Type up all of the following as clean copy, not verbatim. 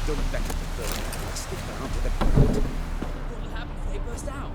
Done better to burn that plastic down to the ground. What'll happen if they burst out?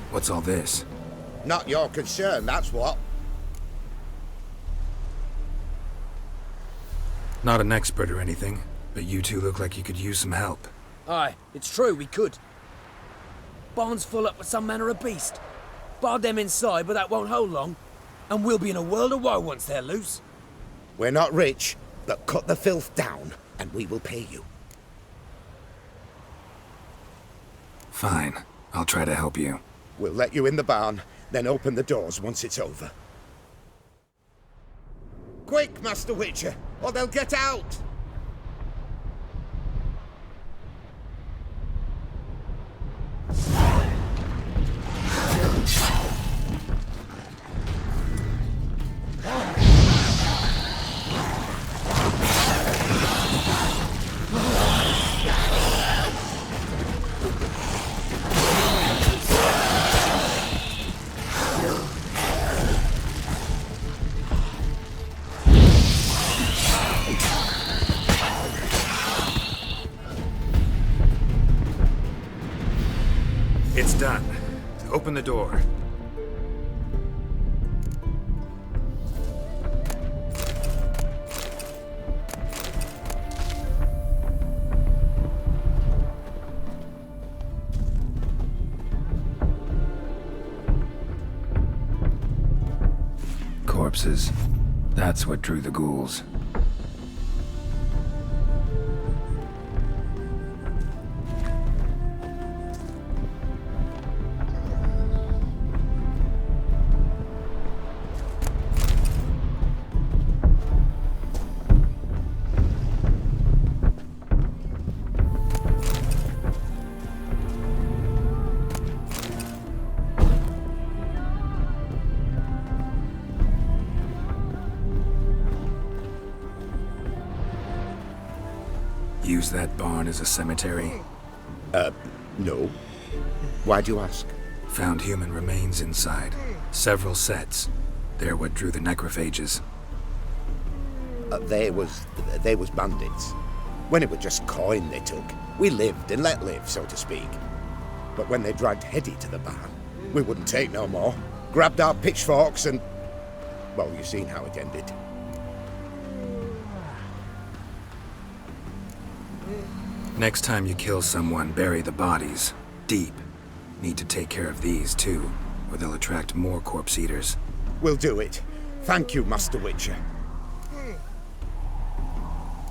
What's all this? Not your concern, that's what. Not an expert or anything, but you two look like you could use some help. Aye, it's true, we could. Barn's full up with some manner of beast. Bar them inside, but that won't hold long. And we'll be in a world of woe once they're loose. We're not rich, but cut the filth down, and we will pay you. Fine, I'll try to help you. We'll let you in the barn, then open the doors once it's over. Quick, Master Witcher, or they'll get out! It's done. Open the door. Corpses. That's what drew the ghouls. Use that barn as a cemetery? No. Why'd you ask? Found human remains inside. Several sets. They're what drew the necrophages. They was bandits. When it was just coin they took, we lived and let live, so to speak. But when they dragged Hetty to the barn, we wouldn't take no more. Grabbed our pitchforks and... well, you've seen how it ended. Next time you kill someone, bury the bodies. Deep. Need to take care of these, too, or they'll attract more corpse eaters. We'll do it. Thank you, Master Witcher.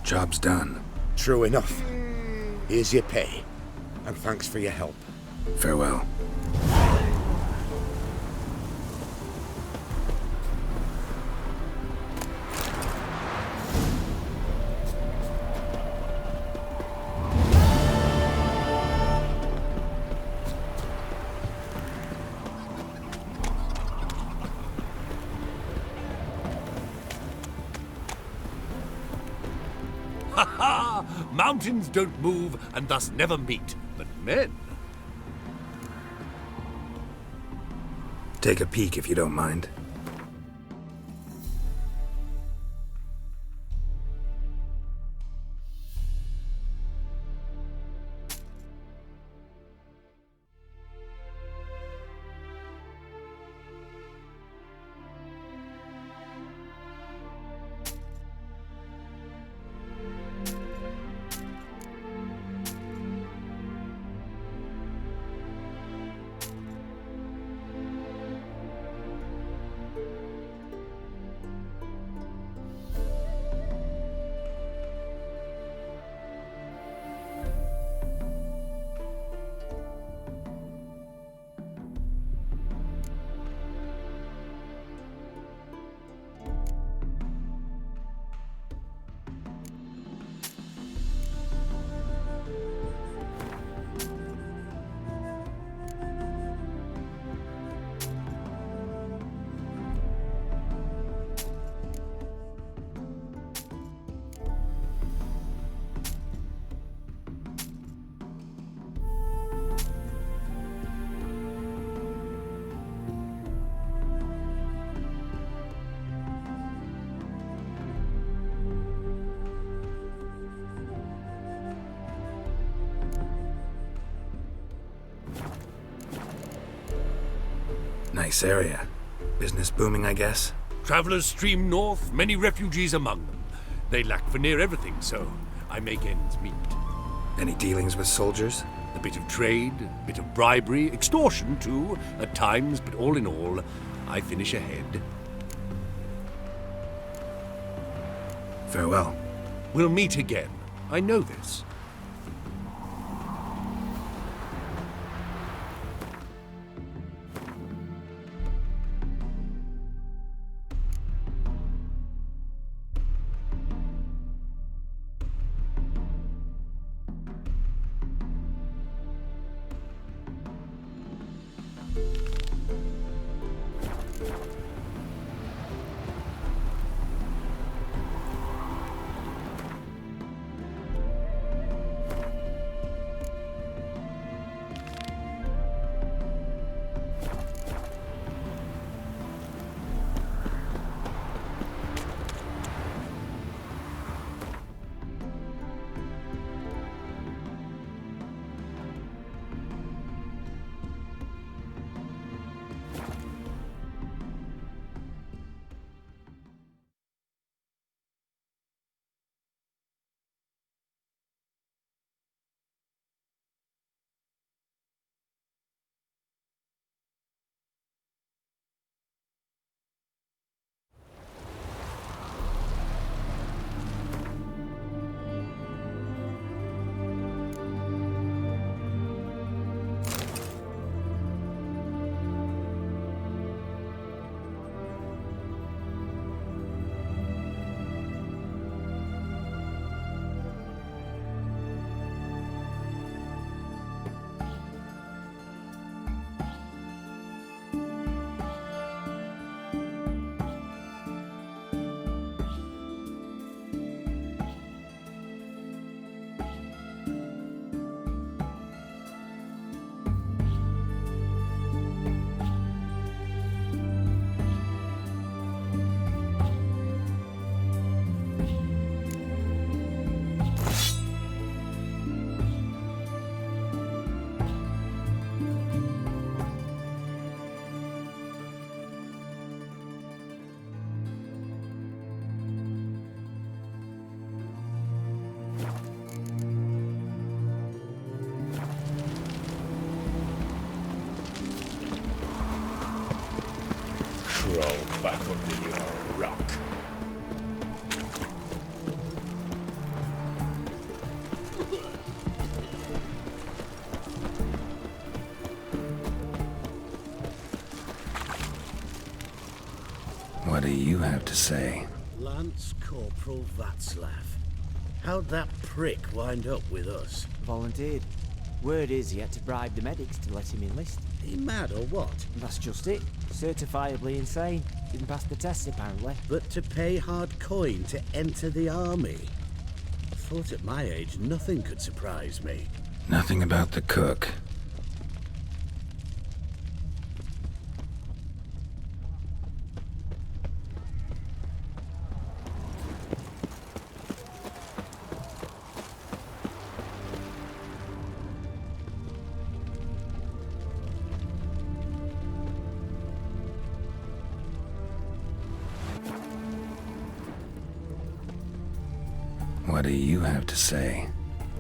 Job's done. True enough. Here's your pay. And thanks for your help. Farewell. Ha ha! Mountains don't move and thus never meet, but men. Take a peek if you don't mind. Nice area. Business booming, I guess? Travelers stream north, many refugees among them. They lack for near everything, so I make ends meet. Any dealings with soldiers? A bit of trade, a bit of bribery, extortion too, at times, but all in all, I finish ahead. Farewell. We'll meet again. I know this. Crawl back under your rock. What do you have to say? Lance Corporal Václav. How'd that prick wind up with us? Volunteered. Word is he had to bribe the medics to let him enlist. He mad or what? That's just it. Certifiably insane. Didn't pass the test apparently. But to pay hard coin to enter the army? thought at my age nothing could surprise me. Nothing about the cook. What do you have to say?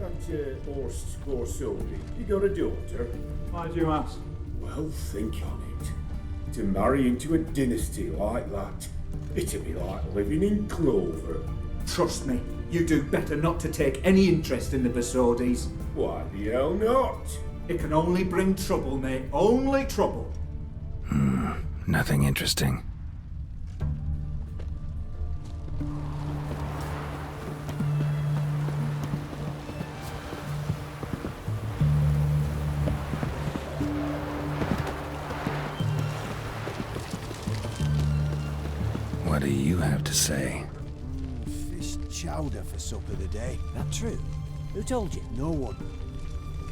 That horse score solely. You got a daughter? Why do you ask? Well, think on it. To marry into a dynasty like that, it'd be like living in clover. Trust me, you do better not to take any interest in the Besodis. Why the hell not? It can only bring trouble, mate. Only trouble. Nothing interesting. What do you have to say? Fish chowder for supper today. That true? Who told you? No one.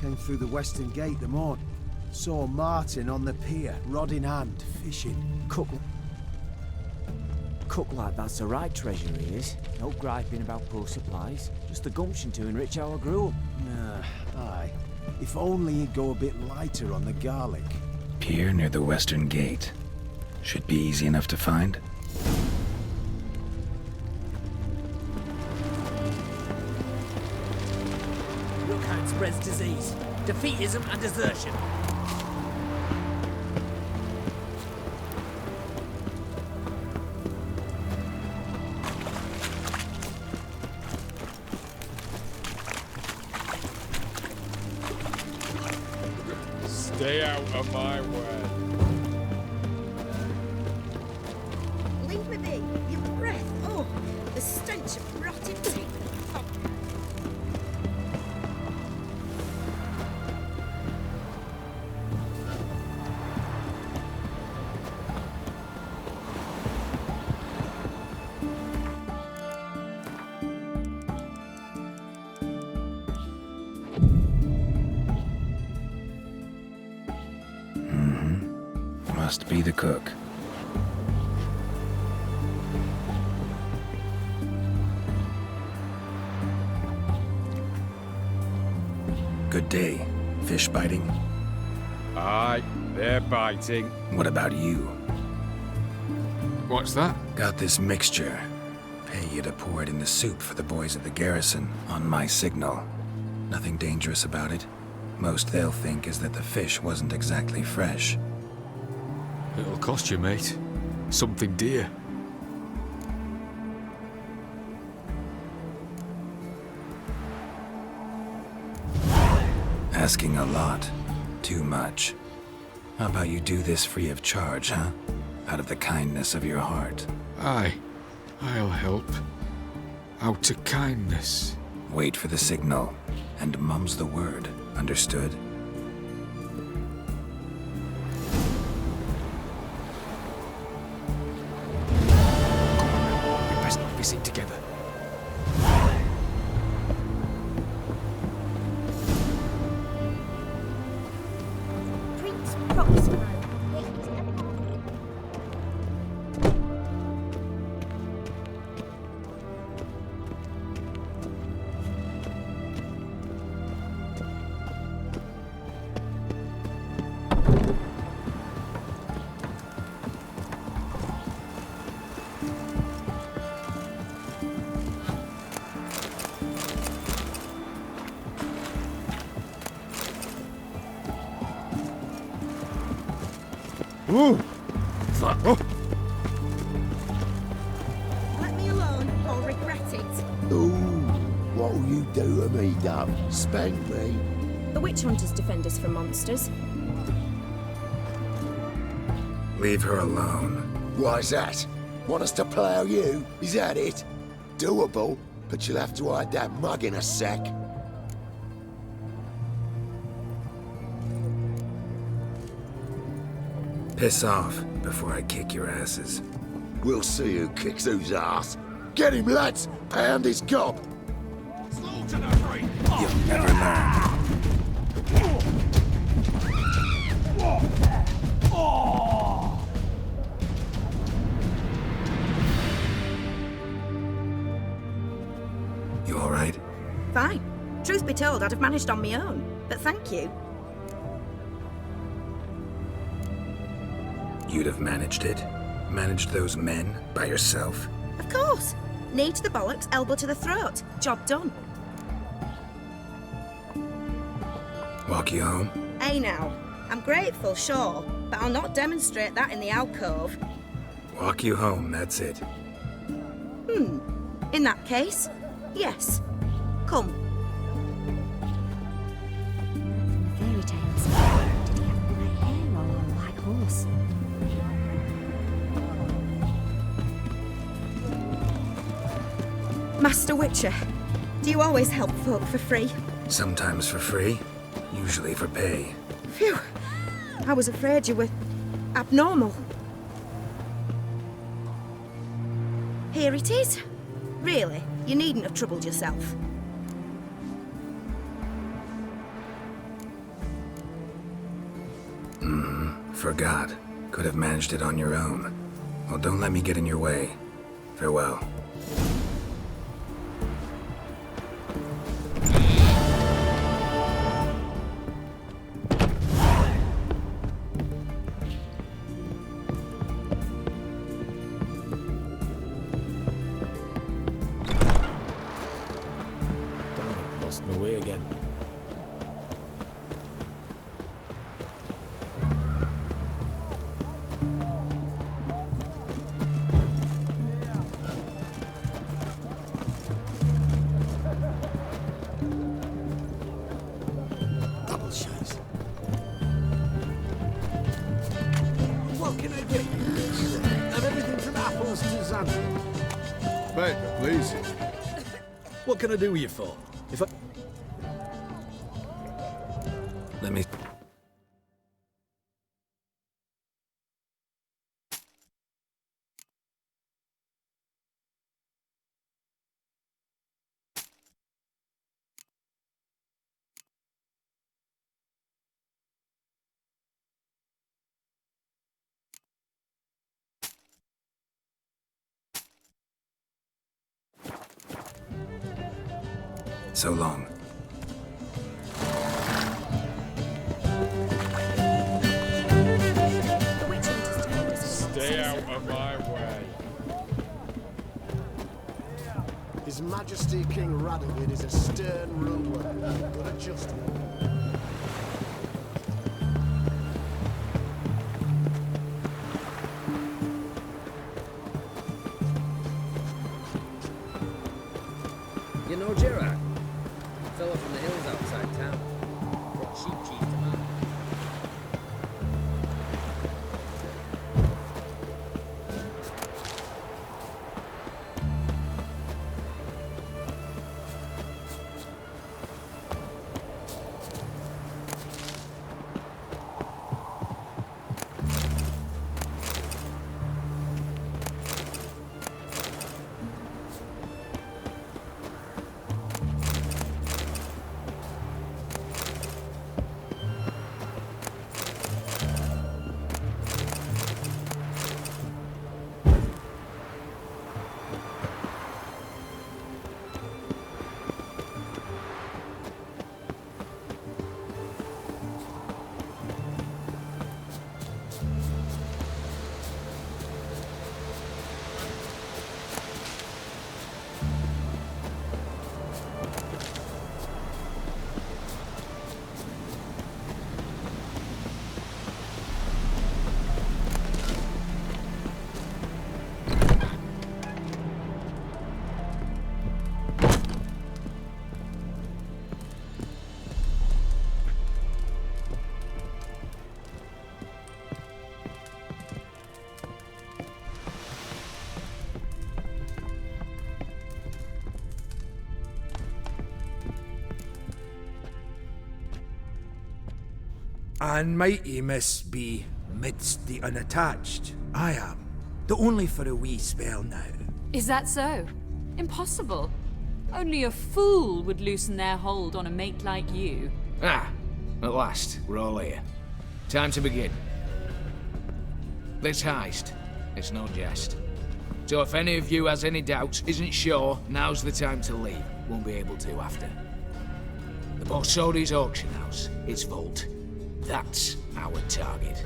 Came through the western gate the morning. Saw Martin on the pier, rod in hand, fishing. Cook like that's the right treasure he is. No griping about poor supplies. Just the gumption to enrich our gruel. Nah, aye. If only he'd go a bit lighter on the garlic. Pier near the western gate. Should be easy enough to find. Look how it spreads disease, defeatism and desertion. Stay out of my way. Leave me be. Your breath. Oh, the stench of rotted teeth. Must be the cook. Good day. Fish biting? Aye, they're biting. What about you? What's that? Got this mixture. Pay you to pour it in the soup for the boys at the garrison, on my signal. Nothing dangerous about it. Most they'll think is that the fish wasn't exactly fresh. It'll cost you, mate. Something dear. Asking a lot. Too much. How about you do this free of charge, huh? Out of the kindness of your heart. Aye, I'll help. Out of kindness. Wait for the signal, and mum's the word. Understood? We best not visit together. Prince Proximo. Ooh! Let me alone, or regret it. Ooh, what'll you do to me, Dove? Spank me? The witch hunters defend us from monsters. Leave her alone. Why's that? Want us to plough you? Is that it? Doable, but you'll have to hide that mug in a sack. Piss off before I kick your asses. We'll see who kicks whose ass. Get him, lads! Pound his gob! Slow You'll never learn. You all right? Fine. Truth be told, I'd have managed on my own. But thank you. You'd have managed it? Managed those men by yourself? Of course. Knee to the bollocks, elbow to the throat. Job done. Walk you home? Hey now. I'm grateful, sure, but I'll not demonstrate that in the alcove. Walk you home, that's it. In that case, yes. Come. Fairy tales. Did he have white hair or a white horse? Master Witcher, do you always help folk for free? Sometimes for free, usually for pay. Phew. I was afraid you were abnormal. Here it is. Really, you needn't have troubled yourself. Forgot. Could have managed it on your own. Well, don't let me get in your way. Farewell. Lost my way again. Double shots. What can I get you? And everything from apples to xanthan. Paper, please. What can I do with you for? If I... Let me... So long. Stay out of my way. His Majesty King Radovid is a stern ruler, but a just one. You know Geralt? Fella from the hills outside town. Brought sheep cheese to market. And mighty must be midst the unattached. I am, but only for a wee spell now. Is that so? Impossible. Only a fool would loosen their hold on a mate like you. Ah, at last, we're all here. Time to begin. This heist, it's no jest. So if any of you has any doubts, isn't sure, now's the time to leave. Won't be able to after. The Borsodi's auction house, its vault. That's our target.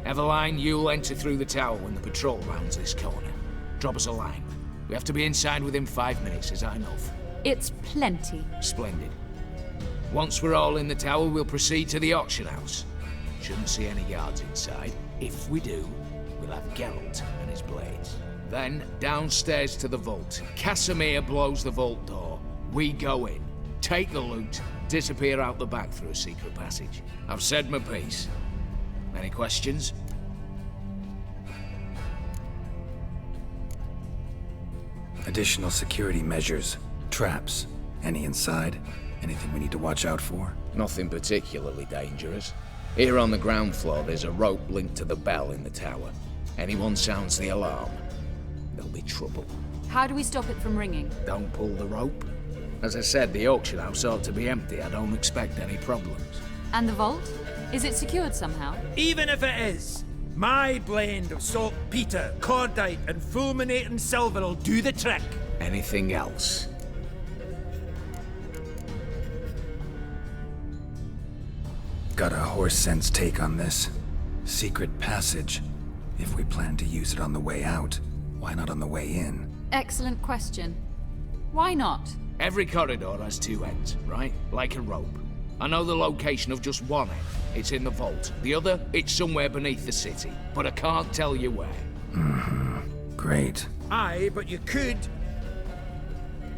Eveline, you'll enter through the tower when the patrol rounds this corner. Drop us a line. We have to be inside within 5 minutes, is that enough? It's plenty. Splendid. Once we're all in the tower, we'll proceed to the auction house. Shouldn't see any guards inside. If we do, we'll have Geralt and his blades. Then, downstairs to the vault. Casimir blows the vault door. We go in, take the loot, disappear out the back through a secret passage. I've said my piece. Any questions? Additional security measures. Traps. Any inside? Anything we need to watch out for? Nothing particularly dangerous. Here on the ground floor, there's a rope linked to the bell in the tower. Anyone sounds the alarm, there'll be trouble. How do we stop it from ringing? Don't pull the rope. As I said, the auction house ought to be empty. I don't expect any problems. And the vault? Is it secured somehow? Even if it is, my blend of saltpeter, cordite, and fulminating silver will do the trick. Anything else? Got a horse sense take on this. Secret passage. If we plan to use it on the way out, why not on the way in? Excellent question. Why not? Every corridor has two ends, right? Like a rope. I know the location of just one end. It's in the vault. The other, it's somewhere beneath the city. But I can't tell you where. Great. Aye, but you could.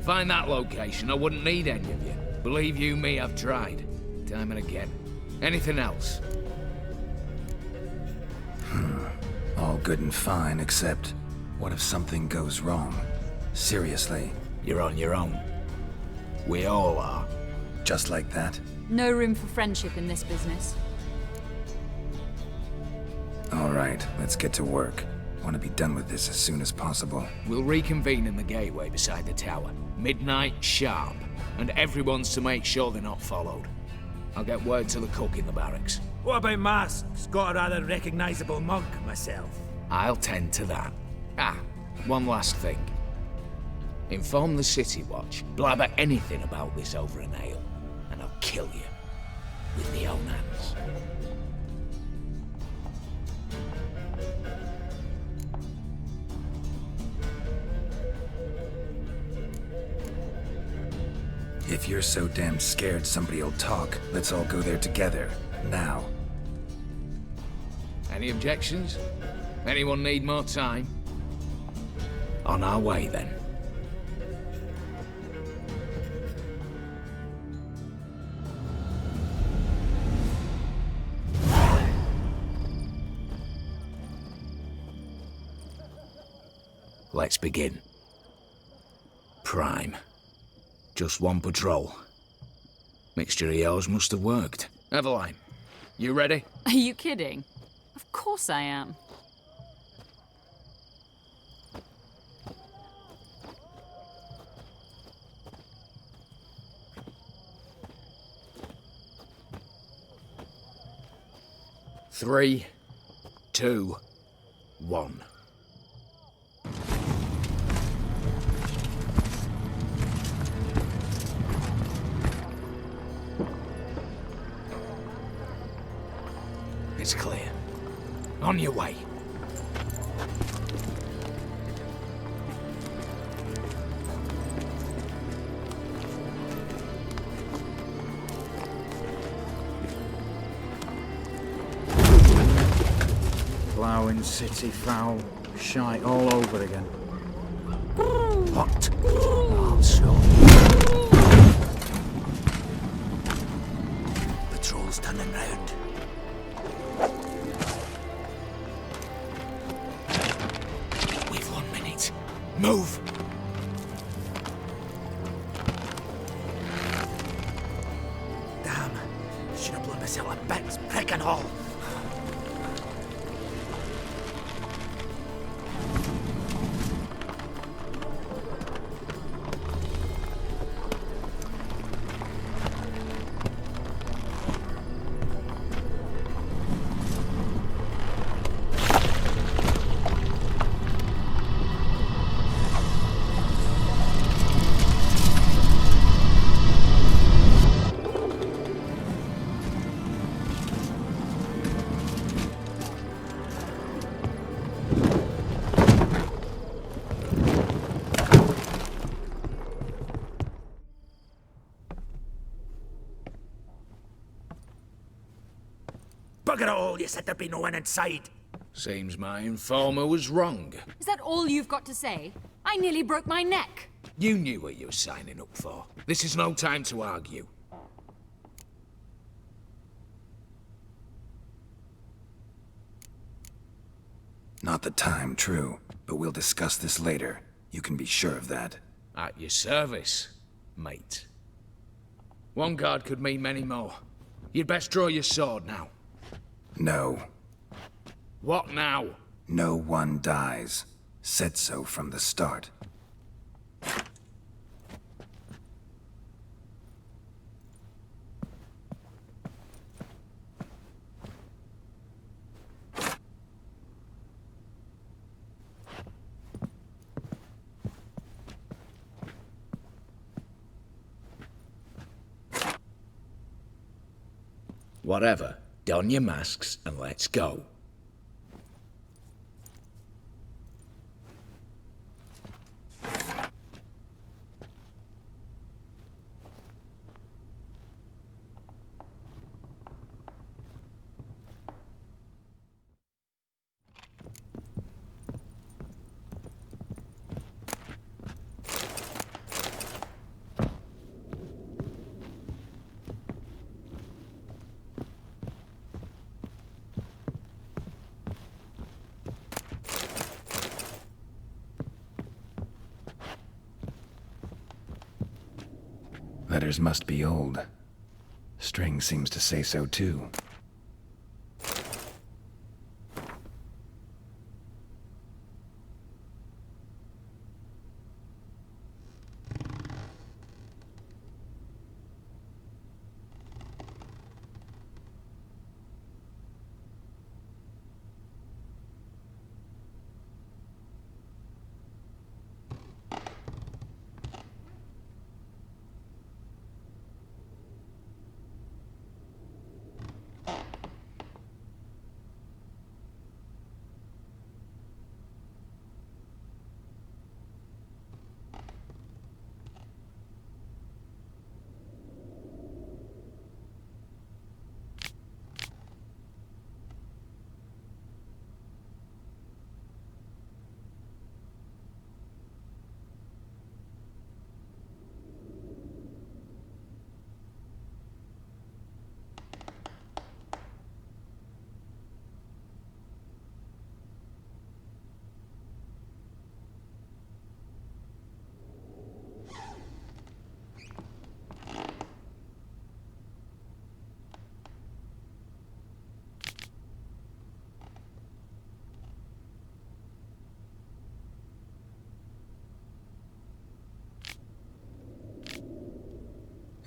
Find that location, I wouldn't need any of you. Believe you me, I've tried. Time and again. Anything else? All good and fine, except what if something goes wrong? Seriously. You're on your own. We all are. Just like that? No room for friendship in this business. All right, let's get to work. Want to be done with this as soon as possible. We'll reconvene in the gateway beside the tower. Midnight sharp. And everyone's to make sure they're not followed. I'll get word to the cook in the barracks. What about masks? Got a rather recognizable mug myself. I'll tend to that. Ah, one last thing. Inform the City Watch. Blabber anything about this over an ale, and I'll kill you with my own hands. If you're so damn scared somebody'll talk, let's all go there together. Now. Any objections? Anyone need more time? On our way, then. Let's begin. Prime. Just one patrol. Mixture of yours must have worked. Eveline, you ready? Are you kidding? Of course I am. Three, 2, 1. It's clear. On your way. Ploughing city foul. Shite all over again. What? Also. Patrol's turning round. We've 1 minute. Move! Damn. Should have blown myself a bits, prick and all. Bugger all, you said there'd be no one inside. Seems my informer was wrong. Is that all you've got to say? I nearly broke my neck. You knew what you were signing up for. This is no time to argue. Not the time, true. But we'll discuss this later. You can be sure of that. At your service, mate. One guard could mean many more. You'd best draw your sword now. No. What now? No one dies. Said so from the start. Whatever. Don your masks and let's go. Letters must be old. String seems to say so too.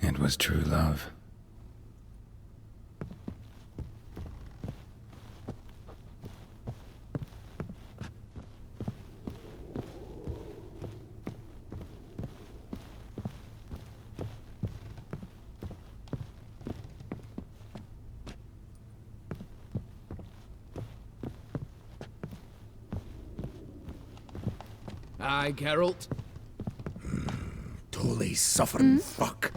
It was true love. Aye, Geralt. Totally suffering fuck.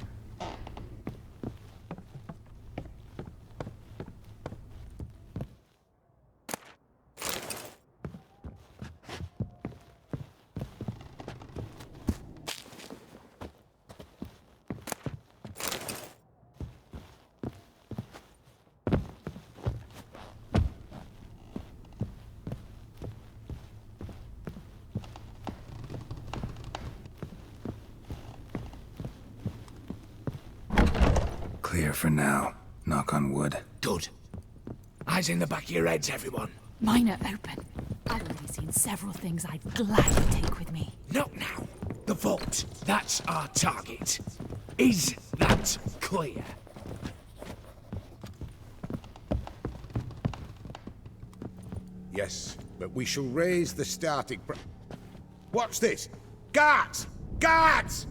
Clear for now. Knock on wood. Good. Eyes in the back of your heads, everyone. Mine are open. I've already seen several things I'd gladly take with me. Not now. The vault. That's our target. Is that clear? Yes, but we shall raise the starting What's this? Guards! Guards!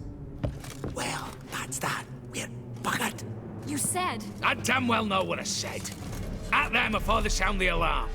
Well, that's that. We're buggered. You said... I damn well know what I said. At them before they sound the alarm.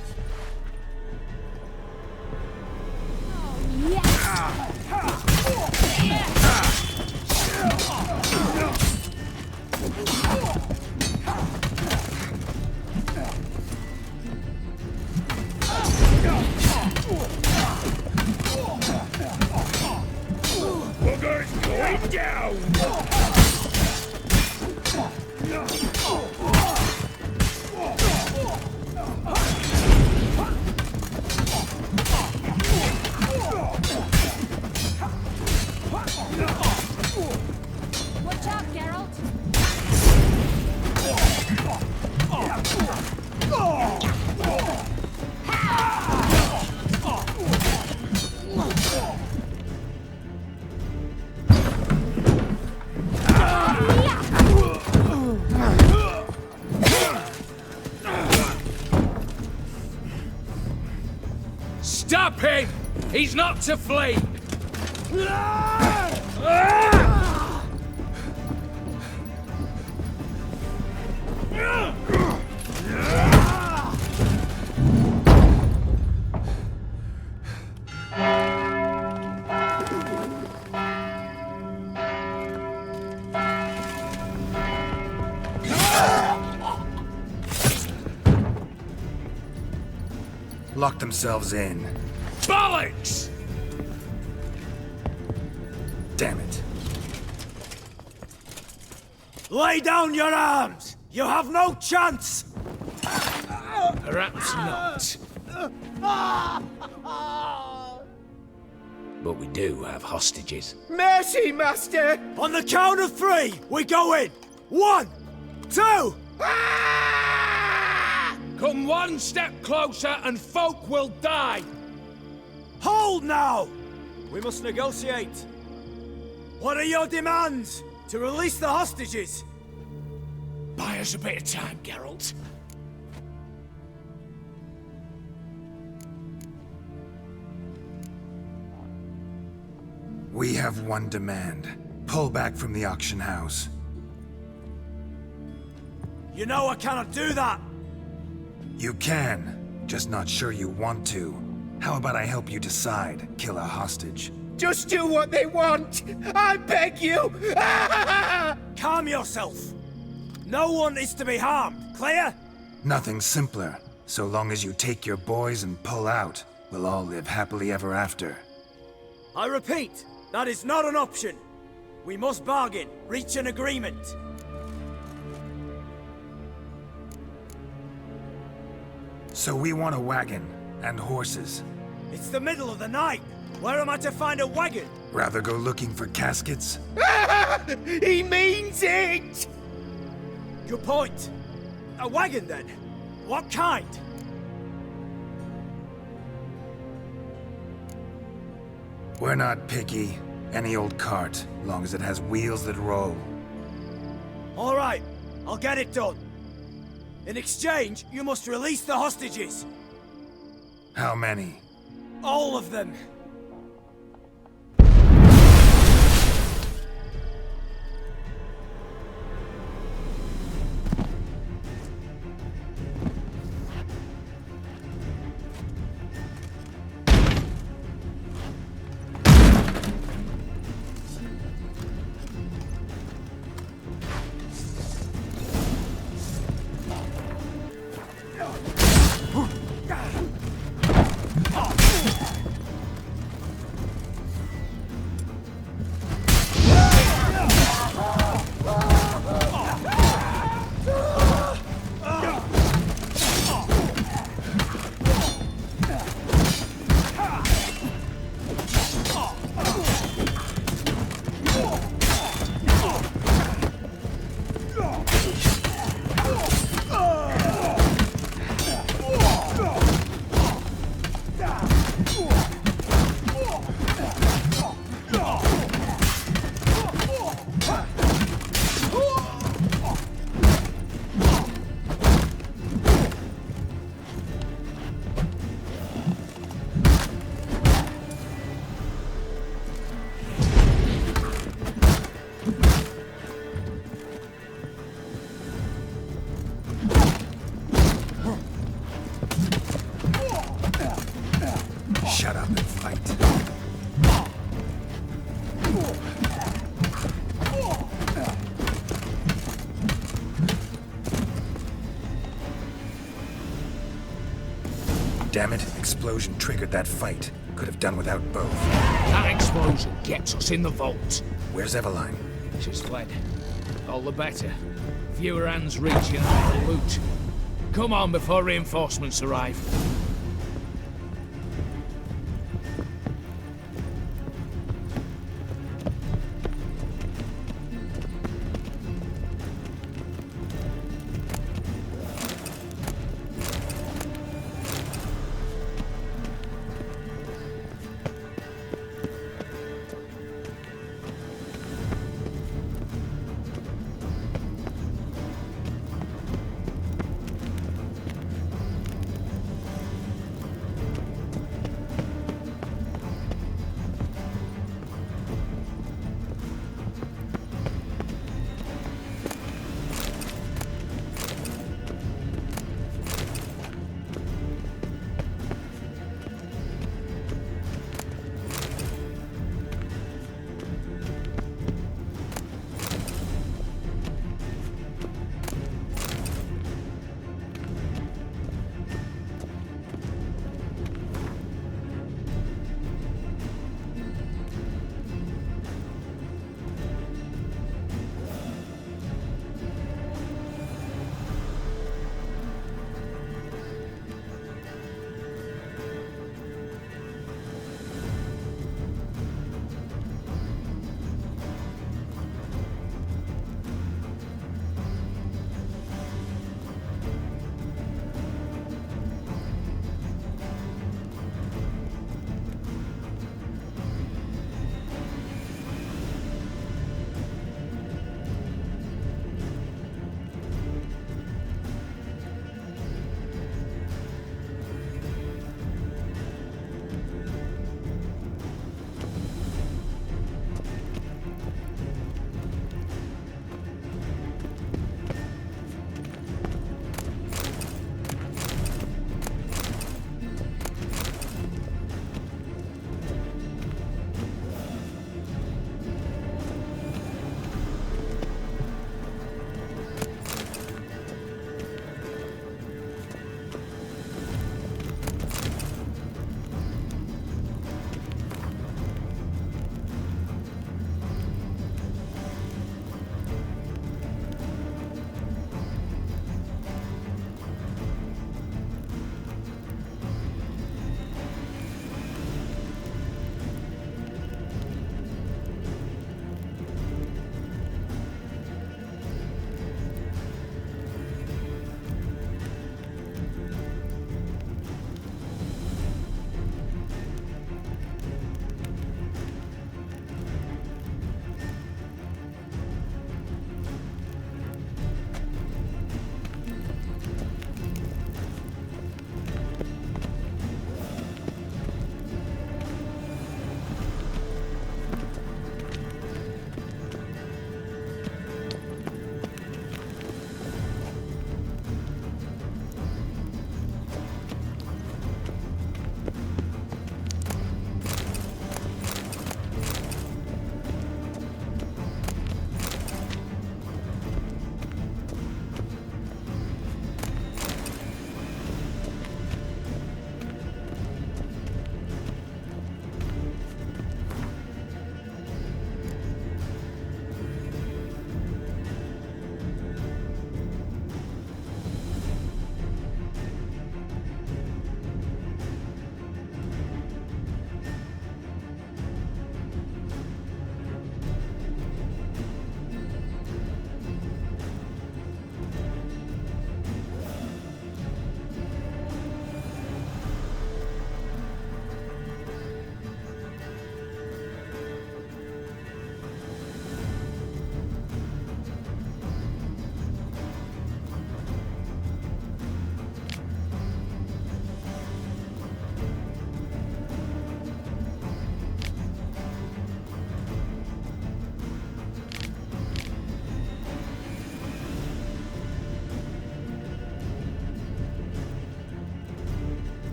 Stop him! He's not to flee! Lock themselves in. Bollocks! Damn it. Lay down your arms! You have no chance! Perhaps not. But we do have hostages. Mercy, master! On the count of 3, we go in! 1, 2... Come one step closer and folk will die! Hold now! We must negotiate. What are your demands? To release the hostages? Buy us a bit of time, Geralt. We have one demand. Pull back from the auction house. You know I cannot do that! You can, just not sure you want to. How about I help you decide, kill a hostage? Just do what they want! I beg you! Calm yourself! No one is to be harmed, clear? Nothing simpler. So long as you take your boys and pull out, we'll all live happily ever after. I repeat, that is not an option. We must bargain, reach an agreement. So we want a wagon, and horses. It's the middle of the night. Where am I to find a wagon? Rather go looking for caskets? He means it! Good point. A wagon, then? What kind? We're not picky. Any old cart, long as it has wheels that roll. All right, I'll get it done. In exchange, you must release the hostages. How many? All of them. Shut up and fight. Damn it, explosion triggered that fight. Could have done without both. That explosion gets us in the vault. Where's Eveline? She's fled. All the better. Fewer hands reaching out the loot. Come on before reinforcements arrive.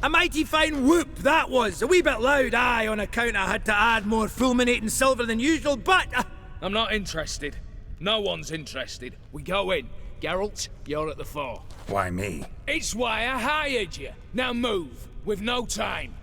A mighty fine whoop that was. A wee bit loud, aye, on account I had to add more fulminating silver than usual, but... I'm not interested. No one's interested. We go in. Geralt, you're at the fore. Why me? It's why I hired you. Now move. We've no time.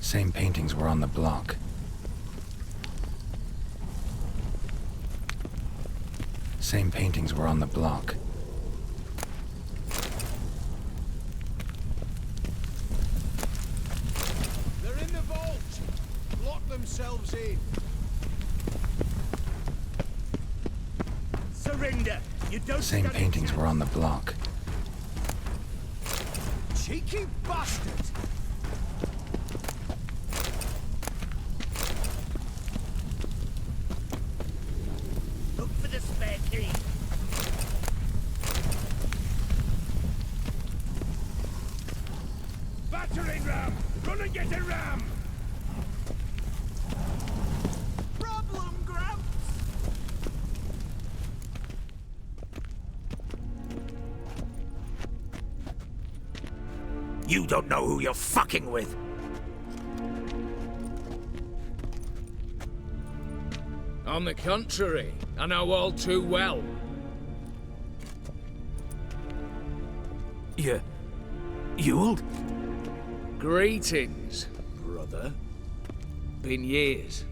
Same paintings were on the block. Same paintings were on the block. They're in the vault! Lock themselves in. Surrender! You don't Same stand a paintings chance. were on the block. Cheeky bastard! Look for the spare key. Battering ram! Run and get a ram! Problem, Gramps! You don't know who you're fucking with. On the contrary, I know all too well. Ewald? Greetings, brother. Been years.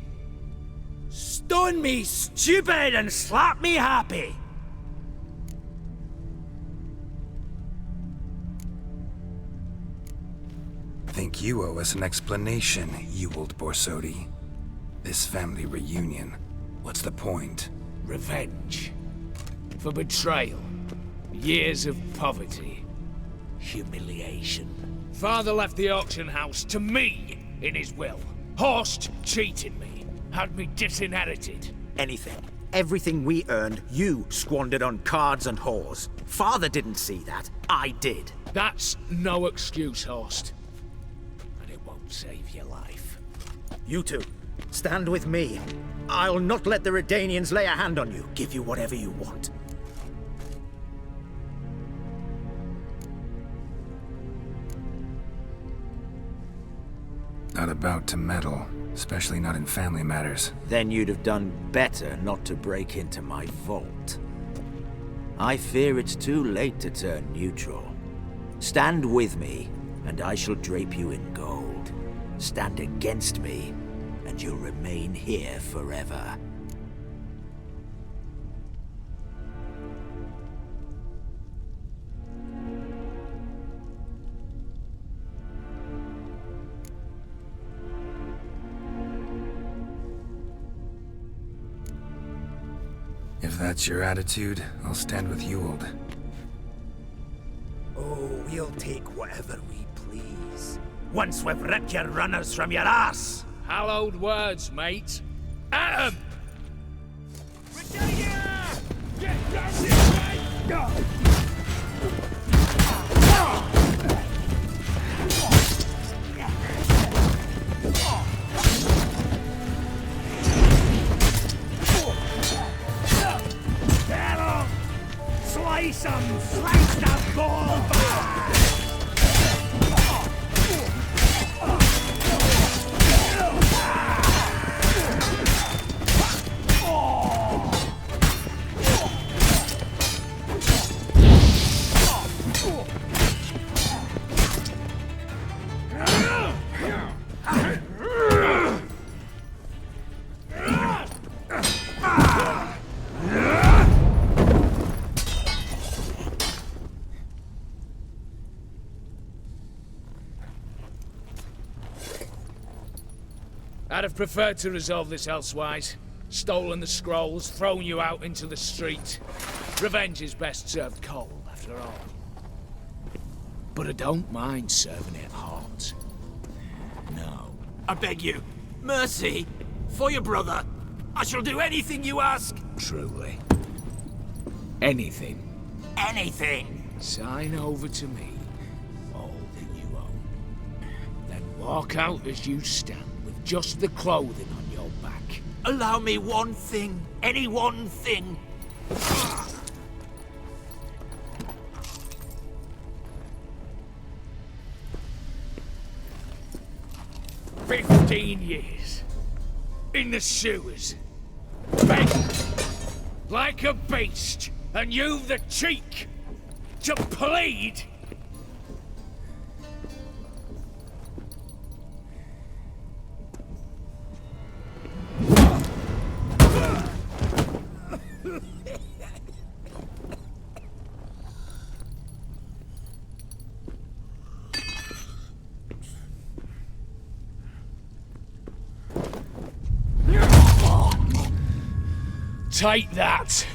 Stone me stupid and slap me happy! Think you owe us an explanation, Ewald Borsodi. This family reunion. What's the point? Revenge. For betrayal. Years of poverty. Humiliation. Father left the auction house to me in his will. Horst cheated me. Had me disinherited. Anything. Everything we earned, you squandered on cards and whores. Father didn't see that. I did. That's no excuse, Horst. And it won't save your life. You two, stand with me. I'll not let the Redanians lay a hand on you. Give you whatever you want. Not about to meddle, especially not in family matters. Then you'd have done better not to break into my vault. I fear it's too late to turn neutral. Stand with me, and I shall drape you in gold. Stand against me, and you'll remain here forever. If that's your attitude, I'll stand with Ewald. Oh, we'll take whatever we please. Once we've ripped your runners from your ass! Hallowed words, mate. At 'em! Virginia! Get down this way! Go! Slice 'em! Slice the ball back! I'd have preferred to resolve this elsewise. Stolen the scrolls, thrown you out into the street. Revenge is best served cold, after all. but I don't mind serving it hot. No. I beg you, mercy, for your brother. I shall do anything you ask. Truly. Anything. Anything. Sign over to me all that you own. Then walk out as you stand with just the clothing on your back. Allow me one thing. Any one thing. 15 years. In the sewers. Begging. Like a beast. And you've the cheek to plead. Take that.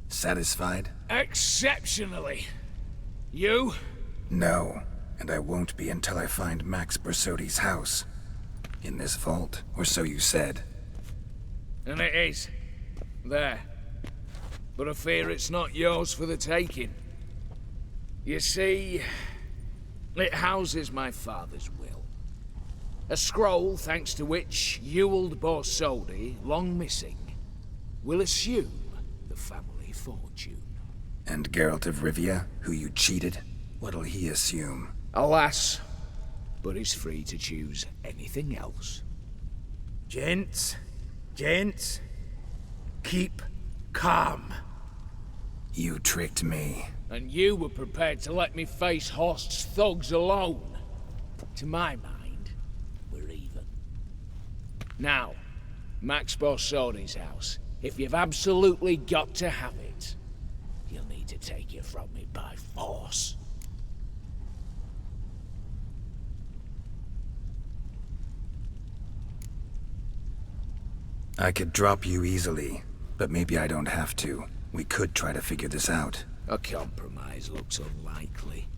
Satisfied? Exceptionally. You? No, and I won't be until I find Max Bersodi's house. In this vault, or so you said. And it is. There. But I fear it's not yours for the taking. You see, it houses my father's will. A scroll thanks to which Ewald Bersodi, long missing, will assume the family fortune. And Geralt of Rivia, who you cheated, what'll he assume? Alas, but he's free to choose anything else. Gents, keep calm. You tricked me. And you were prepared to let me face Horst's thugs alone. To my mind, we're even. Now, Max Bersodi's house. If you've absolutely got to have it, you'll need to take it from me by force. I could drop you easily, but maybe I don't have to. We could try to figure this out. A compromise looks unlikely.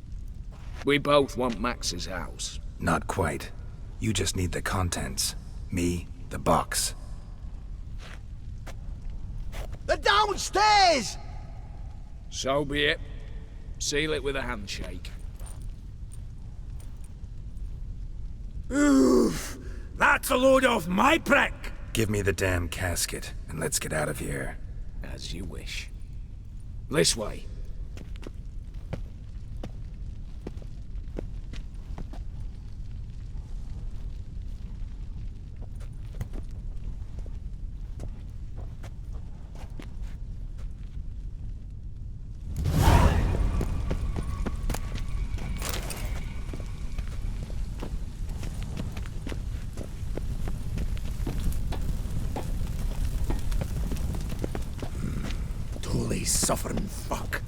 We both want Max's house. Not quite. You just need the contents. Me, the box. They're downstairs! So be it. Seal it with a handshake. Oof! That's a load off my prick! Give me the damn casket, and let's get out of here. As you wish. This way. Suffering fuck.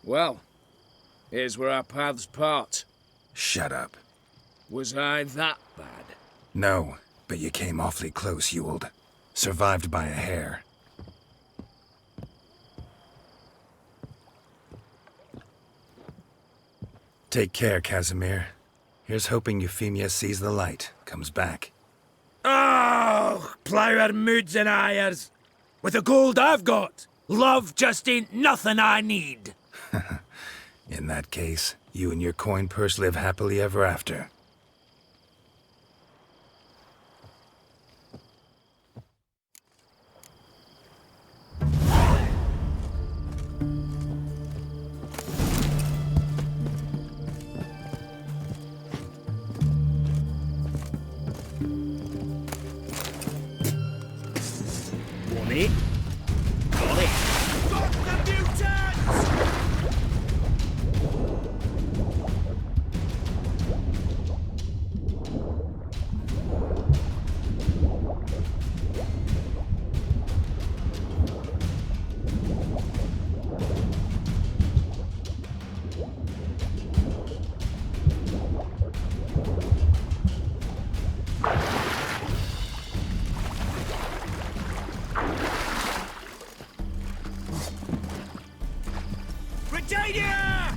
Well, here's where our paths part. Shut up. Was I that bad? No, but you came awfully close, Ewald. Survived by a hair. Take care, Casimir. Here's hoping Euphemia sees the light, comes back. Oh, plougher moods and hires. With the gold I've got, love just ain't nothing I need. In that case, you and your coin purse live happily ever after. Got it. Stop the mutants! Virginia!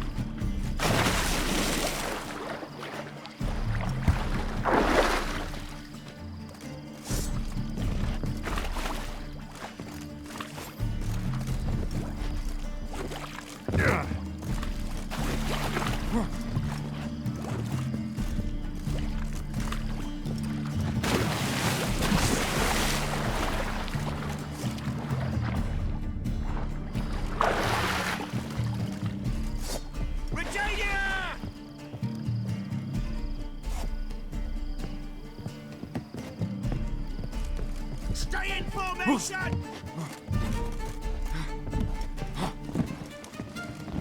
Stay in formation!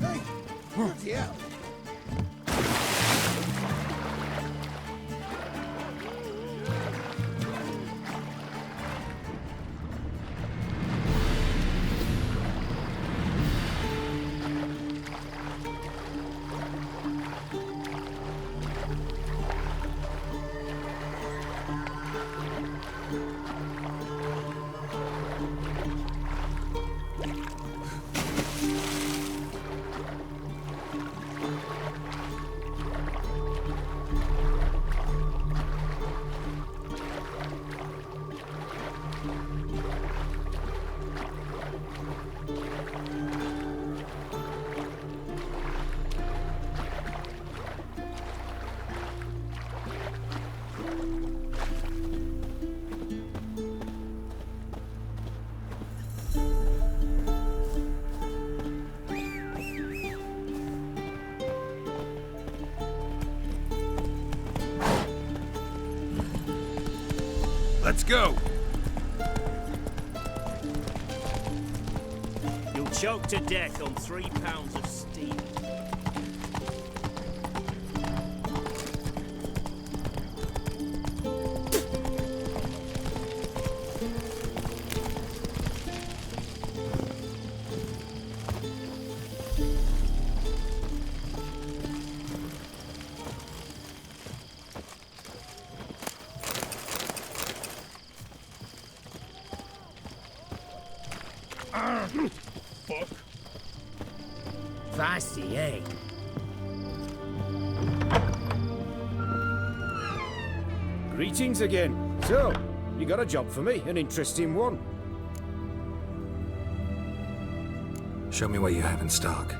Hey, bloody hell. Let's go! You'll choke to death on 3 pounds of steam. Fuck. Feisty, eh? Greetings again. So, you got a job for me, an interesting one. Show me what you have in stock.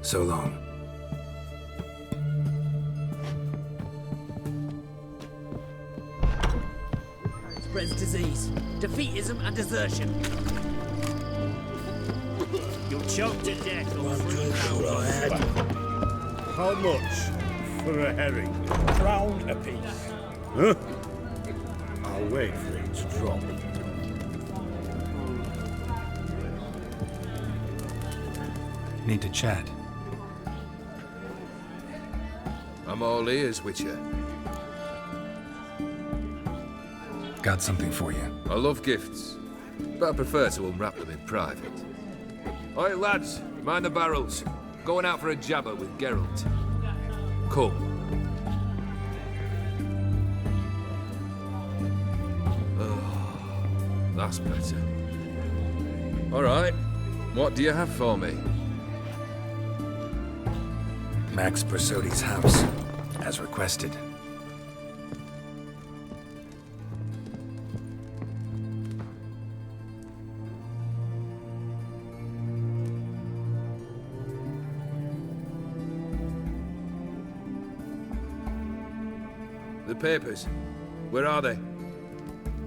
So long. Spreads disease, defeatism and desertion. You'll choke to death or How much for a herring? crown apiece. Huh? I'll wait for it to drop. Need to chat. I'm all ears, Witcher. Got something for you. I love gifts, but I prefer to unwrap them in private. Oi, lads, mind the barrels. Going out for a jabber with Geralt. Come. Oh, that's better. All right, what do you have for me? Max Bersodi's house, as requested. The papers, where are they?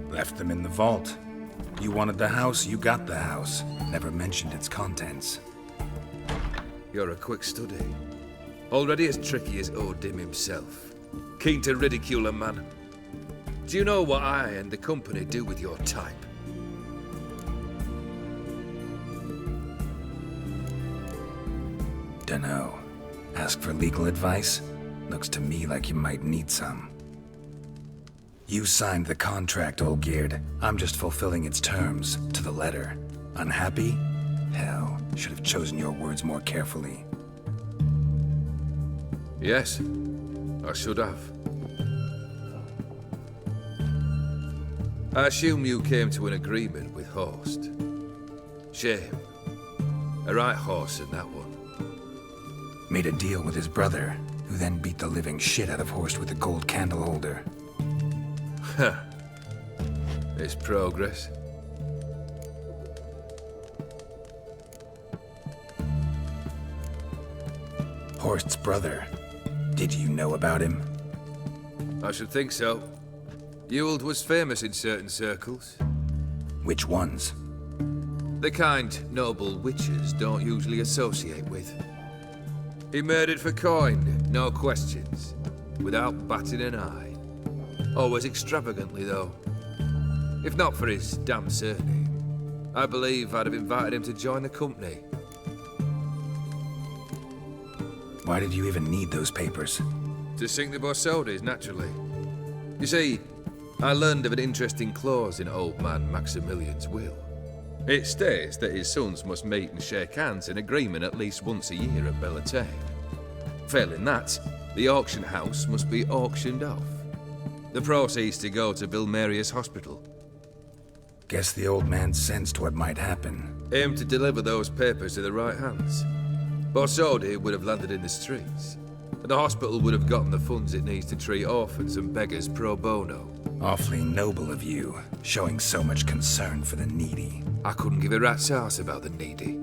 Left them in the vault. You wanted the house, you got the house. Never mentioned its contents. You're a quick study. Already as tricky as Odin himself. Keen to ridicule a man. Do you know what I and the company do with your type? Dunno. Ask for legal advice? Looks to me like you might need some. You signed the contract, Olgierd. I'm just fulfilling its terms, to the letter. Unhappy? Hell, should have chosen your words more carefully. Yes, I should have. I assume you came to an agreement with Horst. Shame. A right horse in that one. Made a deal with his brother, who then beat the living shit out of Horst with a gold candle holder. Huh. It's progress. Horst's brother. Did you know about him? I should think so. Ewald was famous in certain circles. Which ones? The kind noble witches don't usually associate with. He murdered for coin, no questions, without batting an eye. Always extravagantly, though. If not for his damn surname, I believe I'd have invited him to join the company. Why did you even need those papers? To sink the Borsodis, naturally. You see, I learned of an interesting clause in old man Maximilian's will. It states that his sons must meet and shake hands in agreement at least once a year at Bellatane. Failing that, the auction house must be auctioned off. The proceeds to go to Vilmerius Hospital. Guess the old man sensed what might happen. Aimed to deliver those papers to the right hands. Borsodi would have landed in the streets, and the hospital would have gotten the funds it needs to treat orphans and beggars pro bono. Awfully noble of you, showing so much concern for the needy. I couldn't give a rat's ass about the needy.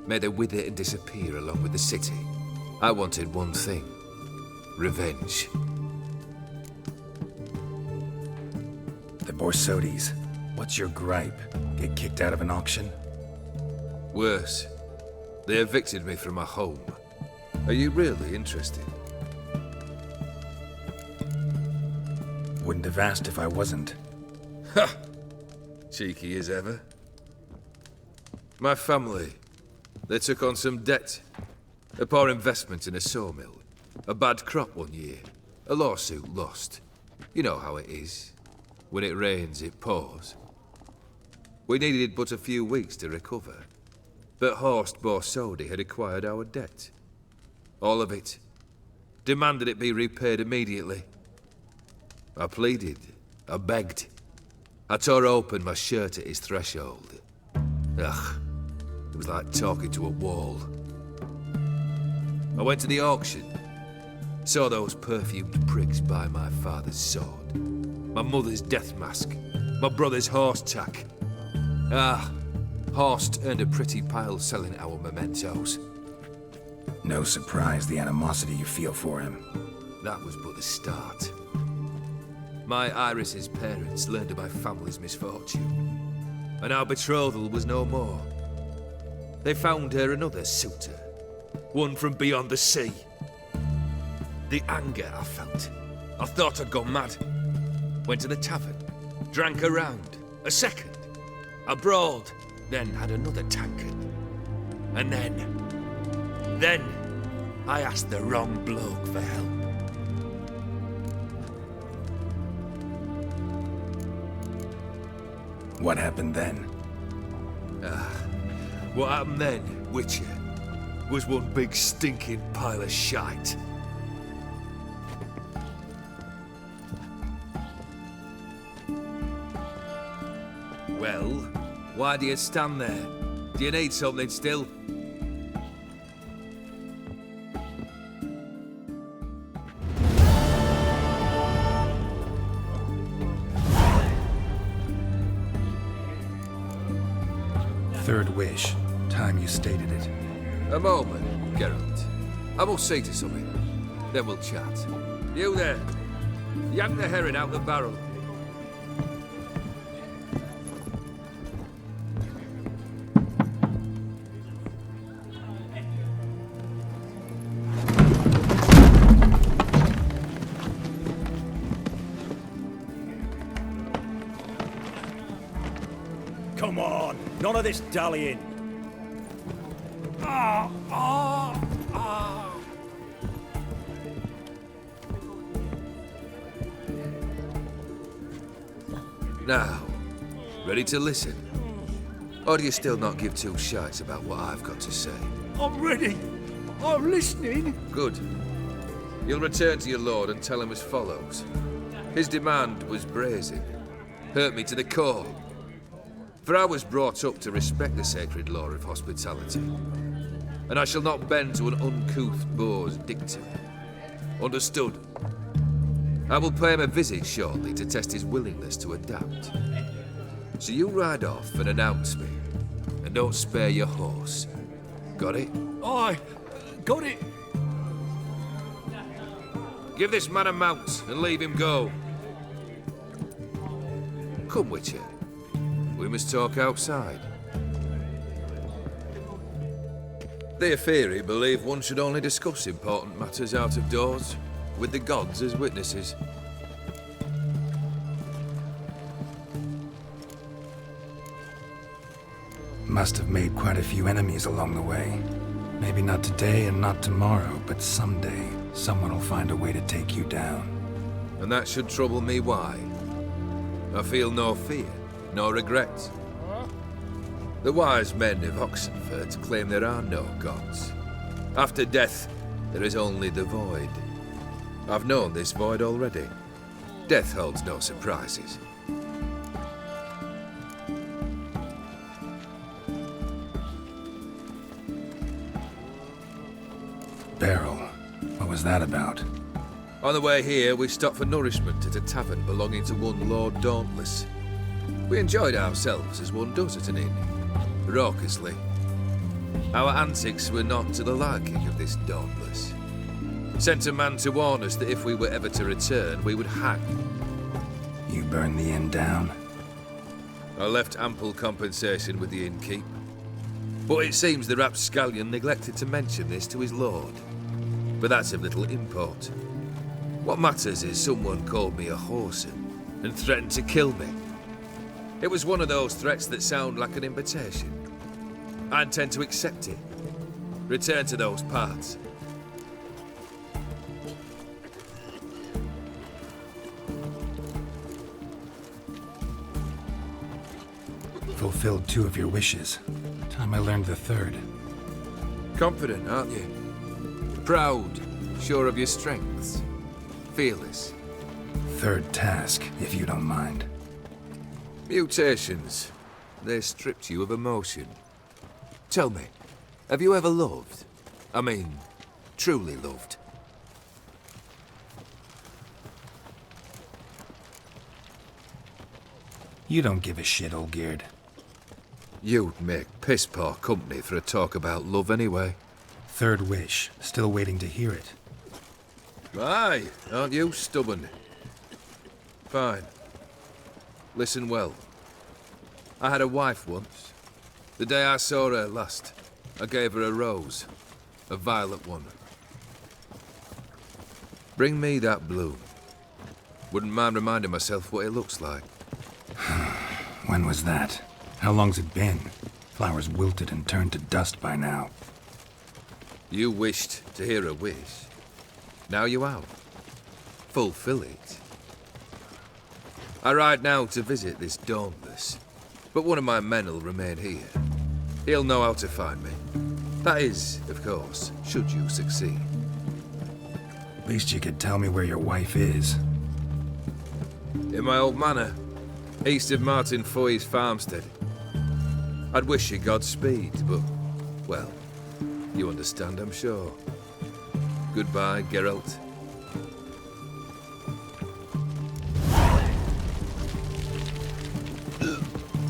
May they wither and disappear along with the city. I wanted one thing. Revenge. The Borsodis. What's your gripe? Get kicked out of an auction? Worse. They evicted me from my home. Are you really interested? Wouldn't have asked if I wasn't. Ha! Cheeky as ever. My family, they took on some debt. A poor investment in a sawmill. A bad crop one year. A lawsuit lost. You know how it is. When it rains, it pours. We needed but a few weeks to recover. But Horst Borsodi had acquired our debt. All of it. Demanded it be repaid immediately. I pleaded. I begged. I tore open my shirt at his threshold. Ugh. It was like talking to a wall. I went to the auction. Saw those perfumed pricks buy my father's sword. My mother's death mask. My brother's horse tack. Ah. Horst earned a pretty pile selling our mementos. No surprise the animosity you feel for him. That was but the start. My Iris's parents learned of my family's misfortune, and our betrothal was no more. They found her another suitor, one from beyond the sea. The anger I felt, I thought I'd gone mad. Went to the tavern, drank a round, a second, I brawled, then had another tankard. And then I asked the wrong bloke for help. What happened then? What happened then, Witcher, was one big stinking pile of shite. Well, why do you stand there? Do you need something still? Third wish. Time you stated it. A moment, Geralt. I must see to something. Then we'll chat. You there. Yank the herring out the barrel. Come on, none of this dallying. Now, ready to listen? Or do you still not give two shites about what I've got to say? I'm ready. I'm listening. Good. You'll return to your lord and tell him as follows. His demand was brazen. Hurt me to the core. For I was brought up to respect the sacred law of hospitality. And I shall not bend to an uncouth boor's dictum. Understood? I will pay him a visit shortly to test his willingness to adapt. So you ride off and announce me. And don't spare your horse. Got it? Aye, got it. Give this man a mount and leave him go. Come, Witcher. We must talk outside. The Aetheri believe one should only discuss important matters out of doors, with the gods as witnesses. Must have made quite a few enemies along the way. Maybe not today and not tomorrow, but someday, someone will find a way to take you down. And that should trouble me why? I feel no fear, no regret. The wise men of Oxenford claim there are no gods. After death, there is only the void. I've known this void already. Death holds no surprises. Beryl, what was that about? On the way here, we stopped for nourishment at a tavern belonging to one Lord Dauntless. We enjoyed ourselves as one does at an inn, raucously. Our antics were not to the liking of this Dauntless. Sent a man to warn us that if we were ever to return, we would hang. You burned the inn down? I left ample compensation with the innkeep. But it seems the rapscallion neglected to mention this to his lord. But that's of little import. What matters is someone called me a whoreson and threatened to kill me. It was one of those threats that sound like an invitation. I intend to accept it. Return to those parts. Fulfilled 2 of your wishes. Time I learned the 3rd. Confident, aren't you? Proud, sure of your strengths. Fearless. 3rd task, if you don't mind. Mutations. They stripped you of emotion. Tell me, have you ever loved? I mean, truly loved? You don't give a shit, old Geared. You'd make piss-poor company for a talk about love anyway. Third wish. Still waiting to hear it. Aye, aren't you stubborn? Fine. Listen well. I had a wife once. The day I saw her last, I gave her a rose. A violet one. Bring me that bloom. Wouldn't mind reminding myself what it looks like. When was that? How long's it been? Flowers wilted and turned to dust by now. You wished to hear a wish. Now you have. Fulfill it. I ride now to visit this Dauntless, but one of my men will remain here. He'll know how to find me. That is, of course, should you succeed. Least you could tell me where your wife is. In my old manor, east of Martin Foy's farmstead. I'd wish you Godspeed, but, well, you understand, I'm sure. Goodbye, Geralt.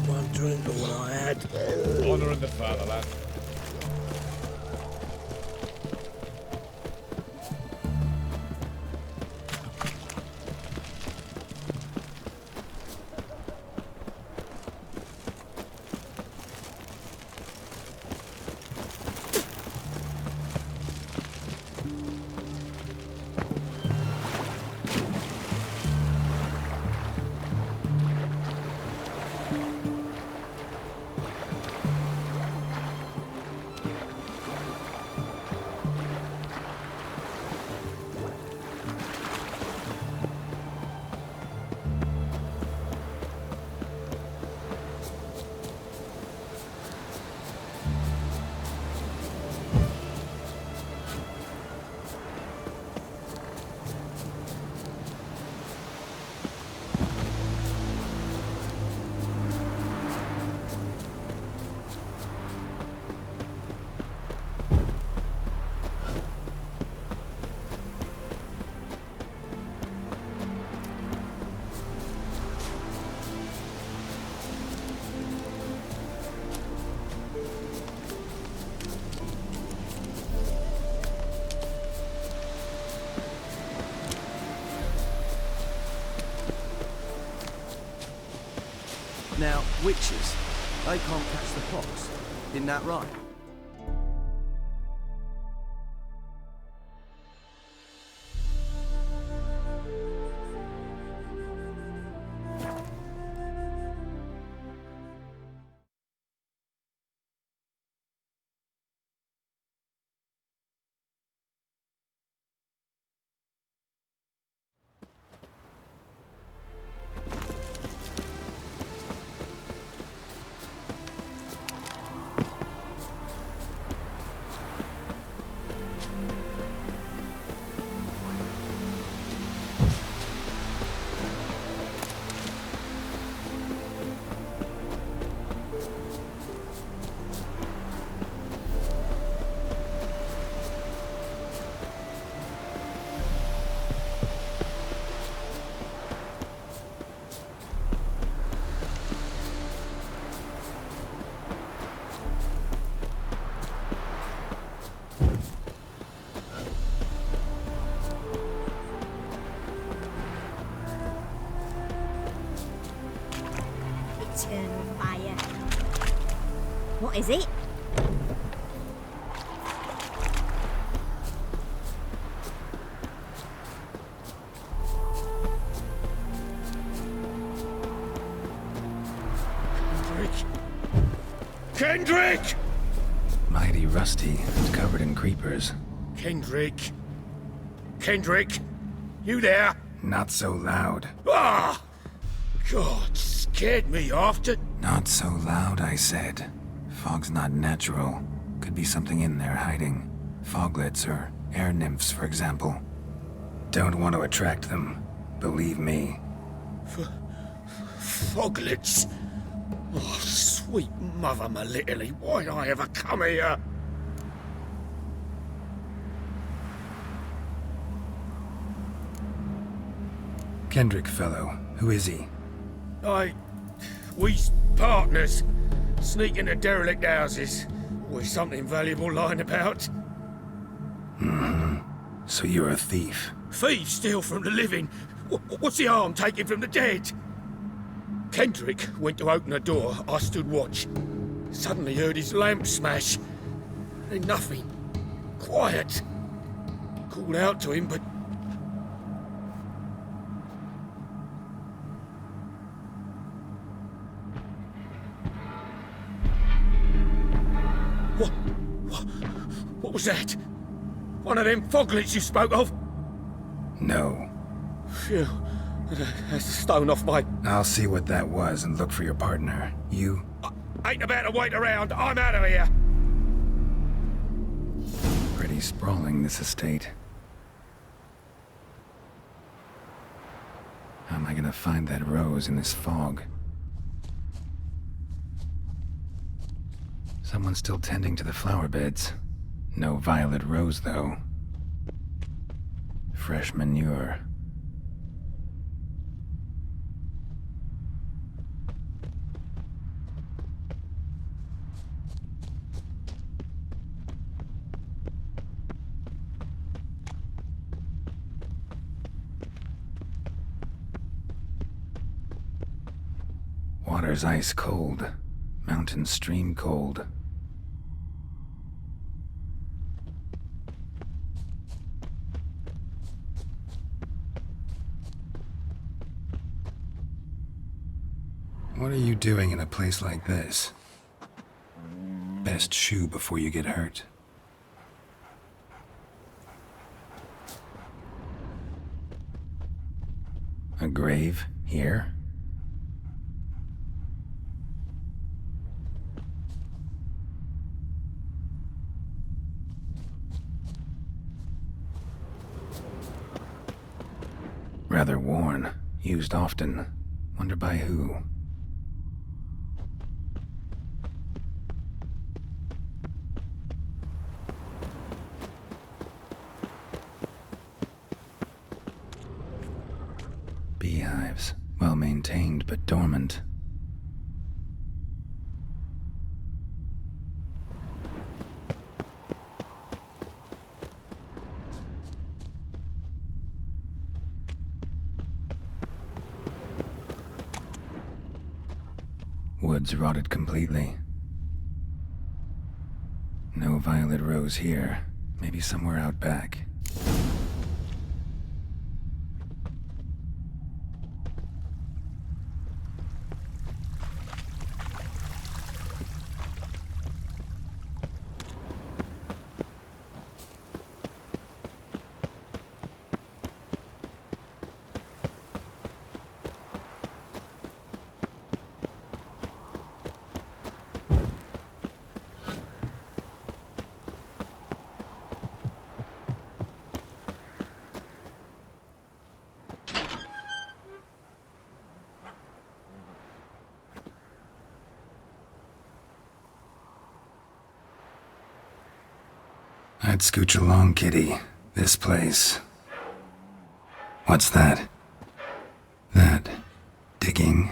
One drink of what I had. Honor in the fatherland. Now, witches, they can't catch the pox. Isn't that right? Eternal fire. What is it? Kendrick! Mighty rusty and covered in creepers. Kendrick? Kendrick? You there? Not so loud. Ah! God, scared me off to... Not so loud, I said. Fog's not natural. Could be something in there hiding. Foglets or air nymphs, for example. Don't want to attract them. Believe me. Foglets? Oh, sweet mother Melitterly, why'd I ever come here? Kendrick fellow, who is he? We's partners. Sneak into derelict houses. Always something valuable lying about. So you're a thief. Thieves steal from the living. What's the harm taking from the dead? Kendrick went to open the door. I stood watch. Suddenly heard his lamp smash. Then nothing. Quiet. Called out to him, but... What was that? One of them foglets you spoke of? No. Phew. That's a stone off my... I'll see what that was and look for your partner. You? Ain't about to wait around. I'm out of here. Pretty sprawling, this estate. How am I gonna find that rose in this fog? Someone's still tending to the flower beds. No violet rose, though. Fresh manure. Water's ice cold. Mountain stream cold. What are you doing in a place like this? Best shoe before you get hurt. A grave here? Rather worn, used often. Wonder by who? Beehives, well maintained but dormant. Woods rotted completely. No violet rose here. Maybe somewhere out back. I'd scooch along, kitty. This place. What's that? That. Digging.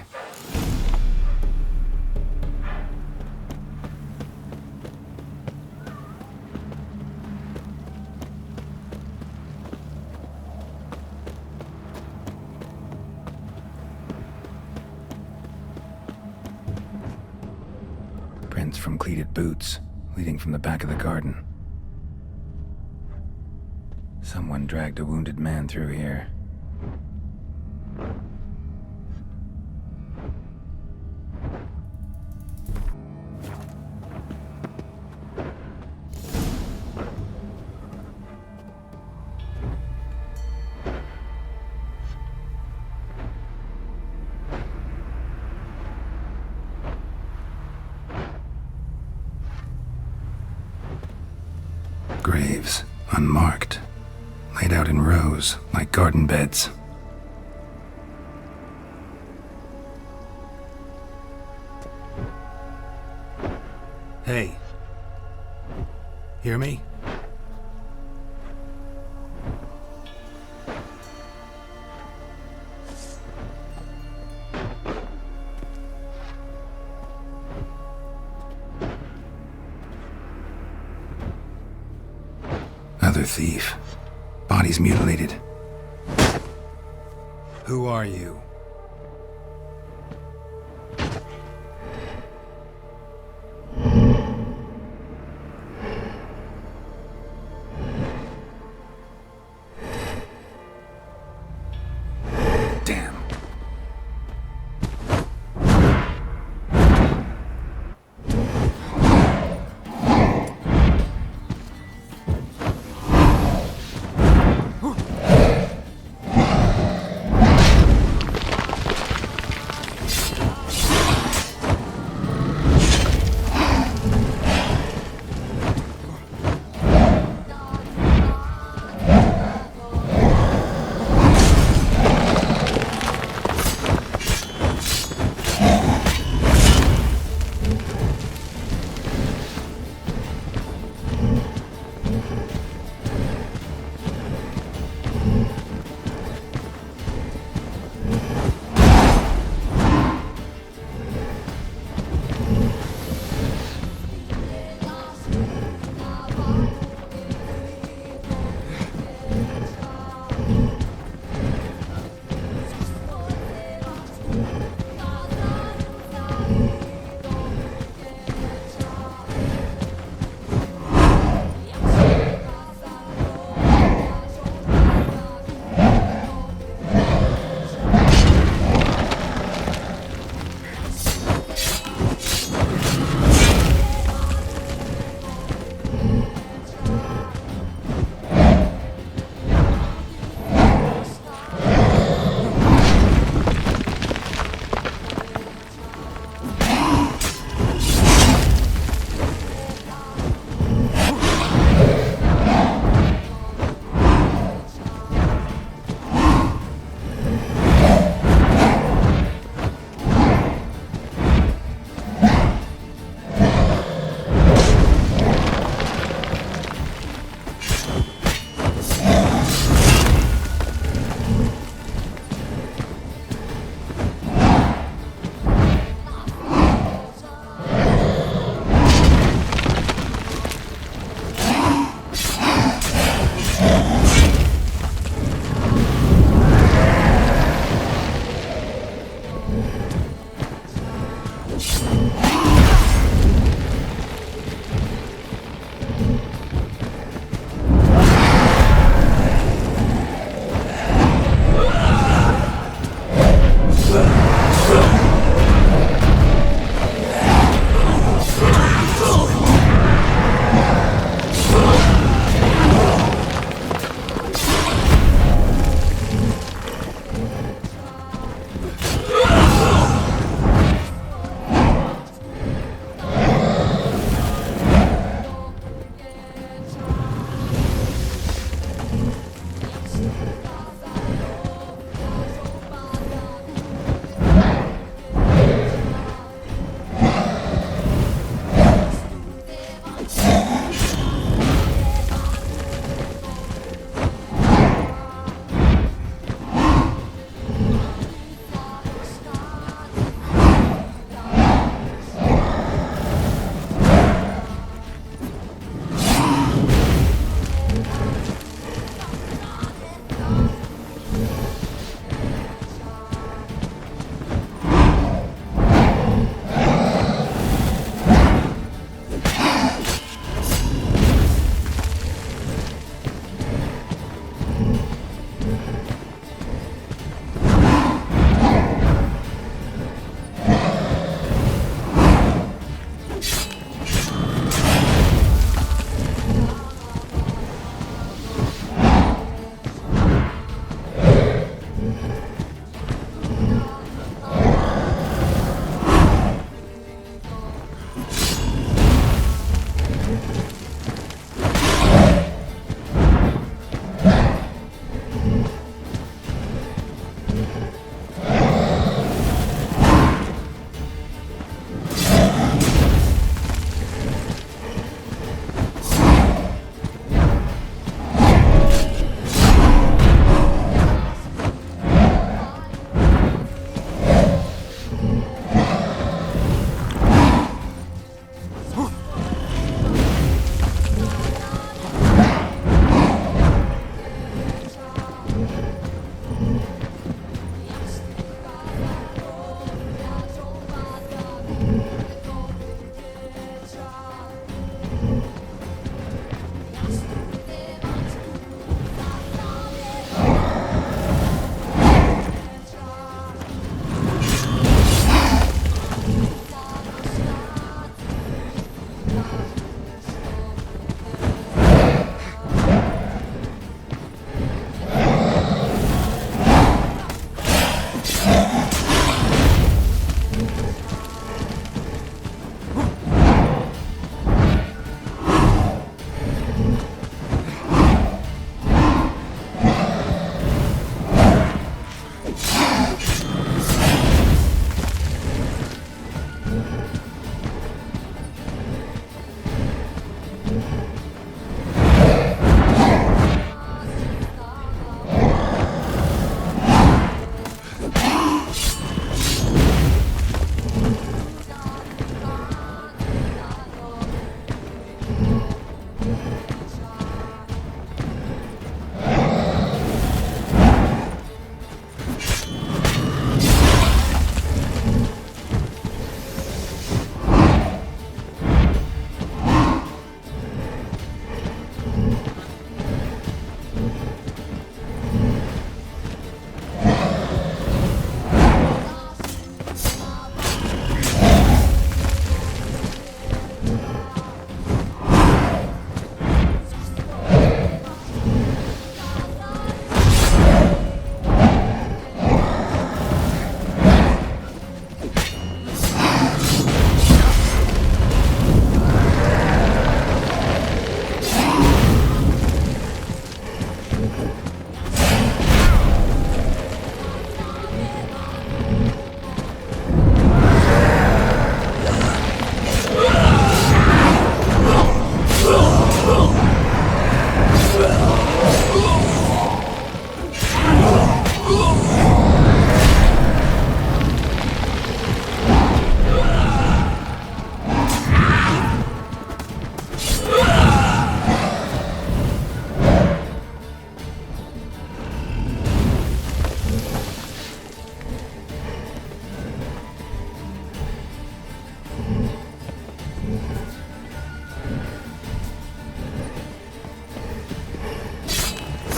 Prints from cleated boots, leading from the back of the garden. Someone dragged a wounded man through here. Graves, unmarked. Laid out in rows, like garden beds. Hey. Hear me? Another thief. Body's mutilated. Who are you?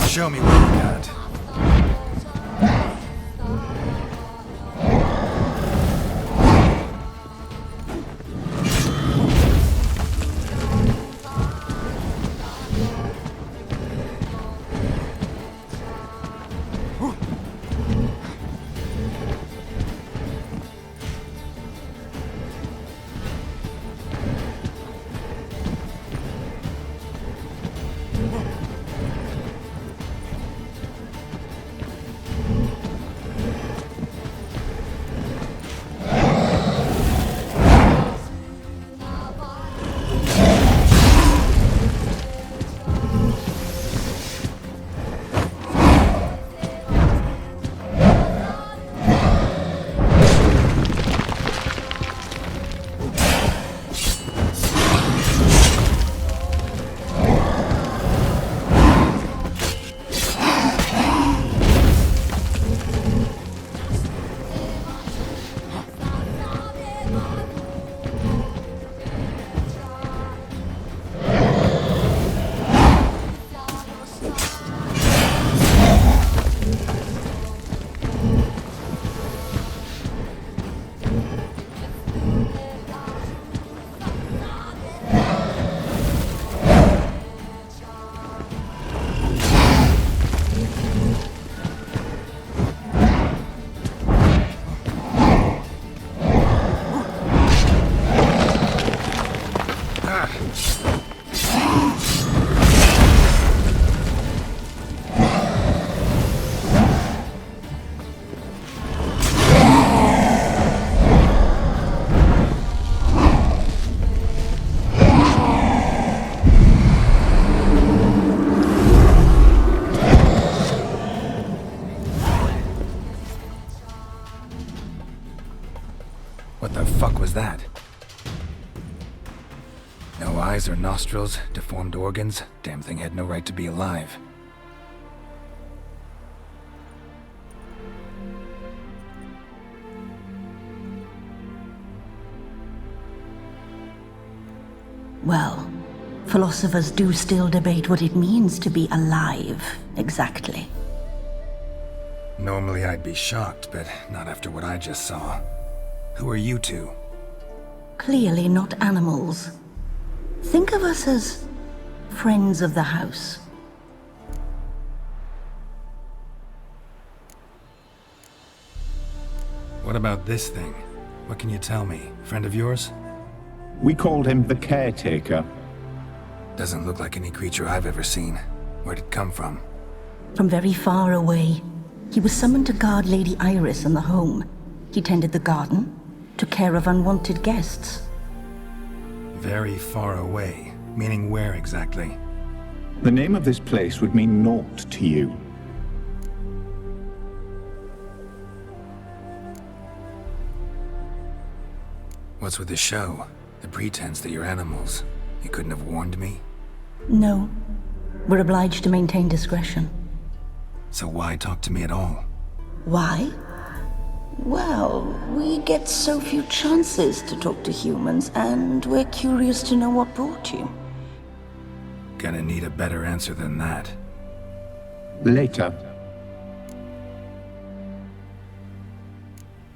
Show me what you got. What the fuck was that? No eyes or nostrils, deformed organs. Damn thing had no right to be alive. Well, philosophers do still debate what it means to be alive, exactly. Normally I'd be shocked, but not after what I just saw. Who are you two? Clearly not animals. Think of us as friends of the house. What about this thing? What can you tell me? Friend of yours? We called him the Caretaker. Doesn't look like any creature I've ever seen. Where'd it come from? From very far away. He was summoned to guard Lady Iris and the home. He tended the garden, took care of unwanted guests. Very far away? Meaning where exactly? The name of this place would mean naught to you. What's with the show? The pretense that you're animals. You couldn't have warned me? No. We're obliged to maintain discretion. So why talk to me at all? Why? Well, we get so few chances to talk to humans, and we're curious to know what brought you. Gonna need a better answer than that. Later.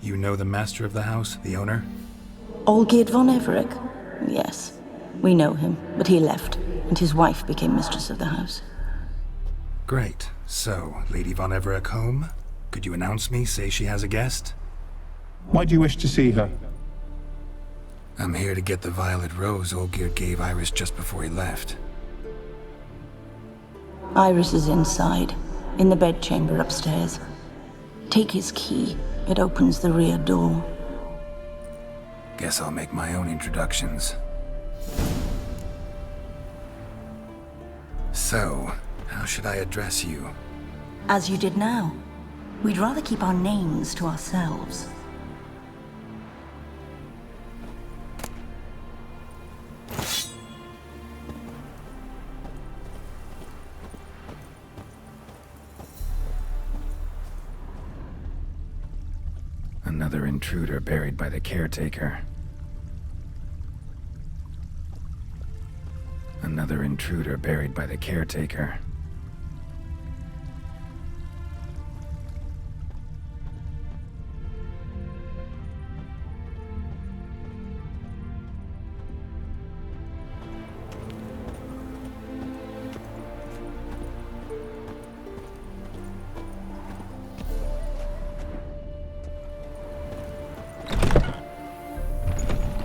You know the master of the house, the owner? Olgierd von Everec? Yes. We know him, but he left, and his wife became mistress of the house. Great. So, Lady von Everec home? Could you announce me, say she has a guest? Why do you wish to see her? I'm here to get the violet rose Olgierd gave Iris just before he left. Iris is inside, in the bedchamber upstairs. Take his key. It opens the rear door. Guess I'll make my own introductions. So, how should I address you? As you did now. We'd rather keep our names to ourselves. Another intruder buried by the caretaker. Another intruder buried by the caretaker.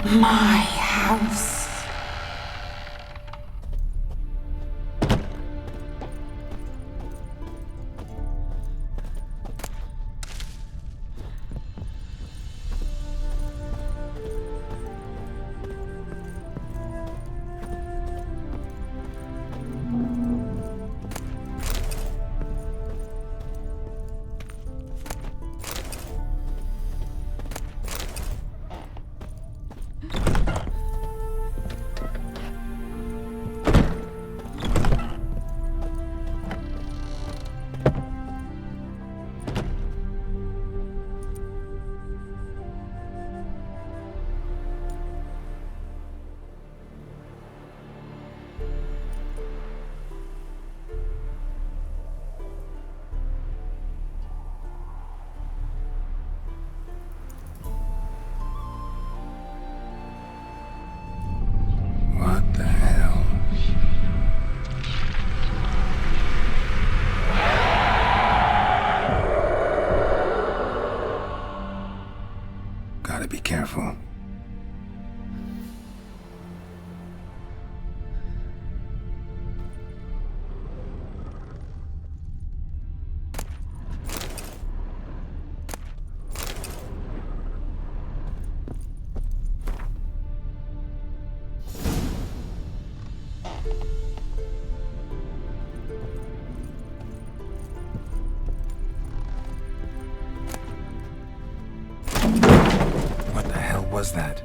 My house. What the hell? Gotta be careful. What the hell was that?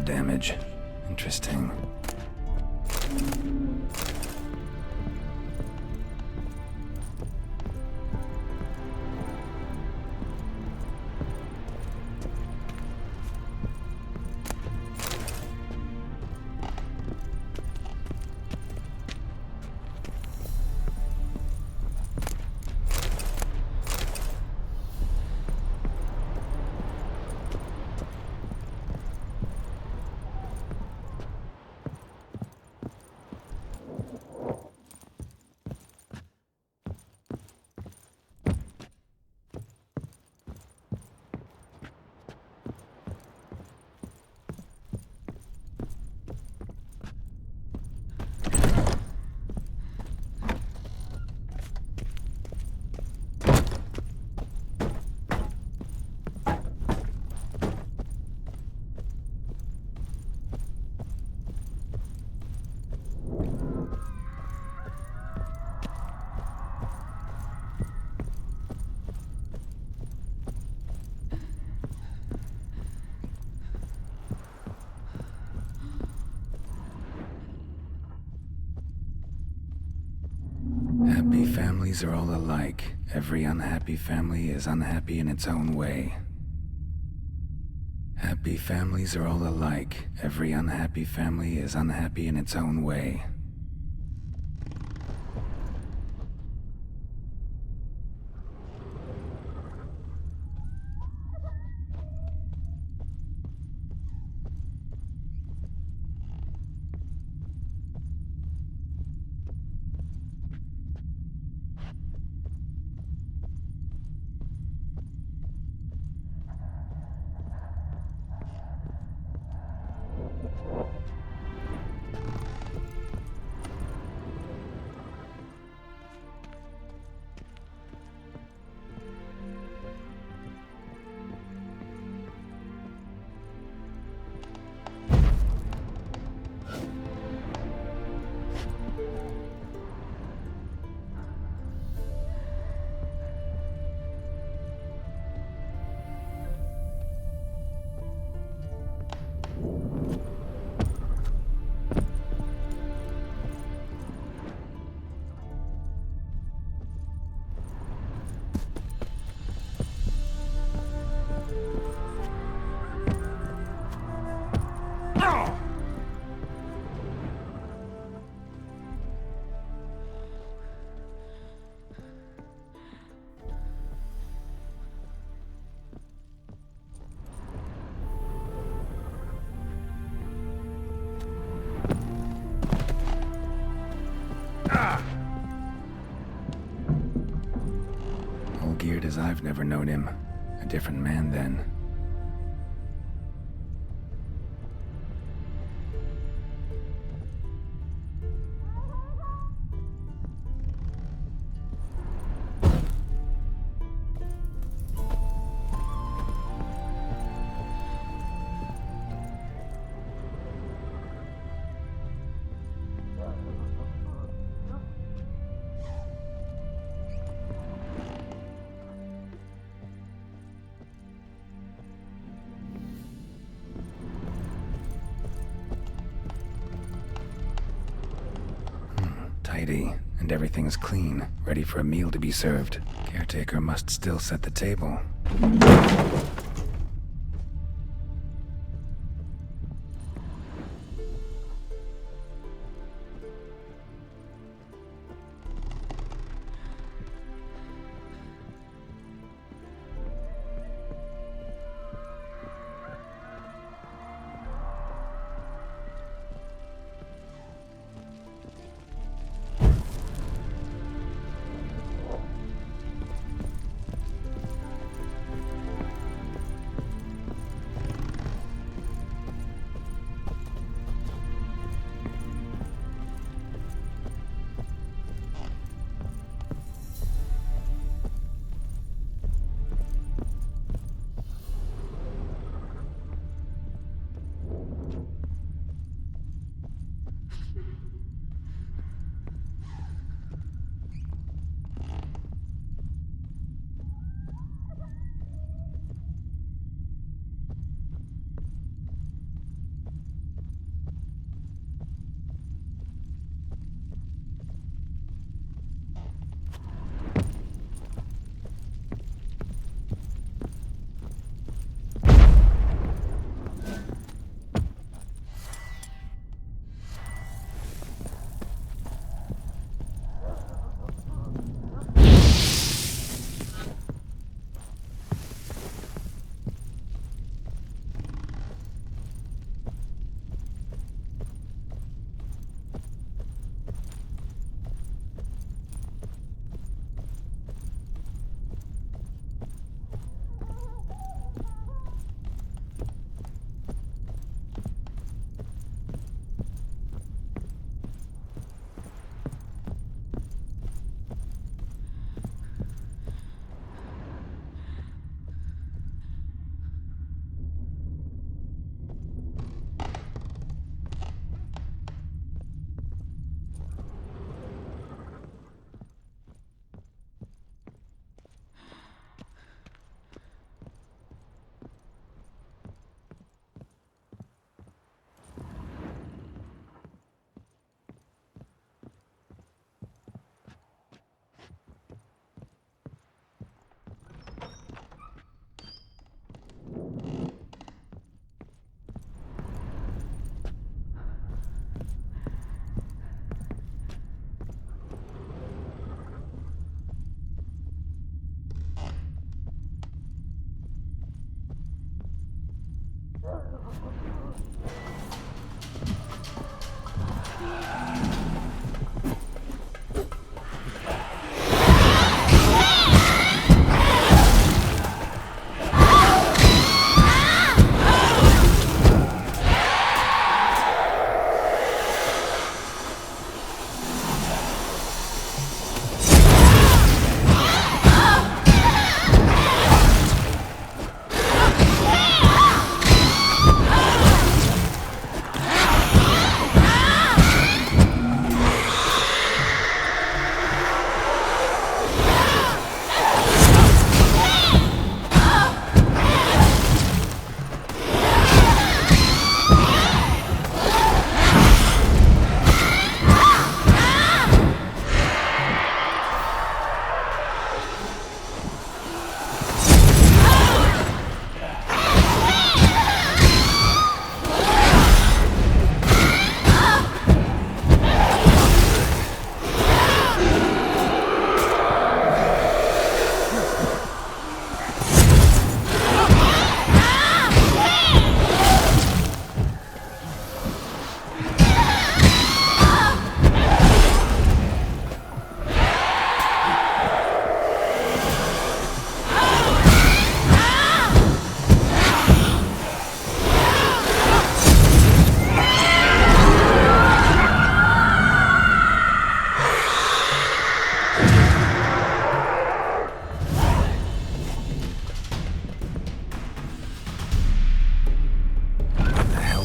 fire damage. Interesting. Happy families are all alike. Every unhappy family is unhappy in its own way. Happy families are all alike. Every unhappy family is unhappy in its own way. All geared as I've never known him. A different man then. Tidy, and everything's clean, ready for a meal to be served. Caretaker must still set the table.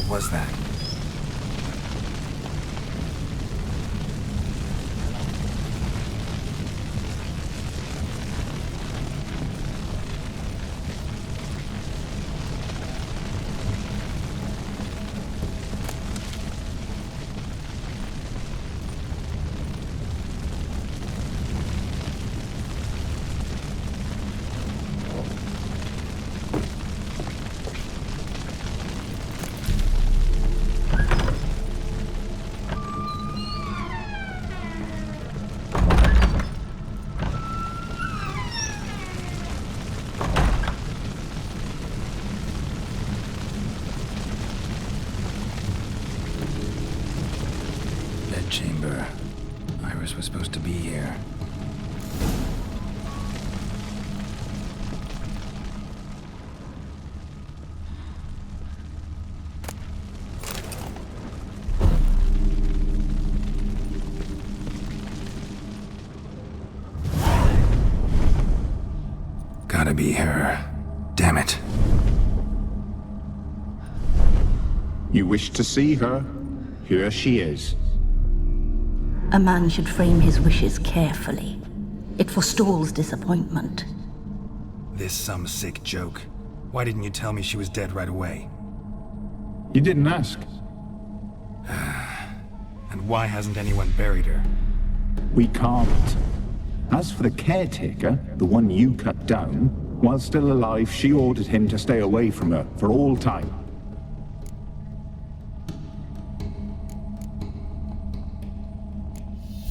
Was that? Chamber. Iris was supposed to be here. Gotta be her. Damn it. You wish to see her? Here she is. A man should frame his wishes carefully. It forestalls disappointment. This some sick joke. Why didn't you tell me she was dead right away? You didn't ask. And why hasn't anyone buried her? We can't. As for the caretaker, the one you cut down, while still alive, she ordered him to stay away from her for all time.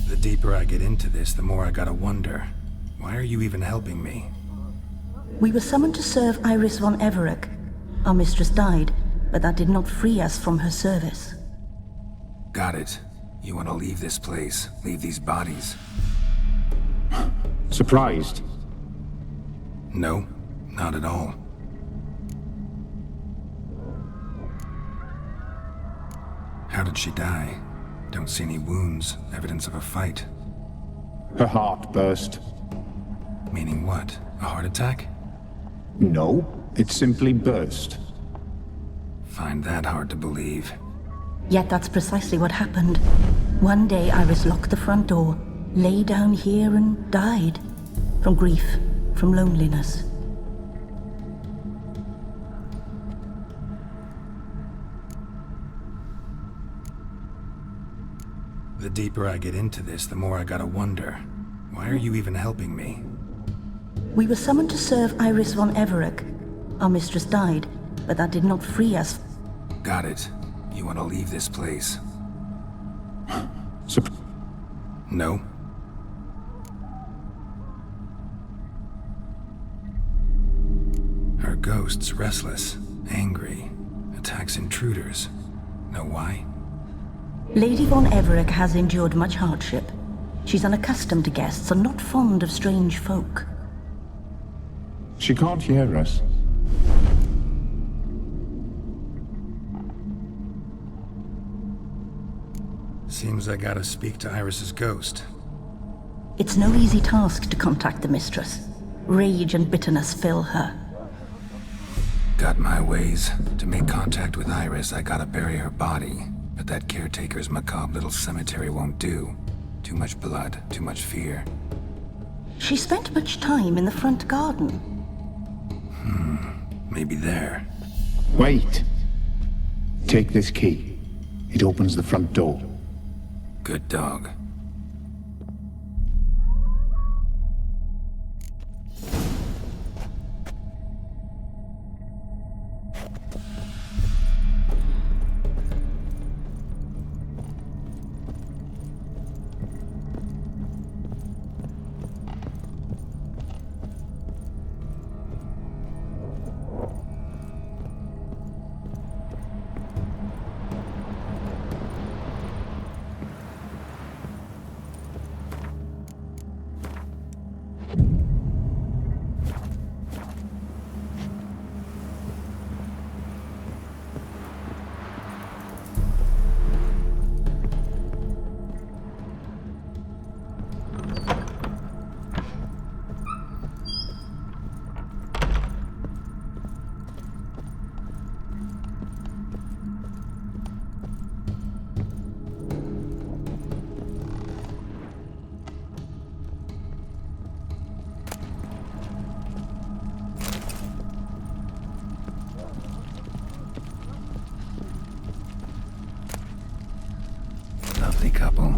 The deeper I get into this, the more I gotta wonder. Why are you even helping me? We were summoned to serve Iris von Everec. Our mistress died, but that did not free us from her service. Got it. You want to leave this place, leave these bodies. Surprised? No, not at all. How did she die? Don't see any wounds, evidence of a fight. Her heart burst. Meaning what? A heart attack? No, it simply burst. Find that hard to believe. Yet that's precisely what happened. One day Iris locked the front door, lay down here and died. From grief, from loneliness. The deeper I get into this, the more I gotta wonder. Why are you even helping me? We were summoned to serve Iris von Everec. Our mistress died, but that did not free us. Got it. You want to leave this place? No. Her ghost's restless, angry. attracts intruders. Know why? Lady von Everett has endured much hardship. She's unaccustomed to guests and not fond of strange folk. She can't hear us. Seems I gotta speak to Iris's ghost. It's no easy task to contact the mistress. Rage and bitterness fill her. Got my ways. To make contact with Iris, I gotta bury her body. But that caretaker's macabre little cemetery won't do. Too much blood, too much fear. She spent much time in the front garden. Maybe there. Wait! Take this key. It opens the front door. Good dog. Lovely couple.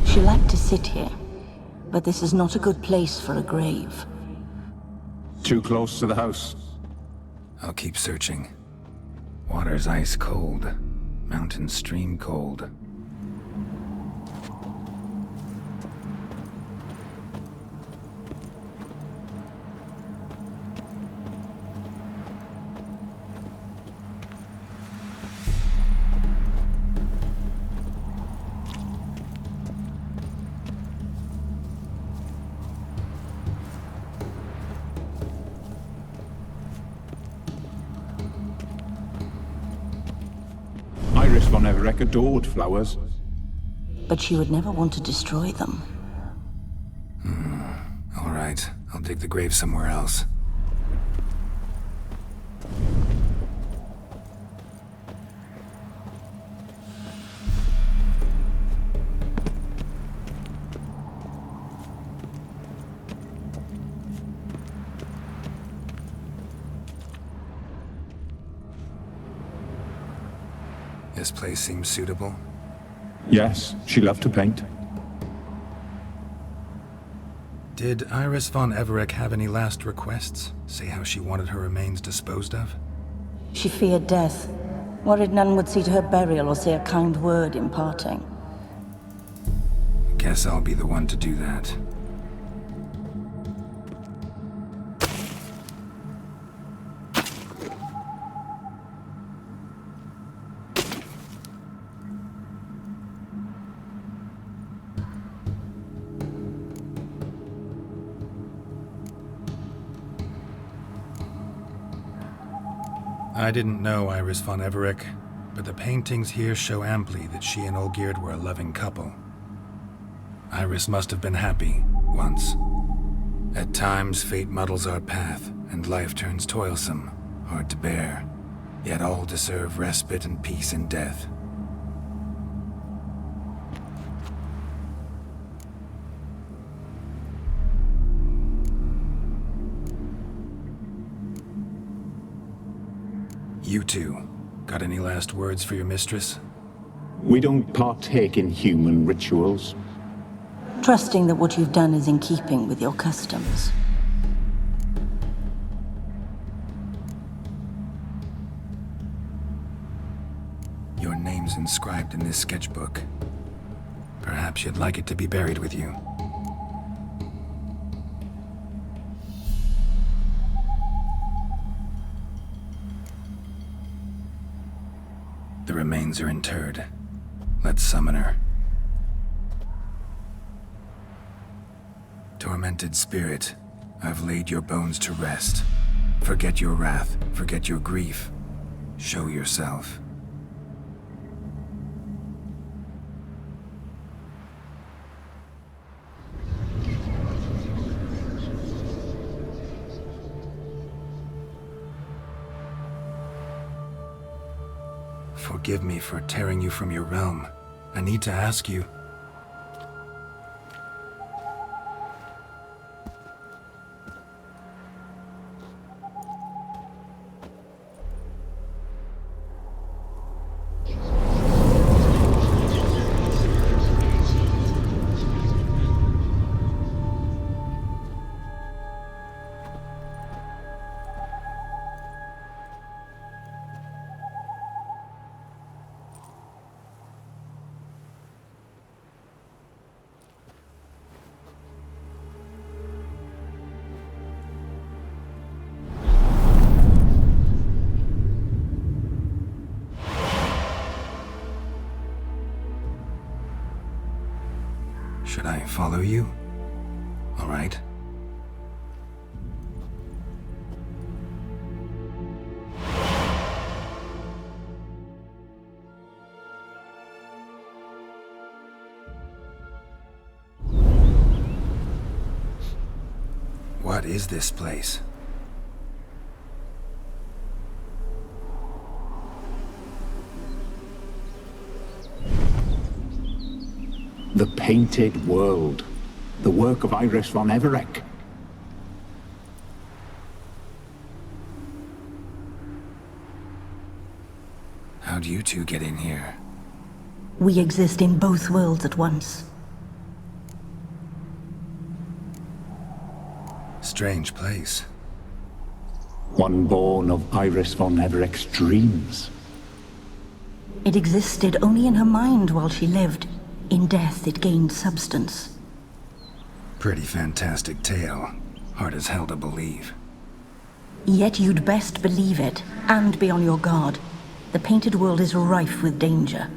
She liked to sit here, but this is not a good place for a grave. Too close to the house. I'll keep searching. Water's ice cold. Mountain stream cold. Iris Iris von Everec adored flowers. But she would never want to destroy them. All right, I'll dig the grave somewhere else. This place seems suitable. Yes, she loved to paint. Did Iris von Everec have any last requests? Say how she wanted her remains disposed of? She feared death, worried none would see to her burial or say a kind word in parting. Guess I'll be the one to do that. I didn't know Iris von Everec, but the paintings here show amply that she and Olgierd were a loving couple. Iris must have been happy, once. At times, fate muddles our path, and life turns toilsome, hard to bear. Yet all deserve respite and peace in death. You two, got any last words for your mistress? We don't partake in human rituals. Trusting that what you've done is in keeping with your customs. Your name's inscribed in this sketchbook. Perhaps you'd like it to be buried with you. The remains are interred. Let's summon her. Tormented spirit, I've laid your bones to rest. Forget your wrath, forget your grief. Show yourself. Forgive me for tearing you from your realm. I need to ask you. Should I follow you? All right. What is this place? The Painted World. The work of Iris von Everec. How'd you two get in here? We exist in both worlds at once. Strange place. One born of Iris von Everec's dreams. It existed only in her mind while she lived. In death, it gained substance. Pretty fantastic tale. Hard as hell to believe. Yet you'd best believe it, and be on your guard. The Painted World is rife with danger.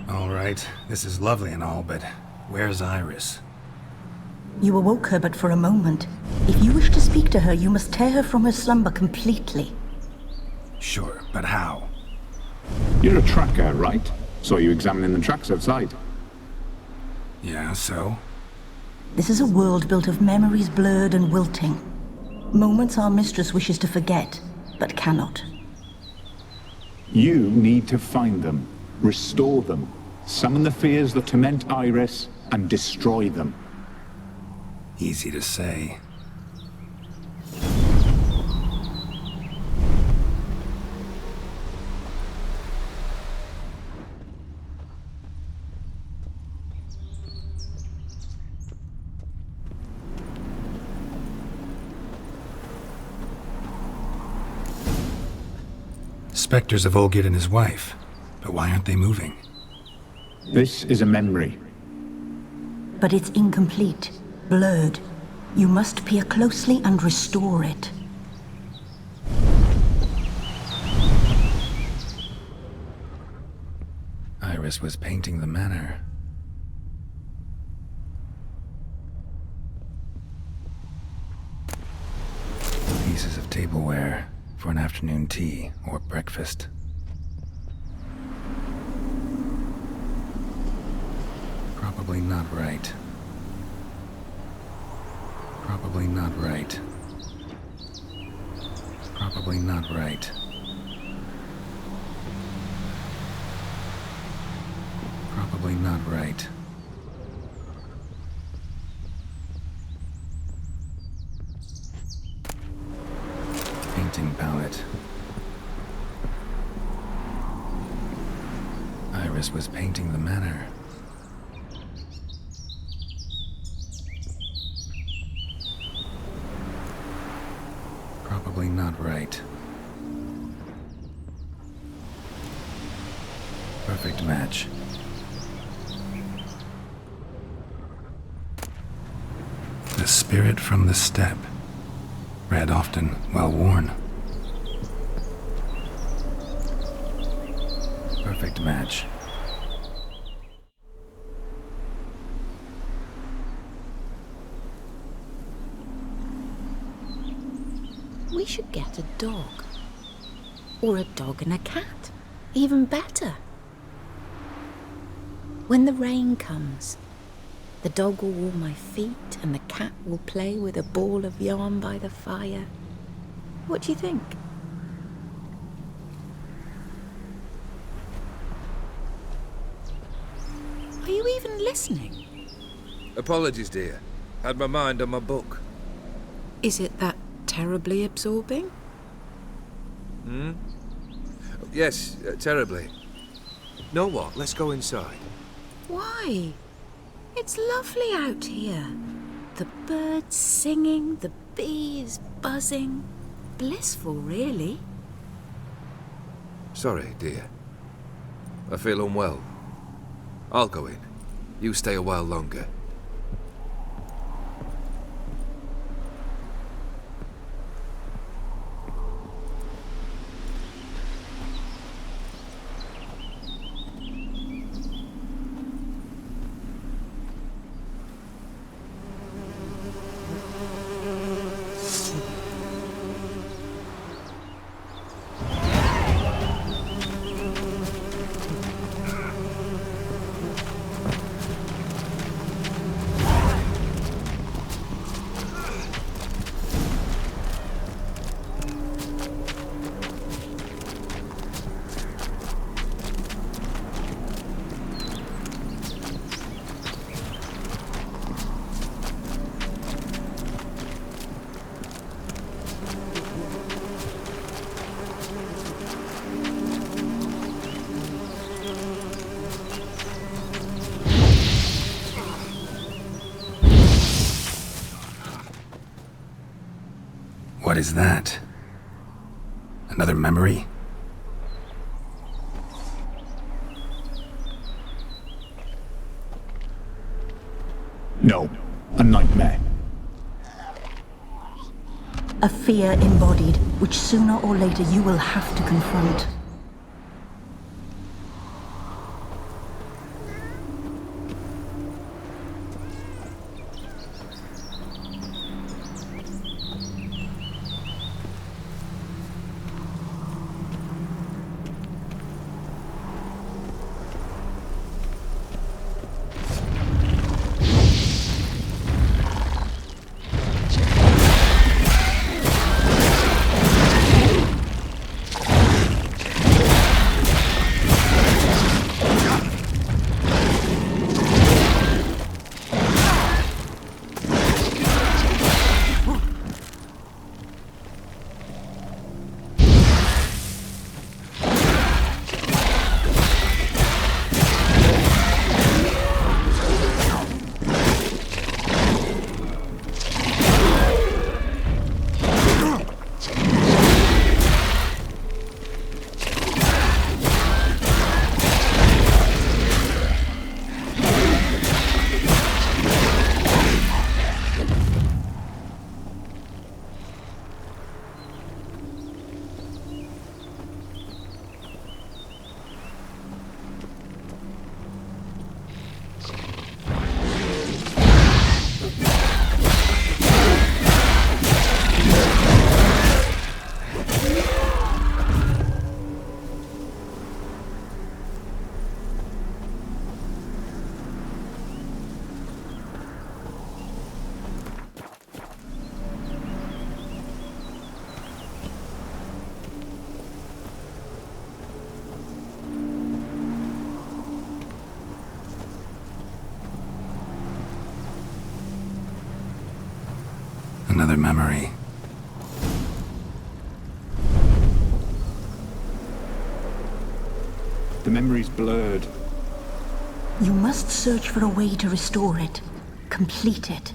All right, this is lovely and all, but where's Iris? You awoke her but for a moment. If you wish to speak to her, you must tear her from her slumber completely. Sure, but how? You're a tracker, right? Saw you examining the tracks outside. Yeah, so? This is a world built of memories blurred and wilting. Moments our mistress wishes to forget, but cannot. You need to find them, restore them, summon the fears that torment Iris, and destroy them. Easy to say. Spectres of Olgid and his wife. But why aren't they moving? This is a memory. But it's incomplete, blurred. You must peer closely and restore it. Iris was painting the manor. Pieces of tableware for an afternoon tea or breakfast. Probably not right. Probably not right. Probably not right. Probably not right. Painting palette. Iris was painting the manor. Probably not right. Perfect match. The spirit from the steppe. Read often, well worn. Perfect match. We should get a dog. Or a dog and a cat. Even better. When the rain comes, the dog will warm my feet and the cat will play with a ball of yarn by the fire. What do you think? Are you even listening? Apologies, dear. Had my mind on my book. Is it that terribly absorbing? Yes, terribly. Know what? Let's go inside. Why? It's lovely out here. The birds singing, the bees buzzing. Blissful, really. Sorry, dear. I feel unwell. I'll go in. You stay a while longer. What is that? Another memory? No, a nightmare. A fear embodied, which sooner or later you will have to confront. Another memory. The memory's blurred. You must search for a way to restore it. Complete it.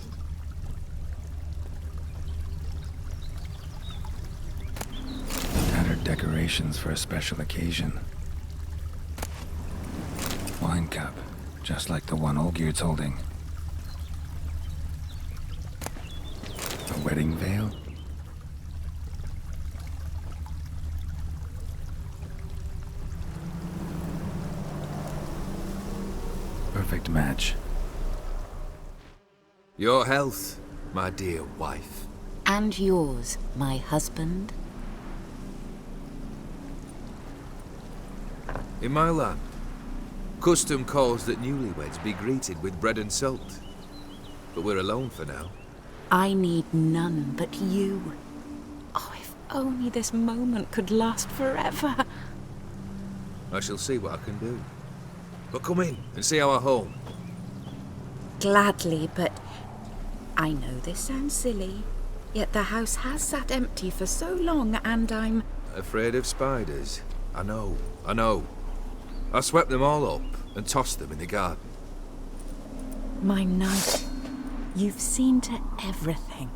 Tattered decorations for a special occasion. Wine cup, just like the one Olgierd's holding. A wedding veil? Perfect match. Your health, my dear wife. And yours, my husband. In my land, custom calls that newlyweds be greeted with bread and salt. But we're alone for now. I need none but you. Oh, if only this moment could last forever. I shall see what I can do. But come in and see our home. Gladly, but I know this sounds silly, yet the house has sat empty for so long and I'm... Afraid of spiders? I know. I swept them all up and tossed them in the garden. My knight, you've seen to everything.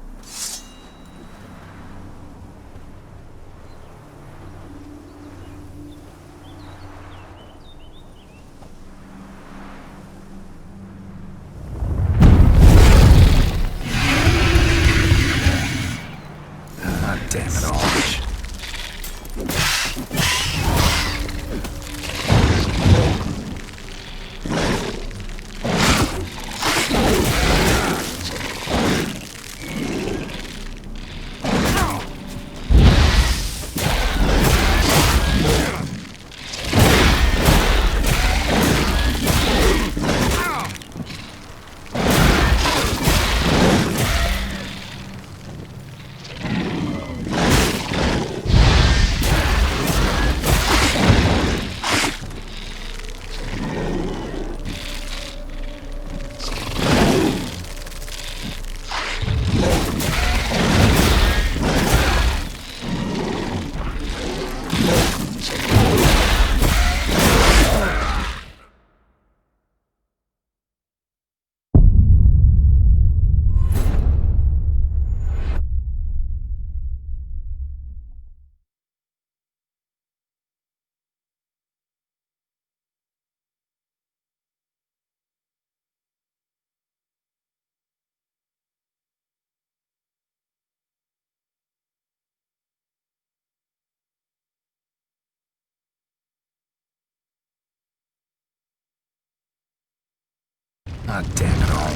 Damn it all. Ah, damn it all.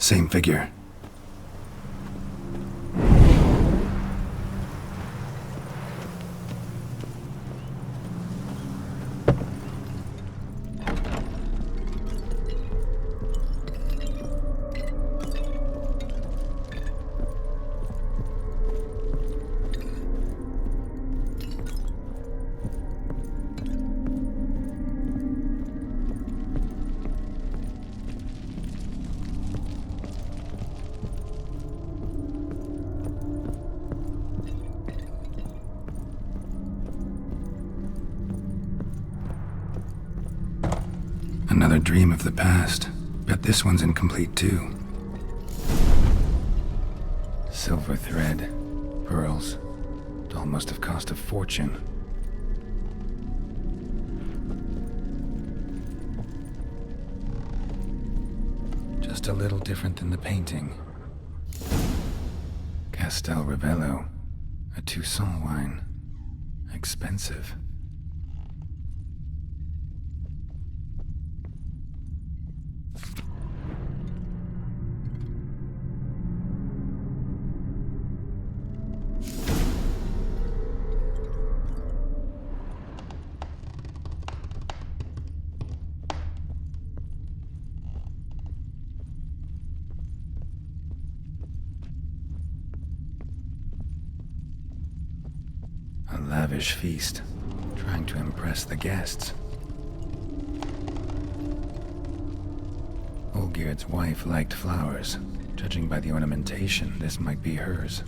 Same figure. Another dream of the past. Bet this one's incomplete too. Silver thread, pearls. Doll must have cost a fortune. Just a little different than the painting. Castel Ravello, a Toussaint wine. Expensive. A lavish feast, trying to impress the guests. Olgierd's wife liked flowers. Judging by the ornamentation, this might be hers.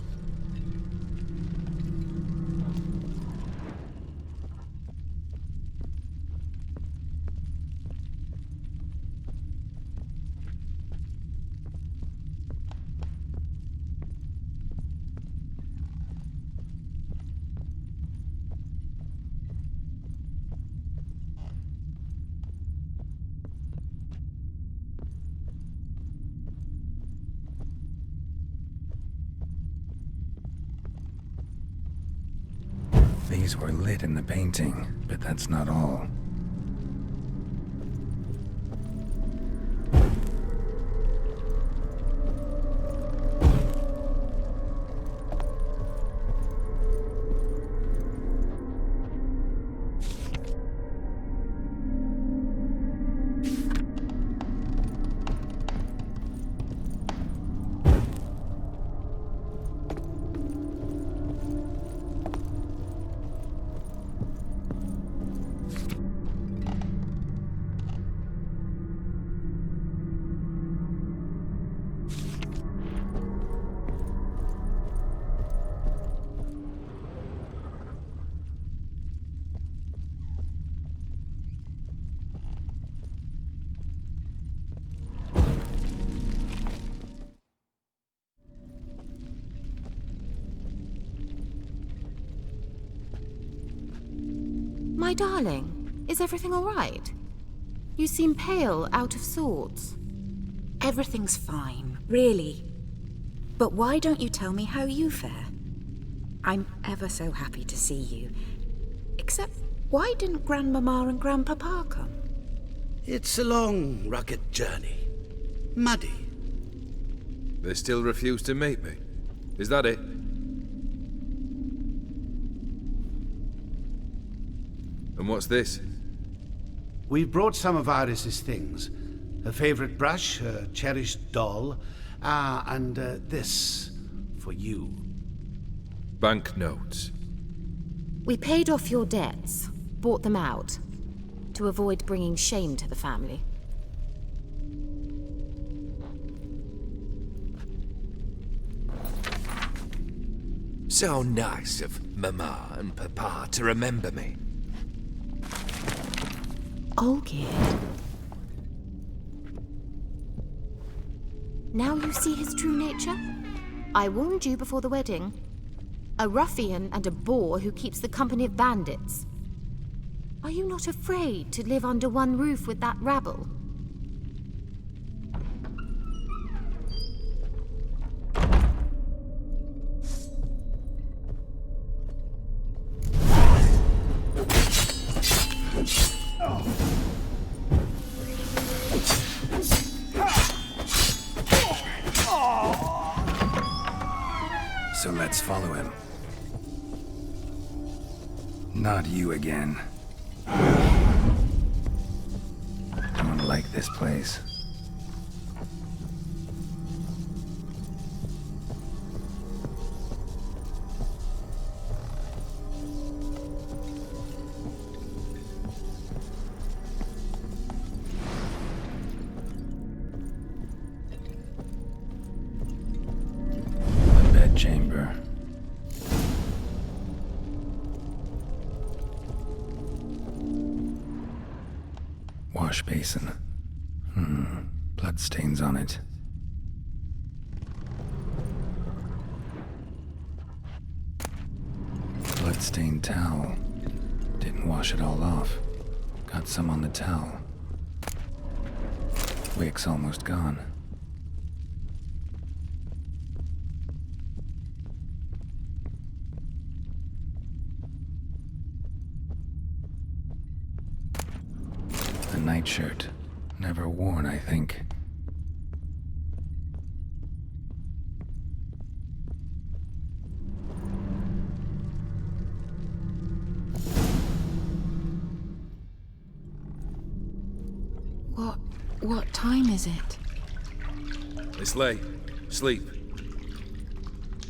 These were lit in the painting, but that's not all. My darling, is everything all right? You seem pale, out of sorts. Everything's fine, really. But why don't you tell me how you fare? I'm ever so happy to see you. Except, why didn't Grandmama and Grandpapa come? It's a long, rugged journey. Muddy. They still refuse to meet me. Is that it? And what's this? We've brought some of Iris's things. Her favorite brush, her cherished doll, and this for you. Banknotes. We paid off your debts, bought them out, to avoid bringing shame to the family. So nice of Mama and Papa to remember me. Olgierd. Now you see his true nature? I warned you before the wedding. A ruffian and a boor who keeps the company of bandits. Are you not afraid to live under one roof with that rabble? So let's follow him. Not you again. I don't like this place. Chamber. Wash basin. Bloodstains on it. Bloodstained towel. Didn't wash it all off. Got some on the towel. Wick's almost gone. A nightshirt. Never worn, I think. What time is it? It's late. Sleep.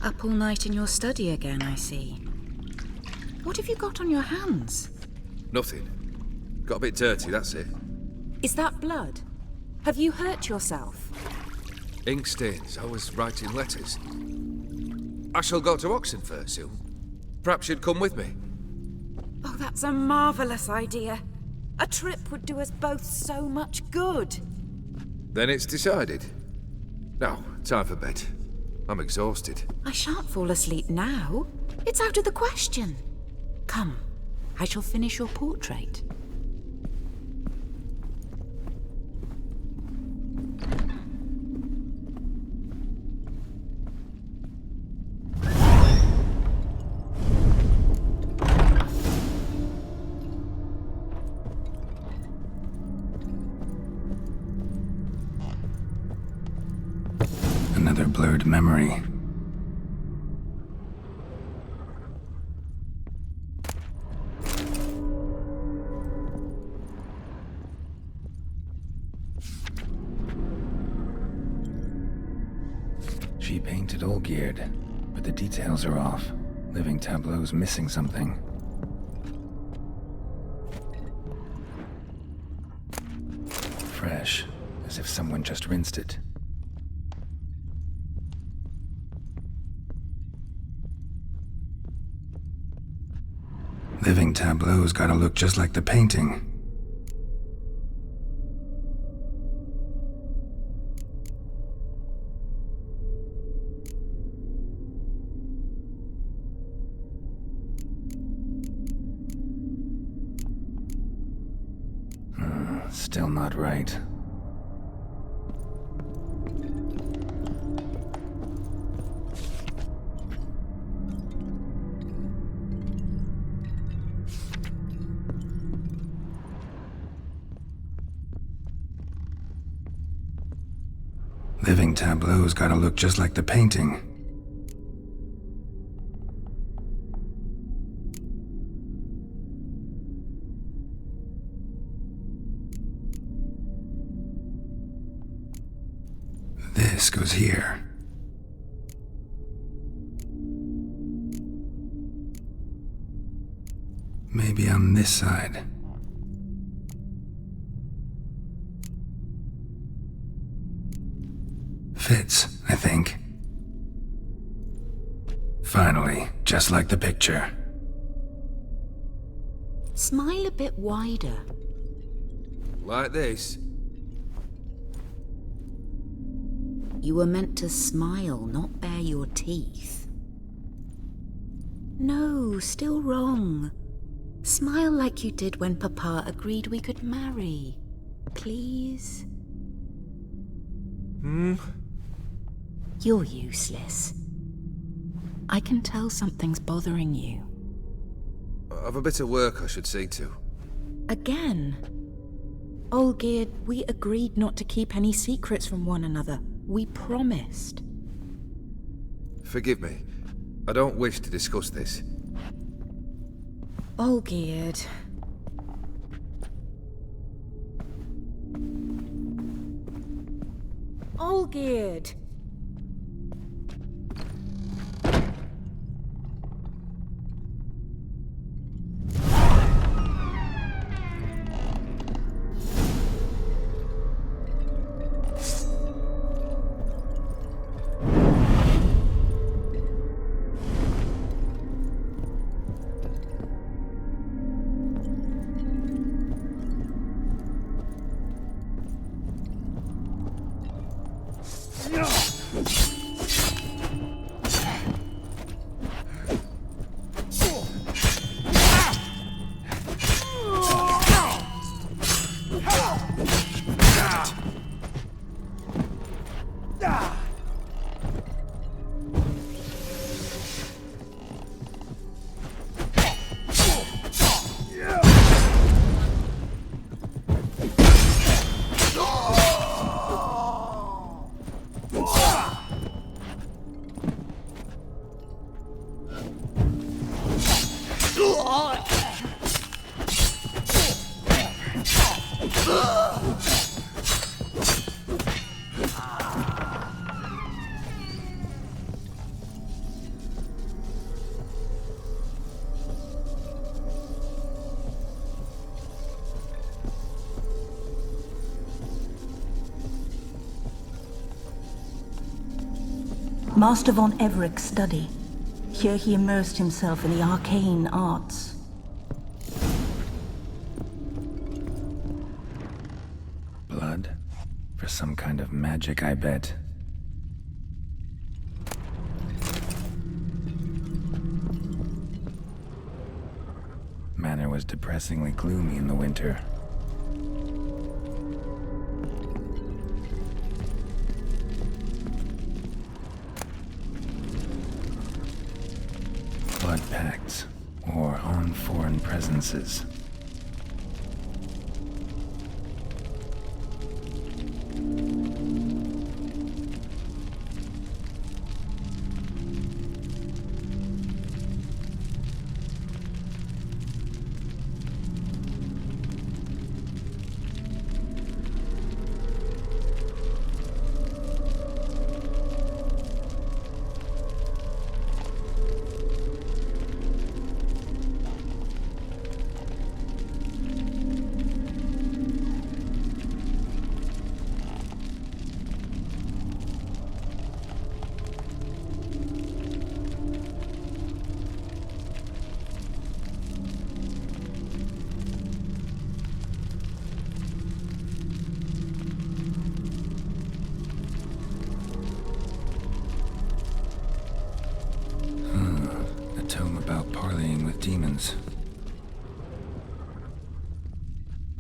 Up all night in your study again, I see. What have you got on your hands? Nothing. Got a bit dirty, that's it. Is that blood? Have you hurt yourself? Ink stains. I was writing letters. I shall go to Oxenfurt soon. Perhaps you'd come with me. Oh, that's a marvellous idea. A trip would do us both so much good. Then it's decided. Now, time for bed. I'm exhausted. I shan't fall asleep now. It's out of the question. Come, I shall finish your portrait. Another blurred memory. She painted all geared, but the details are off. Living tableau's missing something. Fresh, as if someone just rinsed it. Living tableau's gotta look just like the painting. Still not right. Living tableau's gotta look just like the painting. This goes here. Maybe on this side. Fits, I think. Finally, just like the picture. Smile a bit wider. Like this? You were meant to smile, not bare your teeth. No, still wrong. Smile like you did when Papa agreed we could marry. Please? You're useless. I can tell something's bothering you. I've a bit of work I should see to. Again? Olgierd, we agreed not to keep any secrets from one another. We promised. Forgive me. I don't wish to discuss this. All geared. All geared. Master von Everett's study. Here he immersed himself in the arcane arts. Blood? For some kind of magic, I bet. Manor was depressingly gloomy in the winter. Blood pacts, or on foreign presences. Demons.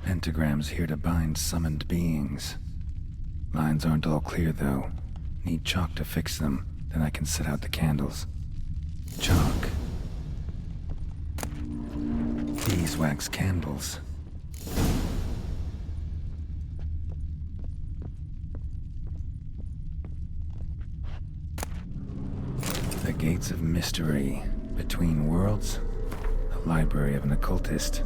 Pentagrams here to bind summoned beings. Lines aren't all clear, though. Need chalk to fix them, then I can set out the candles. Chalk. Beeswax candles. The gates of mystery. Between worlds? The library of an occultist.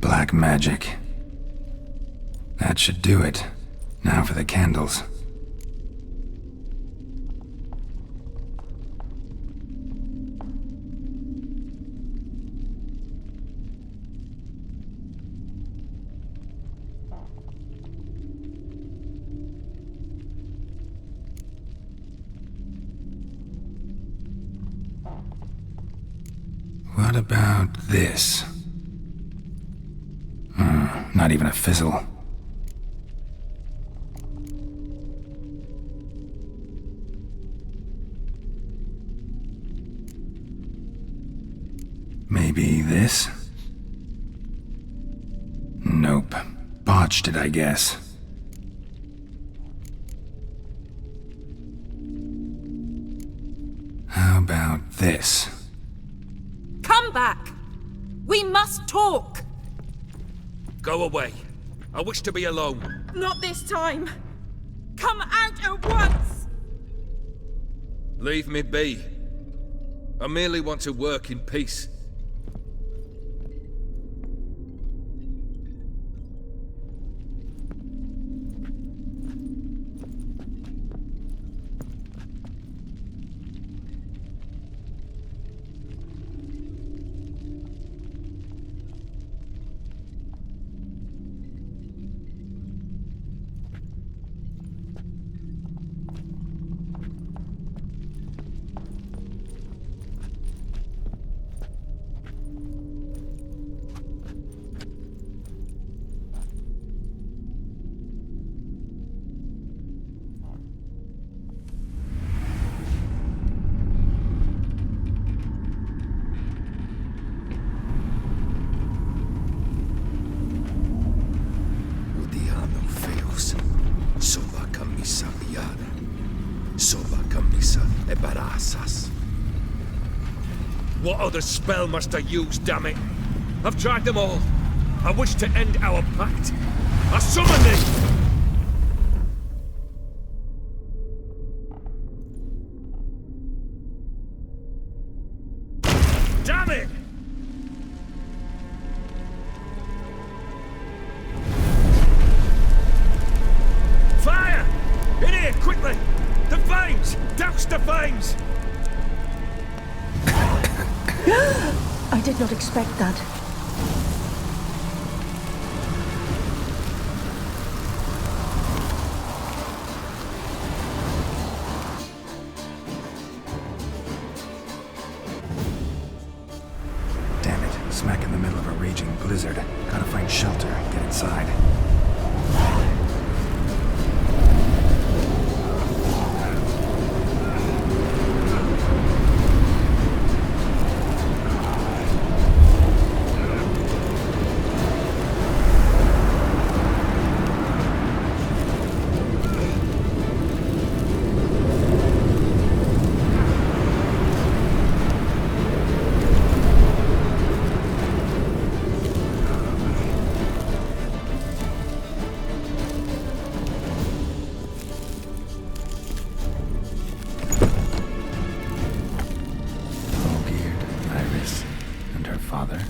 Black magic. That should do it. Now for the candles. What about this? Not even a fizzle. Maybe this? Nope. Botched it, I guess. How about this? Come back! We must talk! Go away. I wish to be alone. Not this time! Come out at once! Leave me be. I merely want to work in peace. What other spell must I use, damn it? I've tried them all. I wish to end our pact. I summon thee! Damn it! Fire! In here, quickly! The flames! Douse the flames! I did not expect that. Damn it, smack in the middle of a raging blizzard. Gotta find shelter, get inside. Father.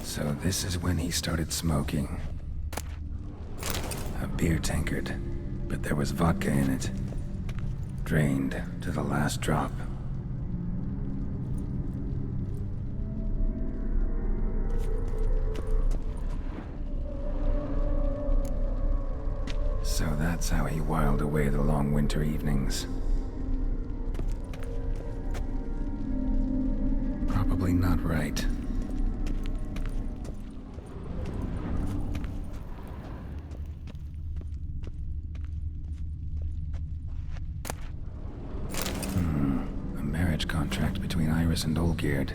So this is when he started smoking. A beer tankard, but there was vodka in it. Drained to the last drop. So that's how he whiled away the long winter evenings. Probably not right. A marriage contract between Iris and Olgierd.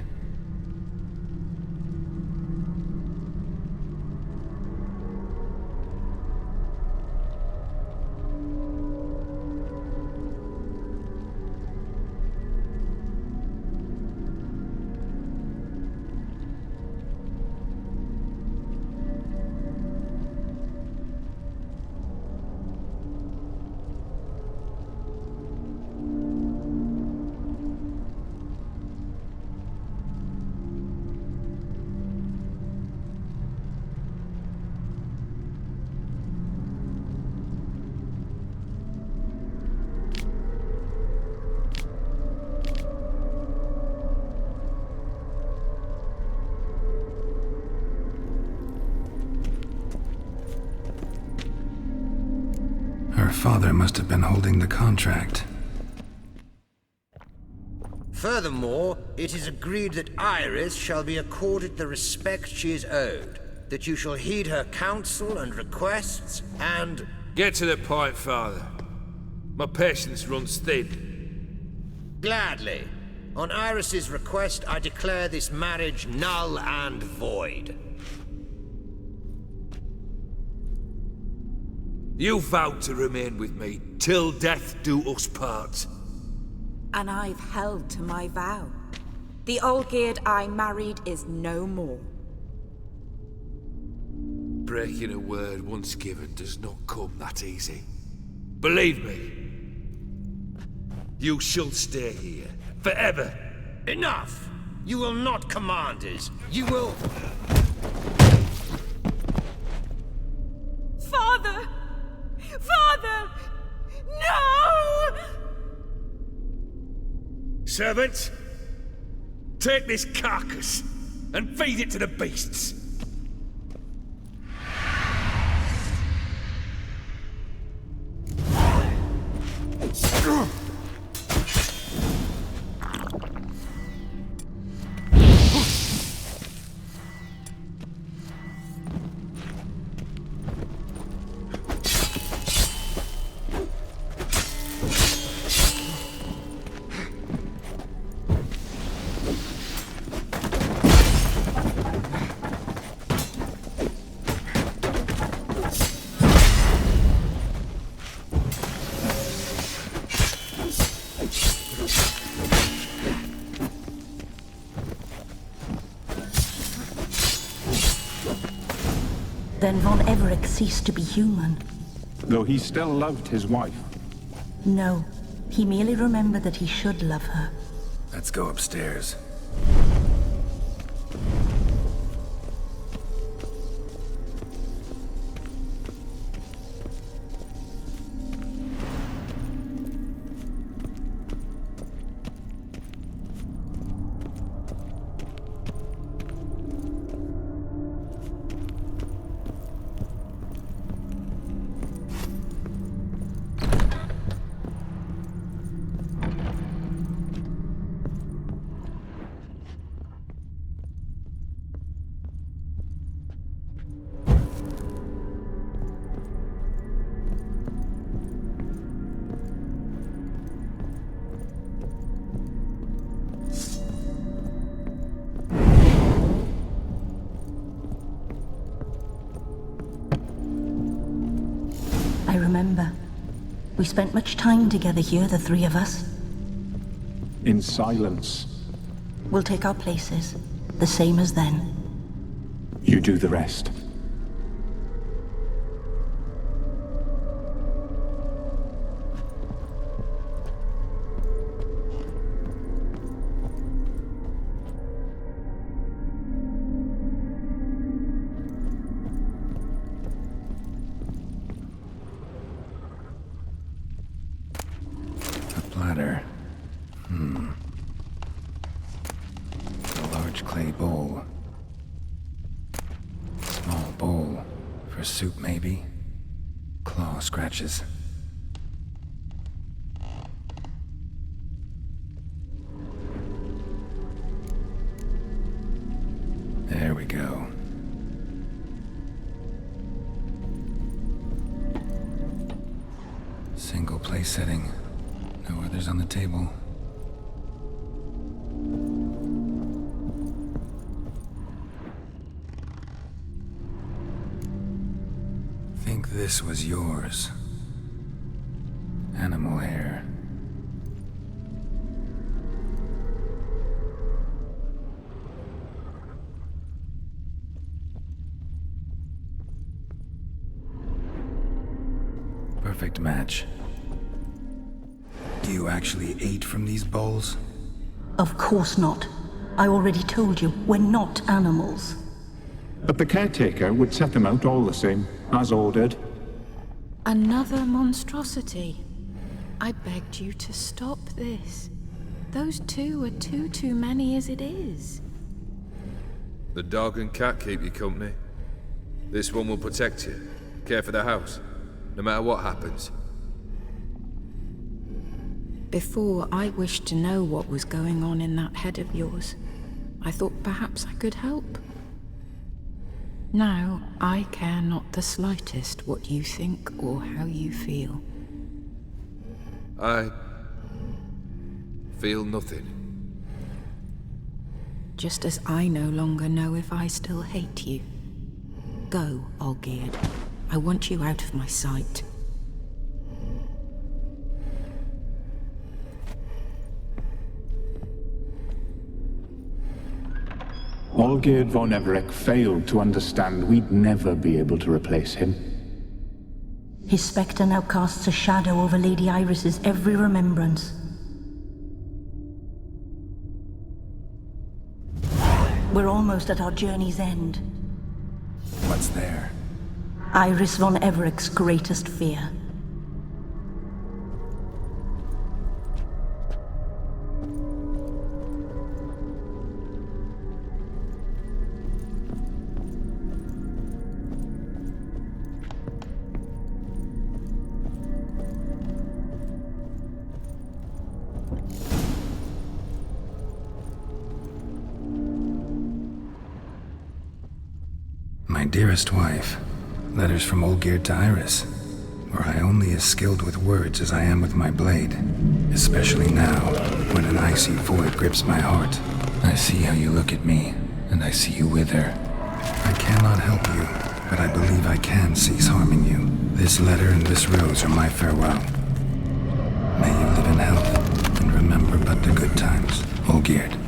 Her father must have been holding the contract. Furthermore, it is agreed that Iris shall be accorded the respect she is owed, that you shall heed her counsel and requests, and... Get to the point, Father. My patience runs thin. Gladly. On Iris's request, I declare this marriage null and void. You vowed to remain with me till death do us part. And I've held to my vow. The Olgierd I married is no more. Breaking a word once given does not come that easy. Believe me. You shall stay here, forever. Enough! You will not command us. You will... Father! Father! No! Servants, take this carcass and feed it to the beasts. Then Von Everec ceased to be human. Though he still loved his wife. No, he merely remembered that he should love her. Let's go upstairs. I remember. We spent much time together here, the three of us. In silence. We'll take our places, the same as then. You do the rest. clay bowl. Small bowl. For soup, maybe? Claw scratches. There we go. Single place setting. No others on the table. Think this was yours. Animal hair. Perfect match. You actually ate from these bowls? Of course not. I already told you, we're not animals. But the caretaker would set them out all the same, as ordered. Another monstrosity. I begged you to stop this. Those two are too many as it is. The dog and cat keep you company. This one will protect you, care for the house, no matter what happens. Before, I wished to know what was going on in that head of yours. I thought perhaps I could help. Now, I care not the slightest what you think or how you feel. I feel nothing. Just as I no longer know if I still hate you. Go, Olgierd. I want you out of my sight. Olgierd von Everec failed to understand we'd never be able to replace him. His spectre now casts a shadow over Lady Iris's every remembrance. We're almost at our journey's end. What's there? Iris von Everec's greatest fear. My dearest wife, letters from Olgierd to Iris, where I only as skilled with words as I am with my blade, especially now, when an icy void grips my heart. I see how you look at me, and I see you wither. I cannot help you, but I believe I can cease harming you. This letter and this rose are my farewell. May you live in health, and remember but the good times, Olgierd.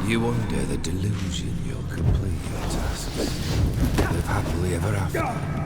You under the delusion you'll complete your tasks. Live happily ever after.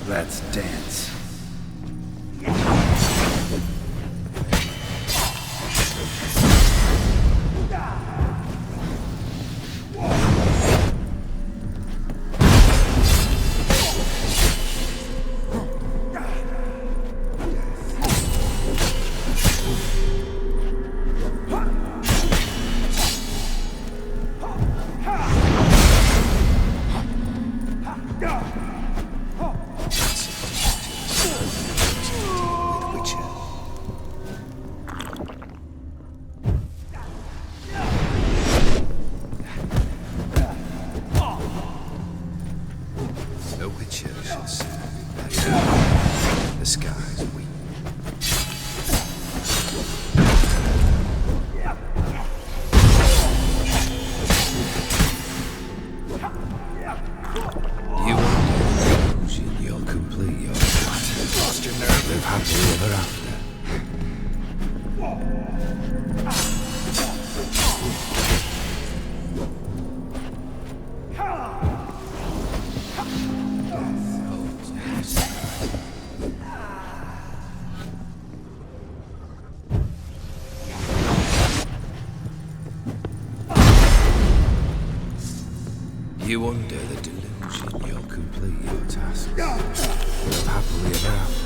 Let's dance. You under the delusion you'll complete your tasks. Live happily ever after.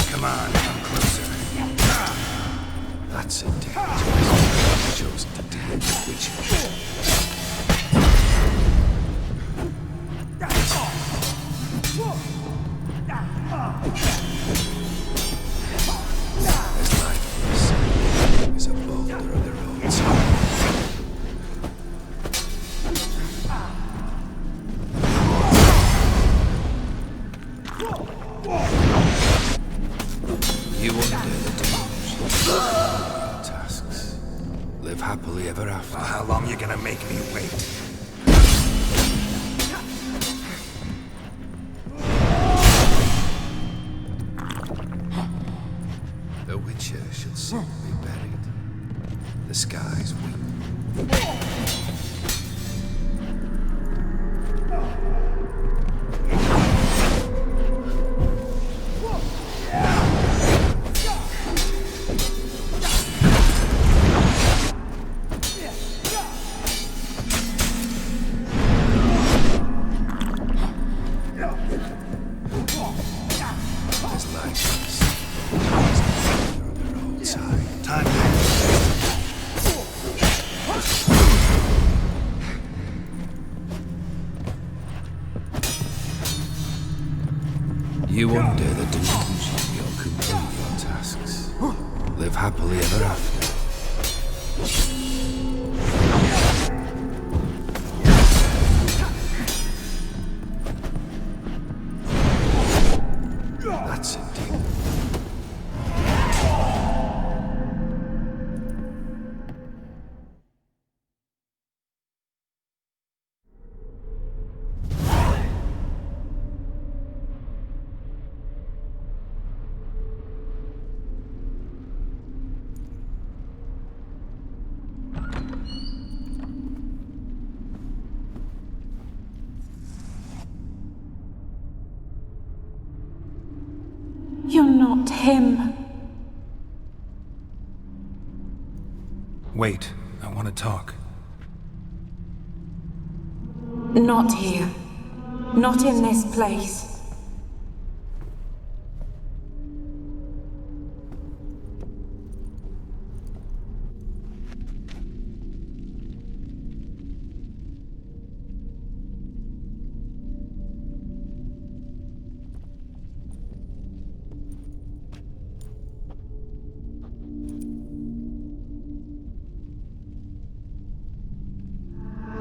Come on, come closer. That's it, I've chosen to deal with witches. There's life for us. There's a boulder on the roadside. You under the delusion. Tasks. Live happily ever after. How long you gonna make me wait? The Witcher should soon be buried. The skies weep. There's life on the roadside. Time to You under the delusion you'll complete your tasks. Live happily ever after. That's it, dear. You're not him. wait. I want to talk. Not here. Not in this place.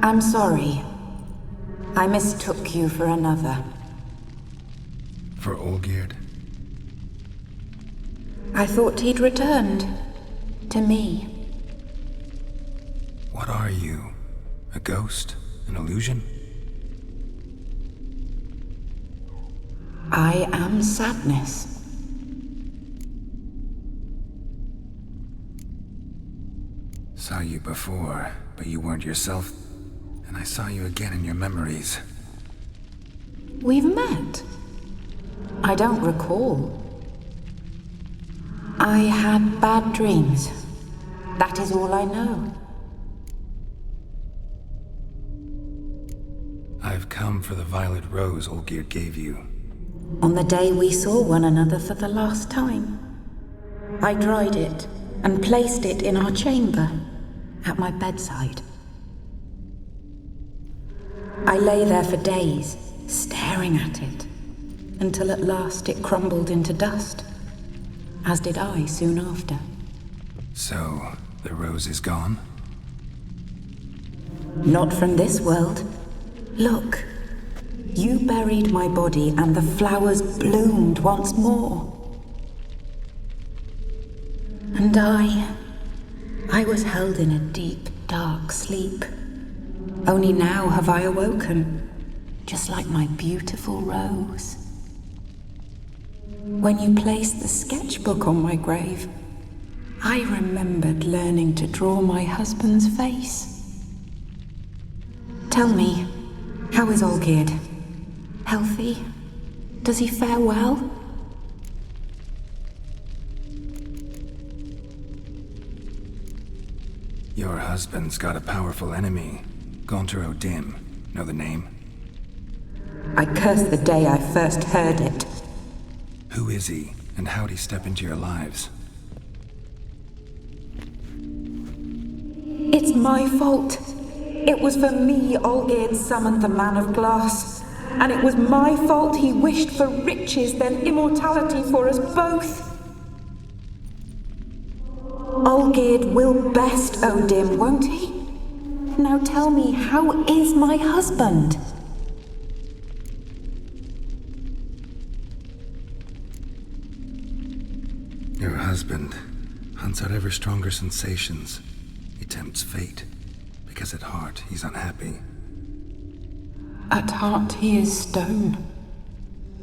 I'm sorry. I mistook you for another. For Olgierd? I thought he'd returned. To me. are you? A ghost? An illusion? I am sadness. Saw you before, but you weren't yourself. And I saw you again in your memories. We've met. I don't recall. I had bad dreams. That is all I know. I've come for the violet rose Olgierd gave you. On the day we saw one another for the last time, I dried it and placed it in our chamber at my bedside. I lay there for days, staring at it, until at last it crumbled into dust, as did I soon after. So, the rose is gone? Not from this world. Look, you buried my body and the flowers bloomed once more. And I was held in a deep, dark sleep. Only now have I awoken, just like my beautiful rose. When you placed the sketchbook on my grave, I remembered learning to draw my husband's face. Tell me, how is Olgierd? Healthy? Does he fare well? Your husband's got a powerful enemy. Gaunter O'Dim. Know the name? I curse the day I first heard it. Who is he, and how'd he step into your lives? It's my fault. It was for me Olgierd summoned the Man of Glass. And it was my fault he wished for riches, then immortality for us both. Olgierd will best O'Dim, won't he? Now tell me, how is my husband? Your husband hunts out ever stronger sensations. He tempts fate, because at heart he's unhappy. At heart he is stone,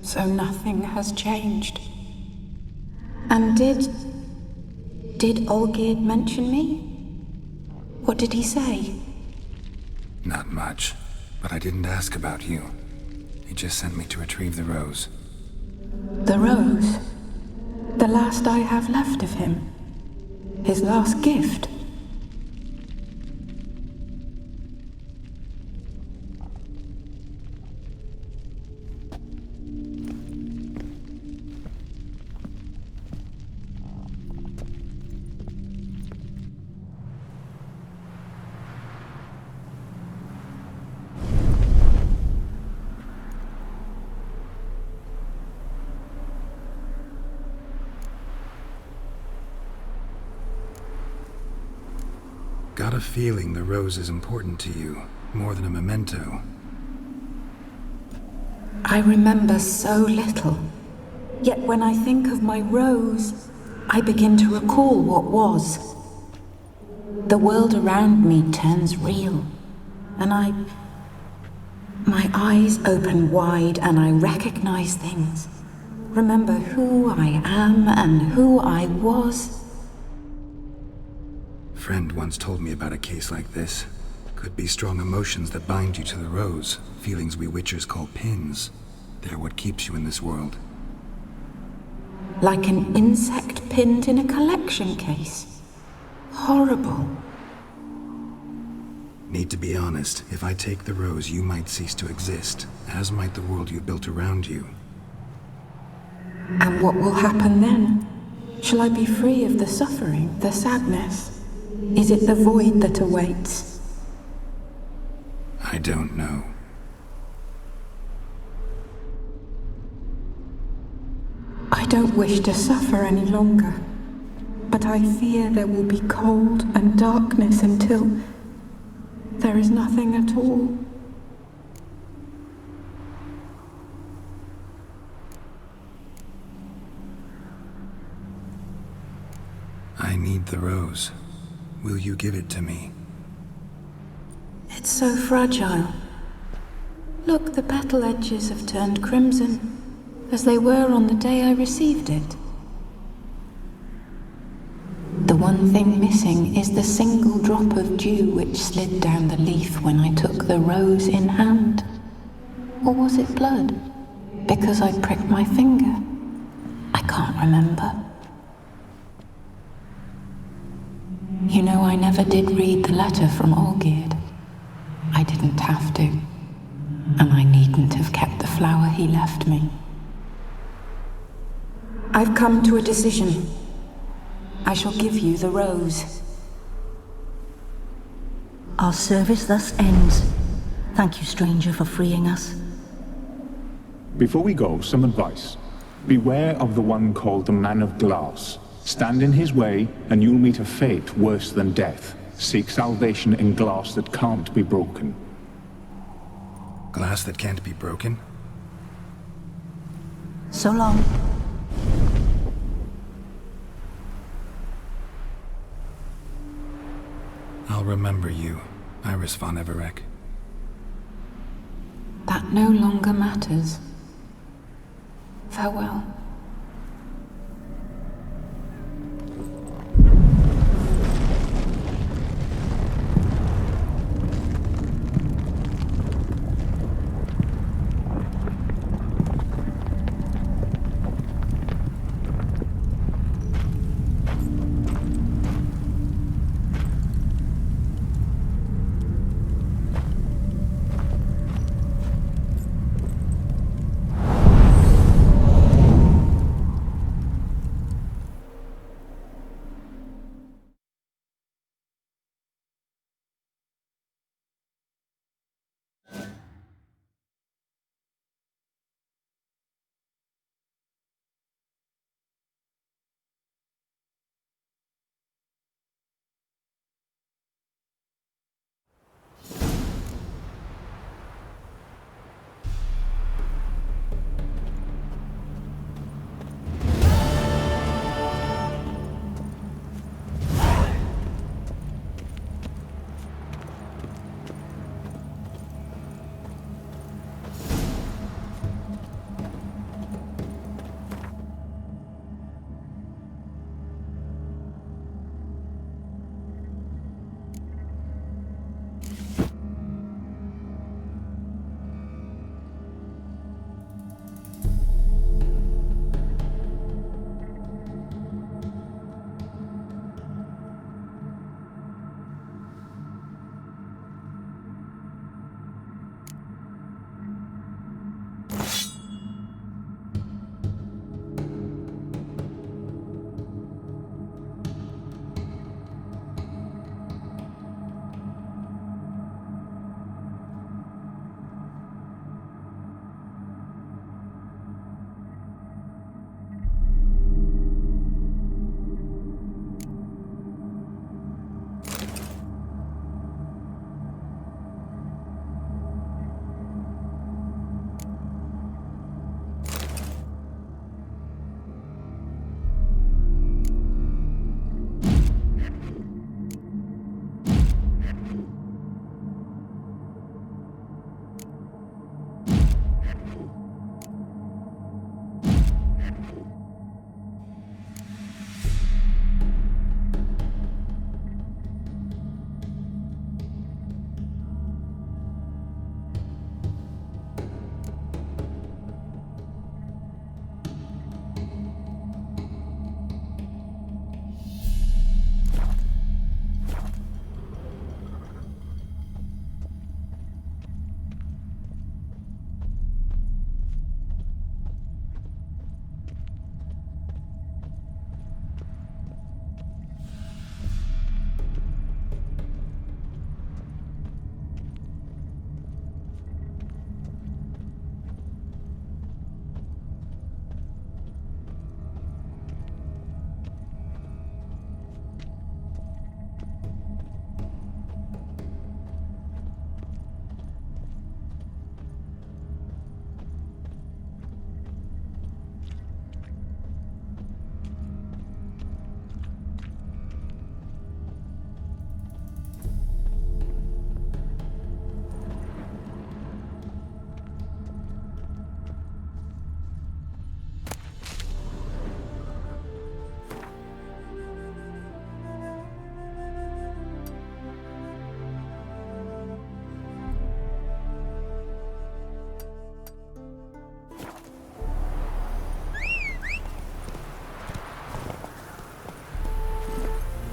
so nothing has changed. And did Olgierd mention me? What did he say? Not much, but I didn't ask about you. He just sent me to retrieve the rose. The rose? The last I have left of him? His last gift? Got a feeling the rose is important to you, more than a memento. I remember so little. Yet when I think of my rose, I begin to recall what was. The world around me turns real, and my eyes open wide and I recognize things. Remember who I am and who I was. Friend once told me about a case like this. Could be strong emotions that bind you to the rose, feelings we witchers call pins. They're what keeps you in this world. Like an insect pinned in a collection case. Horrible. Need to be honest, if I take the rose, you might cease to exist, as might the world you built around you. And what will happen then? Shall I be free of the suffering, the sadness? Is it the void that awaits? I don't know. I don't wish to suffer any longer, but I fear there will be cold and darkness until there is nothing at all. I need the rose. Will you give it to me? It's so fragile. Look, the petal edges have turned crimson, as they were on the day I received it. The one thing missing is the single drop of dew which slid down the leaf when I took the rose in hand. Or was it blood? Because I pricked my finger? I can't remember. You know, I never did read the letter from Olgierd. I didn't have to. And I needn't have kept the flower he left me. I've come to a decision. I shall give you the rose. Our service thus ends. Thank you, stranger, for freeing us. Before we go, some advice. Beware of the one called the Man of Glass. Stand in his way, and you'll meet a fate worse than death. Seek salvation in glass that can't be broken. Glass that can't be broken? So long. I'll remember you, Iris von Everec. That no longer matters. Farewell.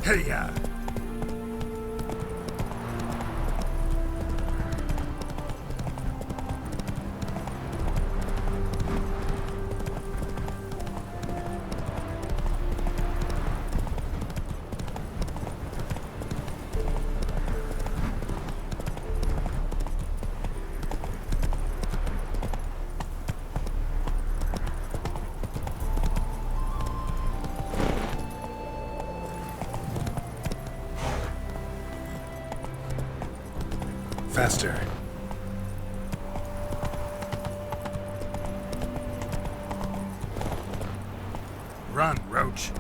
Hey-ya! Faster. Run, Roach.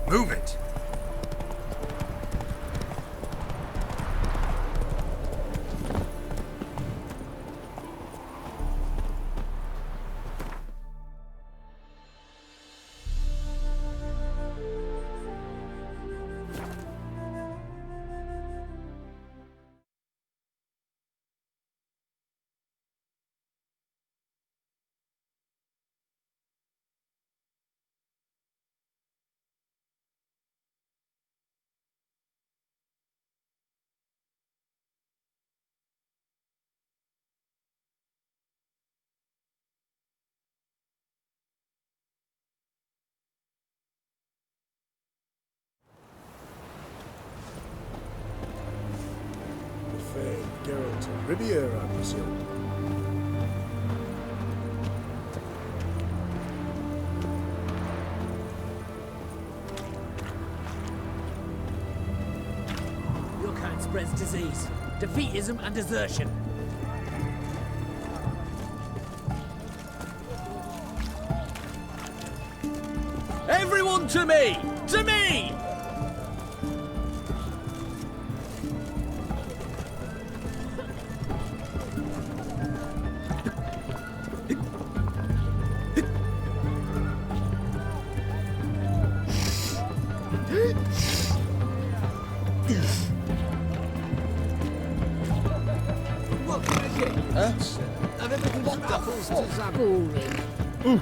Move it! Geralt of Rivia, I presume. Your kind spreads disease, defeatism and desertion. Everyone to me! To me!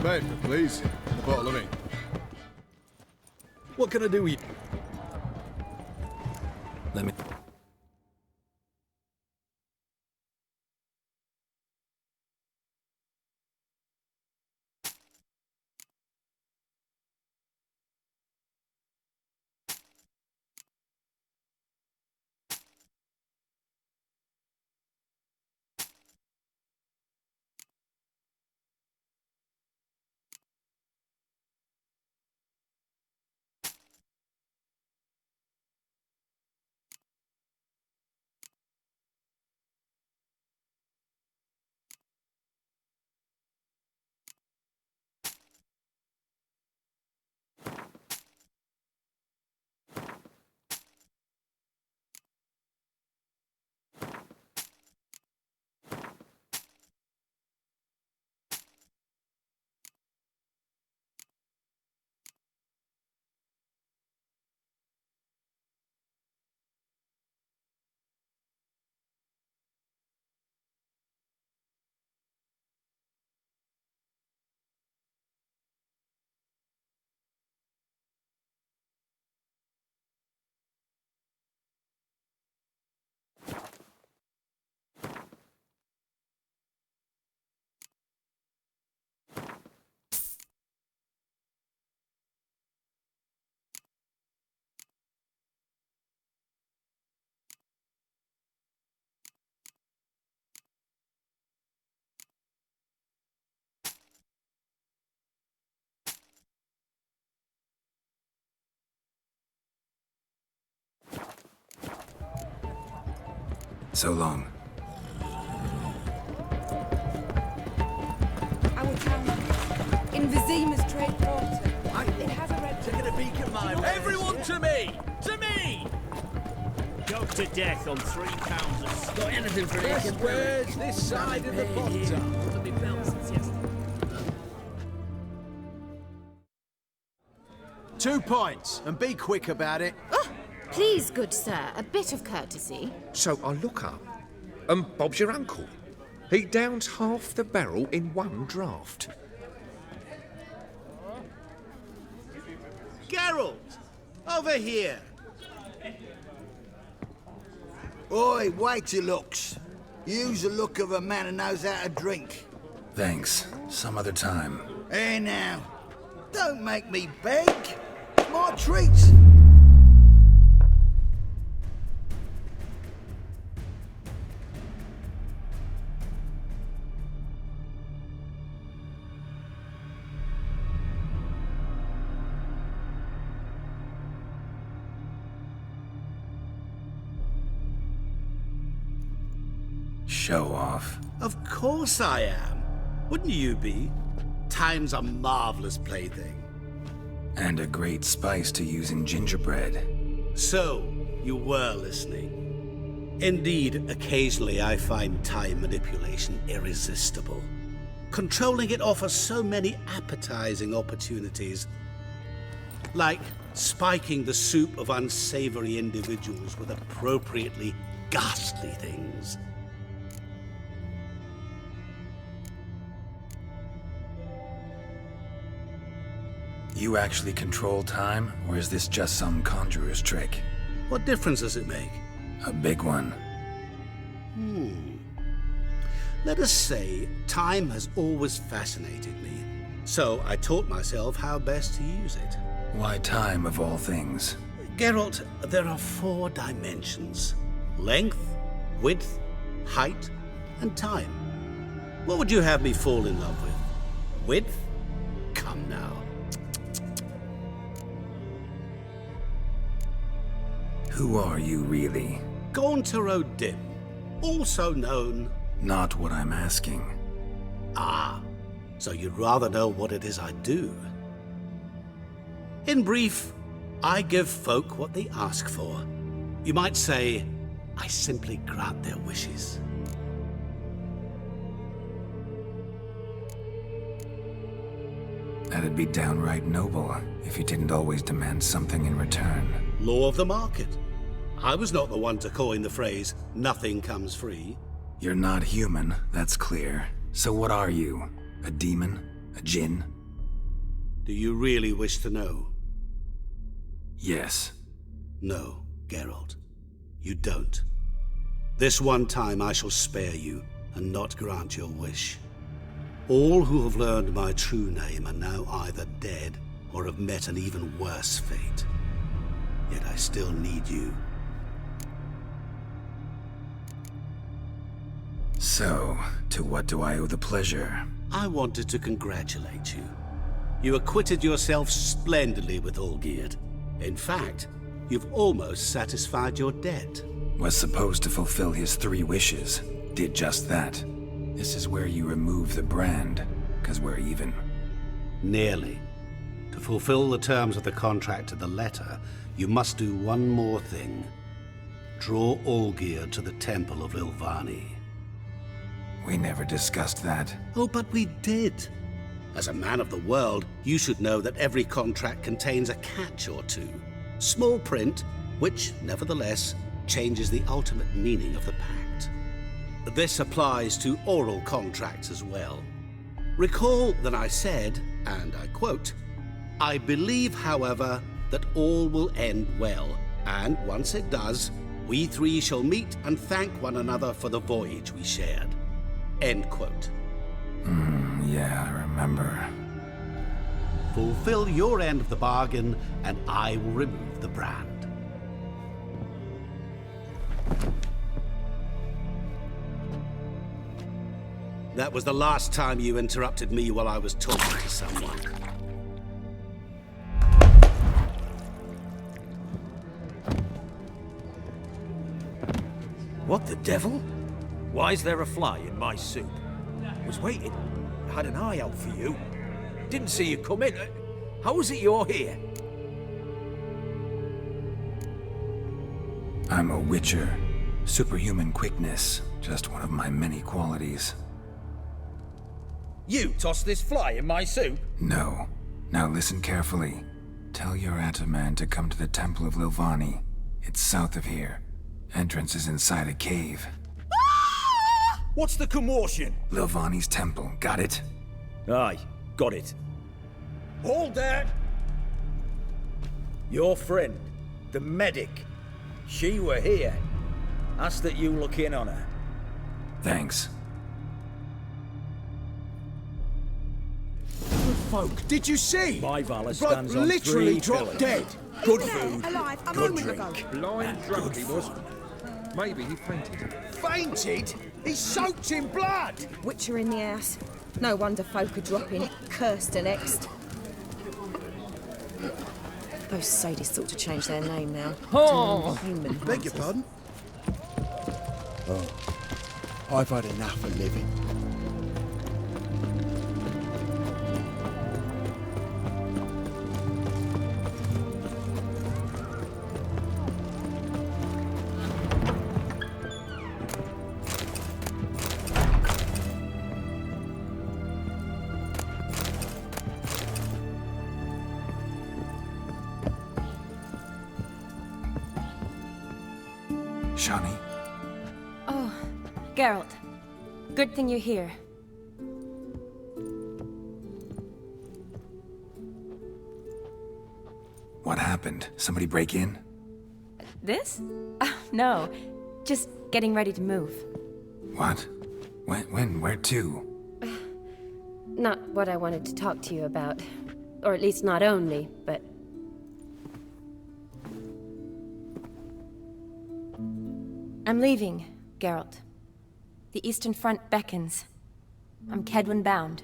Paper, please. And a bottle of ink. What can I do with you? Let me... So long. Our town in Vizima's trade quarter. It has a red... Taking a peek at my... Everyone to me! To me! Go to death on 3 pounds of... Got anything for this? Where's this side of the bottom? 2 points, and be quick about it. Oh, please, good sir, a bit of courtesy. So I look up, and Bob's your uncle. He downs half the barrel in one draught. Geralt! Over here! Oi, wait your looks. Use the look of a man who knows how to drink. Thanks. Some other time. Hey now, don't make me beg. My treat. Show off. Of course I am. Wouldn't you be? Time's a marvelous plaything. And a great spice to use in gingerbread. So, you were listening. Indeed, occasionally I find time manipulation irresistible. Controlling it offers so many appetizing opportunities. Like spiking the soup of unsavory individuals with appropriately ghastly things. You actually control time, or is this just some conjurer's trick? What difference does it make? A big one. Let us say time has always fascinated me, so I taught myself how best to use it. Why time, of all things? Geralt, there are 4 dimensions. Length, width, height, and time. What would you have me fall in love with? Width? Come now. Who are you, really? Gauntero Dim, also known... Not what I'm asking. Ah, so you'd rather know what it is I do. In brief, I give folk what they ask for. You might say, I simply grant their wishes. That'd be downright noble, if you didn't always demand something in return. Law of the market. I was not the one to coin the phrase, nothing comes free. You're not human, that's clear. So what are you? A demon? A djinn? Do you really wish to know? Yes. No, Geralt. You don't. This one time I shall spare you, and not grant your wish. All who have learned my true name are now either dead, or have met an even worse fate. Yet I still need you. So, to what do I owe the pleasure? I wanted to congratulate you. You acquitted yourself splendidly with Olgierd. In fact, you've almost satisfied your debt. Was supposed to fulfill his 3 wishes. Did just that. This is where you remove the brand, 'cause we're even. Nearly. To fulfill the terms of the contract to the letter, you must do one more thing. Draw Olgierd to the Temple of Lilvani. We never discussed that. Oh, but we did. As a man of the world, you should know that every contract contains a catch or two. Small print, which, nevertheless, changes the ultimate meaning of the pact. This applies to oral contracts as well. Recall that I said, and I quote, I believe, however, that all will end well, and once it does, we 3 shall meet and thank one another for the voyage we shared. End quote. Yeah, I remember. Fulfill your end of the bargain, and I will remove the brand. That was the last time you interrupted me while I was talking to someone. What the devil? Why is there a fly in my soup? Was waiting. Had an eye out for you. Didn't see you come in. How is it you're here? I'm a witcher. Superhuman quickness, just one of my many qualities. You tossed this fly in my soup? No. Now listen carefully. Tell your ataman to come to the Temple of Lilvani. It's south of here. Entrance is inside a cave. What's the commotion? Lilvani's temple, got it? Aye, got it. Hold there! Your friend, the medic, she were here. Ask that you look in on her. Thanks. Good folk, did you see? My Valor Bloke stands on literally three dropped pillars. dead. Good food, Alive, I'm good home with the drink. boat. Blind drunk he was. Maybe he fainted. Fainted? He's soaked in blood! Witcher in the house. No wonder folk are dropping. Cursed and exed. Those sadists ought to change their name now. Oh! Human. Beg your pardon? Oh. I've had enough of living. Shani? Oh, Geralt. Good thing you're here. What happened? Somebody break in? This? No. Just getting ready to move. What? When? Where to? Not what I wanted to talk to you about. Or at least not only, but... I'm leaving, Geralt. The Eastern Front beckons. I'm Kedwin bound.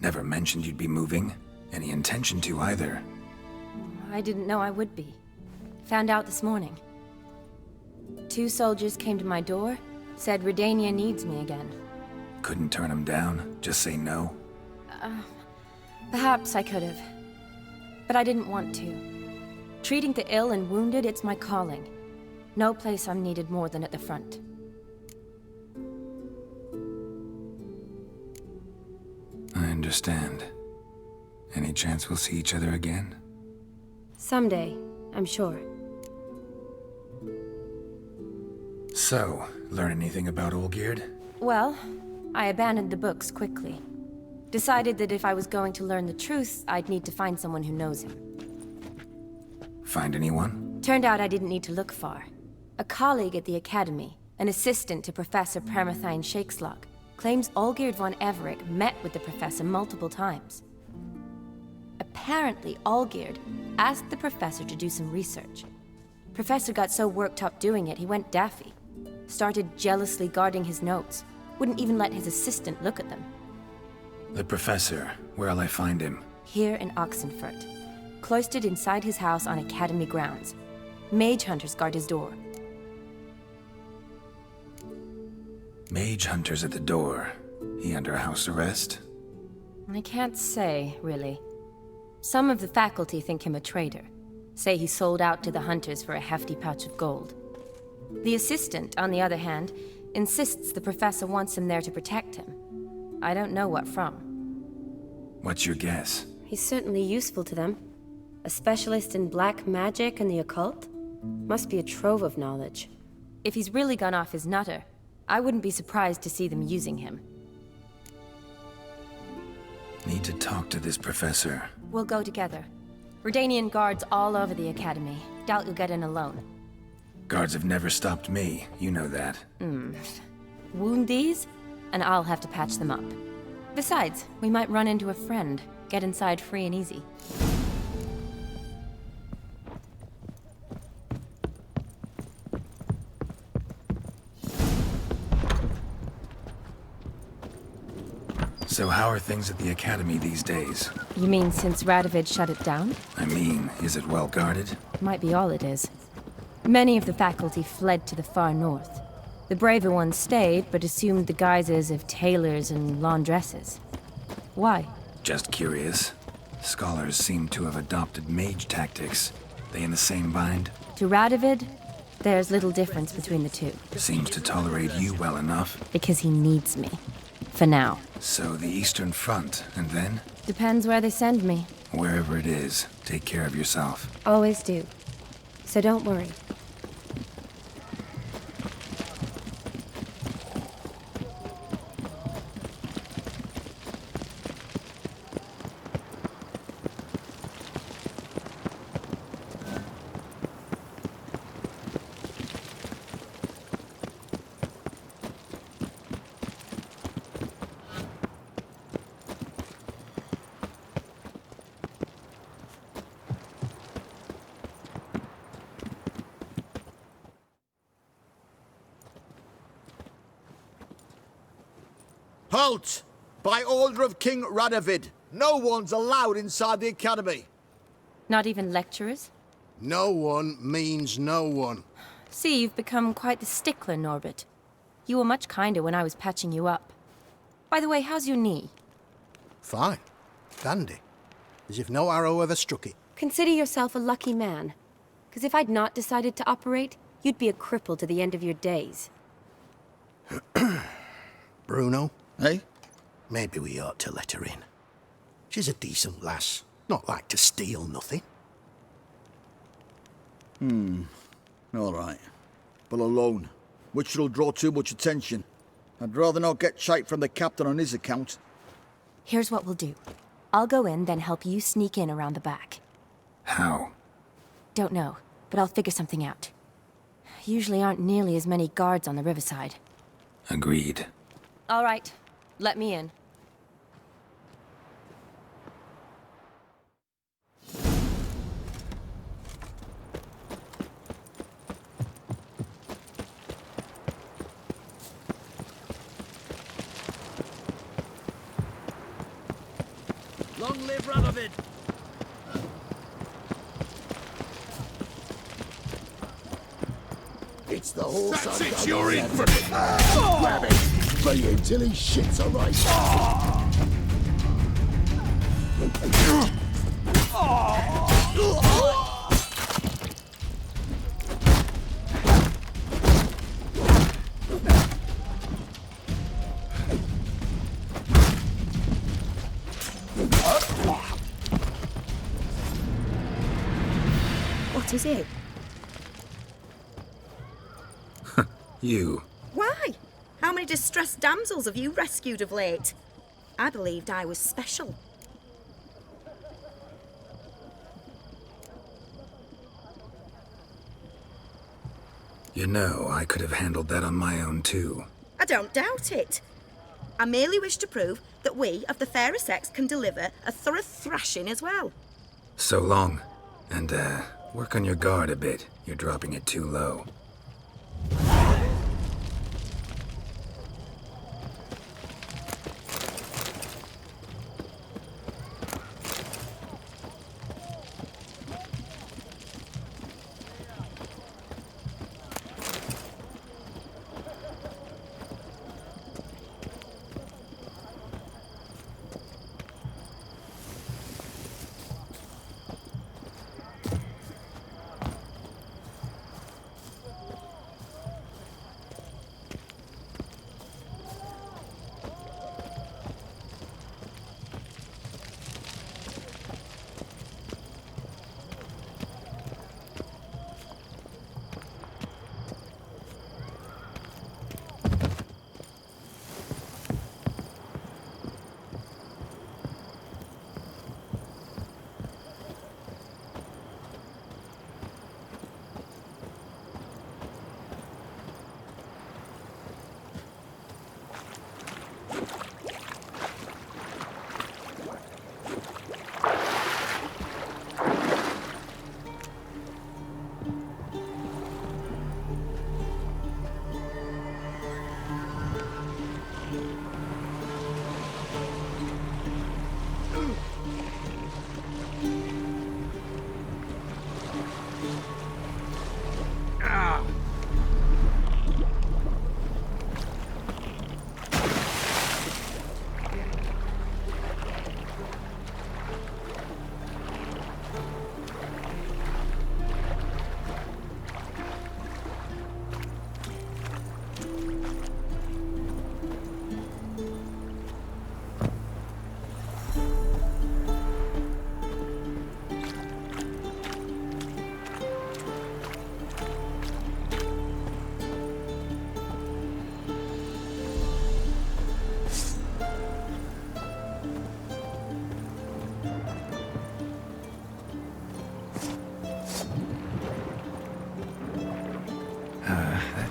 Never mentioned you'd be moving. Any intention to either. I didn't know I would be. Found out this morning. 2 soldiers came to my door, said Redania needs me again. Couldn't turn him down? Just say no? Perhaps I could have. But I didn't want to. Treating the ill and wounded, it's my calling. No place I'm needed more than at the front. I understand. Any chance we'll see each other again? Someday, I'm sure. So, learn anything about Olgierd? Well, I abandoned the books quickly. Decided that if I was going to learn the truth, I'd need to find someone who knows him. Find anyone? Turned out I didn't need to look far. A colleague at the Academy, an assistant to Professor Permathine Shakeslog, claims Olgierd von Everec met with the professor multiple times. Apparently, Olgierd asked the professor to do some research. Professor got so worked up doing it, he went daffy. Started jealously guarding his notes. Wouldn't even let his assistant look at them. The professor. Where'll I find him? Here in Oxenfurt. Cloistered inside his house on Academy grounds. Mage hunters guard his door. Mage hunters at the door. He under house arrest? I can't say, really. Some of the faculty think him a traitor. Say he sold out to the hunters for a hefty pouch of gold. The assistant, on the other hand, insists the professor wants him there to protect him. I don't know what from. What's your guess? He's certainly useful to them. A specialist in black magic and the occult? Must be a trove of knowledge. If he's really gone off his nutter, I wouldn't be surprised to see them using him. Need to talk to this professor. We'll go together. Redanian guards all over the Academy. Doubt you'll get in alone. Guards have never stopped me, you know that. Wound these, and I'll have to patch them up. Besides, we might run into a friend. Get inside free and easy. So how are things at the Academy these days? You mean since Radovid shut it down? I mean, is it well guarded? Might be all it is. Many of the faculty fled to the far north. The braver ones stayed, but assumed the guises of tailors and laundresses. Why? Just curious. Scholars seem to have adopted mage tactics. They in the same bind? To Radovid, there's little difference between the two. Seems to tolerate you well enough. Because he needs me. For now. So the Eastern Front, and then? Depends where they send me. Wherever it is, take care of yourself. Always do. So don't worry. Halt! By order of King Radovid, no one's allowed inside the Academy. Not even lecturers? No one means no one. See, you've become quite the stickler, Norbert. You were much kinder when I was patching you up. By the way, how's your knee? Fine. Dandy. As if no arrow ever struck it. Consider yourself a lucky man. Because if I'd not decided to operate, you'd be a cripple to the end of your days. Bruno? Eh? Maybe we ought to let her in. She's a decent lass. Not like to steal nothing. All right. But alone, which will draw too much attention. I'd rather not get shite from the captain on his account. Here's what we'll do. I'll go in, then help you sneak in around the back. How? Don't know, but I'll figure something out. Usually aren't nearly as many guards on the riverside. Agreed. All right. Let me in. Long live Radovid! It's the horse. That's it, you're in for it! Grab it! Beat him till he shits a race! What is it? You. Why? How many distressed damsels have you rescued of late? I believed I was special. You know, I could have handled that on my own too. I don't doubt it. I merely wish to prove that we of the fairer sex can deliver a thorough thrashing as well. So long. And, work on your guard a bit. You're dropping it too low.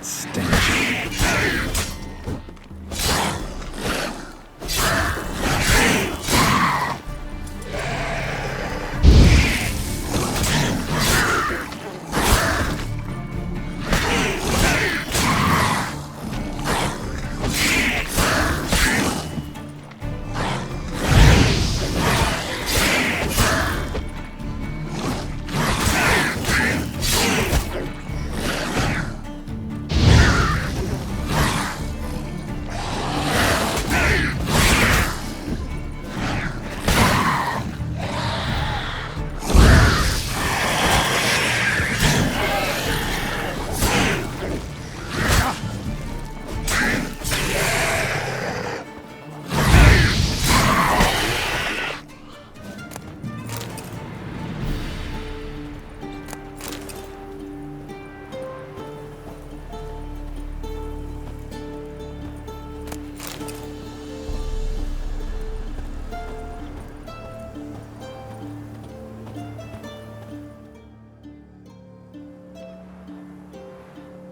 stench.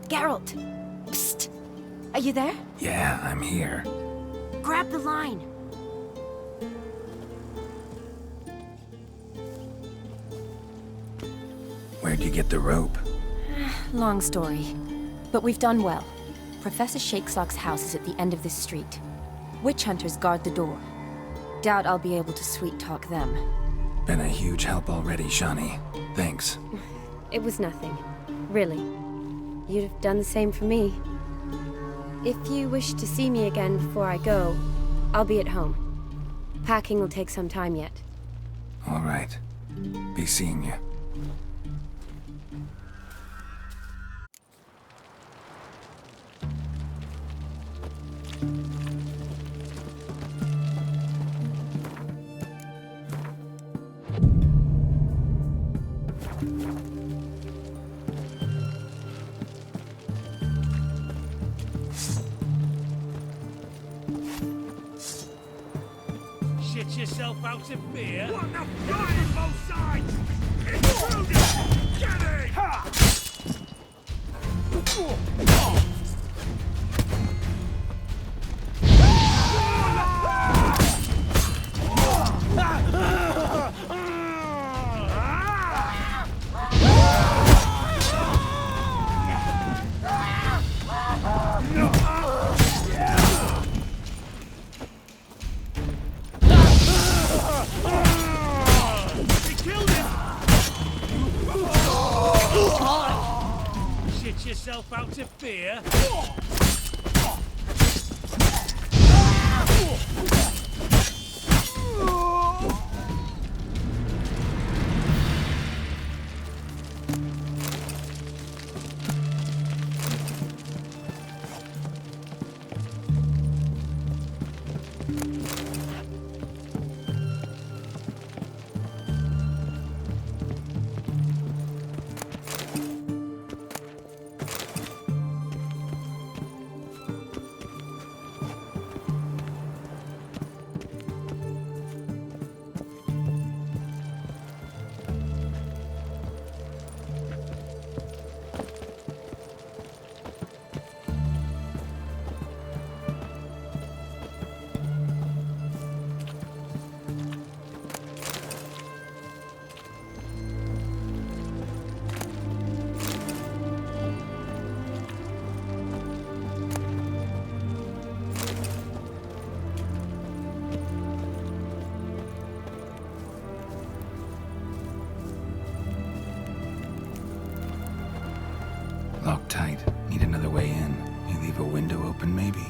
Geralt! Psst! Are you there? Yeah, I'm here. Grab the line! Where'd you get the rope? Long story. But we've done well. Professor Shakesock's house is at the end of this street. Witch hunters guard the door. Doubt I'll be able to sweet-talk them. Been a huge help already, Shani. Thanks. It was nothing. Really. You'd have done the same for me. If you wish to see me again before I go, I'll be at home. Packing will take some time yet. All right. Be seeing you. Shit yourself out of fear? What the flying on both sides! Intruders! Get it! Ha! Shit yourself out of fear? Locked tight. Need another way in. You leave a window open, maybe?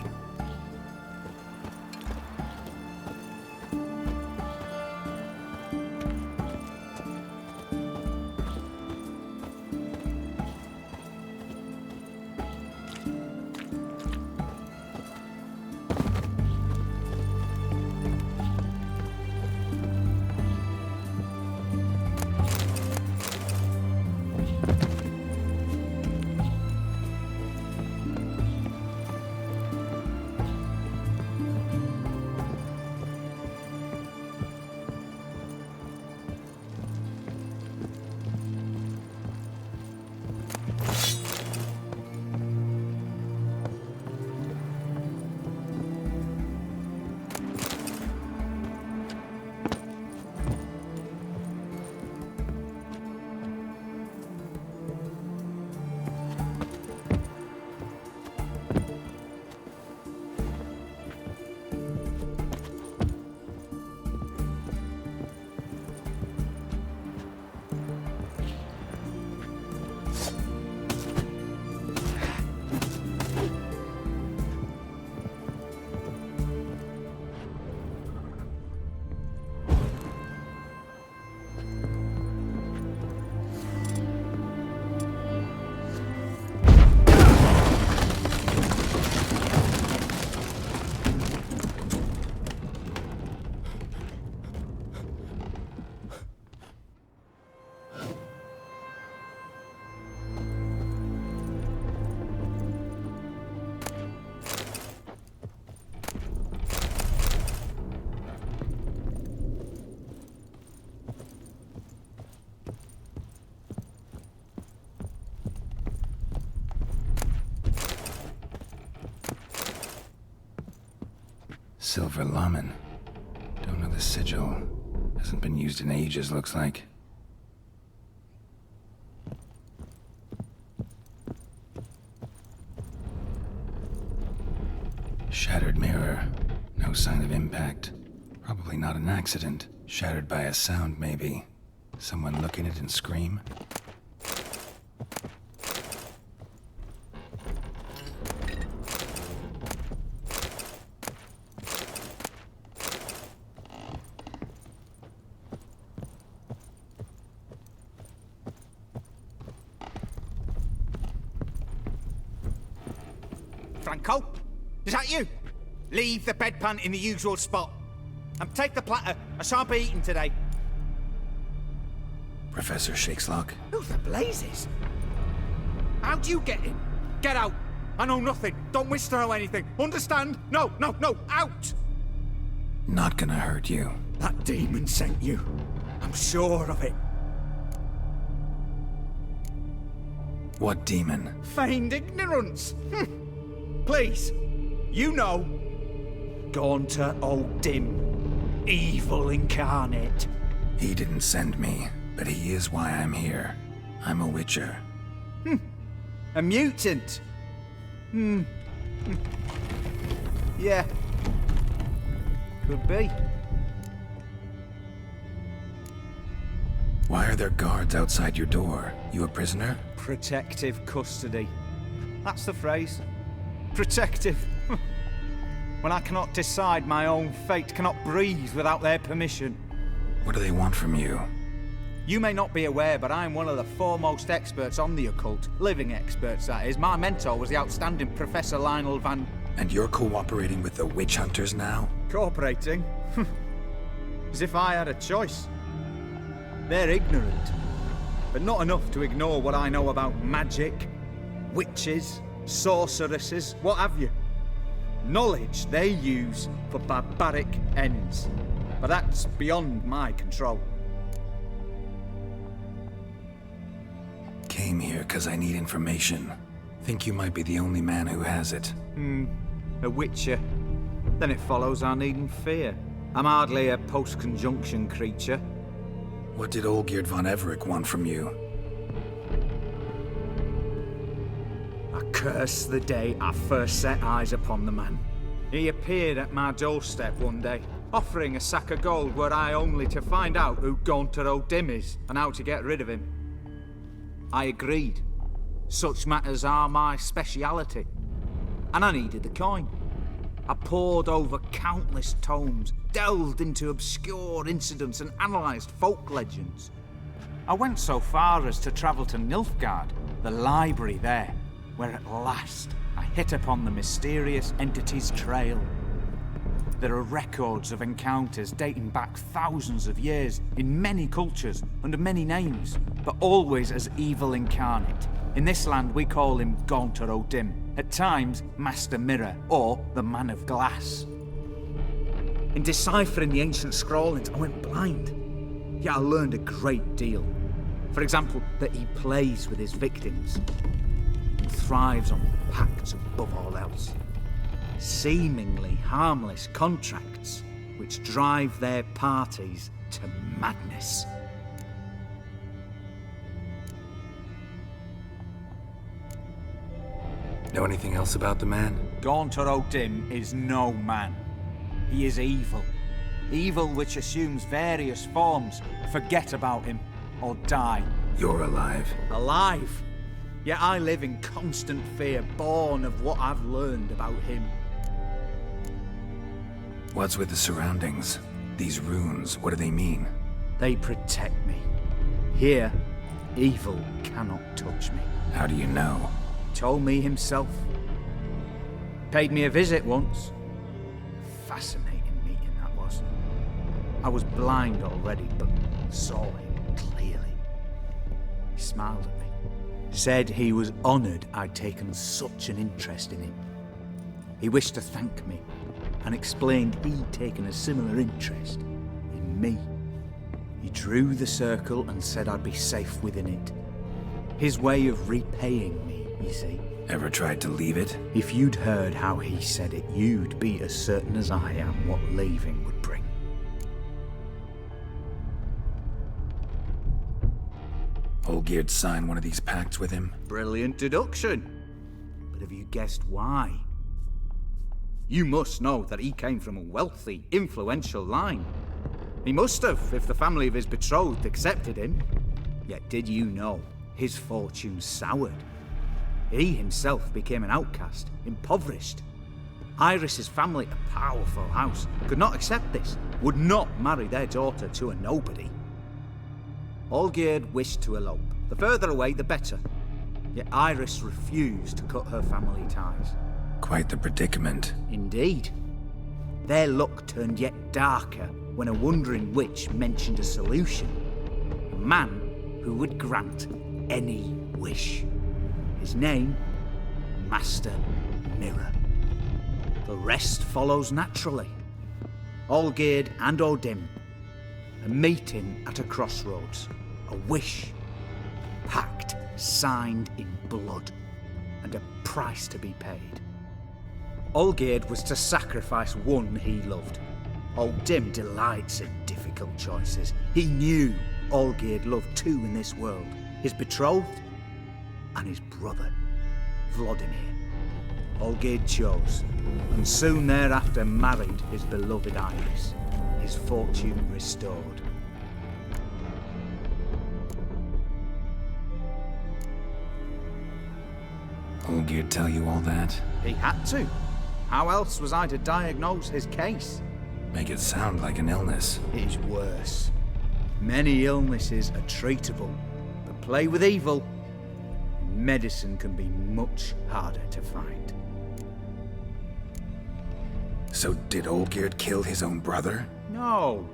Silver Laman. Don't know the sigil. Hasn't been used in ages, looks like. Shattered mirror. No sign of impact. Probably not an accident. Shattered by a sound, maybe. Someone look in it and scream? Franco? Is that you? Leave the bedpan in the usual spot. And take the platter. I shan't be eating today. Professor Shakeslock? Who the blazes? How'd you get in? Get out. I know nothing. Don't wish to know anything. Understand? No, no, no. Out! Not gonna hurt you. That demon sent you. I'm sure of it. What demon? Feigned ignorance. Please. You know. Gaunter O'Dim. Evil incarnate. He didn't send me, but he is why I'm here. I'm a witcher. A mutant. Yeah. Could be. Why are there guards outside your door? You a prisoner? Protective custody. That's the phrase. Protective. When I cannot decide my own fate, cannot breathe without their permission. What do they want from you? You may not be aware, but I'm one of the foremost experts on the occult. Living experts, that is. My mentor was the outstanding Professor Lionel Van... And you're cooperating with the witch hunters now? Cooperating? As if I had a choice. They're ignorant, but not enough to ignore what I know about magic, witches, sorceresses, what have you. Knowledge they use for barbaric ends. But that's beyond my control. Came here because I need information. Think you might be the only man who has it. A witcher. Then it follows I needn't fear. I'm hardly a post-conjunction creature. What did Olgierd von Everec want from you? I curse the day I first set eyes upon the man. He appeared at my doorstep one day, offering a sack of gold were I only to find out who Gaunter O'Dim is and how to get rid of him. I agreed. Such matters are my speciality. And I needed the coin. I pored over countless tomes, delved into obscure incidents and analysed folk legends. I went so far as to travel to Nilfgaard, the library there, where at last I hit upon the mysterious entity's trail. There are records of encounters dating back thousands of years in many cultures, under many names, but always as evil incarnate. In this land we call him Gaunter O'Dim, at times Master Mirror, or the Man of Glass. In deciphering the ancient scrawlings, I went blind. Yet I learned a great deal. For example, that he plays with his victims, and thrives on pacts above all else. Seemingly harmless contracts which drive their parties to madness. Know anything else about the man? Gaunter O'Dim is no man. He is evil. Evil which assumes various forms. Forget about him, or die. You're alive. Alive? Yet I live in constant fear, born of what I've learned about him. What's with the surroundings? These runes, what do they mean? They protect me. Here, evil cannot touch me. How do you know? Told me himself. Paid me a visit once. Fascinating meeting that was. I was blind already, but saw him clearly. He smiled at me. Said he was honoured I'd taken such an interest in him. He wished to thank me, and explained he'd taken a similar interest in me. He drew the circle and said I'd be safe within it. His way of repaying me, you see. Ever tried to leave it? If you'd heard how he said it, you'd be as certain as I am what leaving would bring. Olgierd signed one of these pacts with him? Brilliant deduction. But have you guessed why? You must know that he came from a wealthy, influential line. He must have, if the family of his betrothed accepted him. Yet did you know his fortune soured? He himself became an outcast, impoverished. Iris's family, a powerful house, could not accept this, would not marry their daughter to a nobody. Olgierd wished to elope. The further away, the better. Yet Iris refused to cut her family ties. Quite the predicament. Indeed. Their luck turned yet darker when a wandering witch mentioned a solution. A man who would grant any wish. His name, Master Mirror. The rest follows naturally. Olgierd and Odim, a meeting at a crossroads, a wish, pact signed in blood, and a price to be paid. Olgierd was to sacrifice one he loved. Odim delights in difficult choices. He knew Olgierd loved two in this world, his betrothed and his brother, Vladimir. Olgierd chose, and soon thereafter married his beloved Iris, his fortune restored. Olgierd tell you all that? He had to. How else was I to diagnose his case? Make it sound like an illness. It is worse. Many illnesses are treatable, but play with evil, medicine can be much harder to find. So did Olgierd kill his own brother? No.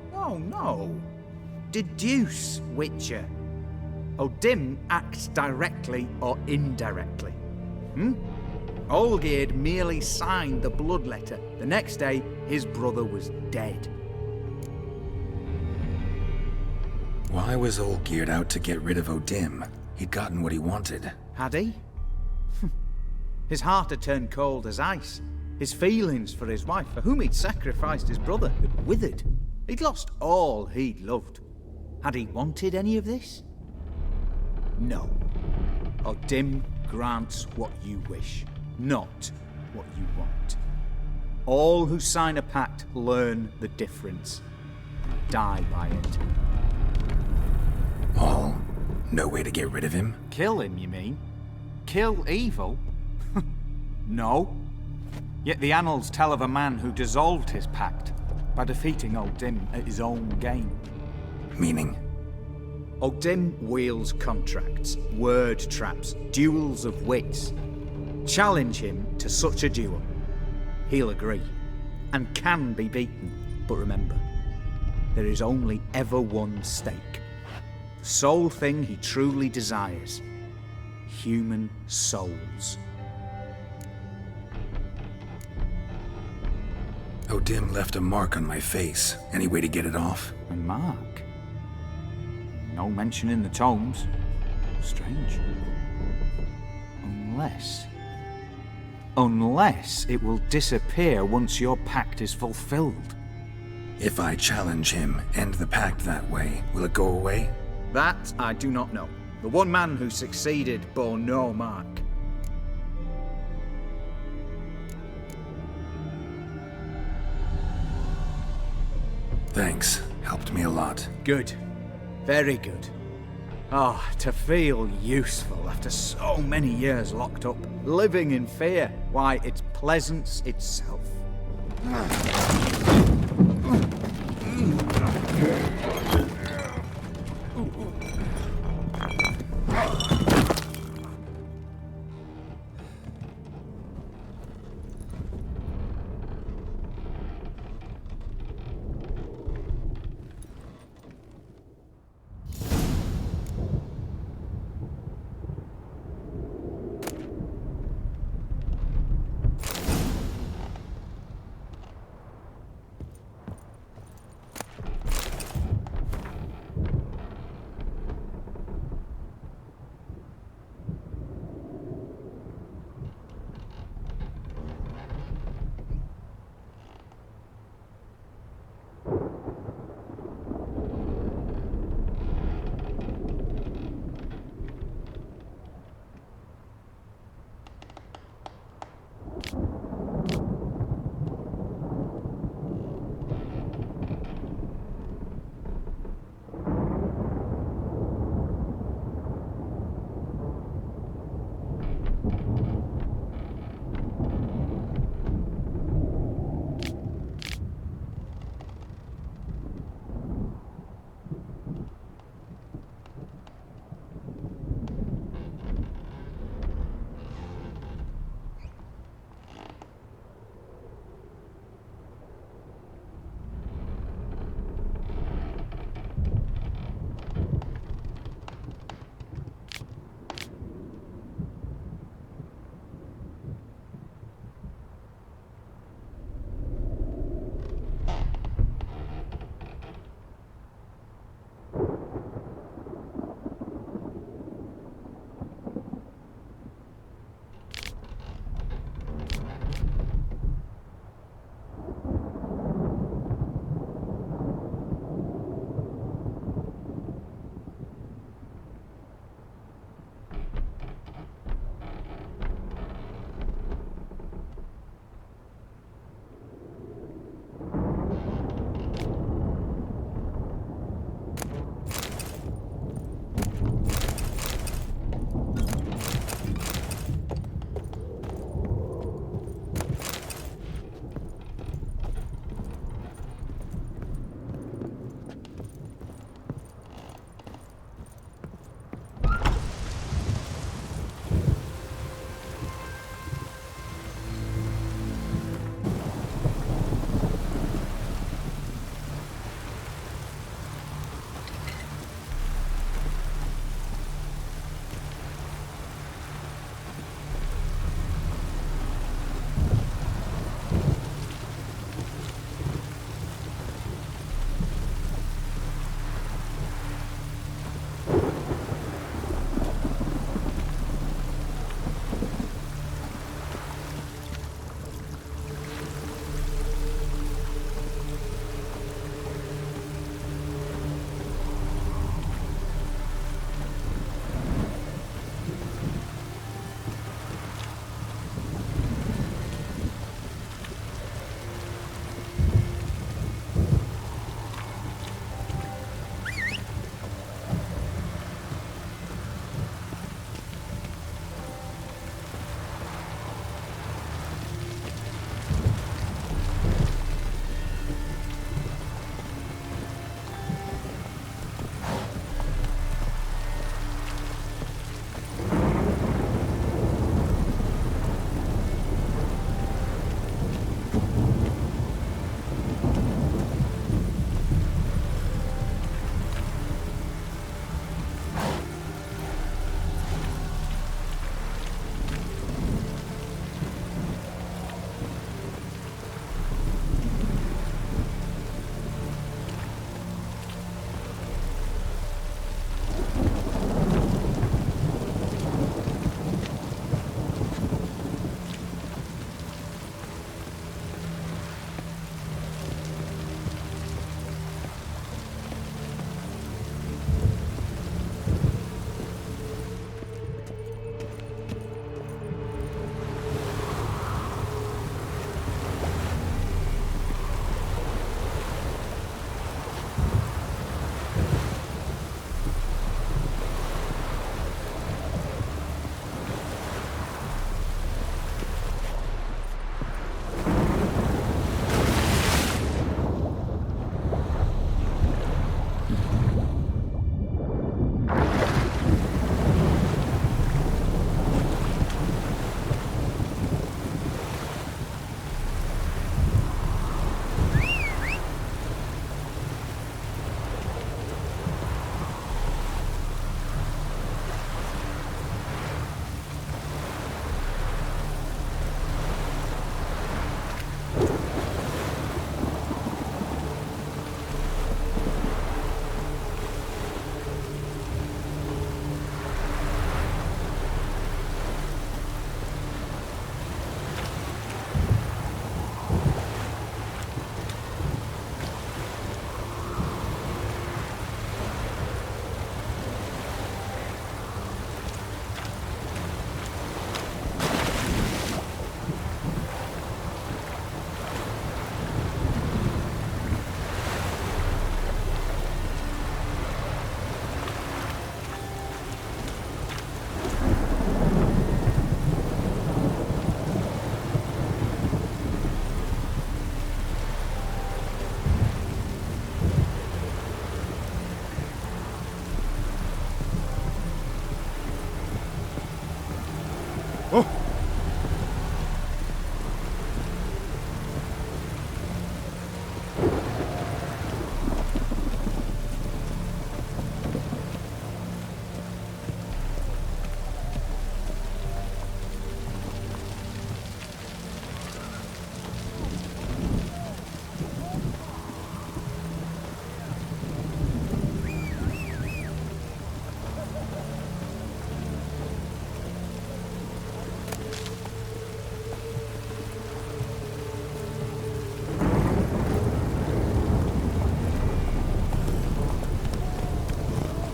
Deduce, Witcher. Odim acts directly or indirectly. Olgierd merely signed the blood letter. The next day, his brother was dead. Why was Olgierd out to get rid of Odim? He'd gotten what he wanted. Had he? His heart had turned cold as ice. His feelings for his wife, for whom he'd sacrificed his brother, had withered. He'd lost all he'd loved. Had he wanted any of this? No. Odim grants what you wish, not what you want. All who sign a pact learn the difference and die by it. All? No way to get rid of him? Kill him, you mean? Kill evil? No. Yet the annals tell of a man who dissolved his pact by defeating Odim at his own game. Meaning? Odim wields contracts, word traps, duels of wits. Challenge him to such a duel. He'll agree, and can be beaten. But remember, there is only ever one stake. The sole thing he truly desires. Human souls. Odim left a mark on my face. Any way to get it off? A mark? No mention in the tomes. Strange. Unless it will disappear once your pact is fulfilled. If I challenge him, end the pact that way, will it go away? That I do not know. The one man who succeeded bore no mark. Thanks. Helped me a lot. Good. Very good. Oh, to feel useful after so many years locked up, living in fear. Why, it's pleasance itself.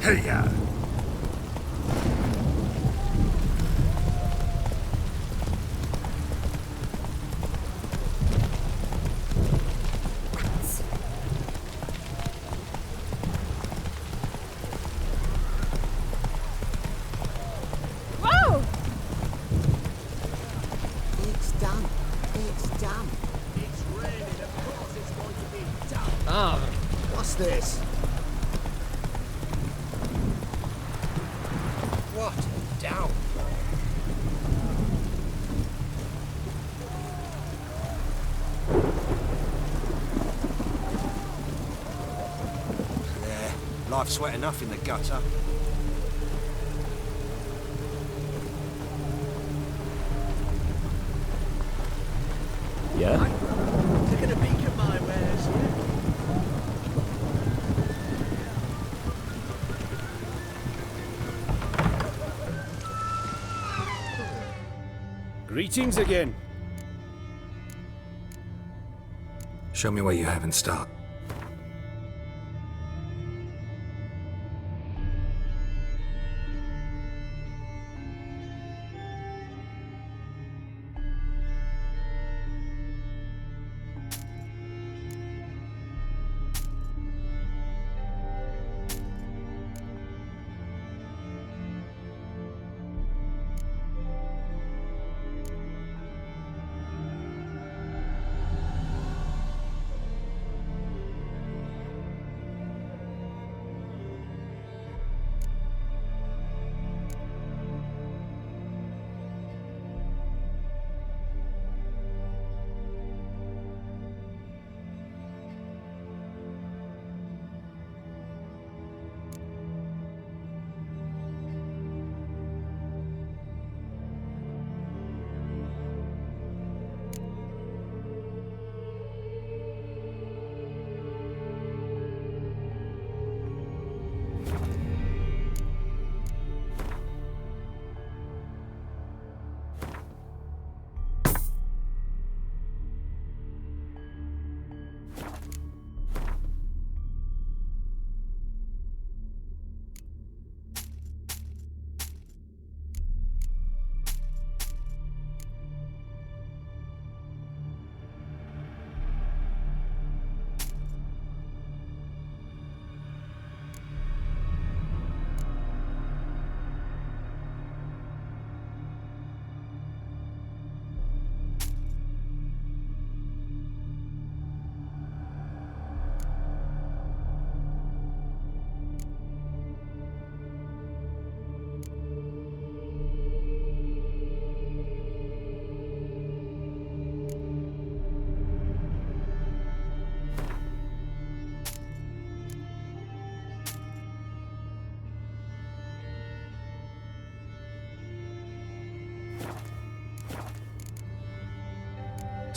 Hey-ya! Whoa! It's damp. It's damp. It's raining. Of course it's going to be damp. Ah, What's this? what? Down. Yeah, life's wet enough in the gutter. Yeah? Taking a peek at my wares, yeah? Greetings again. Show me what you have in stock.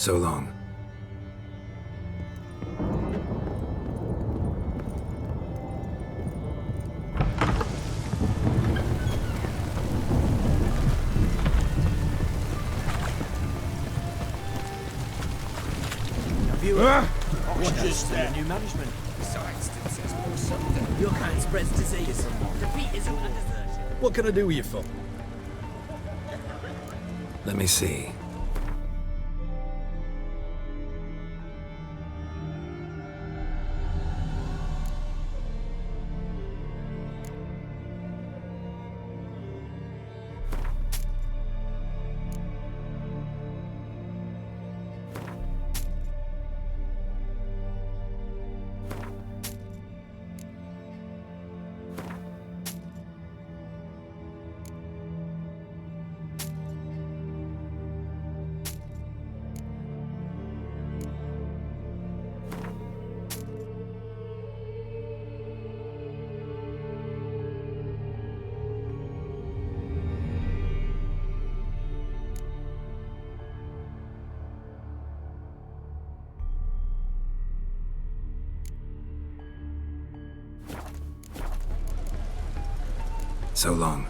So long. What just the new management? Besides, it says more something. Your kind spreads disease. Defeat isn't a desertion. What can I do with you for? Let me see. So long.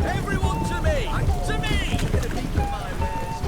Everyone to me! To me! Get a peek at my wares.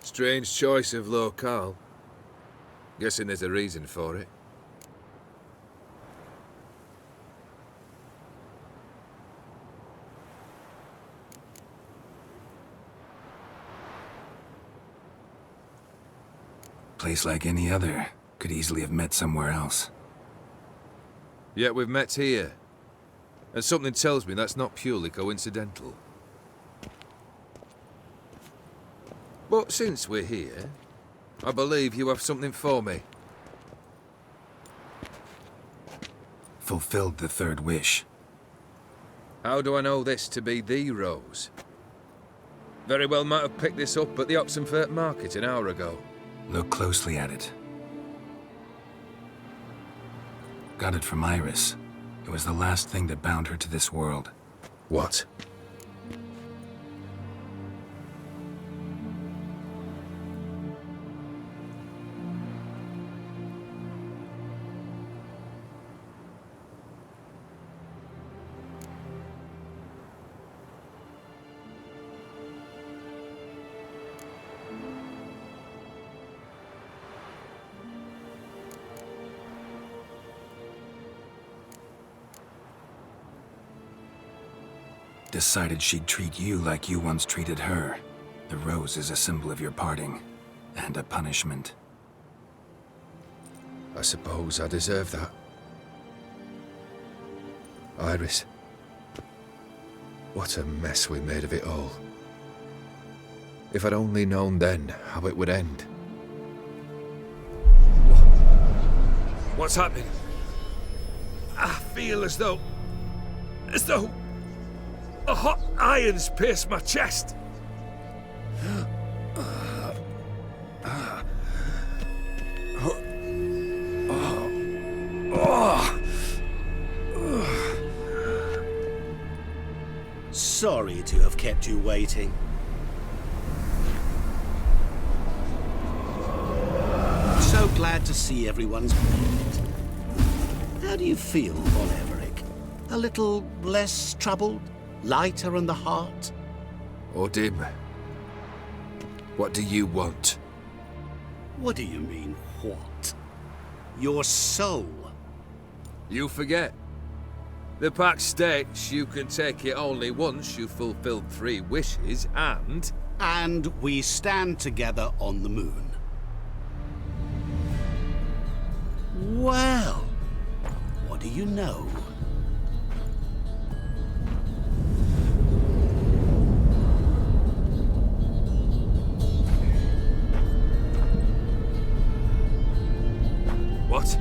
Strange choice of locale. Guessing there's a reason for it. Place like any other. Could easily have met somewhere else. Yet we've met here. And something tells me that's not purely coincidental. But since we're here, I believe you have something for me. Fulfilled the third wish. How do I know this to be the rose? Very well might have picked this up at the Oxenfurt market an hour ago. Look closely at it. Got it from Iris. It was the last thing that bound her to this world. What? Decided she'd treat you like you once treated her. The rose is a symbol of your parting, and a punishment. I suppose I deserve that. Iris. What a mess we made of it all. If I'd only known then how it would end. What's happening? I feel as though a hot iron's pierced my chest. Sorry to have kept you waiting. So glad to see everyone's made it. How do you feel, Von Everett? A little less troubled? Lighter on the heart? Odim, what do you want? What do you mean, what? Your soul. You forget. The pact states you can take it only once you've fulfilled 3 wishes, and... And we stand together on the moon. Well, what do you know? What?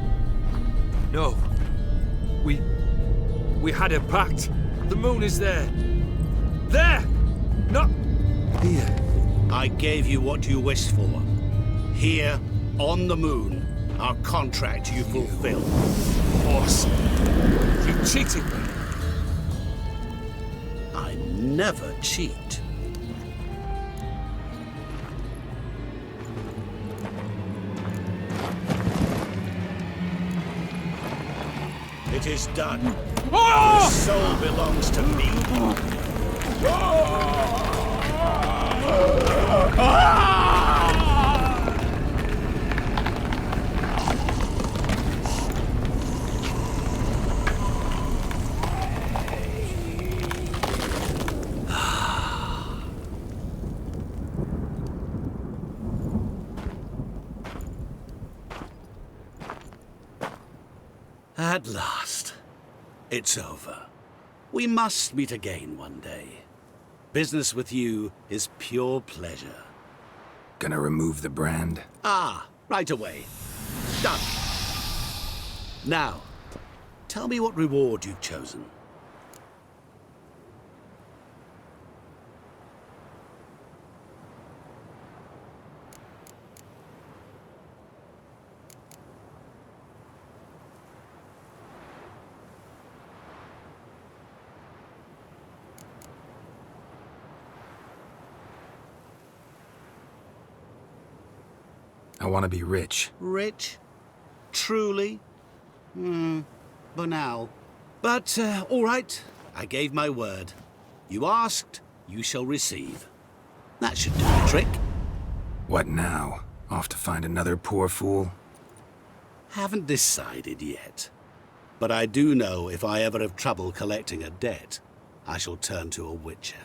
No. We had a pact. The moon is there. There! Not here. I gave you what you wished for. Here, on the moon, our contract you fulfilled. Boss, you cheated me. I never cheat. It is done. Your soul belongs to me. At last, it's over. We must meet again one day. Business with you is pure pleasure. Gonna remove the brand? Ah, right away. Done. Now, tell me what reward you've chosen. I want to be rich. Rich? Truly? Banal. But, all right. I gave my word. You asked, you shall receive. That should do the trick. What now? Off to find another poor fool? Haven't decided yet. But I do know if I ever have trouble collecting a debt, I shall turn to a witcher.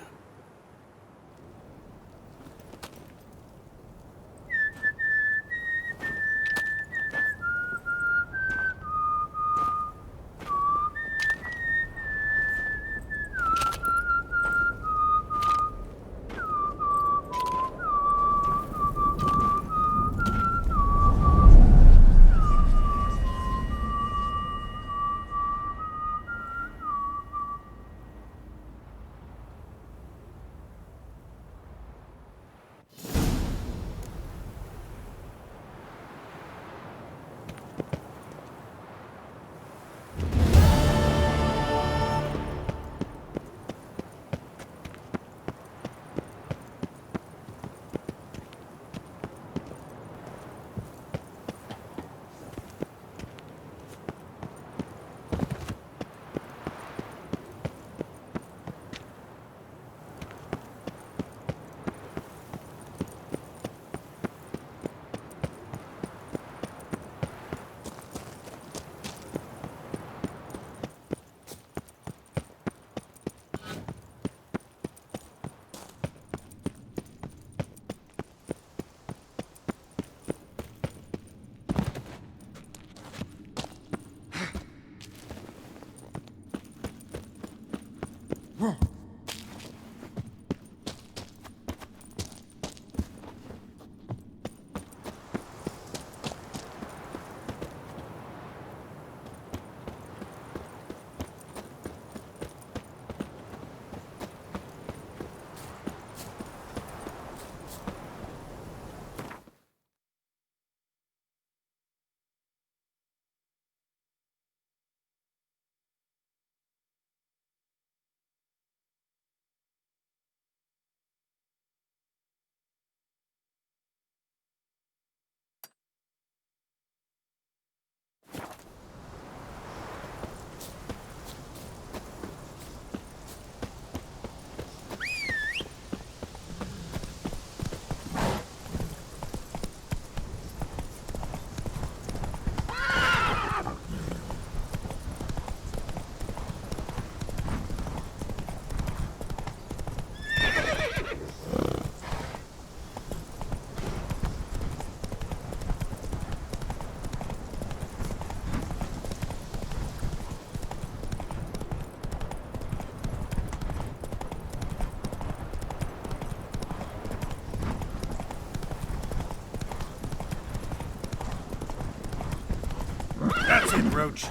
That's it, Roach.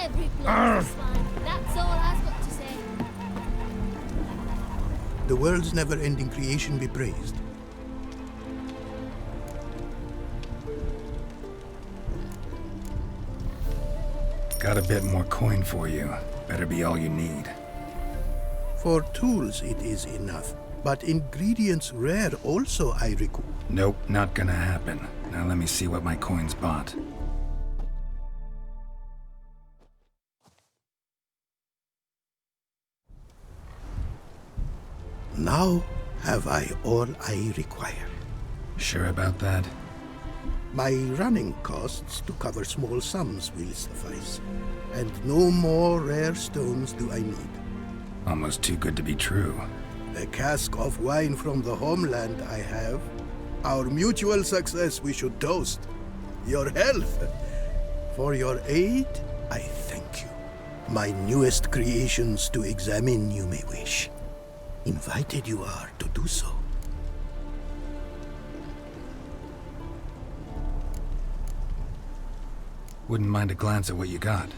Every blow is a slime. That's all I've got to say. The world's never-ending creation be praised. Got a bit more coin for you. Better be all you need. For tools it is enough, but ingredients rare also, I recall. Nope, not gonna happen. Now let me see what my coin's bought. Now have I all I require. Sure about that? My running costs to cover small sums will suffice, and no more rare stones do I need. Almost too good to be true. A cask of wine from the homeland I have. Our mutual success we should toast. Your health. For your aid, I thank you. My newest creations to examine you may wish. Invited you are to do so. Wouldn't mind a glance at what you got.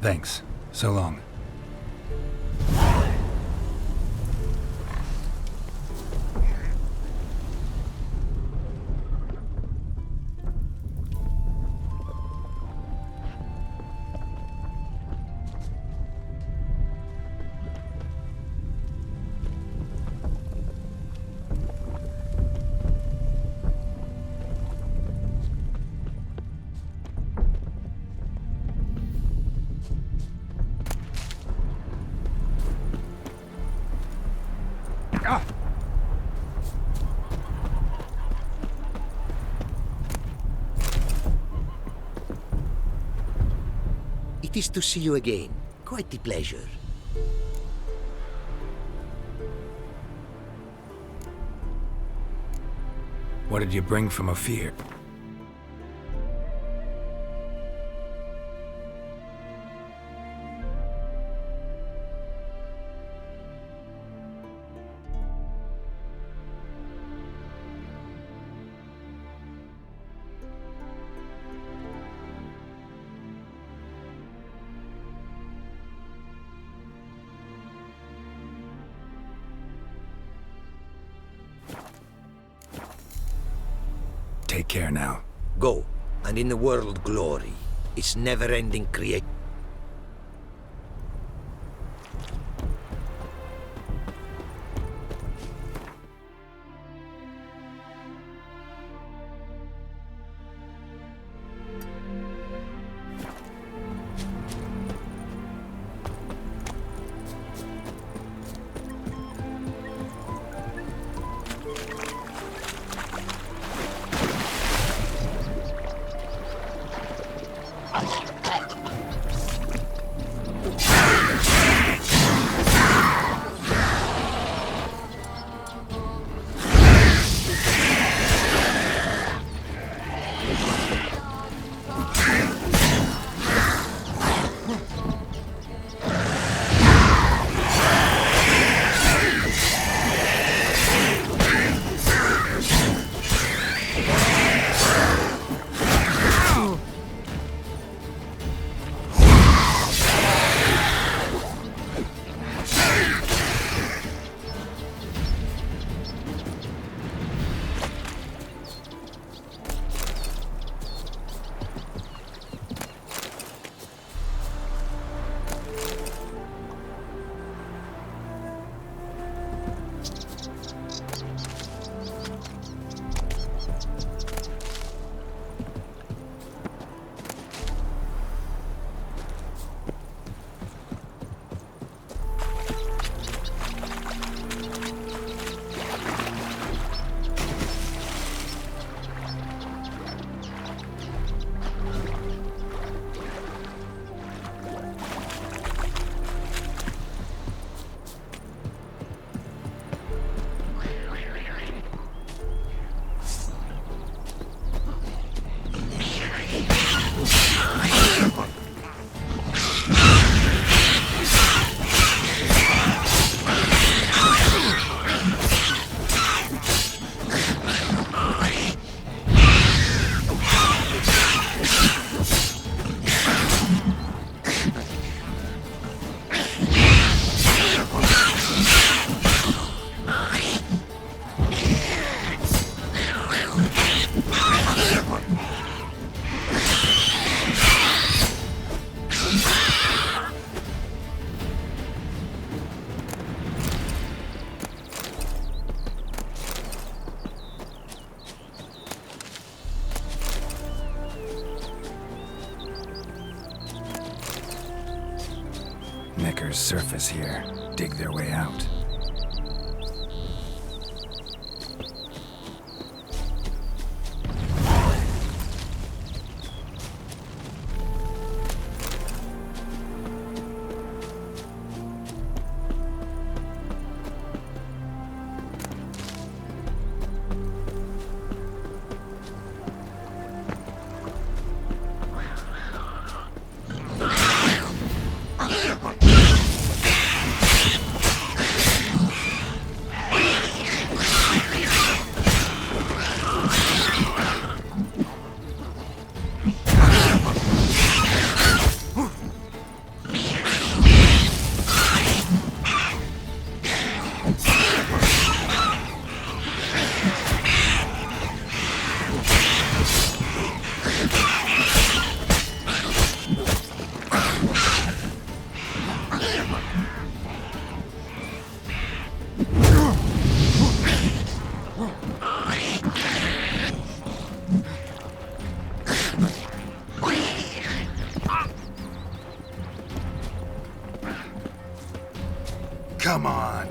Thanks. So long. It is to see you again. Quite the pleasure. What did you bring from Ophir? Take care now. Go, and in the world glory, its never-ending creation. Neckers surface here, dig their way out. Come on.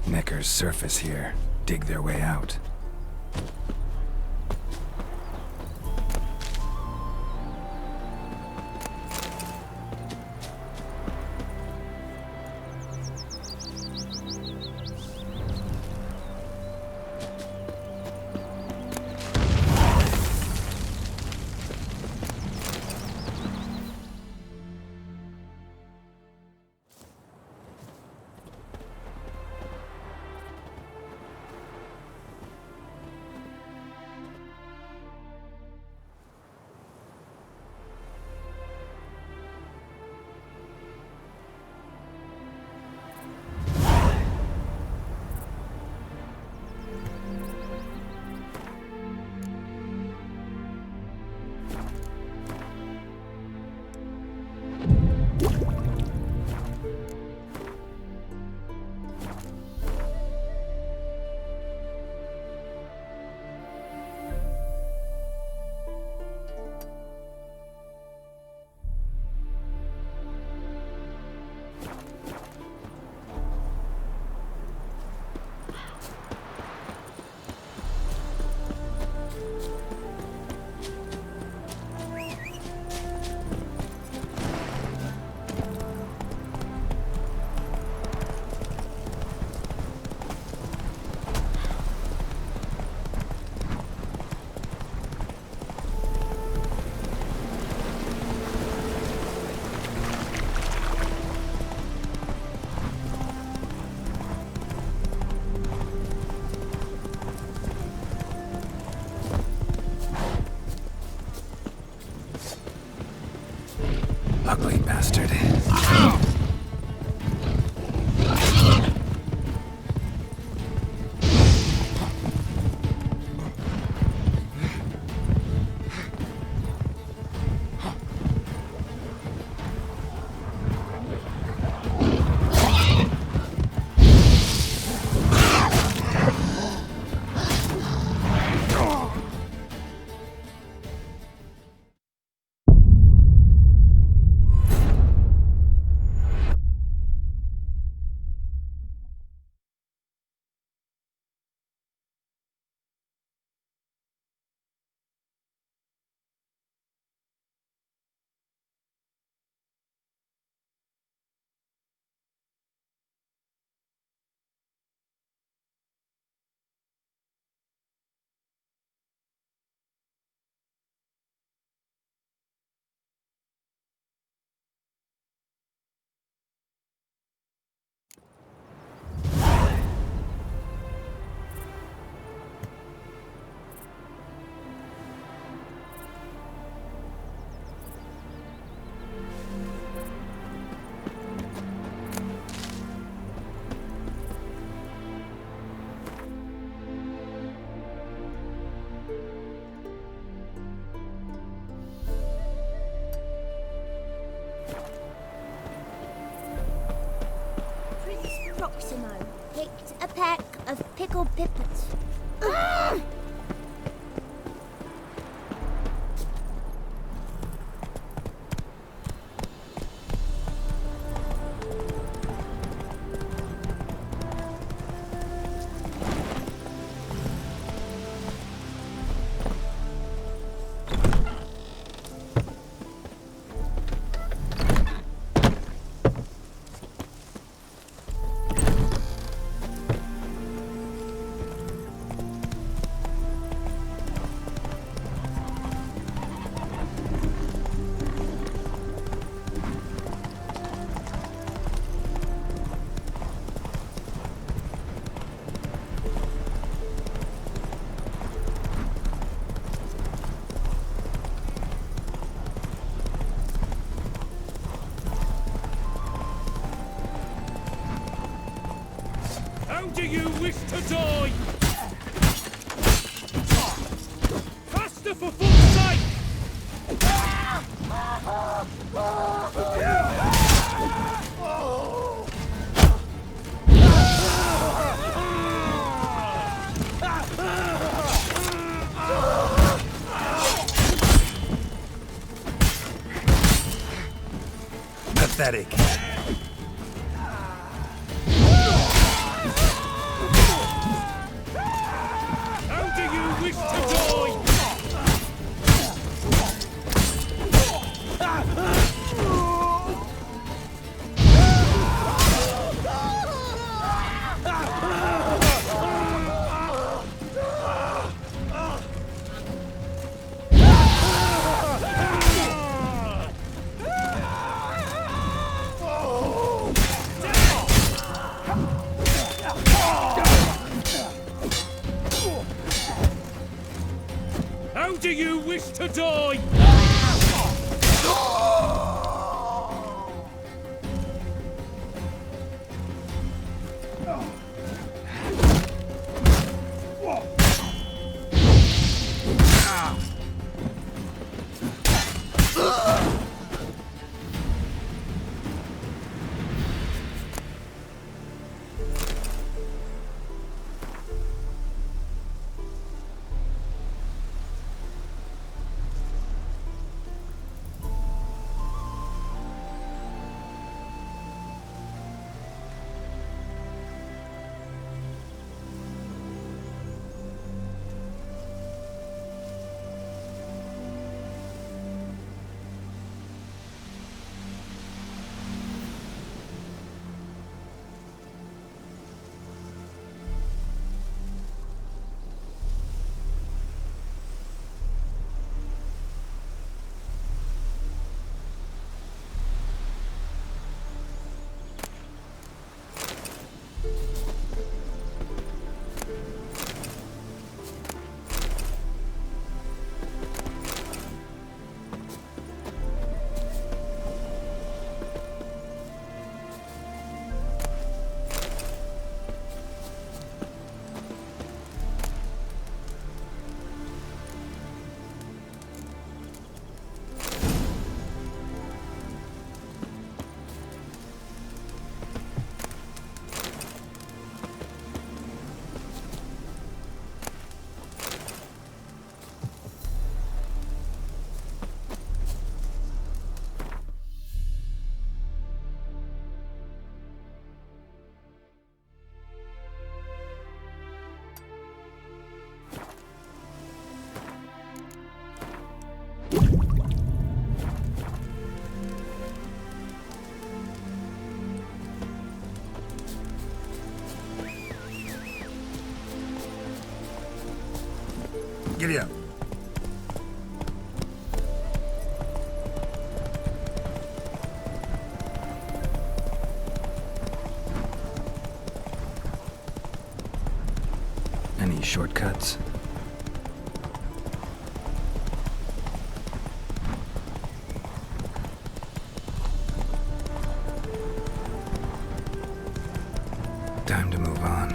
Neckers surface here, dig their way out. Ugly bastard. Picked a pack of pickled pippets. do you wish to die? Faster for fuck's sake! Pathetic. How do you wish to die? How do you wish to die? Giddy up. Any shortcuts? Time to move on.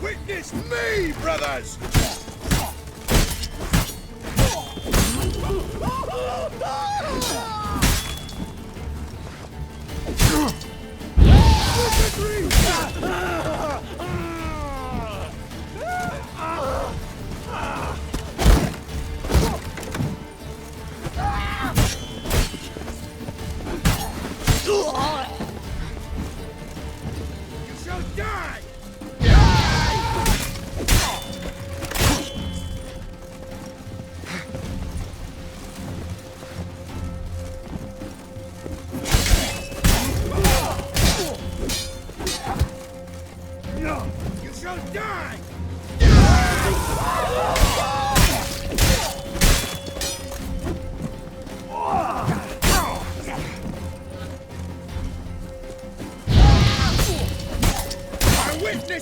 Witness me, brothers! You shall die!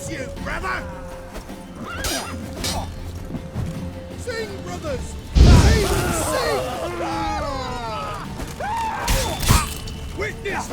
bless you, brother! Sing, brothers! Sing! Sing! Witness!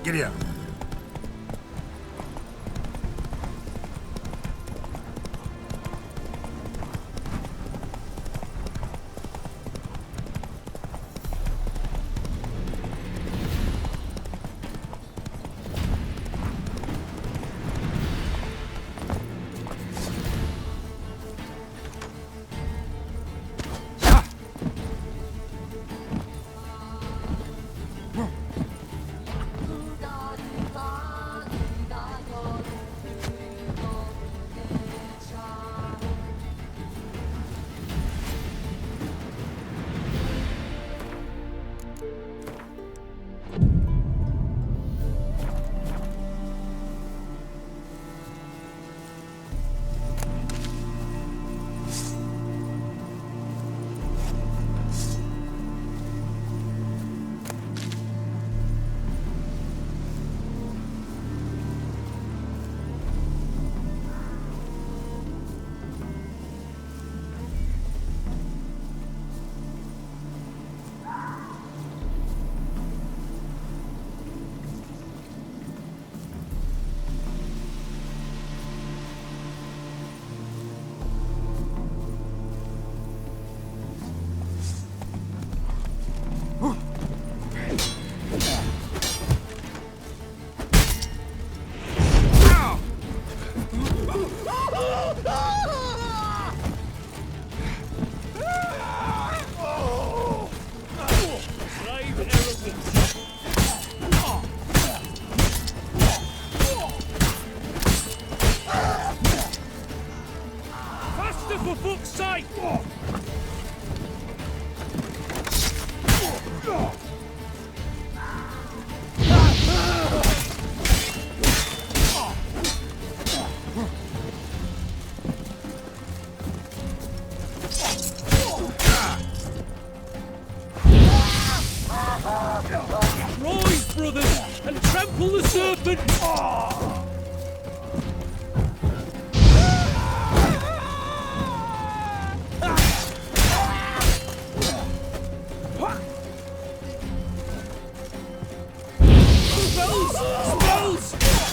Giddy up. Trample the serpent! Spells! Spells!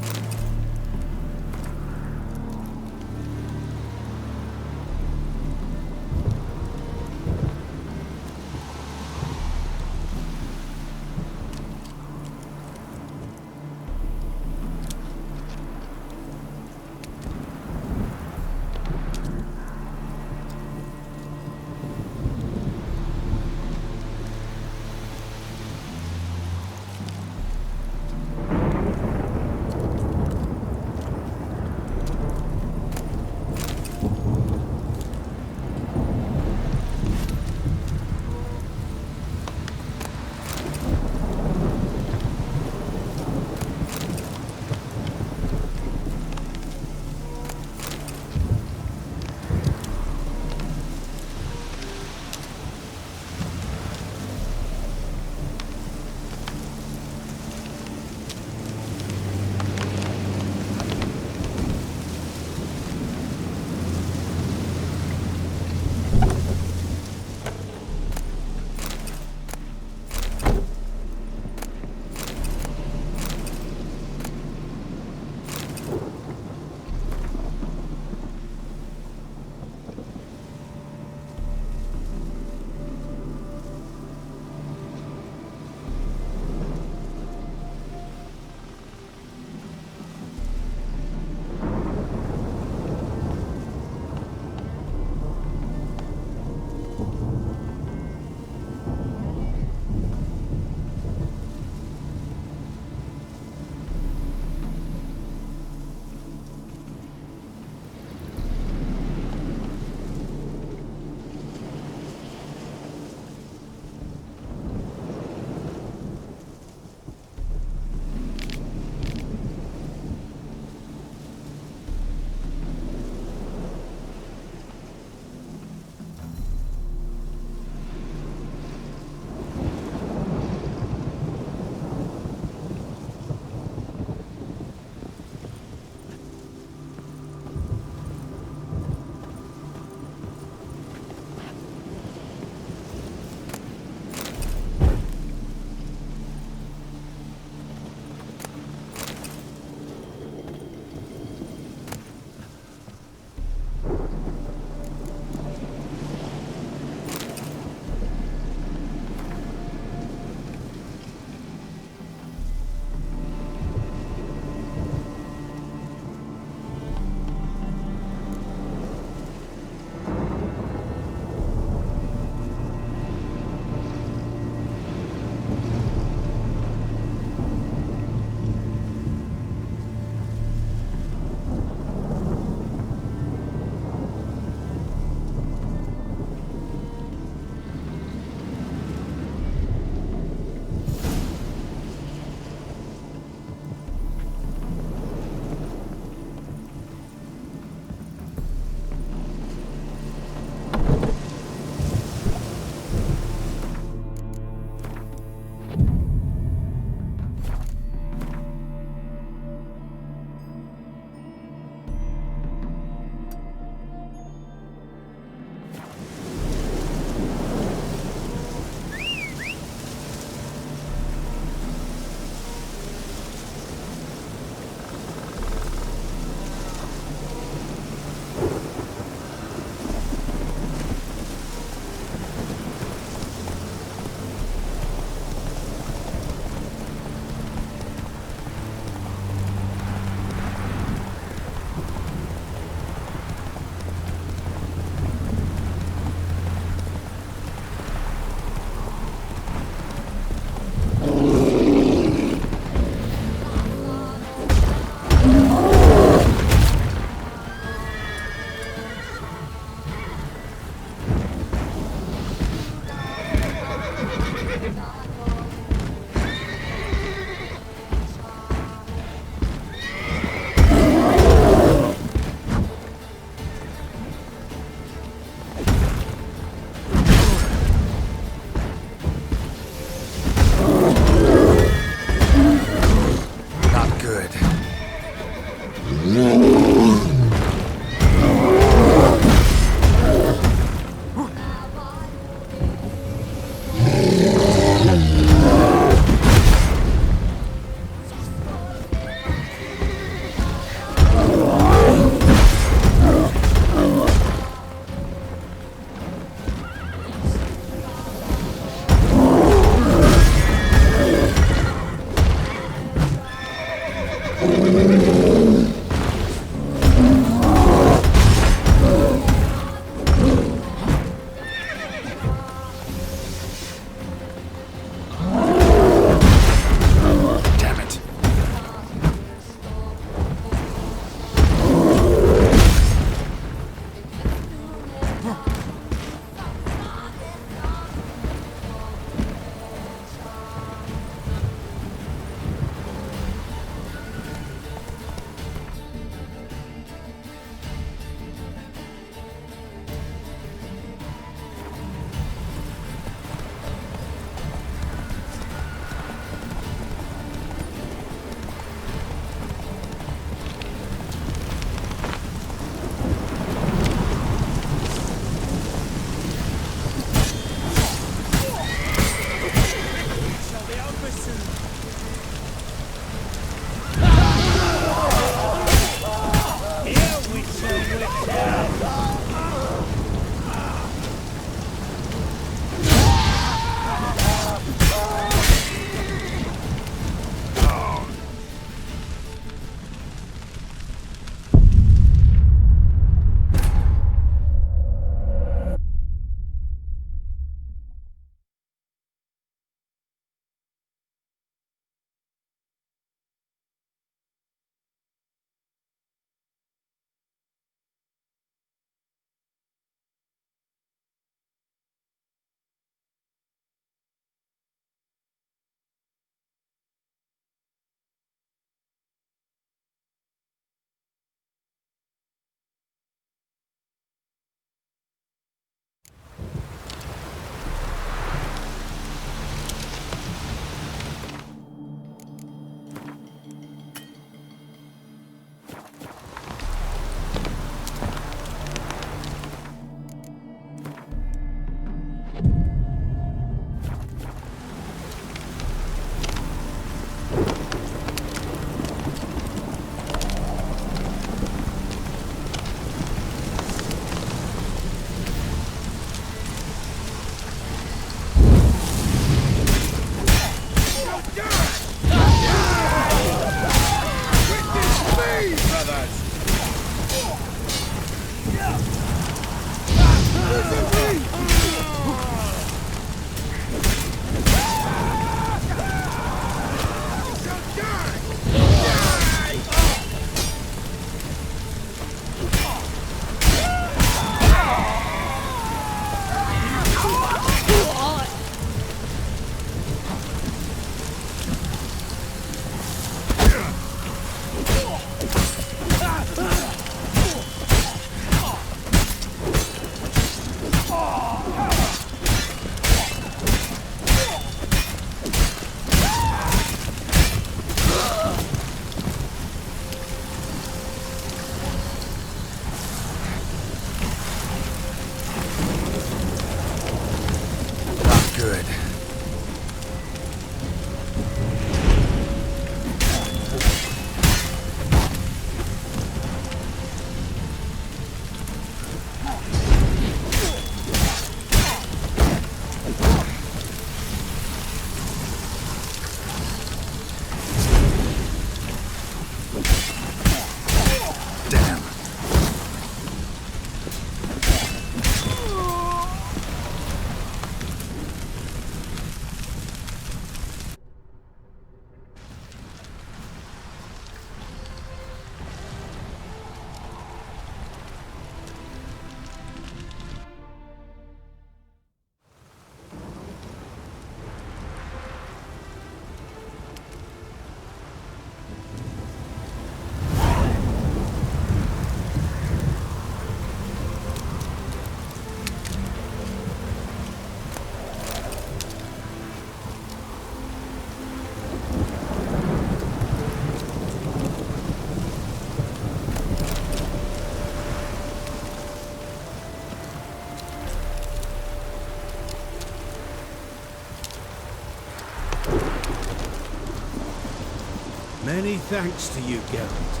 Many thanks to you, Geralt.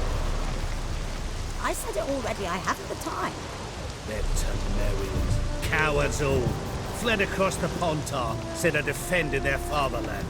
I said it already, I haven't the time. They're Temerians. Cowards all. Fled across the Pontar, said are defending their fatherland.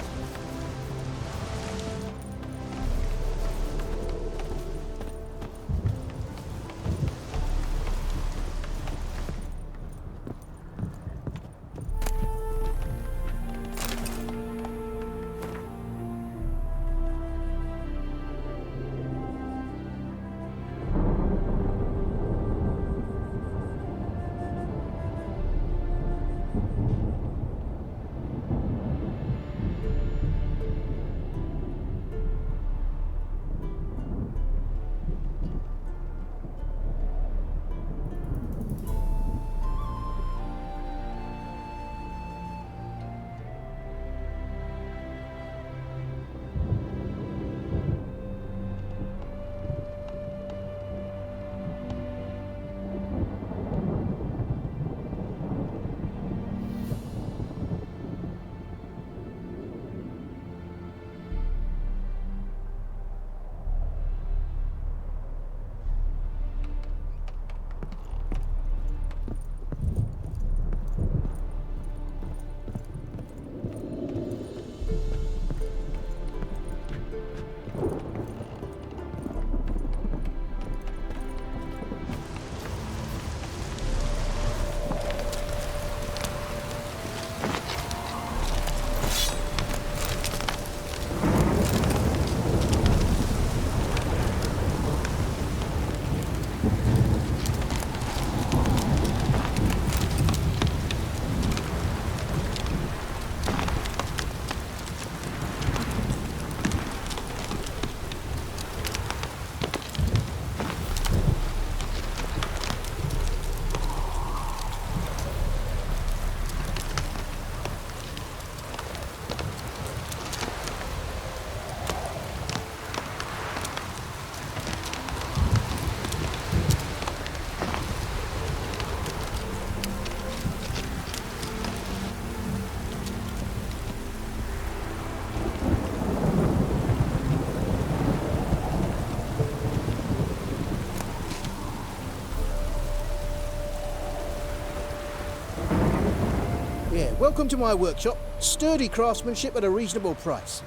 welcome to my workshop. Sturdy craftsmanship at a reasonable price.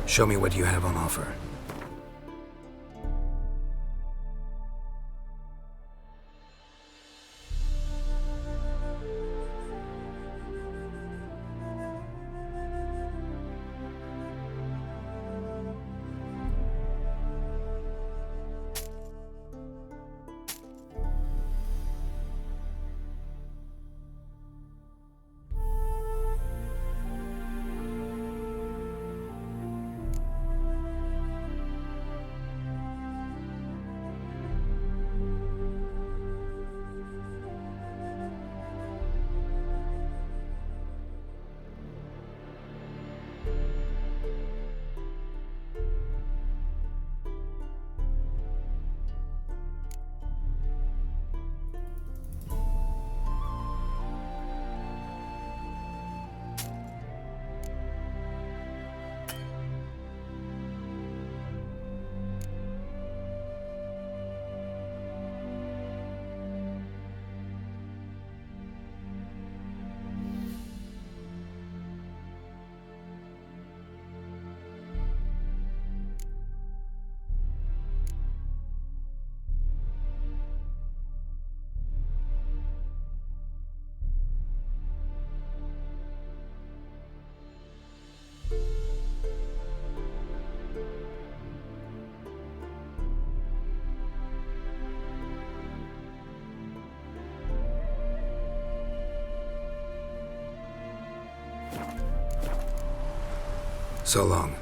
Show me what you have on offer. So long.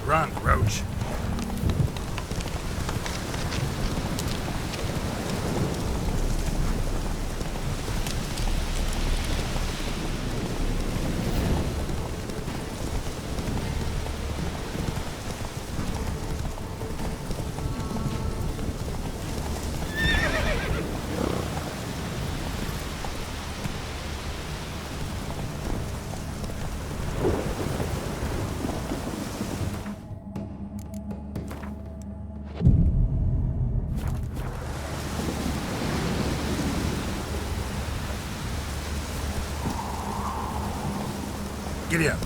Run, Roach. Giddy up.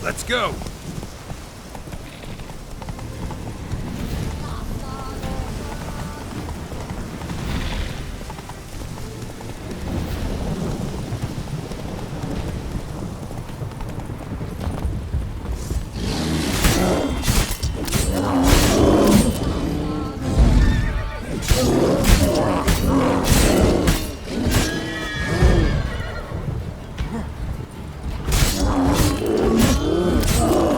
Let's go! Oh!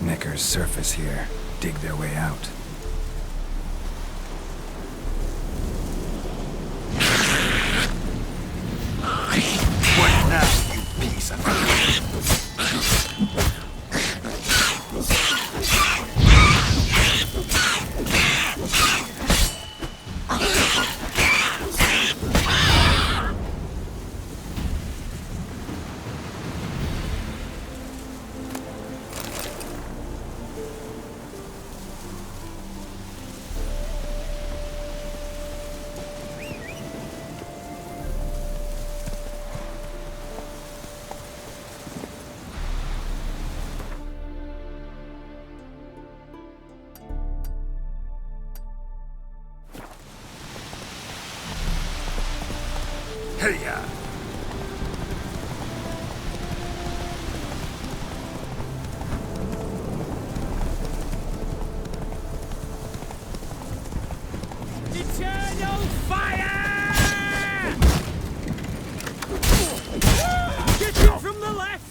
Knickers surface here, dig their way out. What now, you piece of... Hey-ya! Eternal fire! Get him from the left!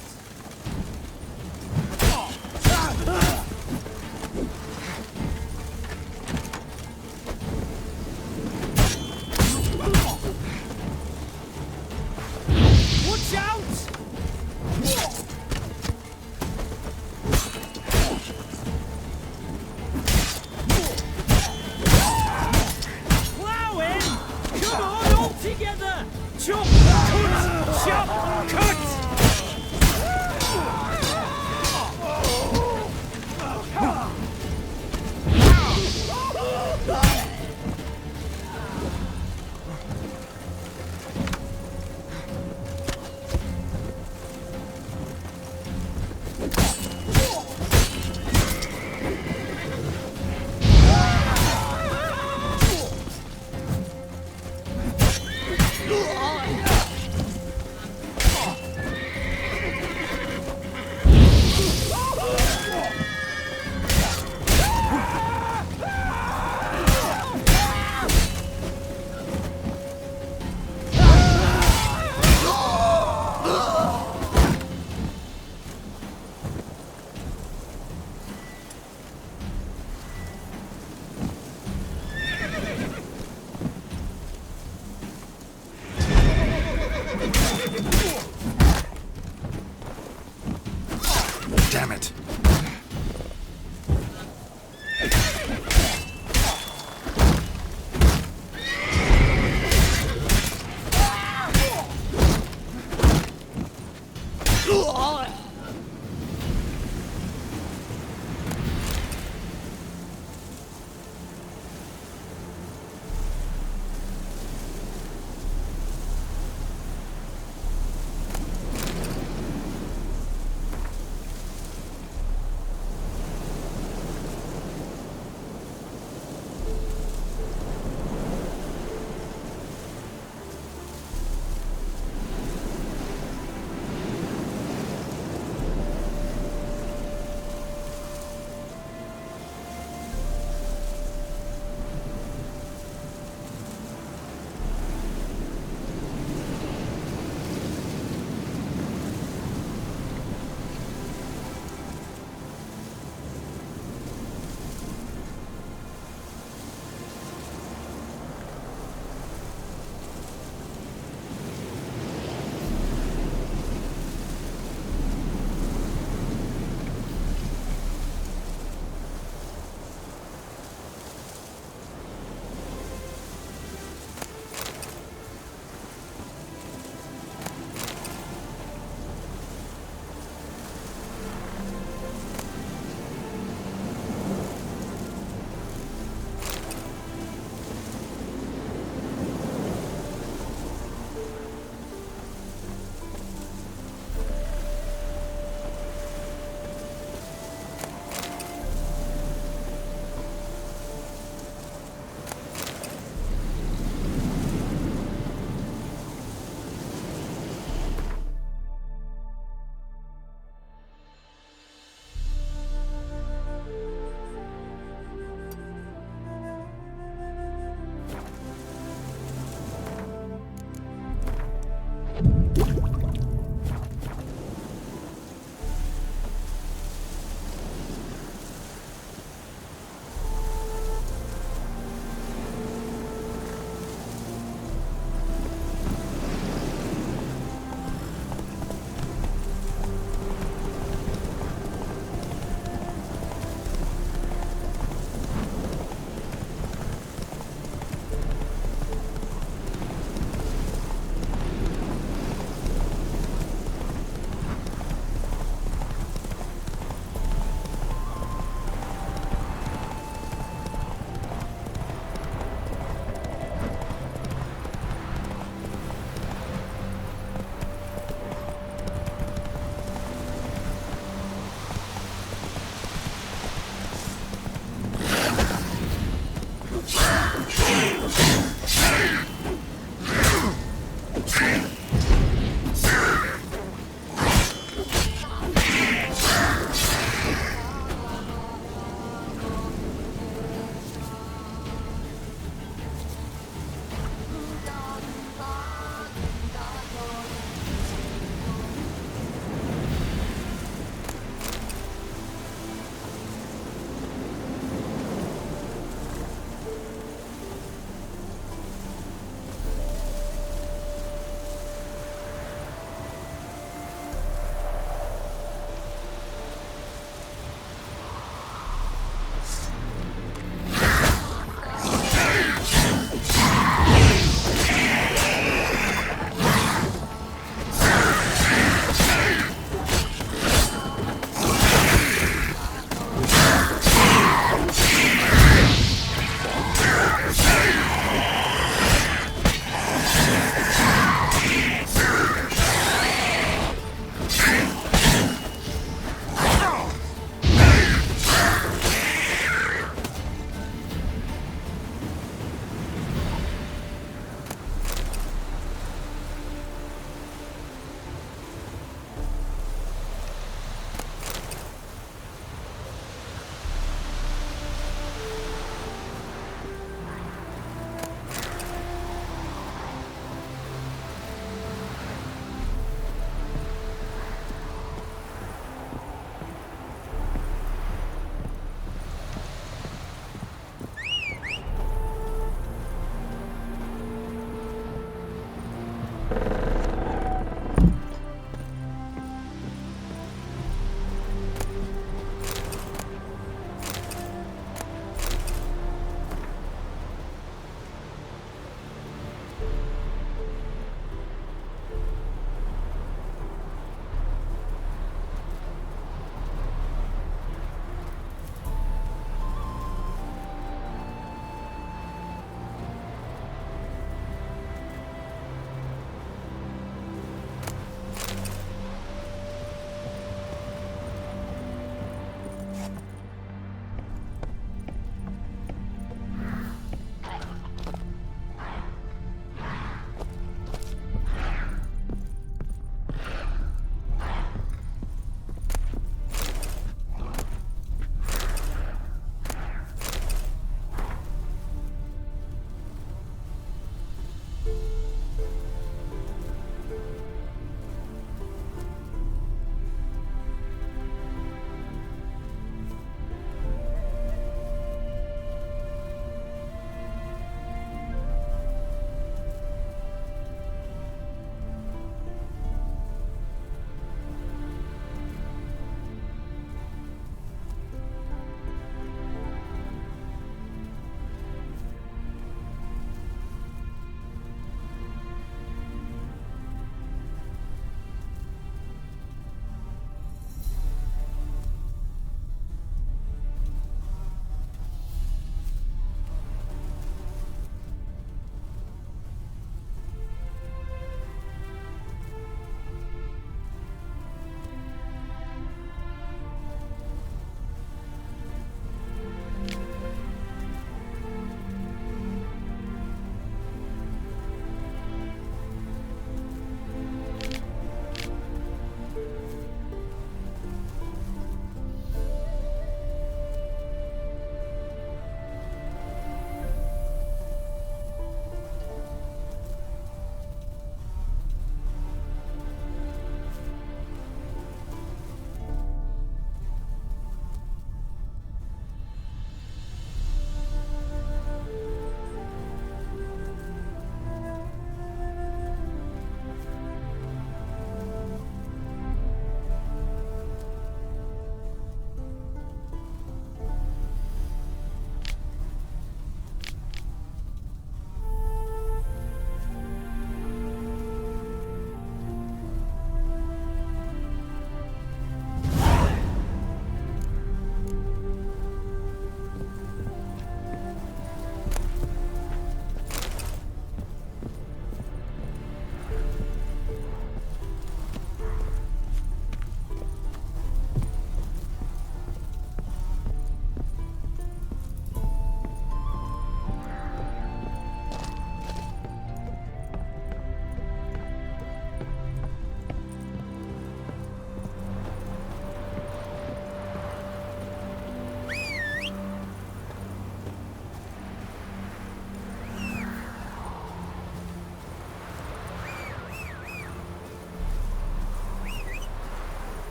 Watch out! Plow in! Come on, all together! Chop, cut, chop, cut! Damn it!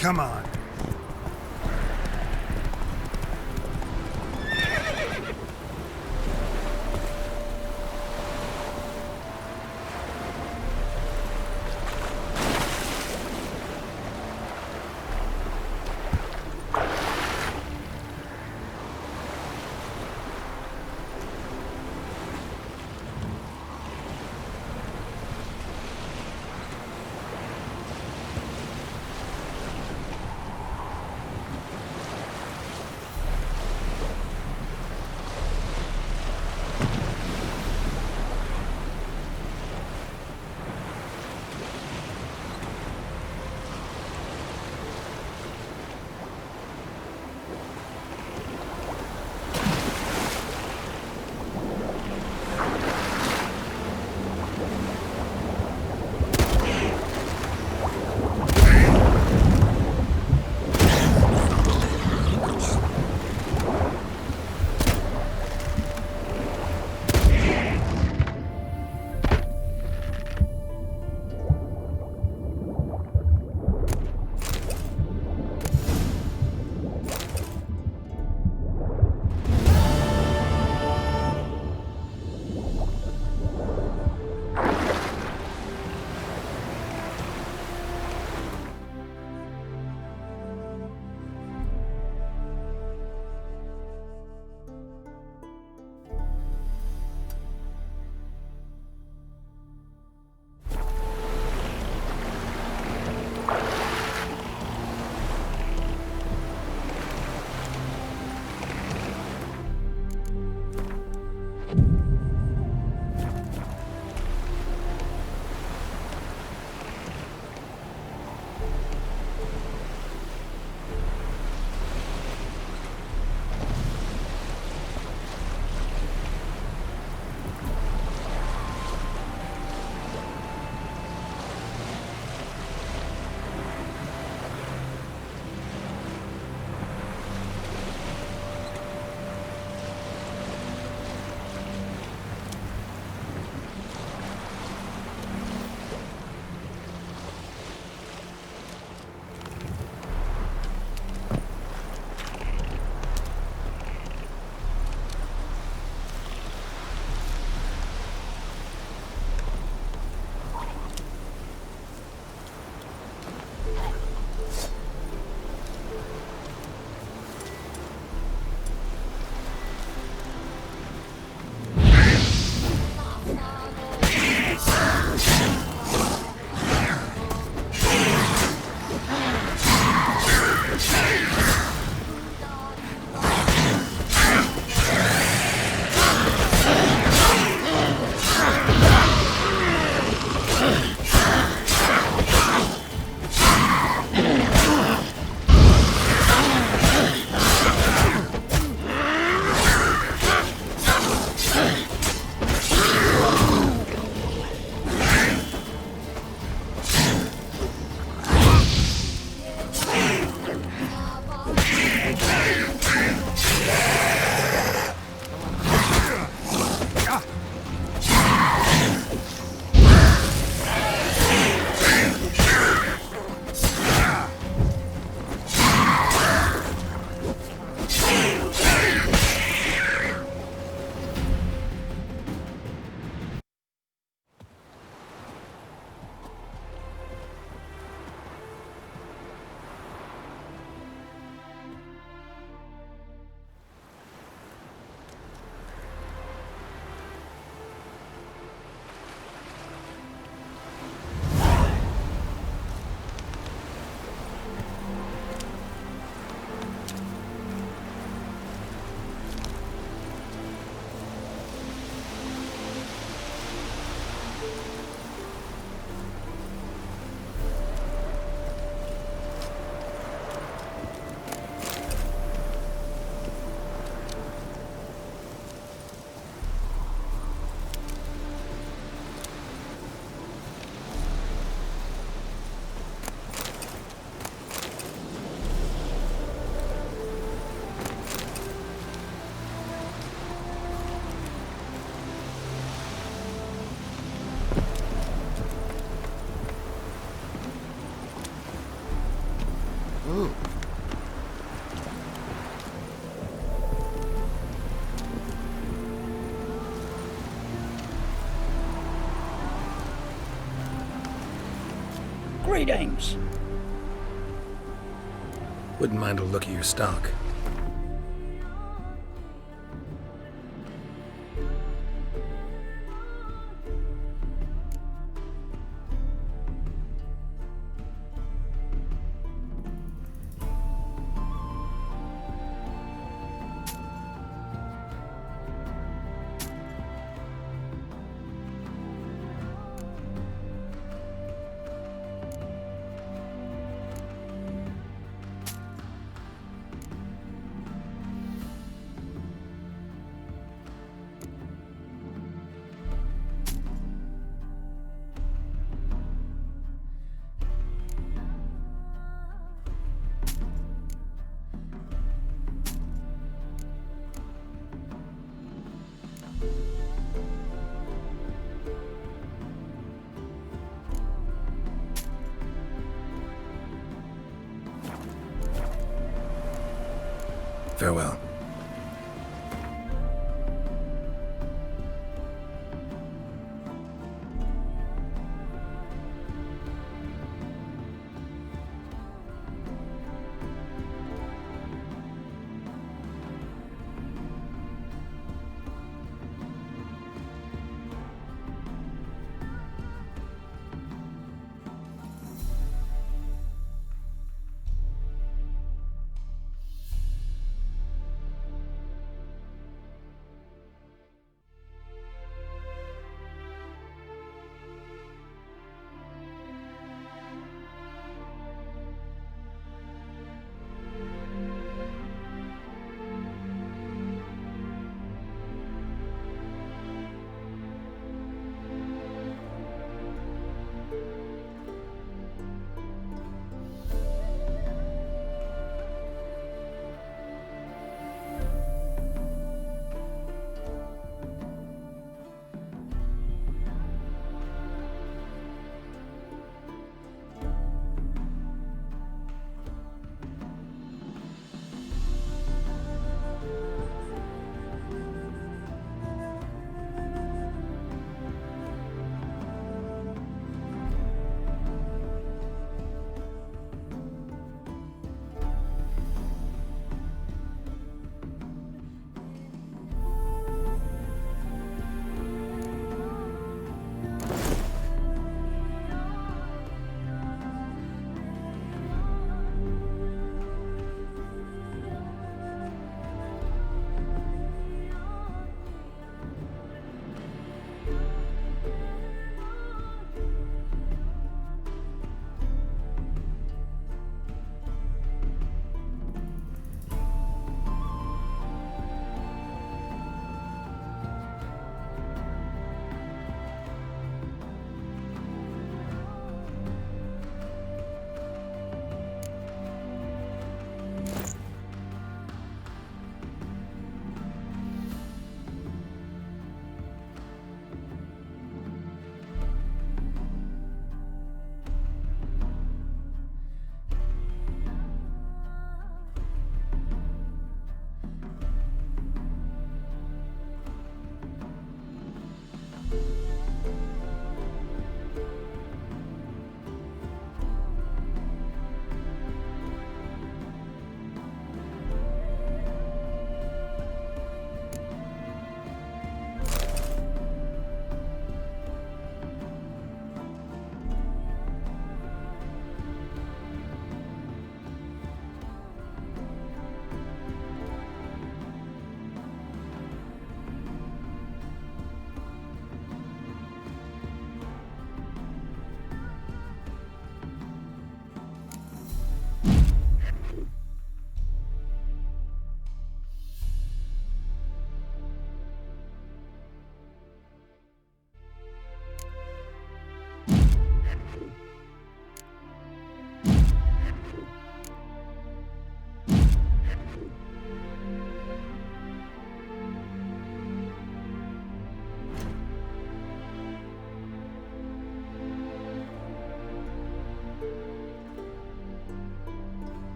Come on. Oh. Greetings. Wouldn't mind a look at your stock. Farewell.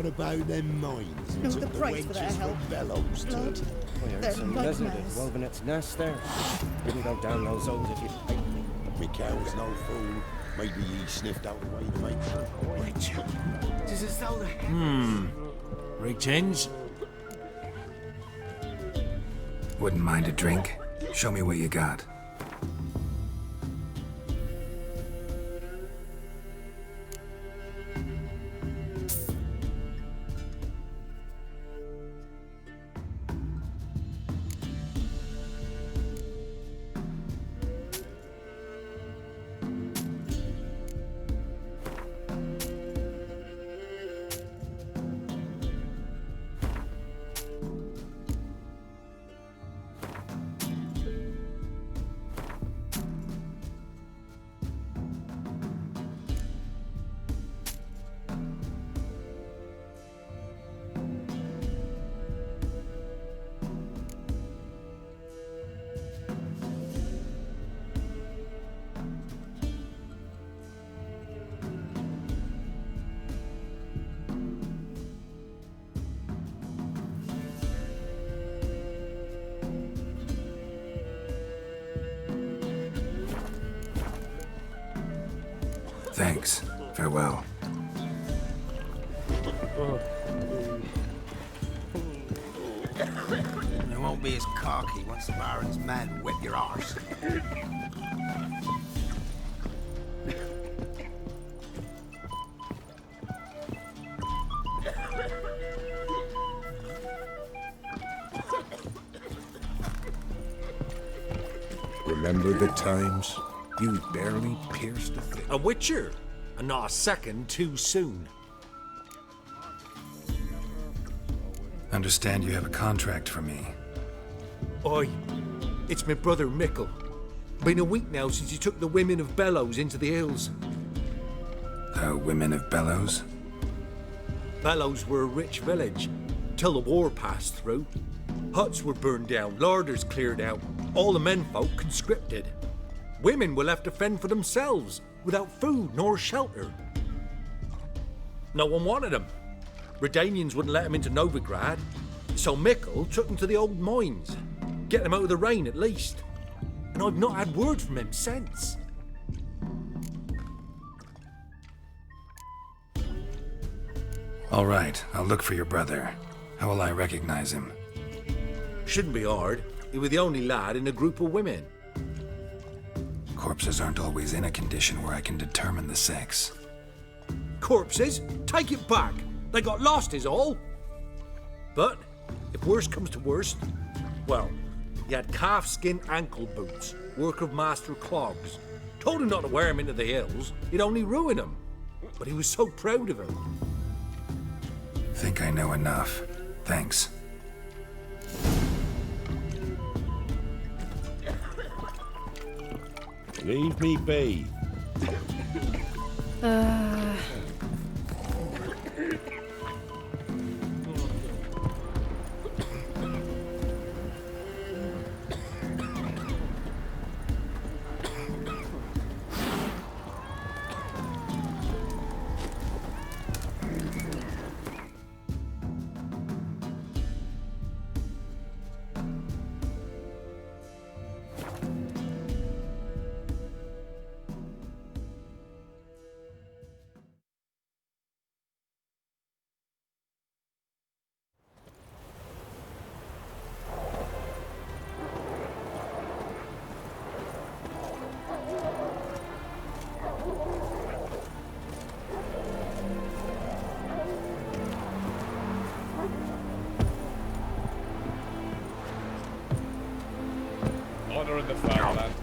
What about them mines? No, the price for their help. Bellows Blood. to. They're There's some lizard nightmares. that's woven its nest there. Wouldn't go down those holes if you paid me. Mikhail's no fool. Maybe he sniffed out a way to make her rich. Does it sell the... Greetings. Wouldn't mind a drink? Show me what you got. Thanks. Farewell. They won't be as cocky once the Baron's men whip your arse. Remember the times? You barely pierced a thing. A witcher, and not a second too soon. Understand you have a contract for me. Oi, it's my brother Mickle. Been a week now since he took the women of Bellows into the hills. The women of Bellows? Bellows were a rich village, till the war passed through. Huts were burned down, larders cleared out, all the menfolk conscripted. Women were left to fend for themselves, without food nor shelter. No one wanted them. Redanians wouldn't let them into Novigrad, so Mickle took them to the old mines. Get them out of the rain at least. And I've not had word from him since. All right, I'll look for your brother. How will I recognize him? Shouldn't be hard. He was the only lad in a group of women. Corpses aren't always in a condition where I can determine the sex. Corpses? Take it back. They got lost is all. But, if worst comes to worst, well, he had calfskin ankle boots, work of master clogs. Told him not to wear them into the hills, he'd only ruin them. But he was so proud of him. Think I know enough. Thanks. Leave me be. Honor in the fatherland.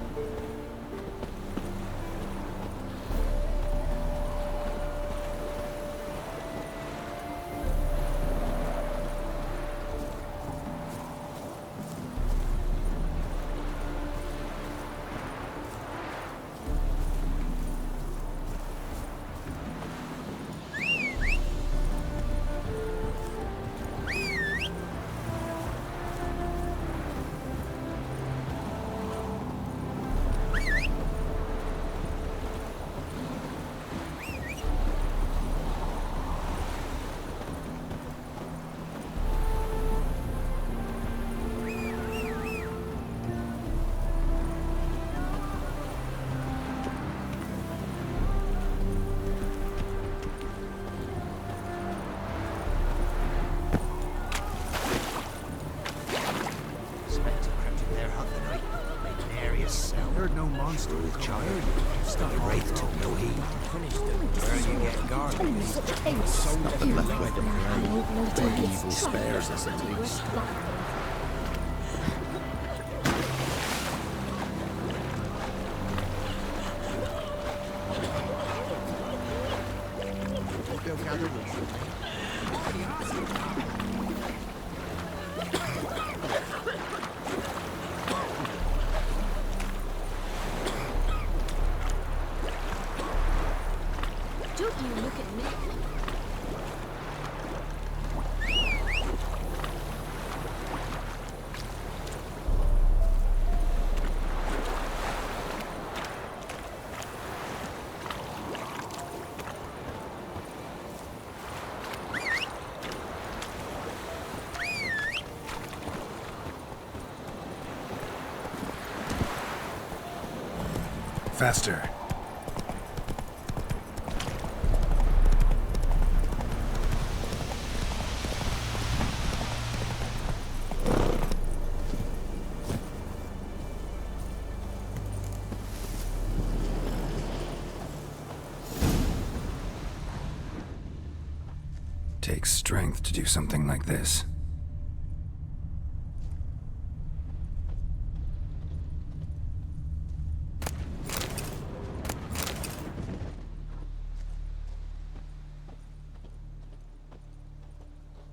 Their hut the night, making area sell. Heard no monster. Child, stop the wraith took no heed. Where you get guarded? Nothing left with them. Their evil spares us at least. Don't you look at me. Faster. Takes strength to do something like this.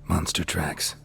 Monster tracks.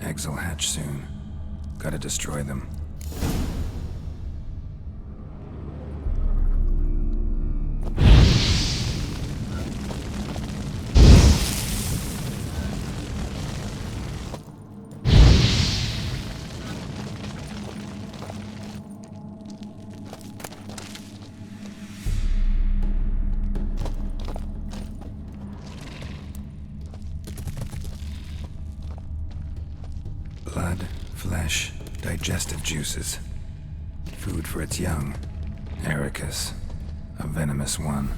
Eggs will hatch soon. Gotta destroy them. Blood, flesh, digestive juices. Food for its young. Ericus, a venomous one.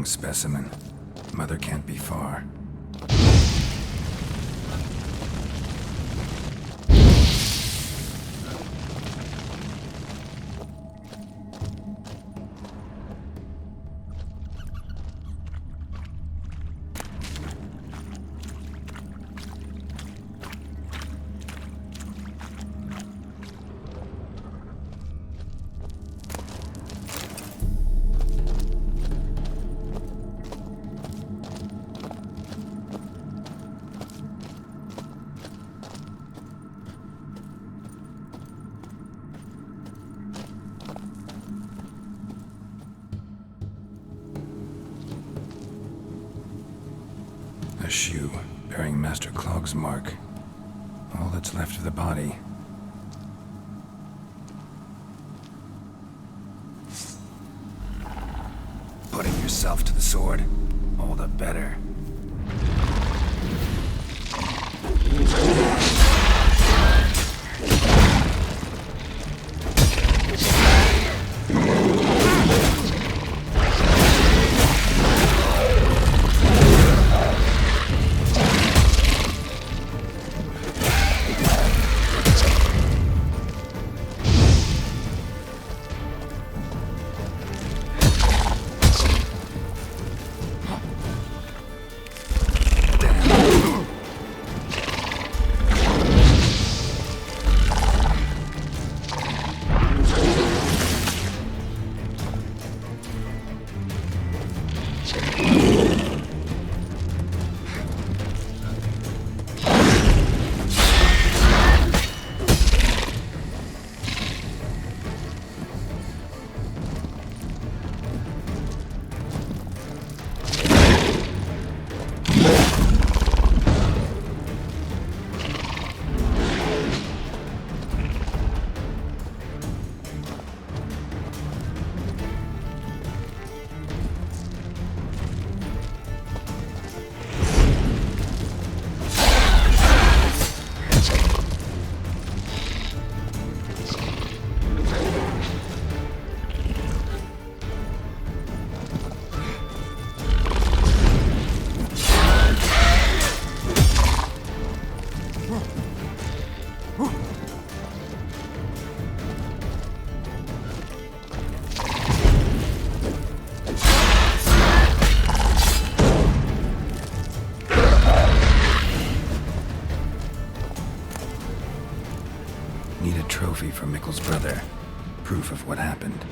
young specimen. Mother can't be far. A shoe bearing Master Clog's mark. All that's left of the body. Putting yourself to the sword, all the better. Need a trophy for Mikkel's brother. Proof of what happened.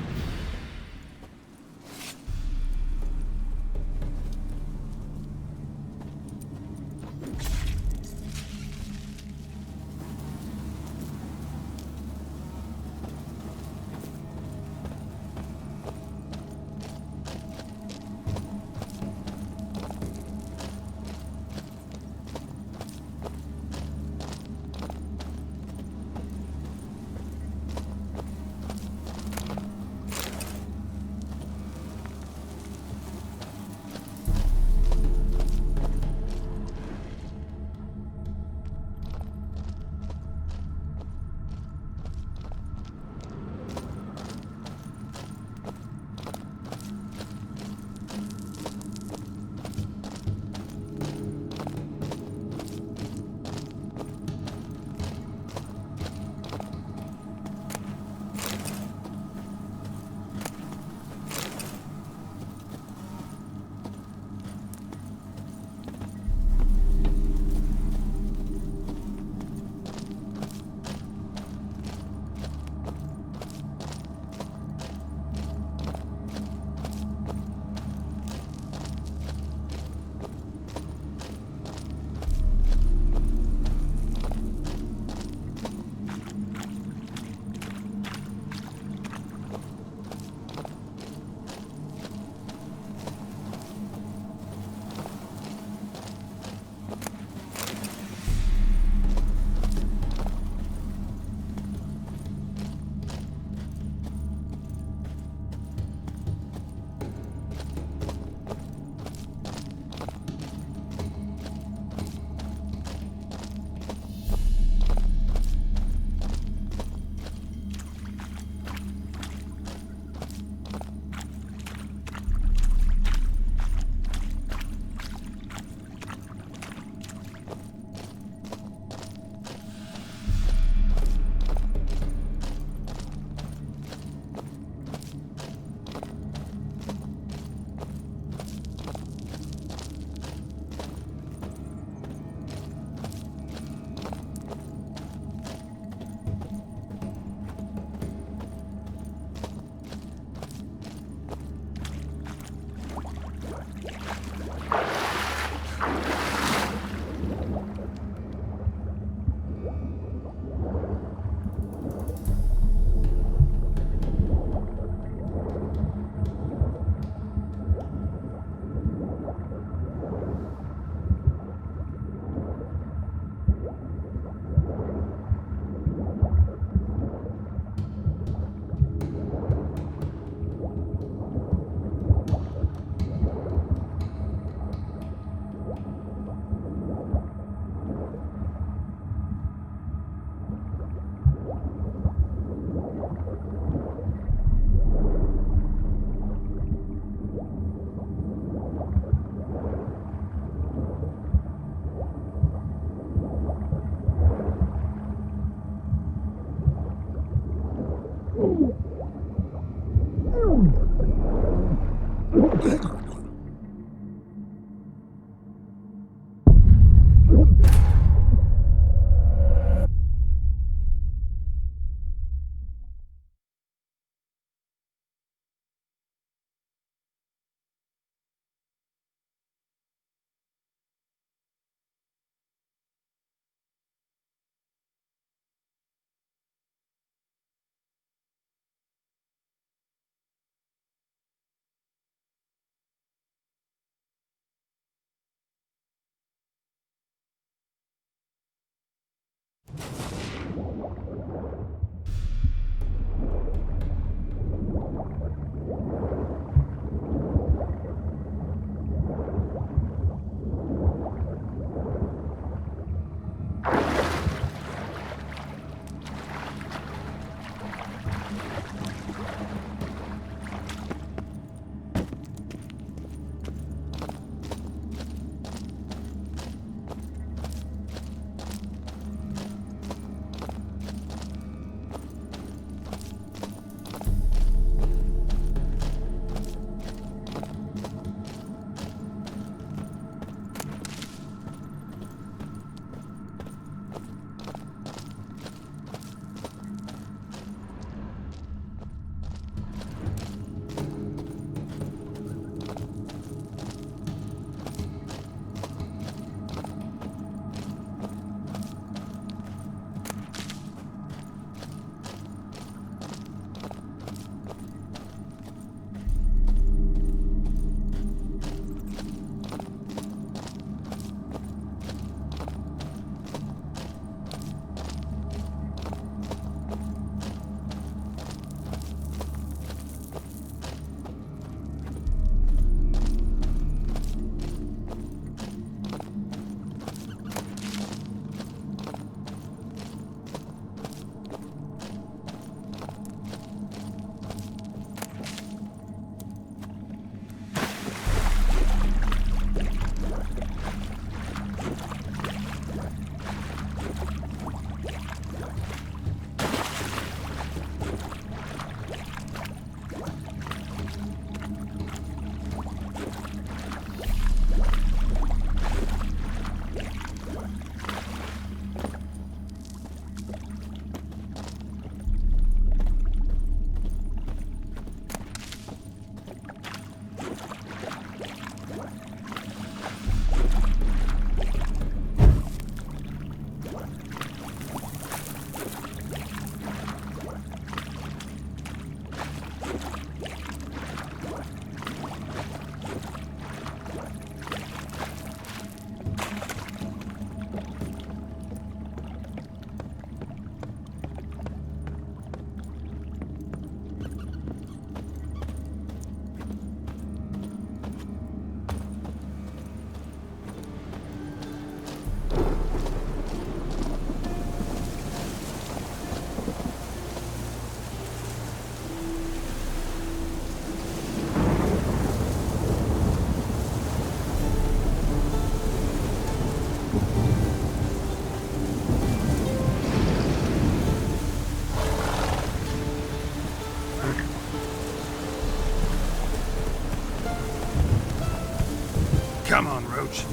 Come on, Roach.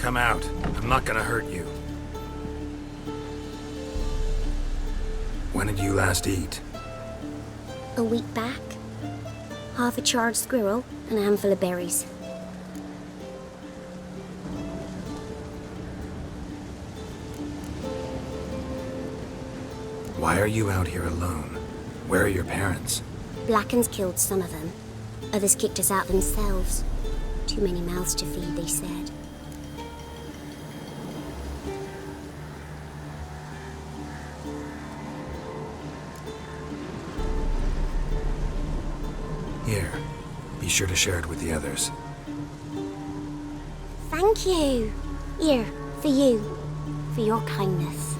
Come out. I'm not gonna hurt you. When did you last eat? A week back. Half a charred squirrel and a handful of berries. Why are you out here alone? Where are your parents? Blackens killed some of them. Others kicked us out themselves. Too many mouths to feed, they said. Here. Be sure to share it with the others. Thank you. Here, for you. For your kindness.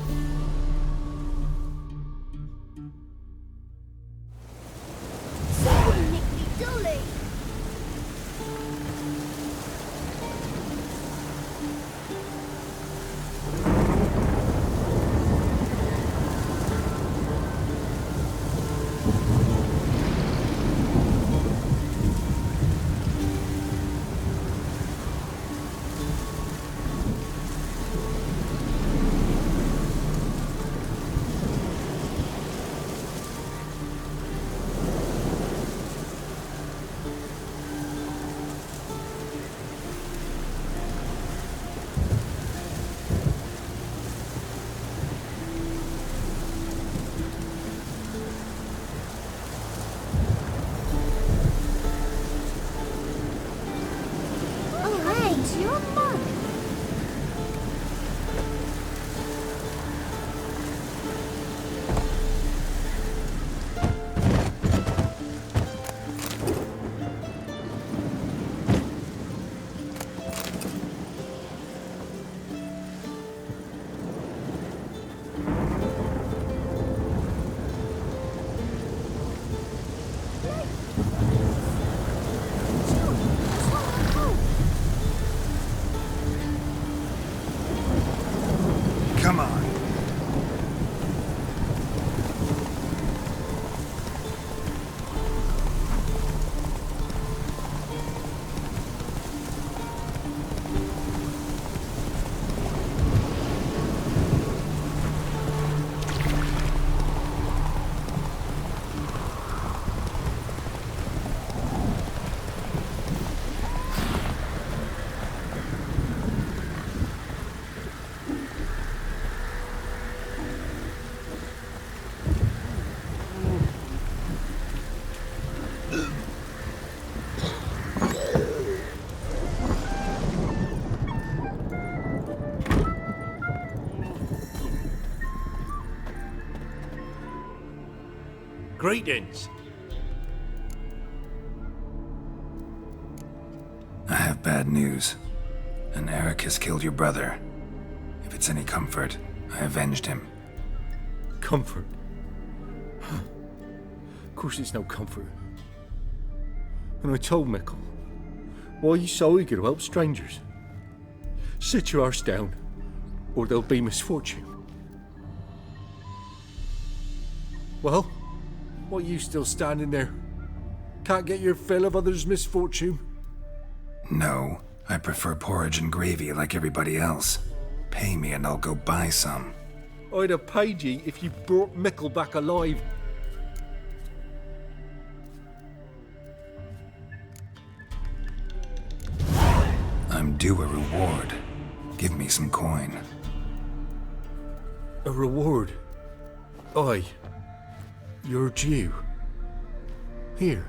Come on. Greetings. I have bad news. An Eric has killed your brother. If it's any comfort, I avenged him. Comfort? Of course it's no comfort. And I told Mickle, why are you so eager to help strangers? Sit your arse down, or there'll be misfortune. Well? What are you still standing there? Can't get your fill of others' misfortune? No, I prefer porridge and gravy like everybody else. Pay me and I'll go buy some. I'd have paid ye if you brought Mickle back alive. I'm due a reward. Give me some coin. A reward? Aye. You're due. Here.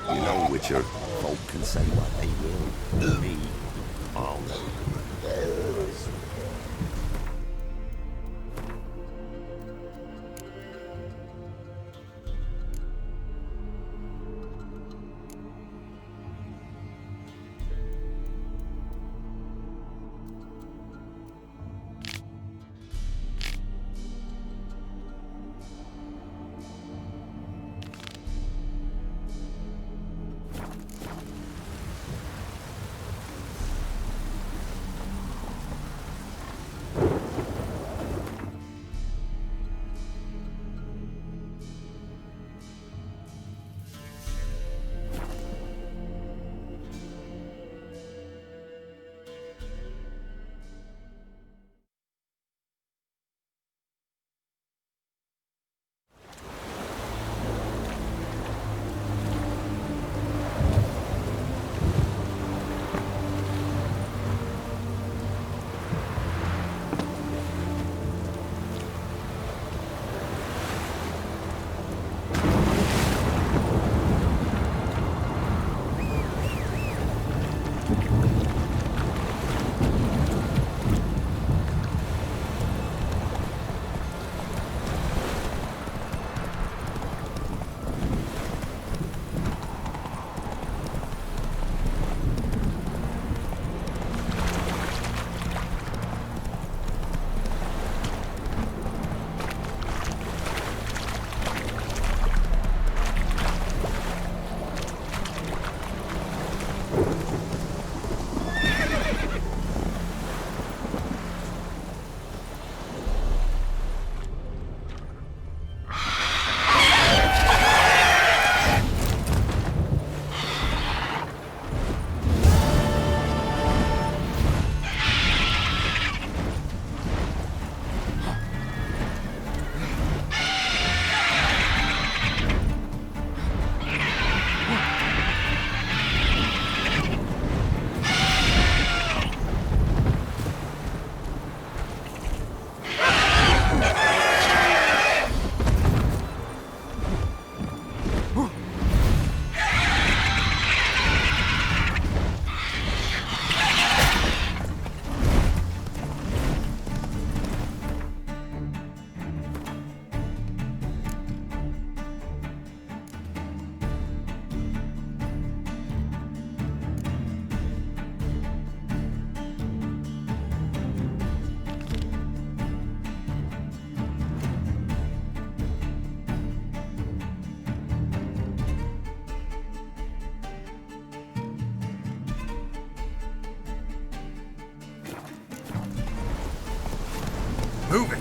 You know, Witcher, folk can say what they will. Me, I'll know. Move it!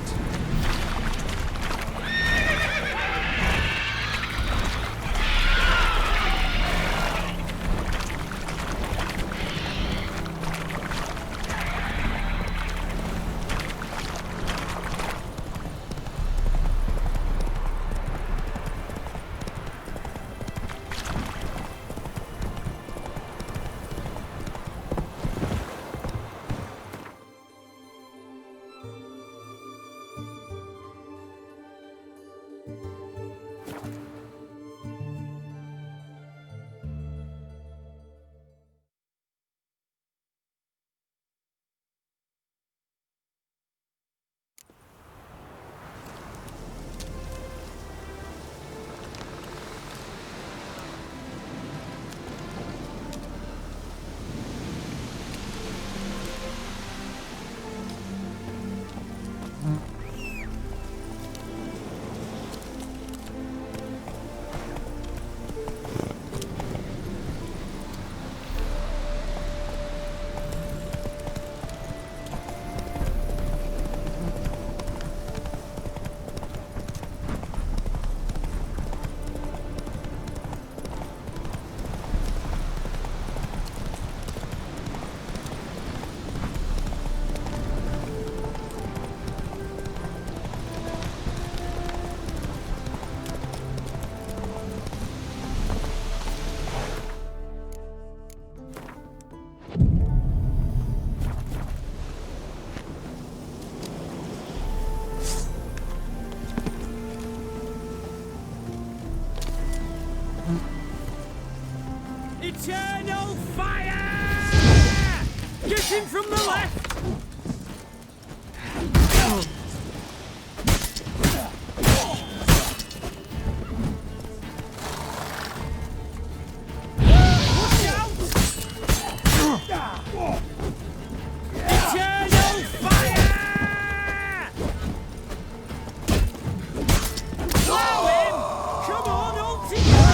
Eternal fire! Get him from the left! Eternal fire! Blow him! Come on, all together!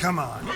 Come on.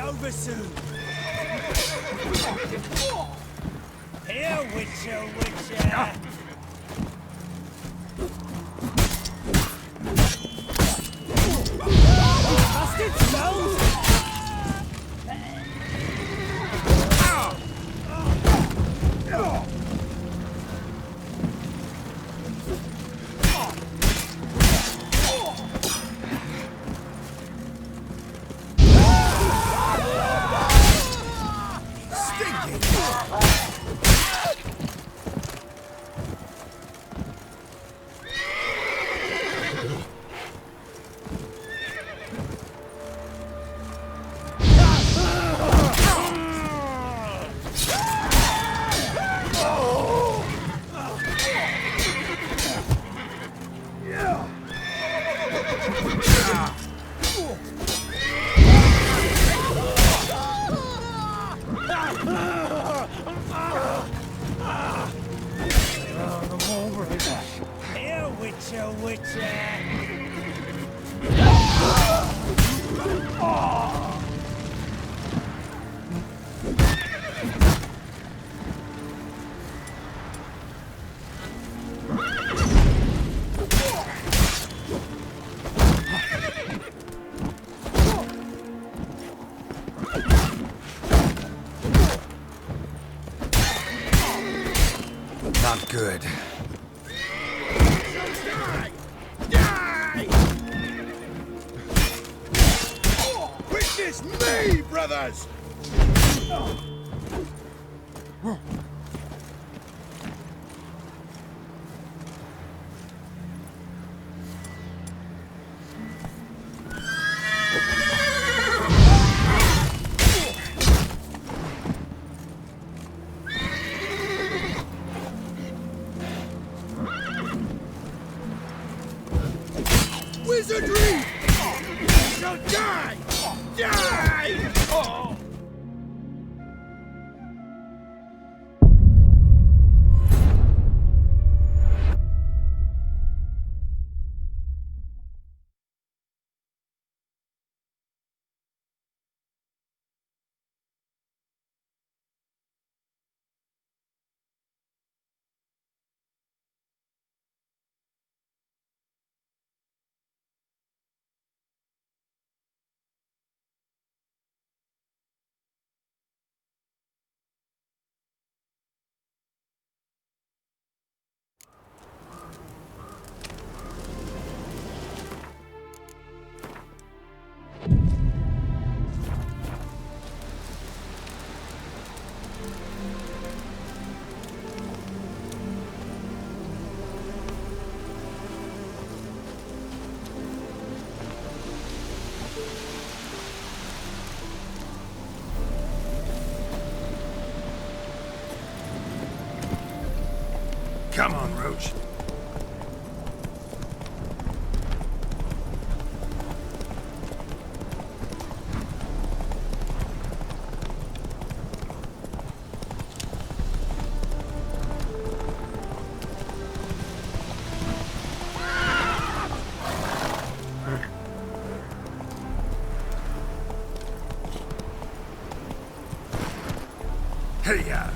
Over soon. Here, Witcher, Witcher. Bastard smells. Here, Witcher, Witcher. Not good. Die! Witness me, brothers! Wizardry! You shall die! Die! Oh. Hiya!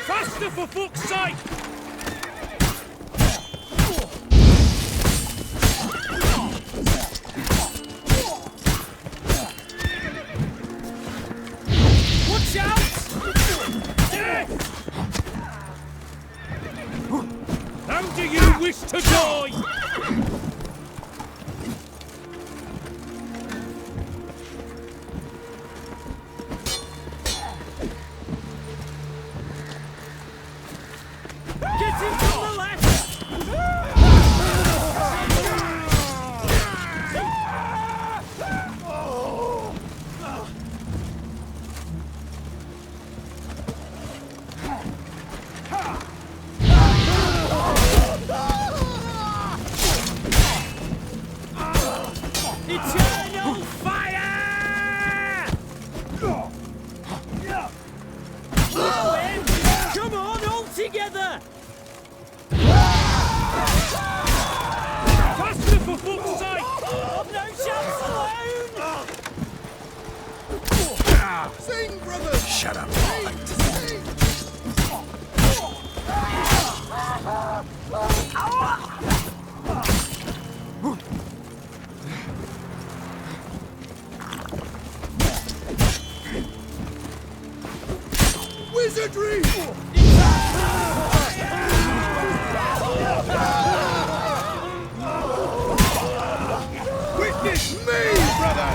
Faster, for fuck's sake! Watch out! How do you wish to die? Shut up. Wizardry! Witness me, brother!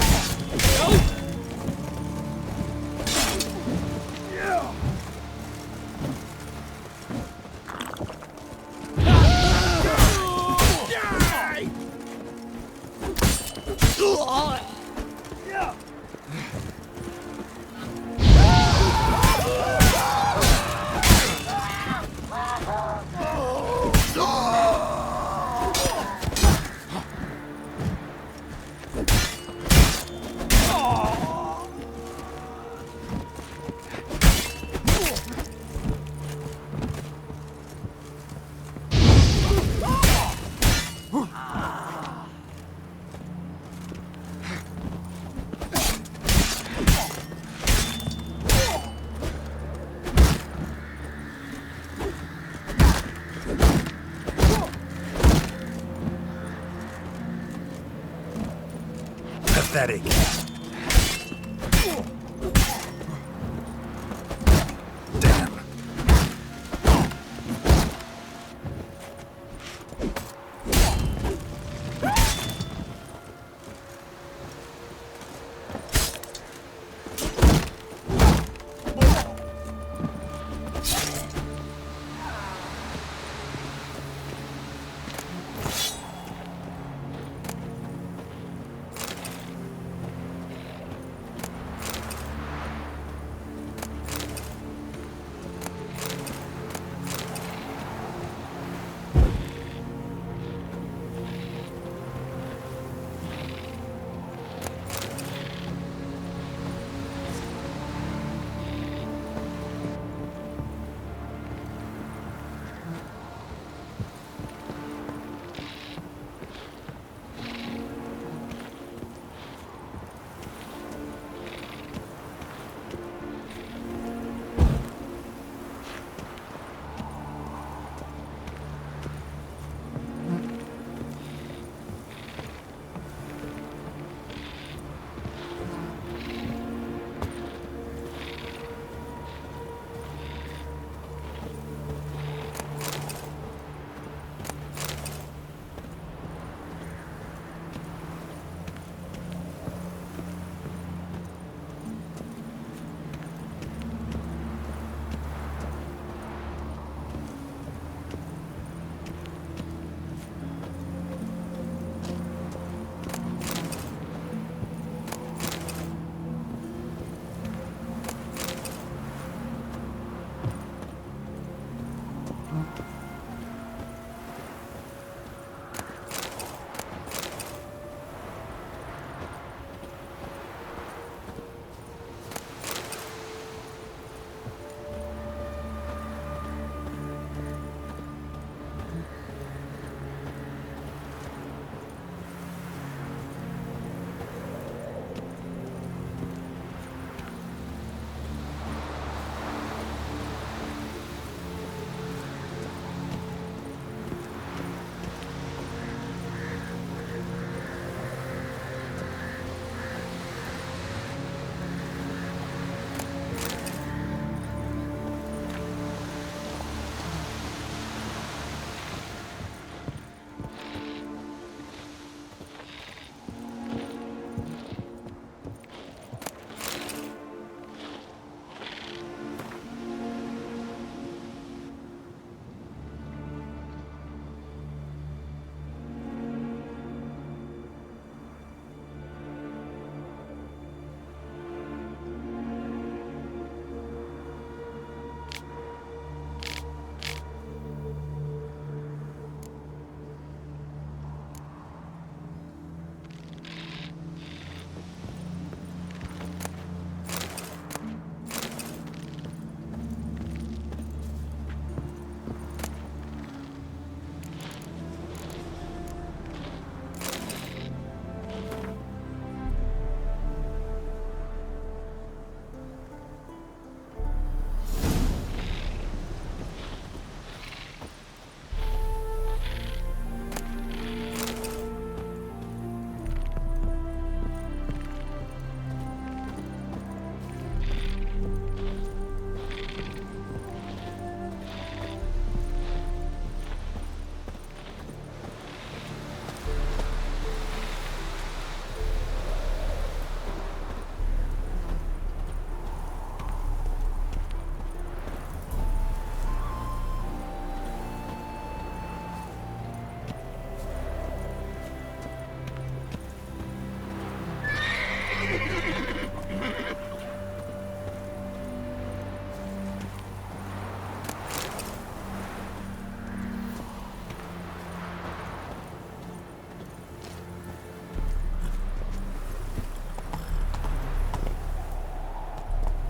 Pathetic. Damn.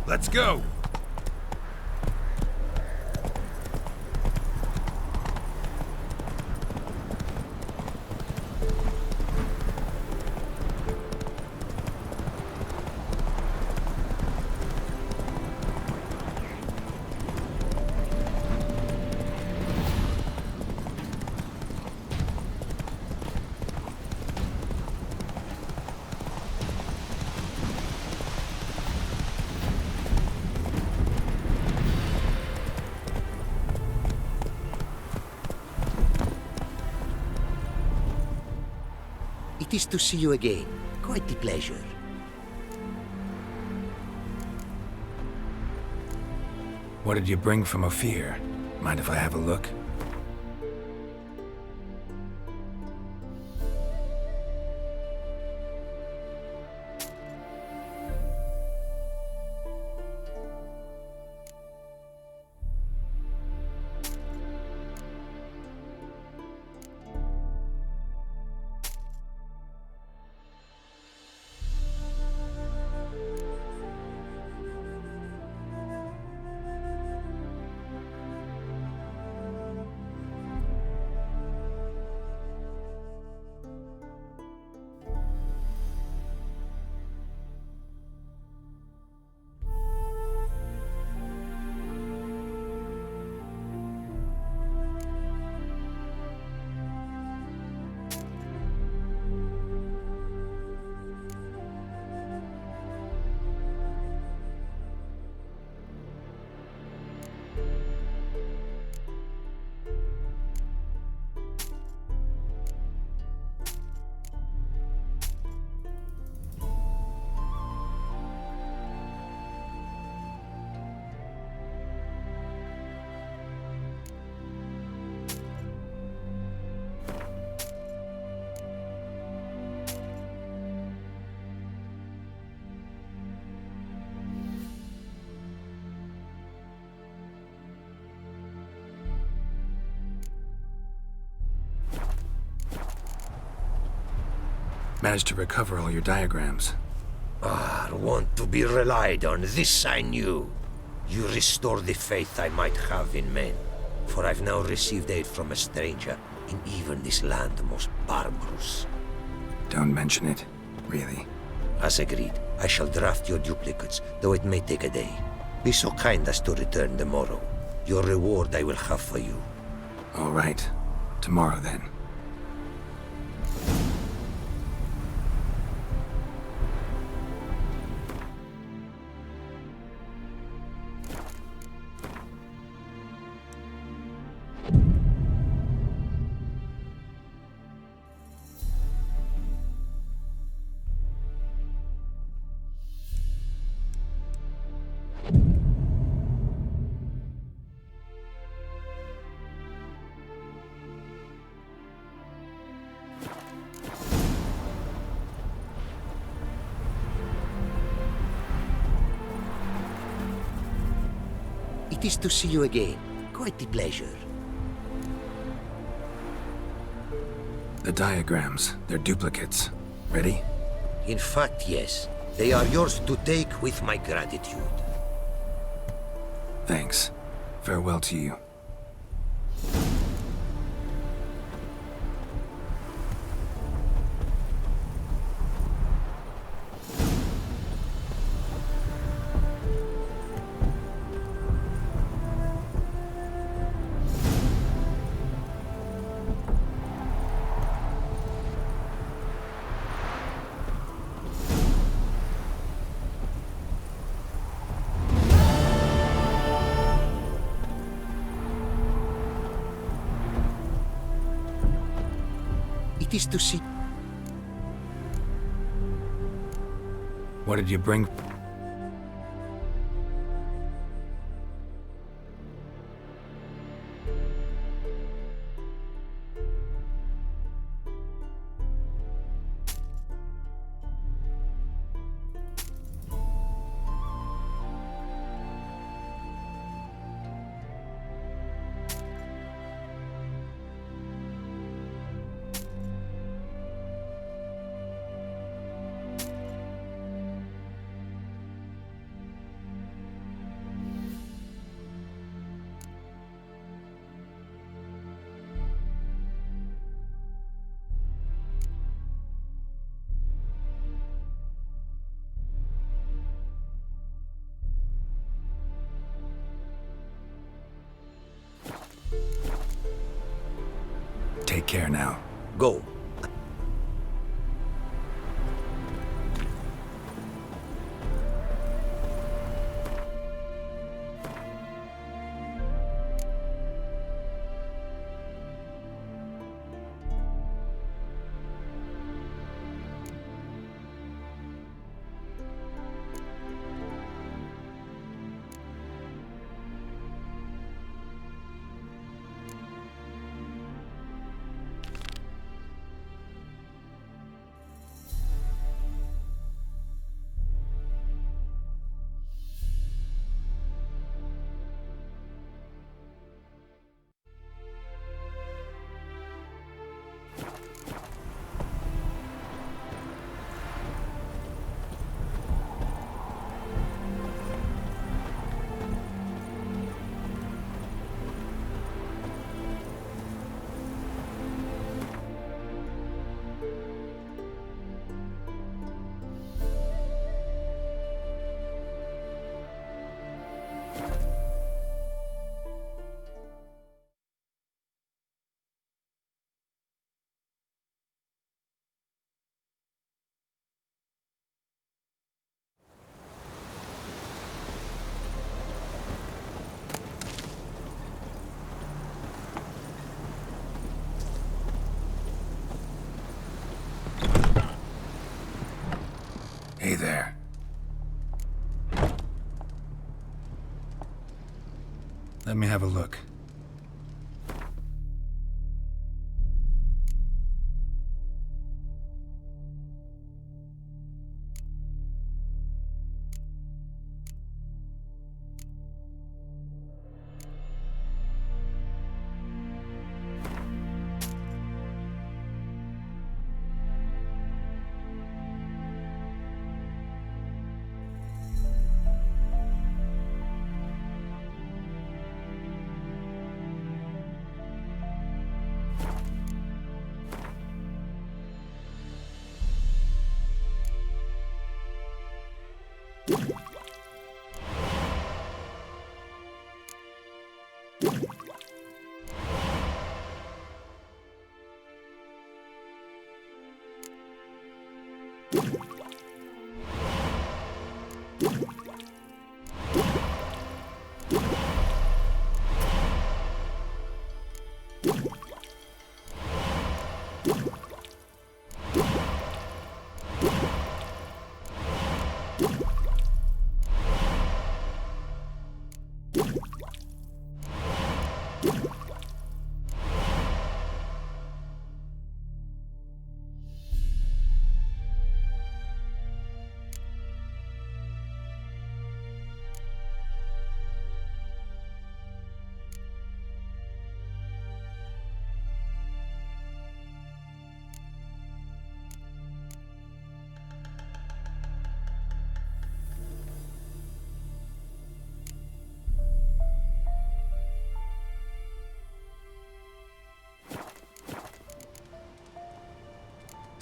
Let's go! It is to see you again. Quite the pleasure. What did you bring from Ophir? Mind if I have a look? Managed to recover all your diagrams. Want to be relied on, this I knew. You restore the faith I might have in men, for I've now received aid from a stranger in even this land most barbarous. Don't mention it, really. As agreed, I shall draft your duplicates, though it may take a day. Be so kind as to return tomorrow. Your reward I will have for you. All right. Tomorrow, then. It is to see you again. Quite the pleasure. The diagrams, they're duplicates. Ready? In fact, yes. They are yours to take with my gratitude. Thanks. Farewell to you. It is to see... What did you bring? Take care now. Go. Hey there. Let me have a look.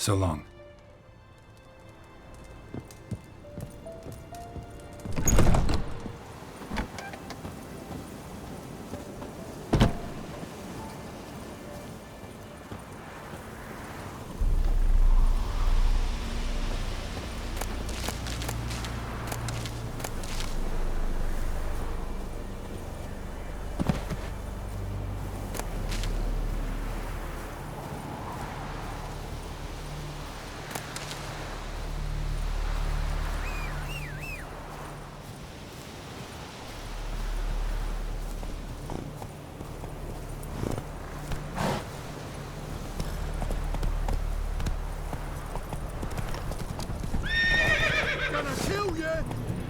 So long.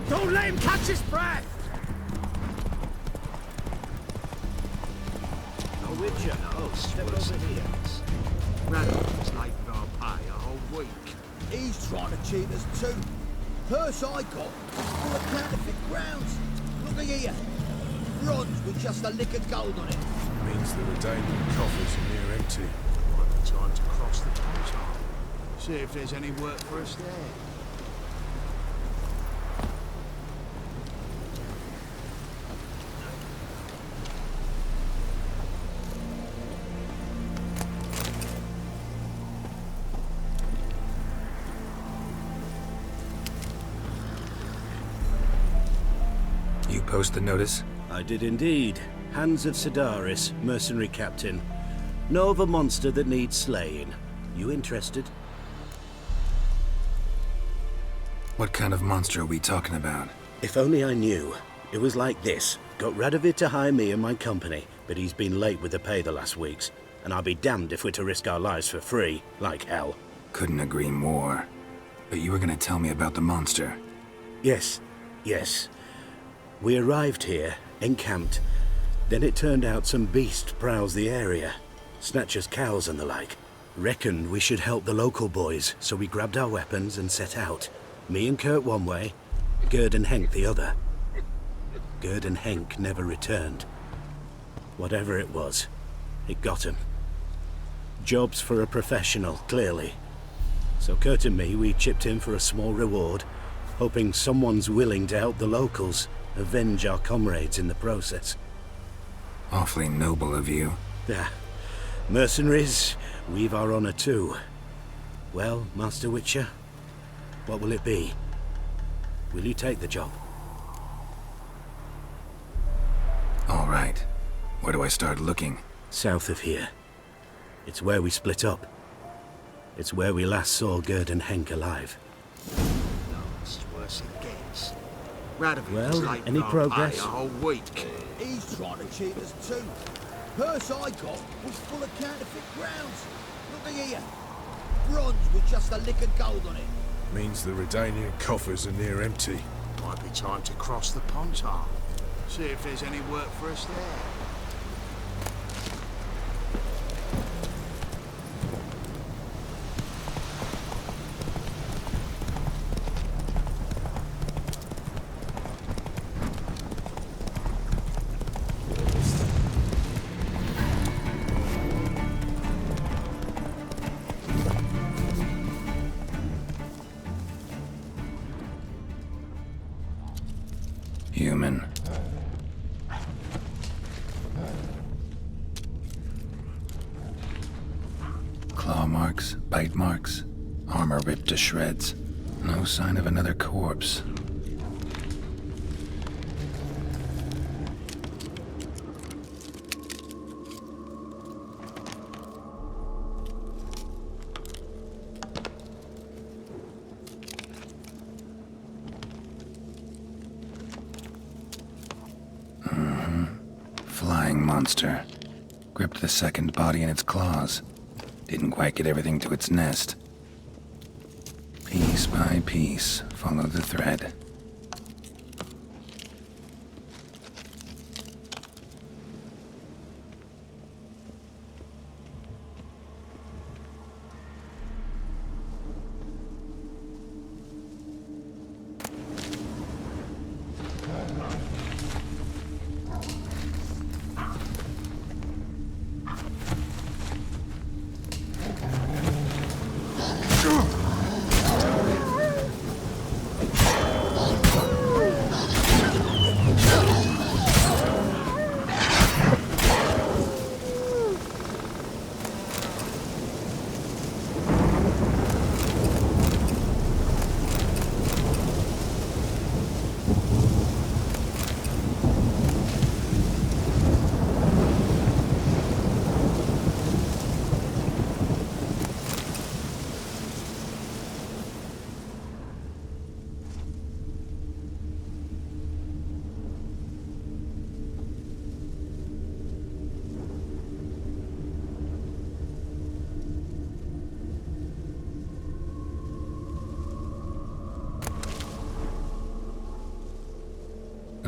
Don't let him catch his breath! No, Witcher, no, step over here. Randall's like our pie a whole week. He's trying to cheat us too. Purse I got, full of counterfeit grounds. Look here. Bronze with just a lick of gold on it. Means the Redanian coffers are near empty. Might be time to cross the pond. See if there's any work for us there. You post the notice? I did indeed. Hands of Sedaris, mercenary captain. Know of a monster that needs slaying. You interested? What kind of monster are we talking about? If only I knew. It was like this. Got Radovid to hire me and my company, but he's been late with the pay the last weeks. And I'll be damned if we're to risk our lives for free, like hell. Couldn't agree more. But you were gonna tell me about the monster. Yes, yes. We arrived here, encamped. Then it turned out some beast prowls the area. Snatchers cows and the like. Reckoned we should help the local boys, so we grabbed our weapons and set out. Me and Kurt one way, Gerd and Henk the other. Gerd and Henk never returned. Whatever it was, it got him. Jobs for a professional, clearly. So Kurt and me, we chipped in for a small reward, hoping someone's willing to help the locals, avenge our comrades in the process. Awfully noble of you. Yeah. Mercenaries, we've our honor too. Well, Master Witcher, what will it be? Will you take the job? All right. Where do I start looking? South of here. It's where we split up. It's where we last saw Gerd and Henk alive. No, it's worse it gets. Radovid was Well, late any with our progress? pay a whole week. He's trying to cheat us too. Purse I got was full of counterfeit grounds. Look here. Bronze with just a lick of gold on it. Means the Redanian coffers are near empty. Might be time to cross the pond. See if there's any work for us there. Human. Claw marks, bite marks, armor ripped to shreds. No sign of another corpse. Flying monster. Gripped the second body in its claws. Didn't quite get everything to its nest. Piece by piece, follow the thread.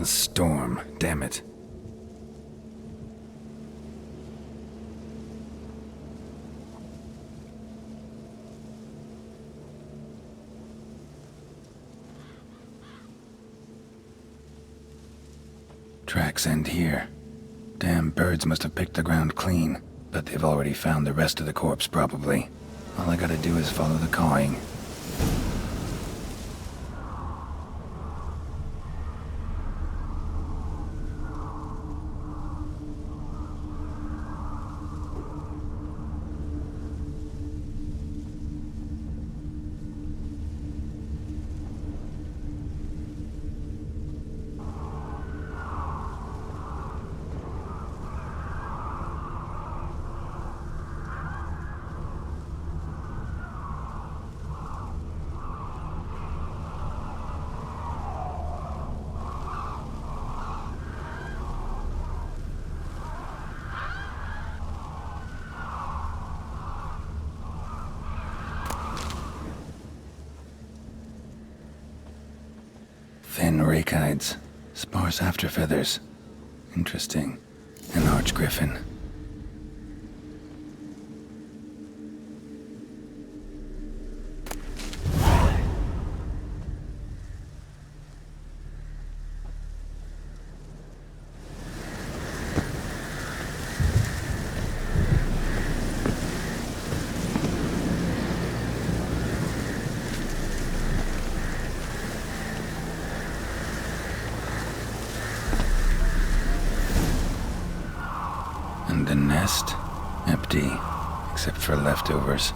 storm, damn it. Tracks end here. Damn birds must have picked the ground clean, but they've already found the rest of the corpse, probably. All I gotta do is follow the cawing. Thin rakides, sparse afterfeathers. Interesting. An archgriffin. And the nest? Empty, except for leftovers.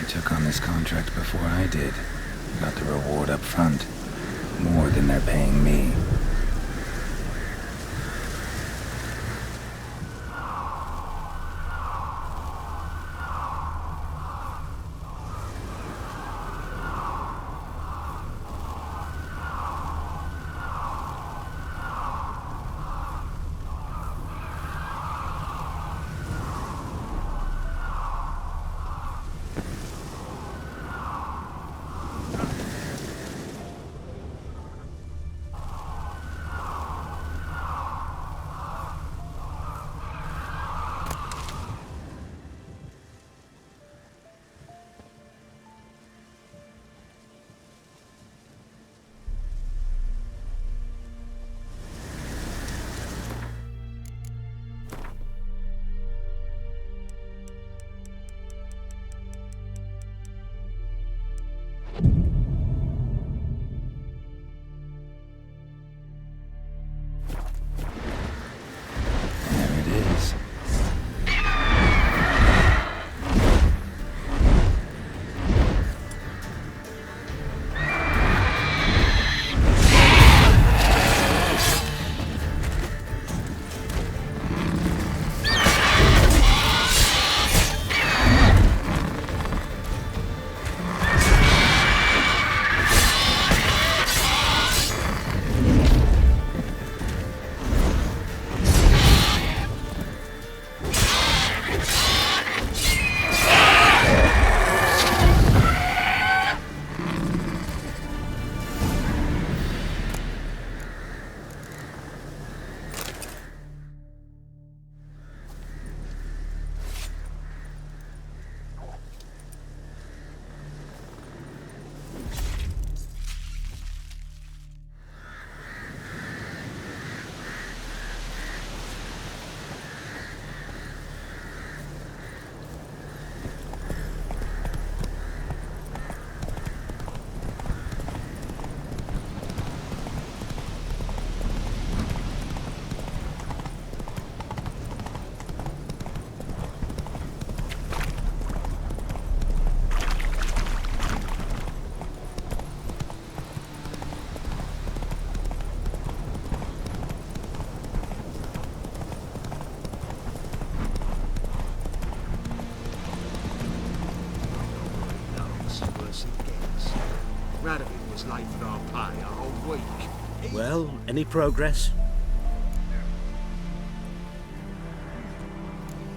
Took on this contract before I did. Got the reward up front. More than they're paying me. Radovid was late for our pay a whole week. Well, any progress?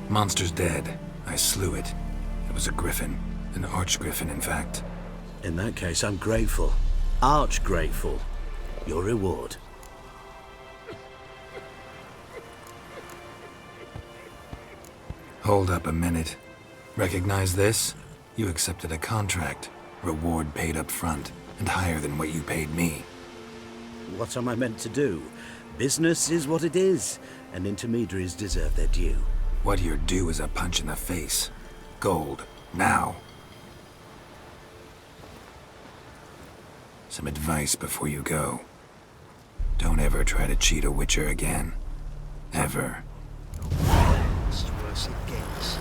Monster's dead. I slew it. It was a griffin. An archgriffin, in fact. In that case, I'm grateful. Arch grateful. Your reward. Hold up a minute. Recognize this? You accepted a contract. Reward paid up front, and higher than what you paid me. What am I meant to do? Business is what it is, and intermediaries deserve their due. What you're due is a punch in the face. Gold. Now. Some advice before you go. Don't ever try to cheat a witcher again. Ever. It's worse it gets.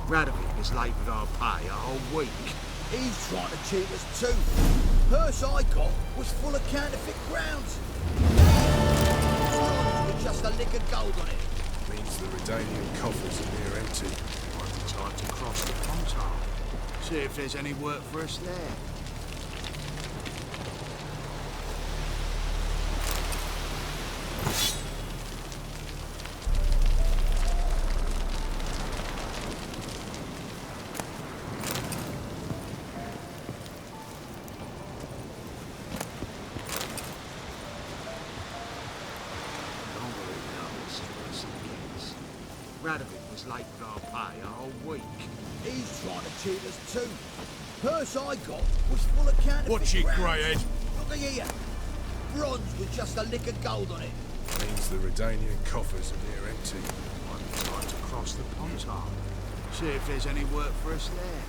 Radovid was late with our pay a whole week. He's trying to cheat us too. Purse I got was full of counterfeit grounds. With just a lick of gold on it. Means the Redanian coffers are near empty. Might be time to cross the Pontar. See if there's any work for us there. Radovid was late with our pay a whole week. He's trying to cheat us too. Purse I got was full of counterfeit What's your grounds. greyhead? Look here. Bronze with just a lick of gold on it. Means the Redanian coffers are near empty. Might be time to cross the Pontar. See if there's any work for us there.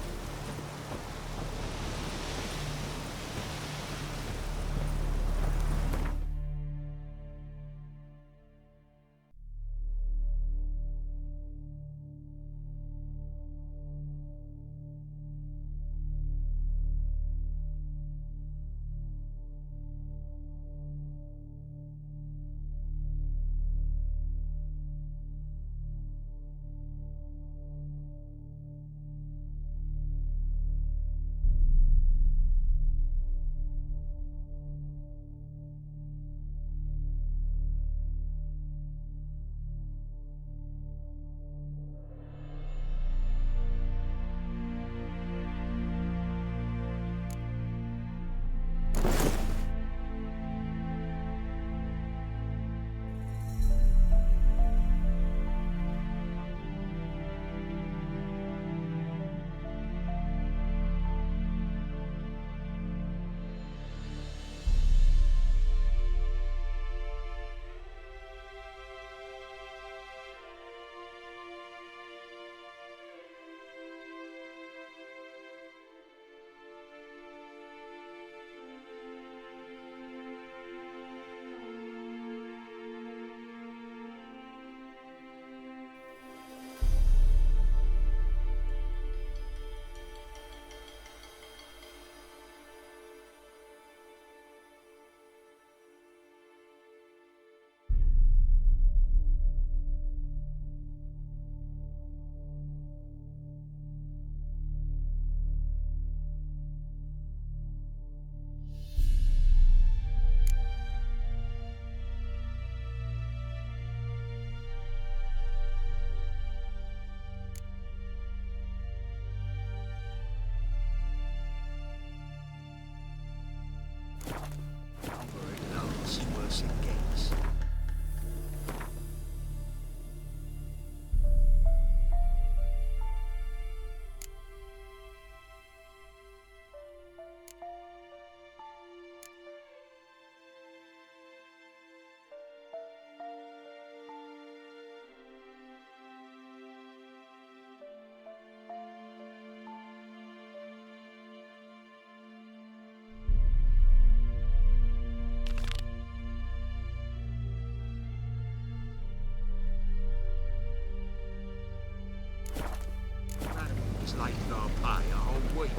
Worse it gets. Late with our pay a whole week.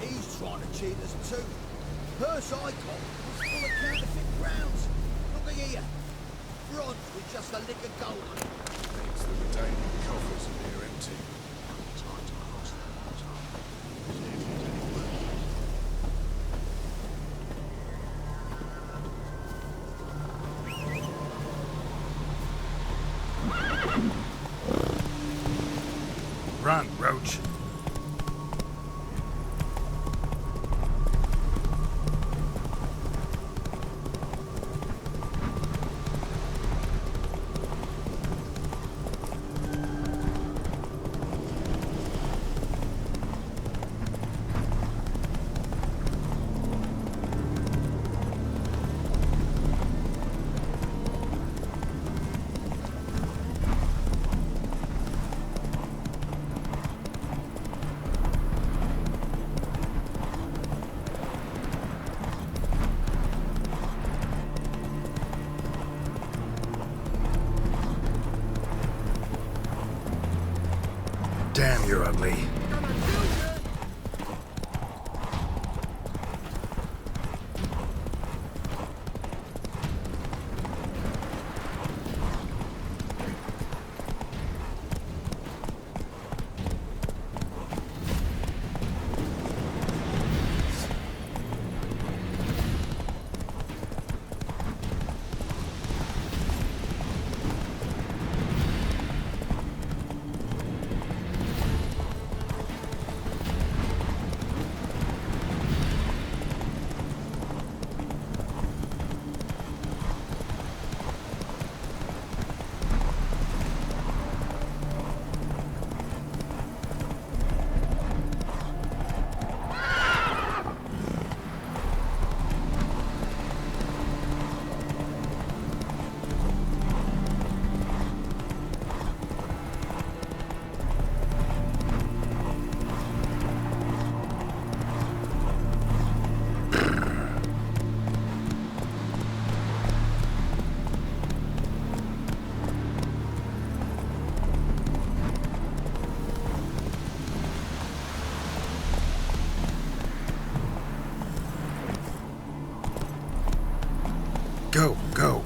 He's trying to cheat us too. Purse I got was full of counterfeit grounds. Look here. Bronze with just a lick of gold on it. Means the Redanian coffers are near empty. Time to cross the Pontar. See if there's any work. Ouch. Damn, you're ugly. Go, go.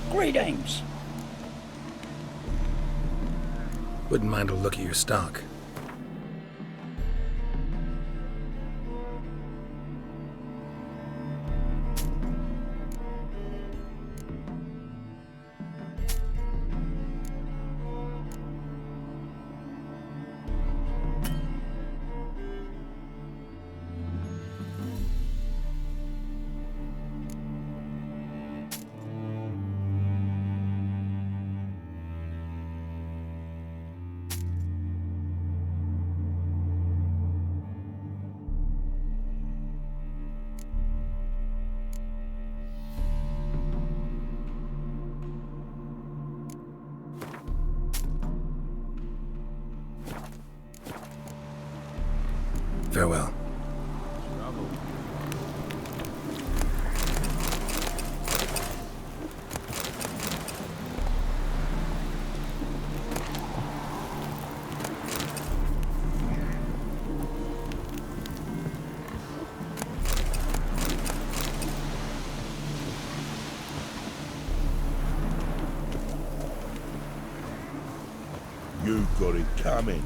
Greetings. Wouldn't mind a look at your stock. Farewell. You got it coming.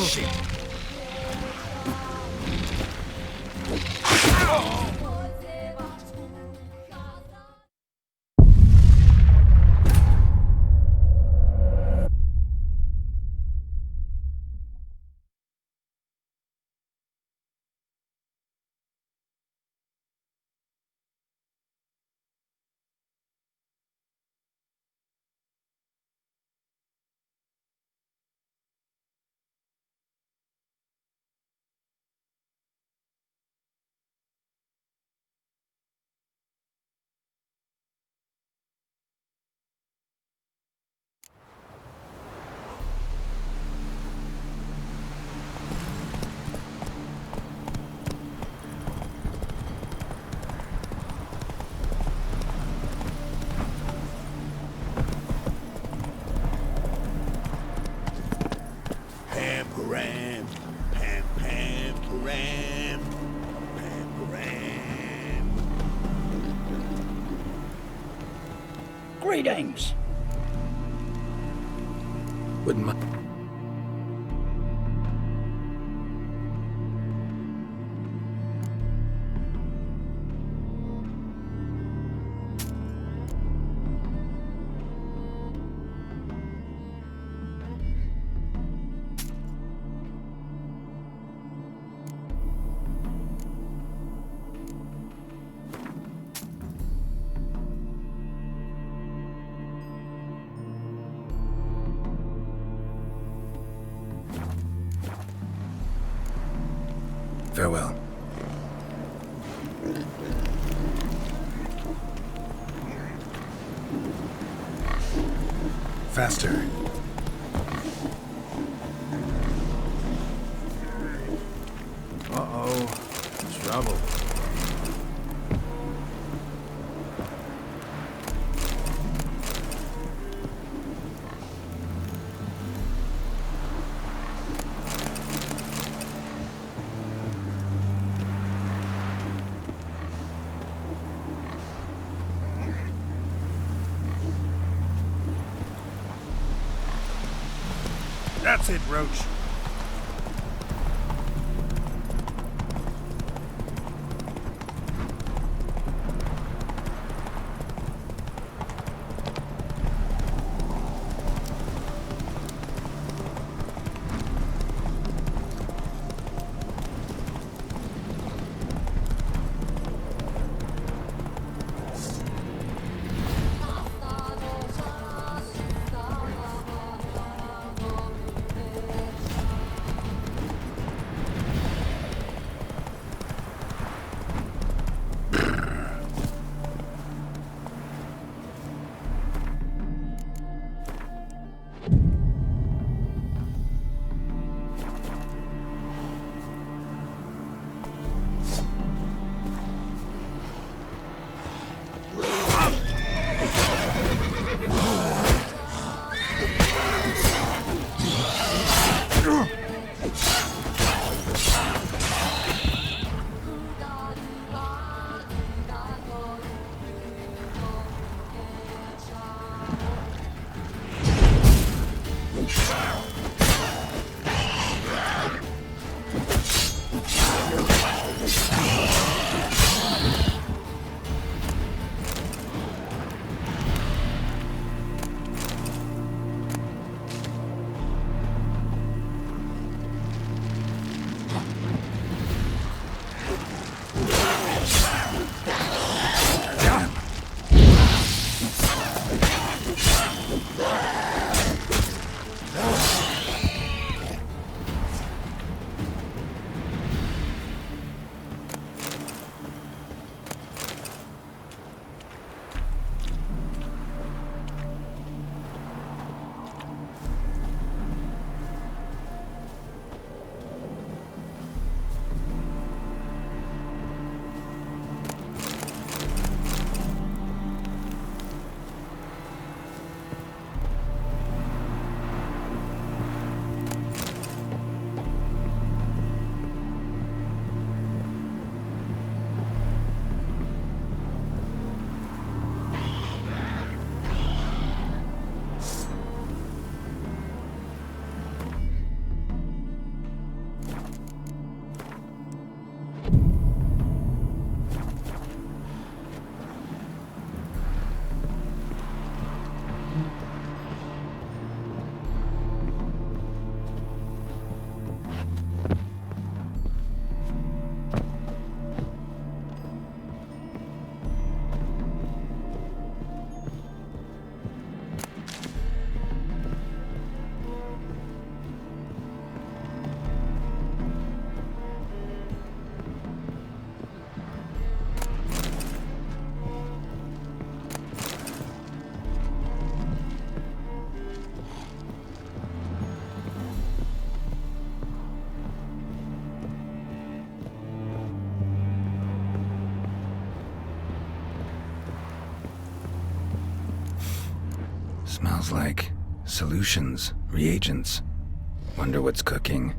Shit. Pam, pam, pam, param, pam, param. Greetings. Wouldn't mind. Farewell. Faster. Uh-oh. Trouble. That's it, Roach. Smells like solutions, reagents. Wonder what's cooking.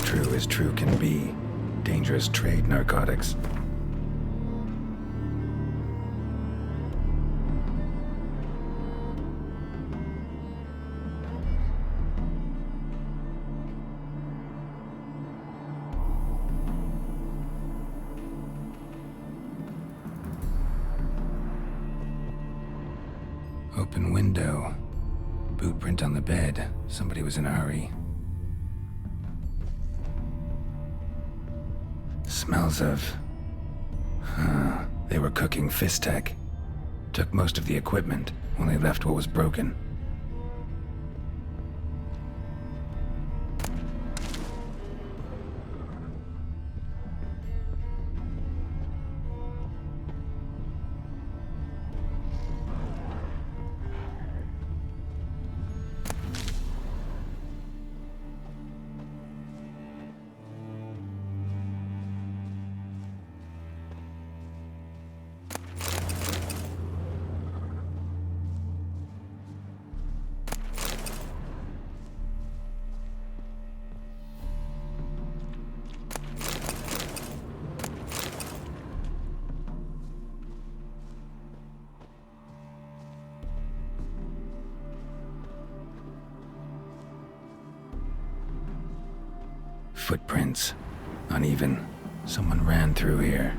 True as true can be. Dangerous trade narcotics. Open window. Boot print on the bed. Somebody was in a hurry. Smells of... They were cooking Fistech. Took most of the equipment, only left what was broken. Footprints. Uneven. Someone ran through here.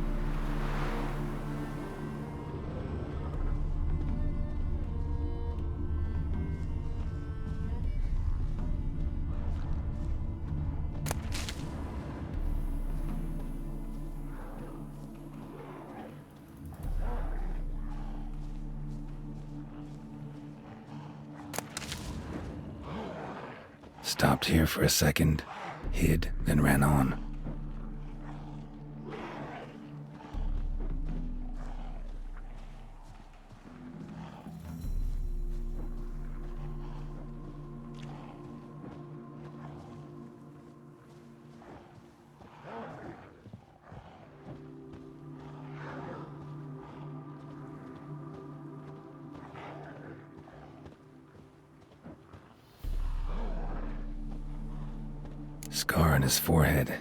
Stopped here for a second. Hid, then ran on. Scar on his forehead.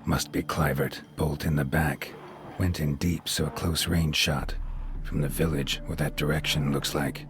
Must be Clivert. Bolt in the back. Went in deep, so a close range shot. From the village, or that direction looks like.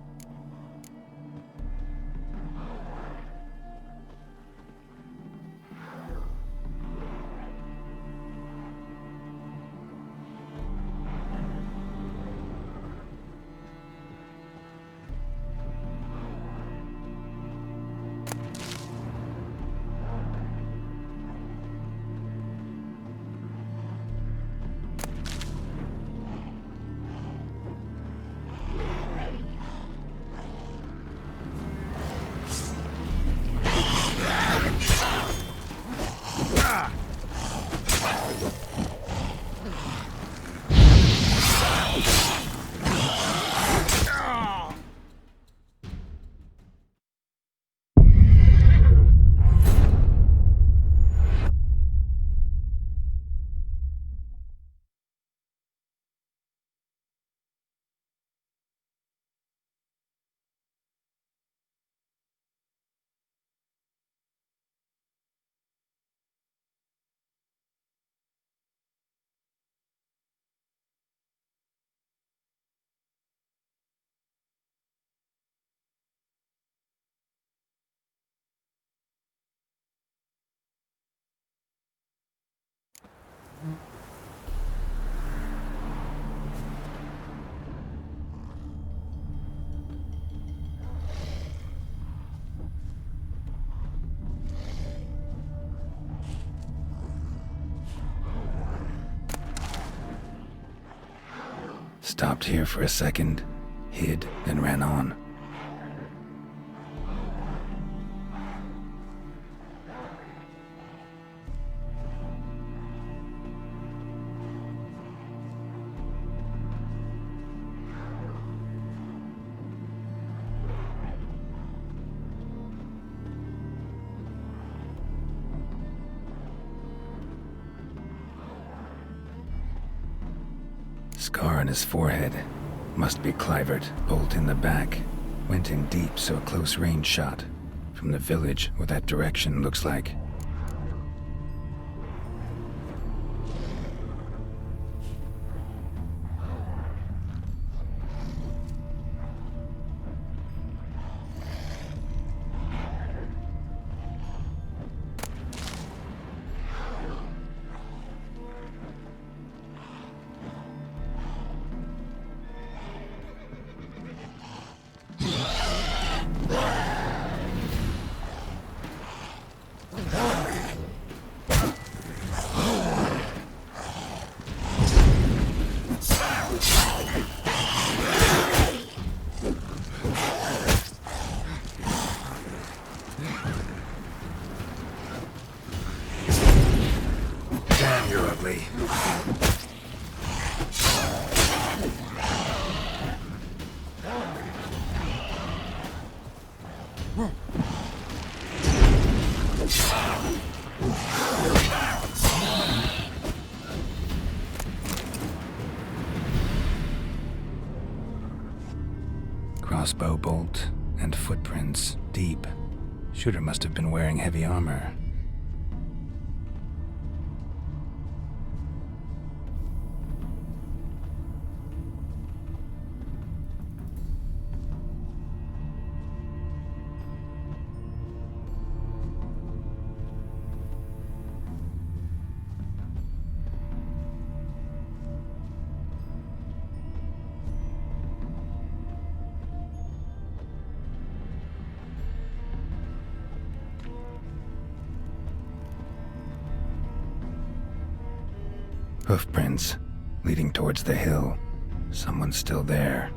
Stopped here for a second, hid, then ran on. Scar on his forehead. Must be Clivert, bolt in the back. Went in deep, so a close range shot. From the village, what that direction looks like. Damn, you're ugly. Crossbow bolt and footprints deep. Shooter must have been wearing heavy armor. Hoofprints leading towards the hill. Someone's still there.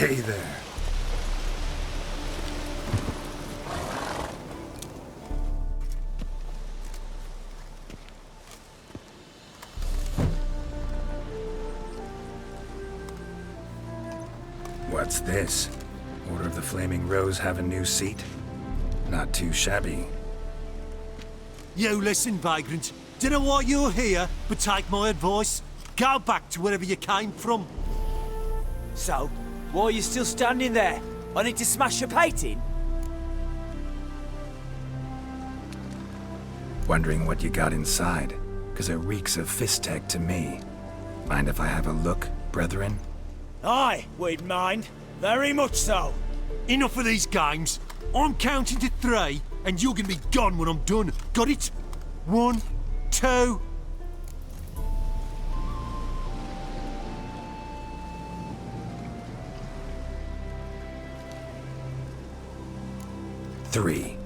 Hey there. What's this? Order of the Flaming Rose have a new seat? Not too shabby. You listen, vagrant. Dunno why you're here, but take my advice. Go back to wherever you came from. So, why are you still standing there? I need to smash your painting? Wondering what you got inside, 'cause it reeks of Fistech to me. Mind if I have a look, brethren? Aye, we'd mind. Very much so. Enough of these games. I'm counting to 3, and you're gonna be gone when I'm done. Got it? 1, 2... Three.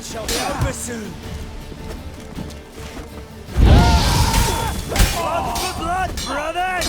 Shall be over soon. Blood for blood, brothers!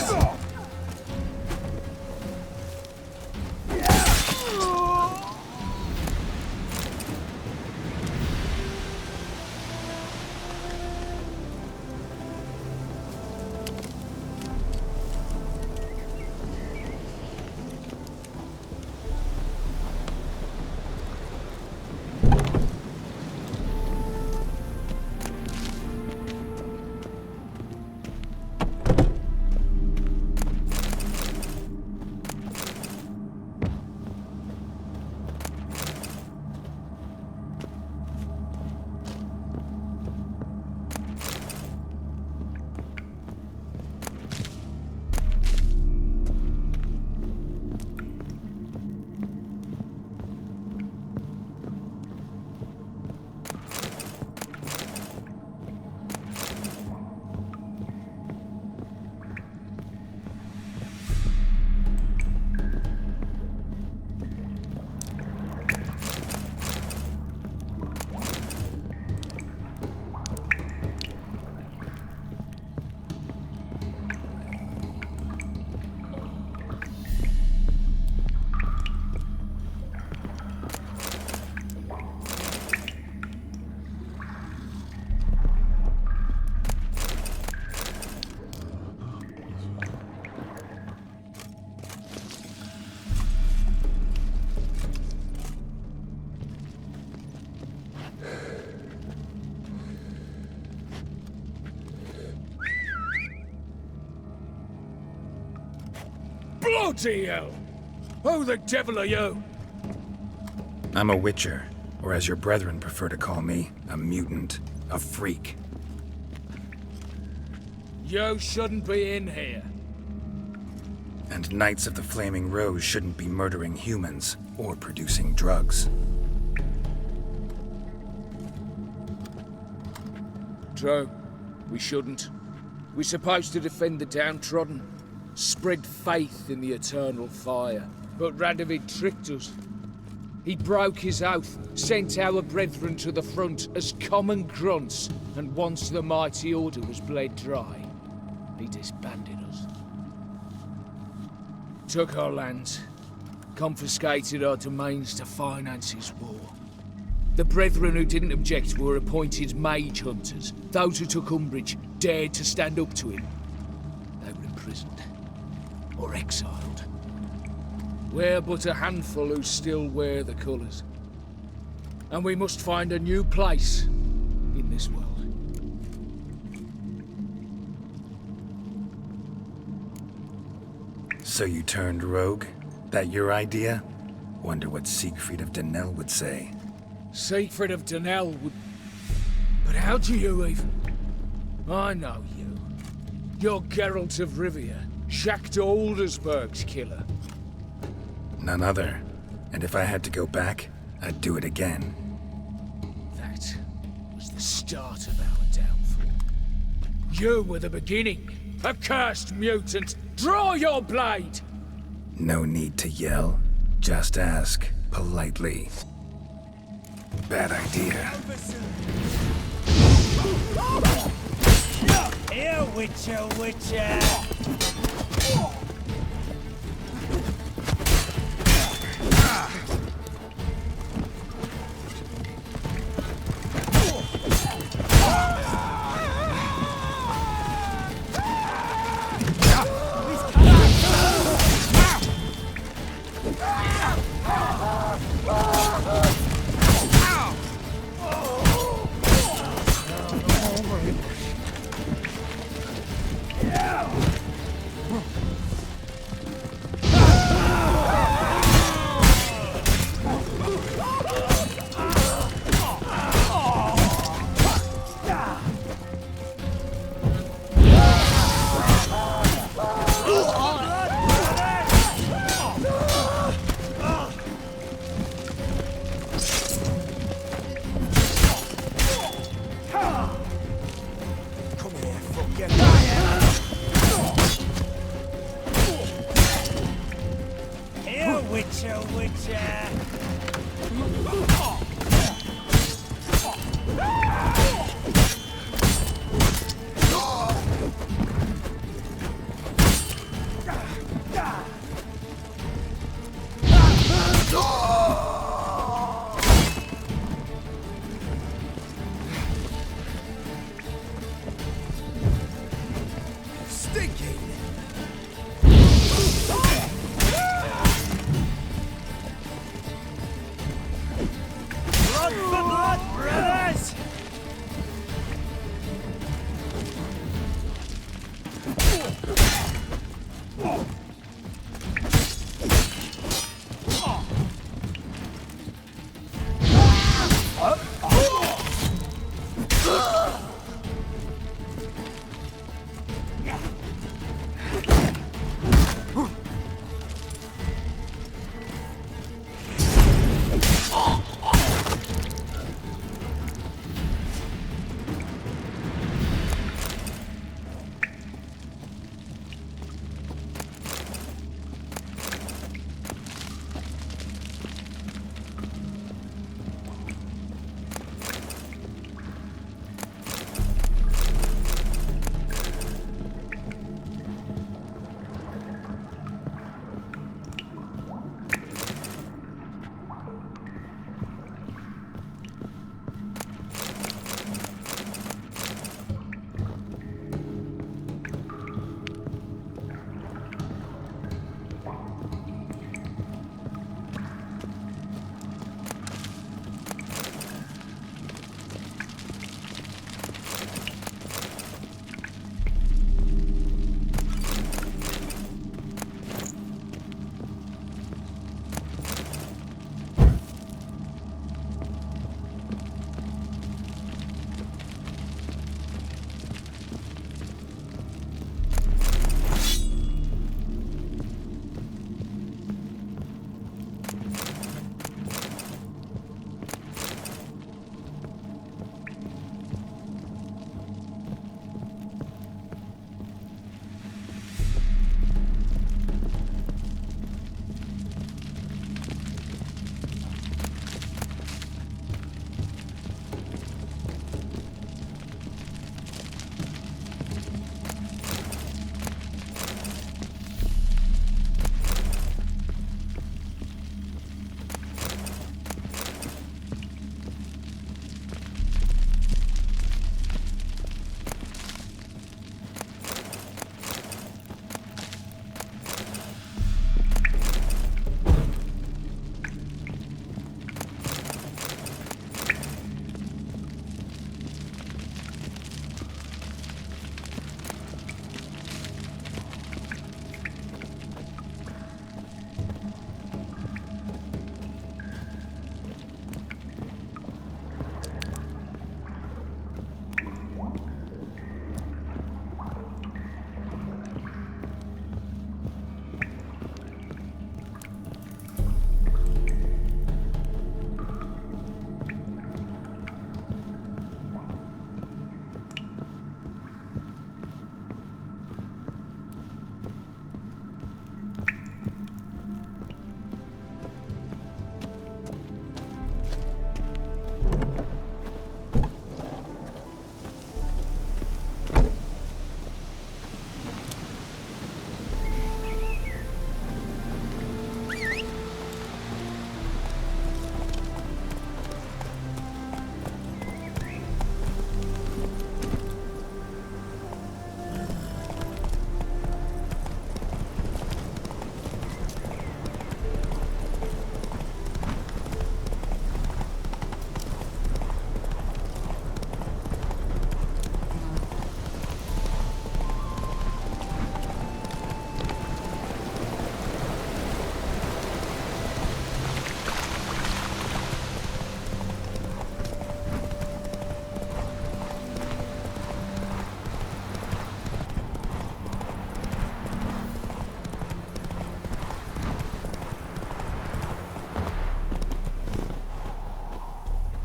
Bloody hell! Who the devil are you? I'm a witcher, or as your brethren prefer to call me, a mutant, a freak. You shouldn't be in here. And Knights of the Flaming Rose shouldn't be murdering humans or producing drugs. True. We shouldn't. We're supposed to defend the downtrodden, spread faith in the eternal fire. But Radovid tricked us. He broke his oath, sent our brethren to the front as common grunts, and once the mighty order was bled dry, he disbanded us. Took our lands, confiscated our domains to finance his war. The brethren who didn't object were appointed mage hunters. Those who took umbrage dared to stand up to him. They were imprisoned or exiled. We're but a handful who still wear the colours. And we must find a new place in this world. So you turned rogue? That your idea? Wonder what Siegfried of Denel would say. Siegfried of Denel would... But how do you even... I know you. You're Geralt of Rivia, Jacques de Aldersberg's killer. None other. And if I had to go back, I'd do it again. That was the start of our downfall. You were the beginning. Accursed mutant! Draw your blade! No need to yell. Just ask, politely. Bad idea. Here, Witcher, Witcher!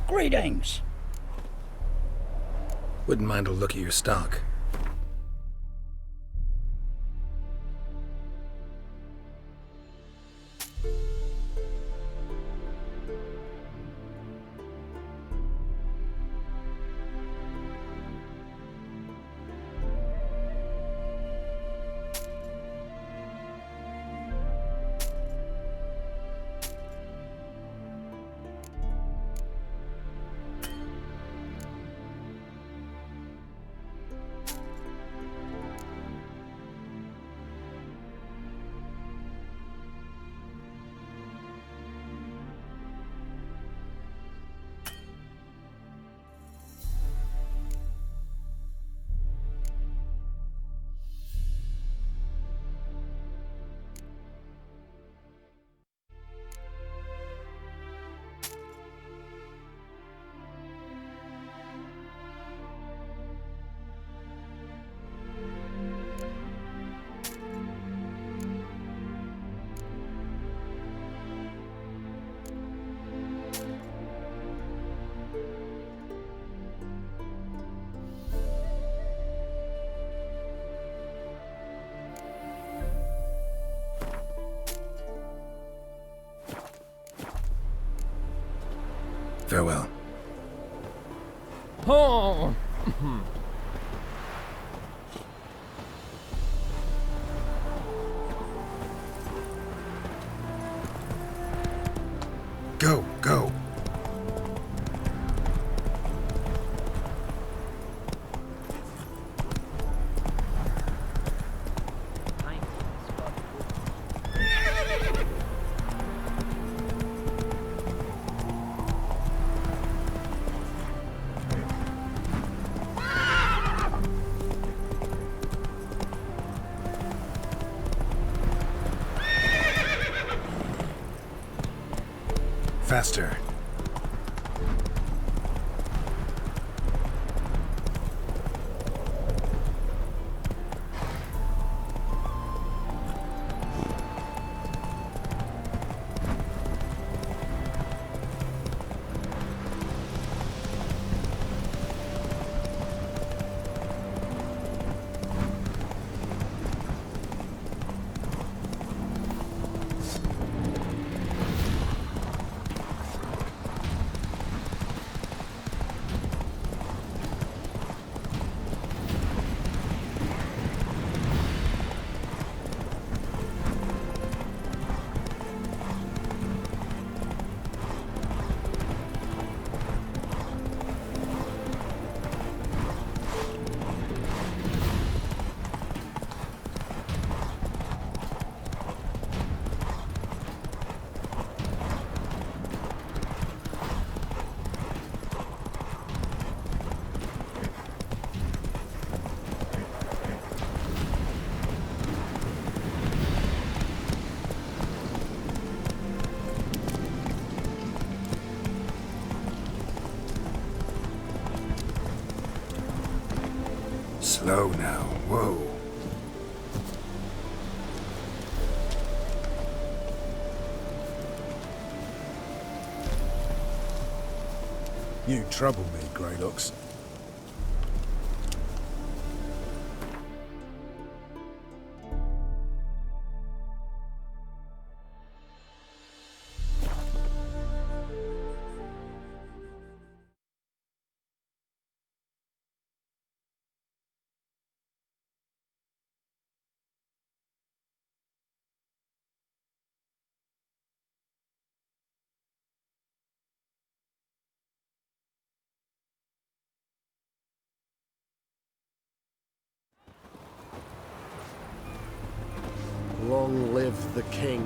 Greetings. Wouldn't mind a look at your stock. Farewell. Oh. Go, go. Faster. Slow now. Whoa. You trouble me, Greylocks. Long live the king.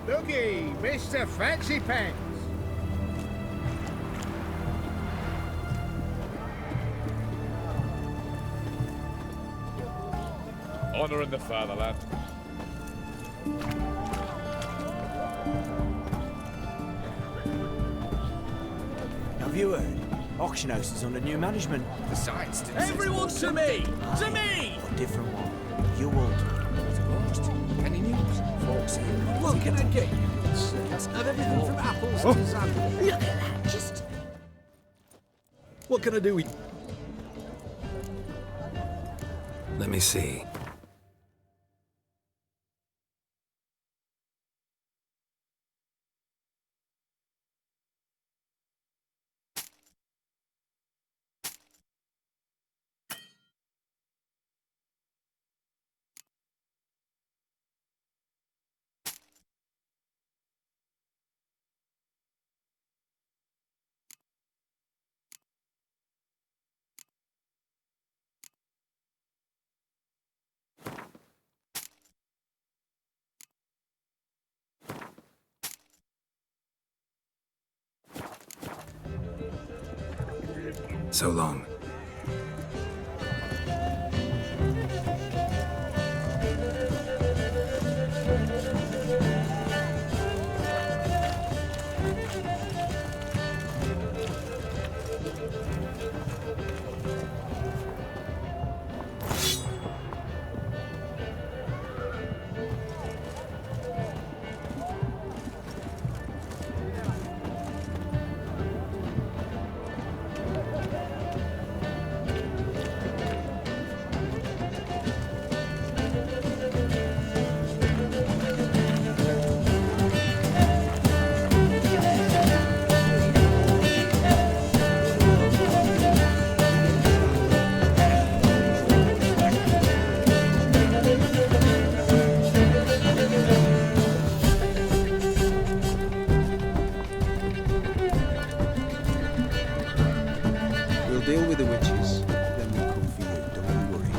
Looky, Mr. Fancy Pants. Honour in the fatherland. Have you heard? Auction house is under new management. The signs didn't Everyone to me! To me! A different one. You old. What can I get you? Of everything from apples to sandwiches. Look at that, just... What can I do with... Let me see. So long. Deal with the witches, then we'll come for you, don't worry.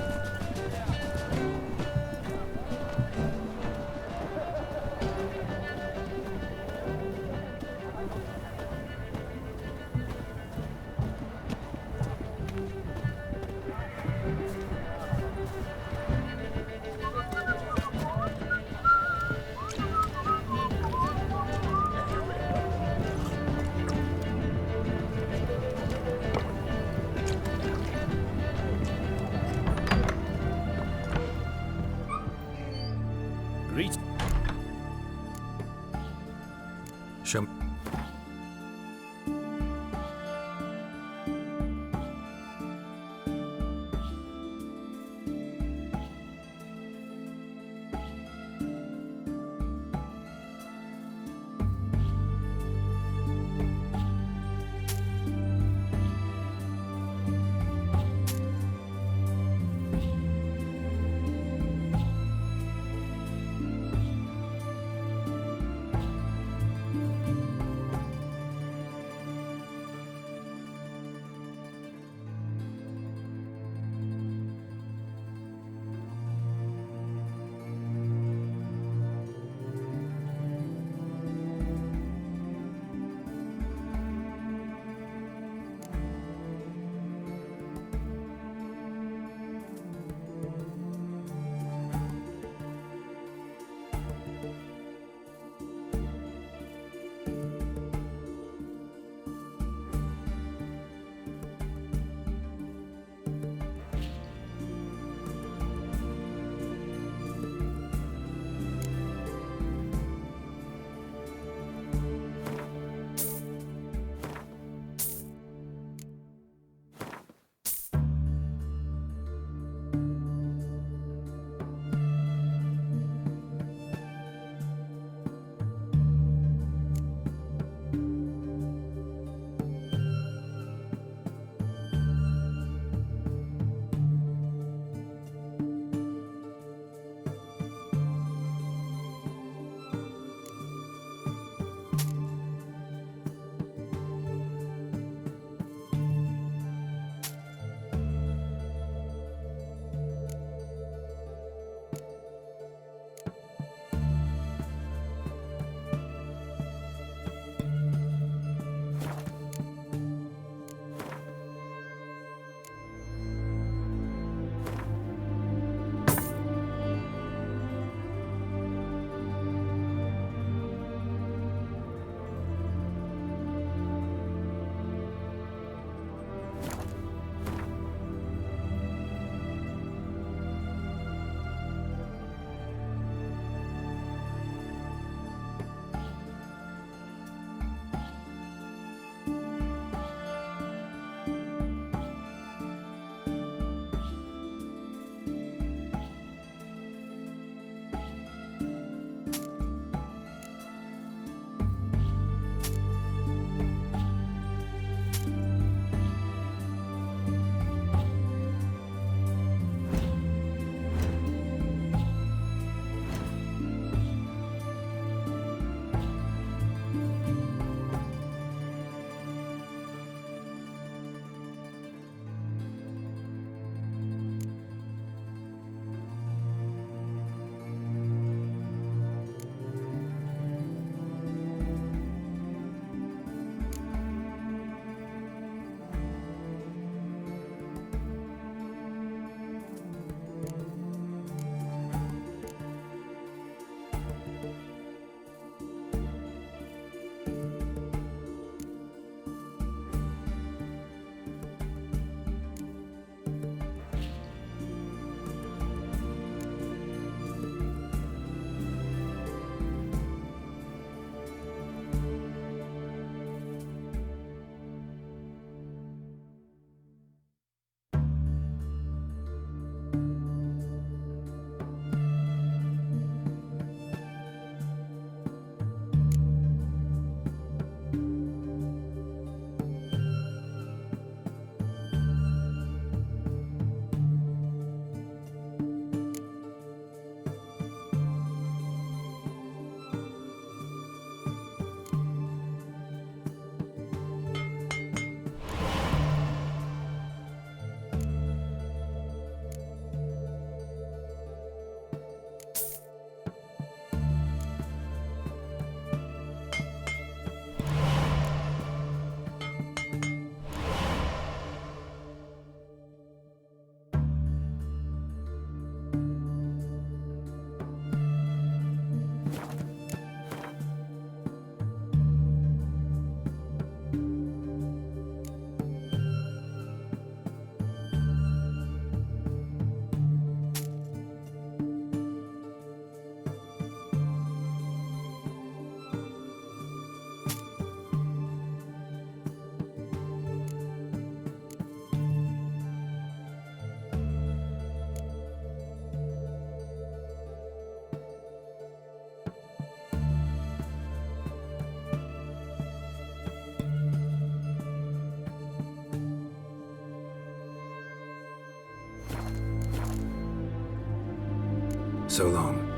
So long.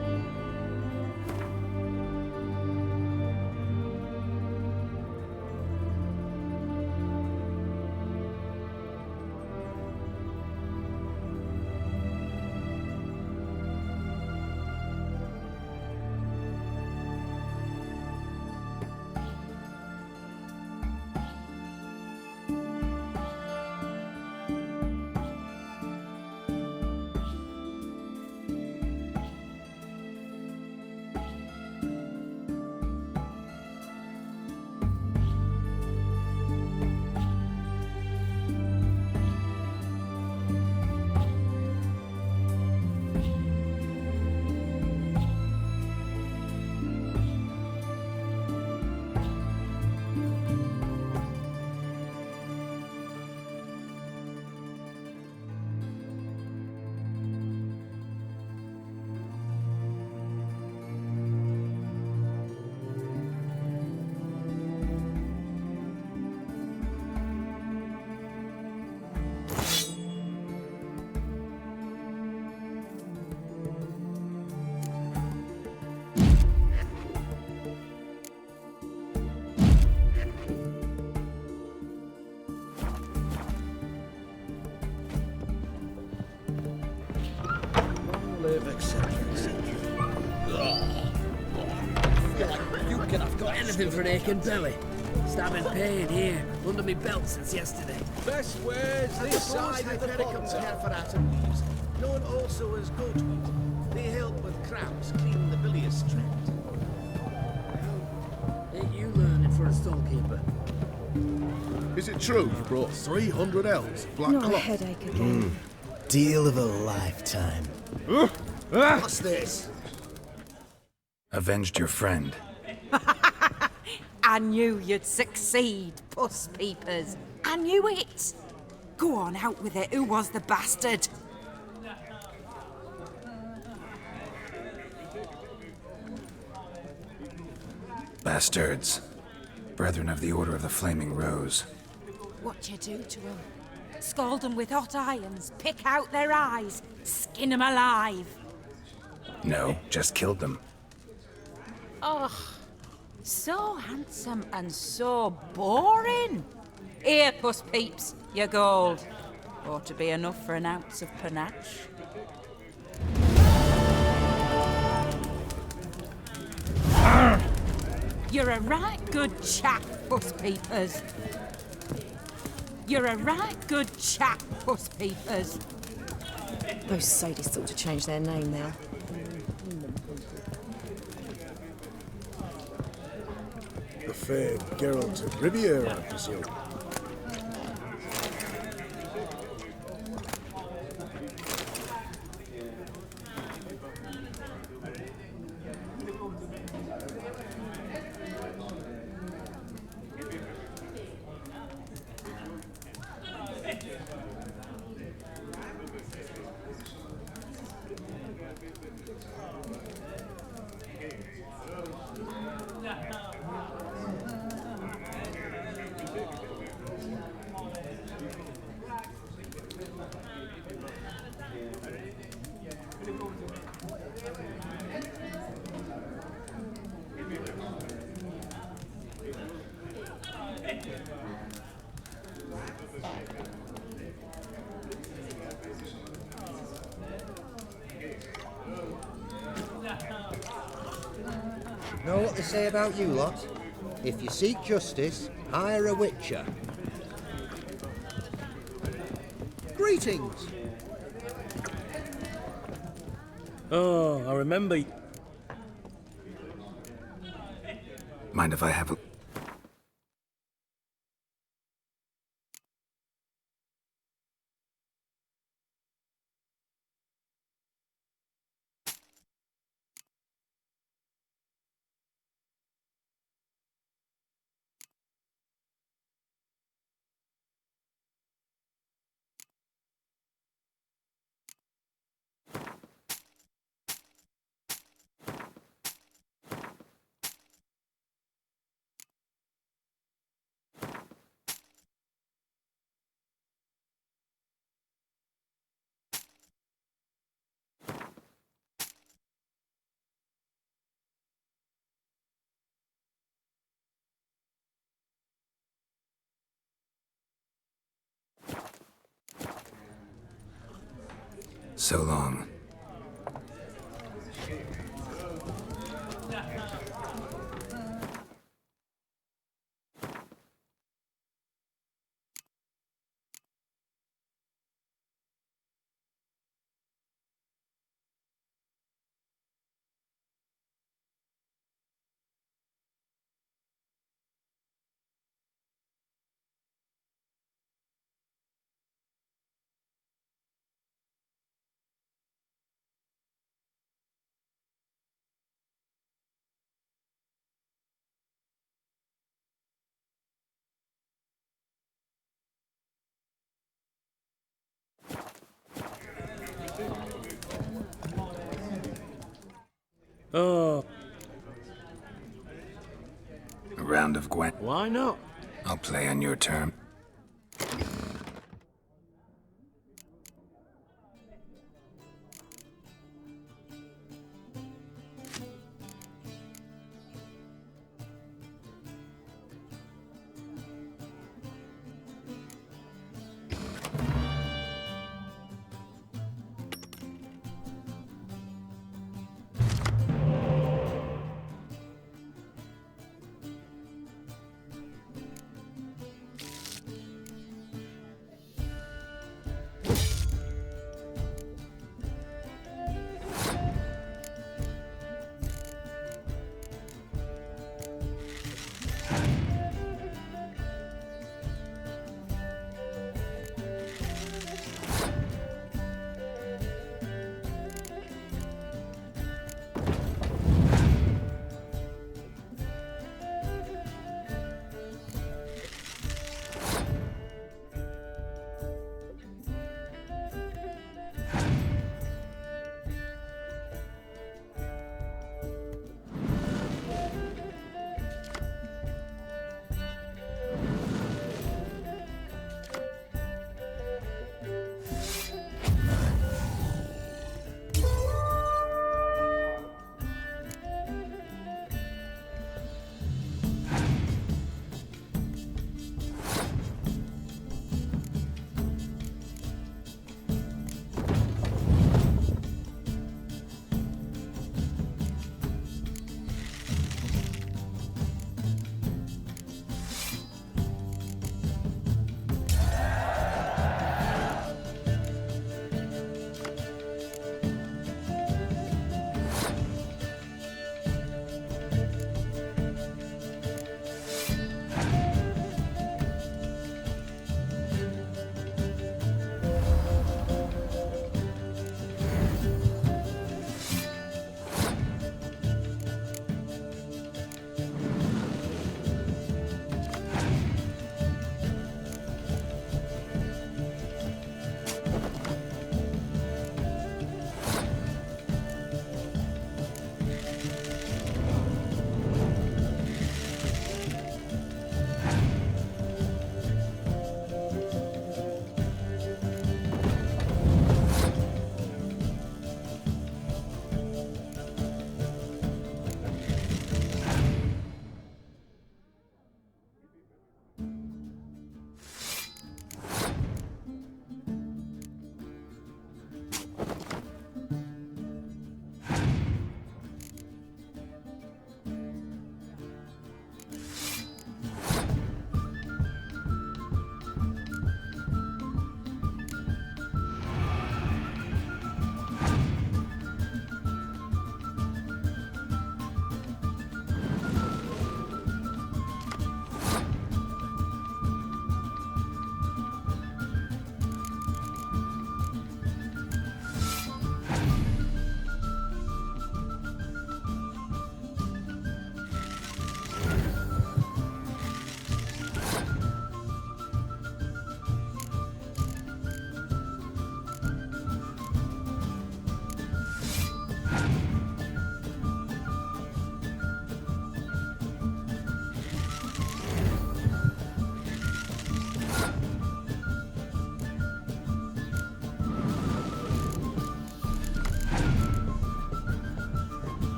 You can have got anything for an aching belly. Stabbing pain here, under me belt since yesterday. Best wares this side of the pond. for that leaves, known also as goat meat. They help with cramps, clean the bilious tract. Ain't you learning for a storekeeper? Is it true you brought 300 elves of black Not a cloth? headache again. Deal of a lifetime. What's this? Avenged your friend. I knew you'd succeed, puss peepers. I knew it. Go on, out with it. Who was the bastard? Bastards. Brethren of the Order of the Flaming Rose. What you do to them? Scald them with hot irons, pick out their eyes, skin them alive. No, just killed them. Oh, so handsome and so boring. Here, puss peeps, your gold. Ought to be enough for an ounce of panache. You're a right good chap, puss peepers. You're a right good chap, puss peepers. Those sadists ought to change their name now. The fair Geralt of Rivia, I presume. Know what they say about you lot? If you seek justice, hire a witcher. Greetings! Oh, I remember. Mind if I have a... So long. Oh. A round of Gwen. Why not? I'll play on your term.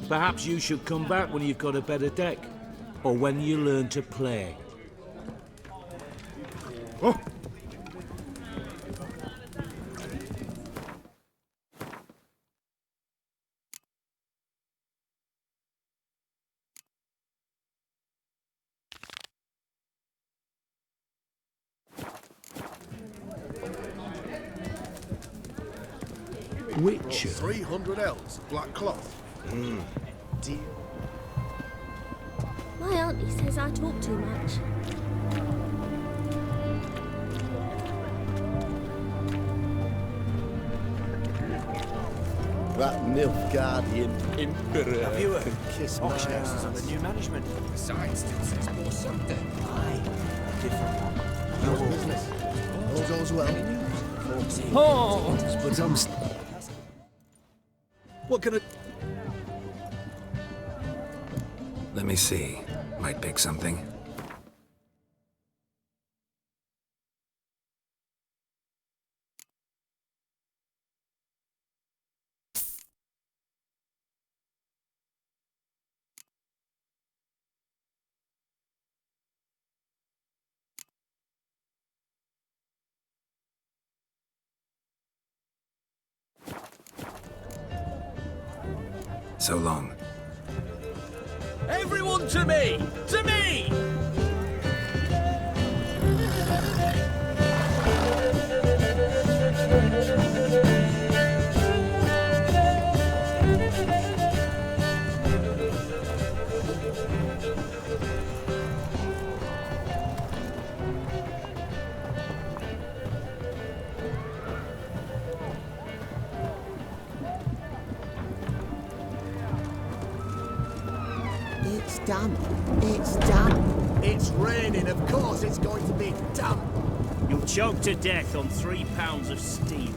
Perhaps you should come back when you've got a better deck, or when you learn to play. Oh! Witcher. 300 ells of black cloth. Dear. My auntie says I talk too much. That Nilfgaardian emperor. Have you heard? Auction houses under new management. The sign still says possui. Aye, a different one. Your business. All's well. Oh! But I'm What can I... Let me see. Might pick something. So long. Everyone to me! To me! It's damp. It's damp. It's raining, of course it's going to be damp. You'll choke to death on 3 pounds of steel.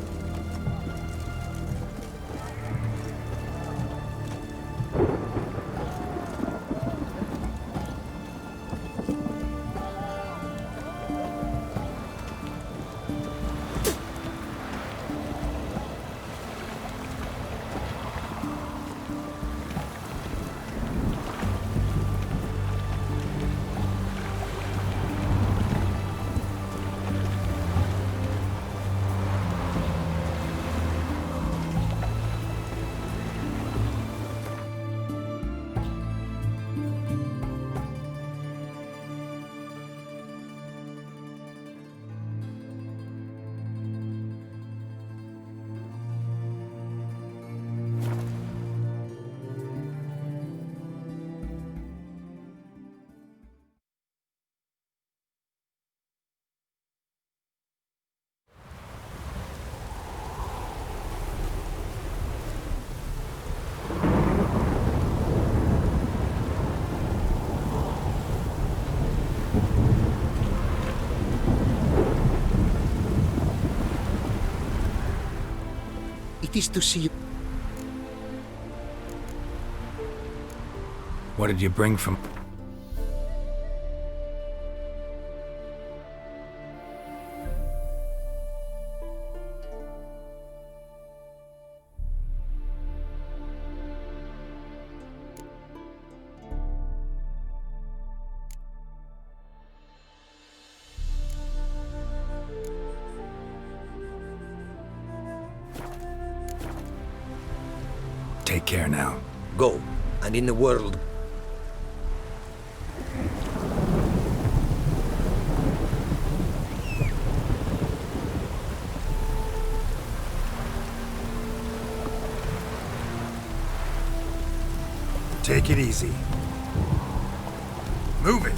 It is to see you. What did you bring from... Take care now. Go, and in the world... Take it easy. Move it!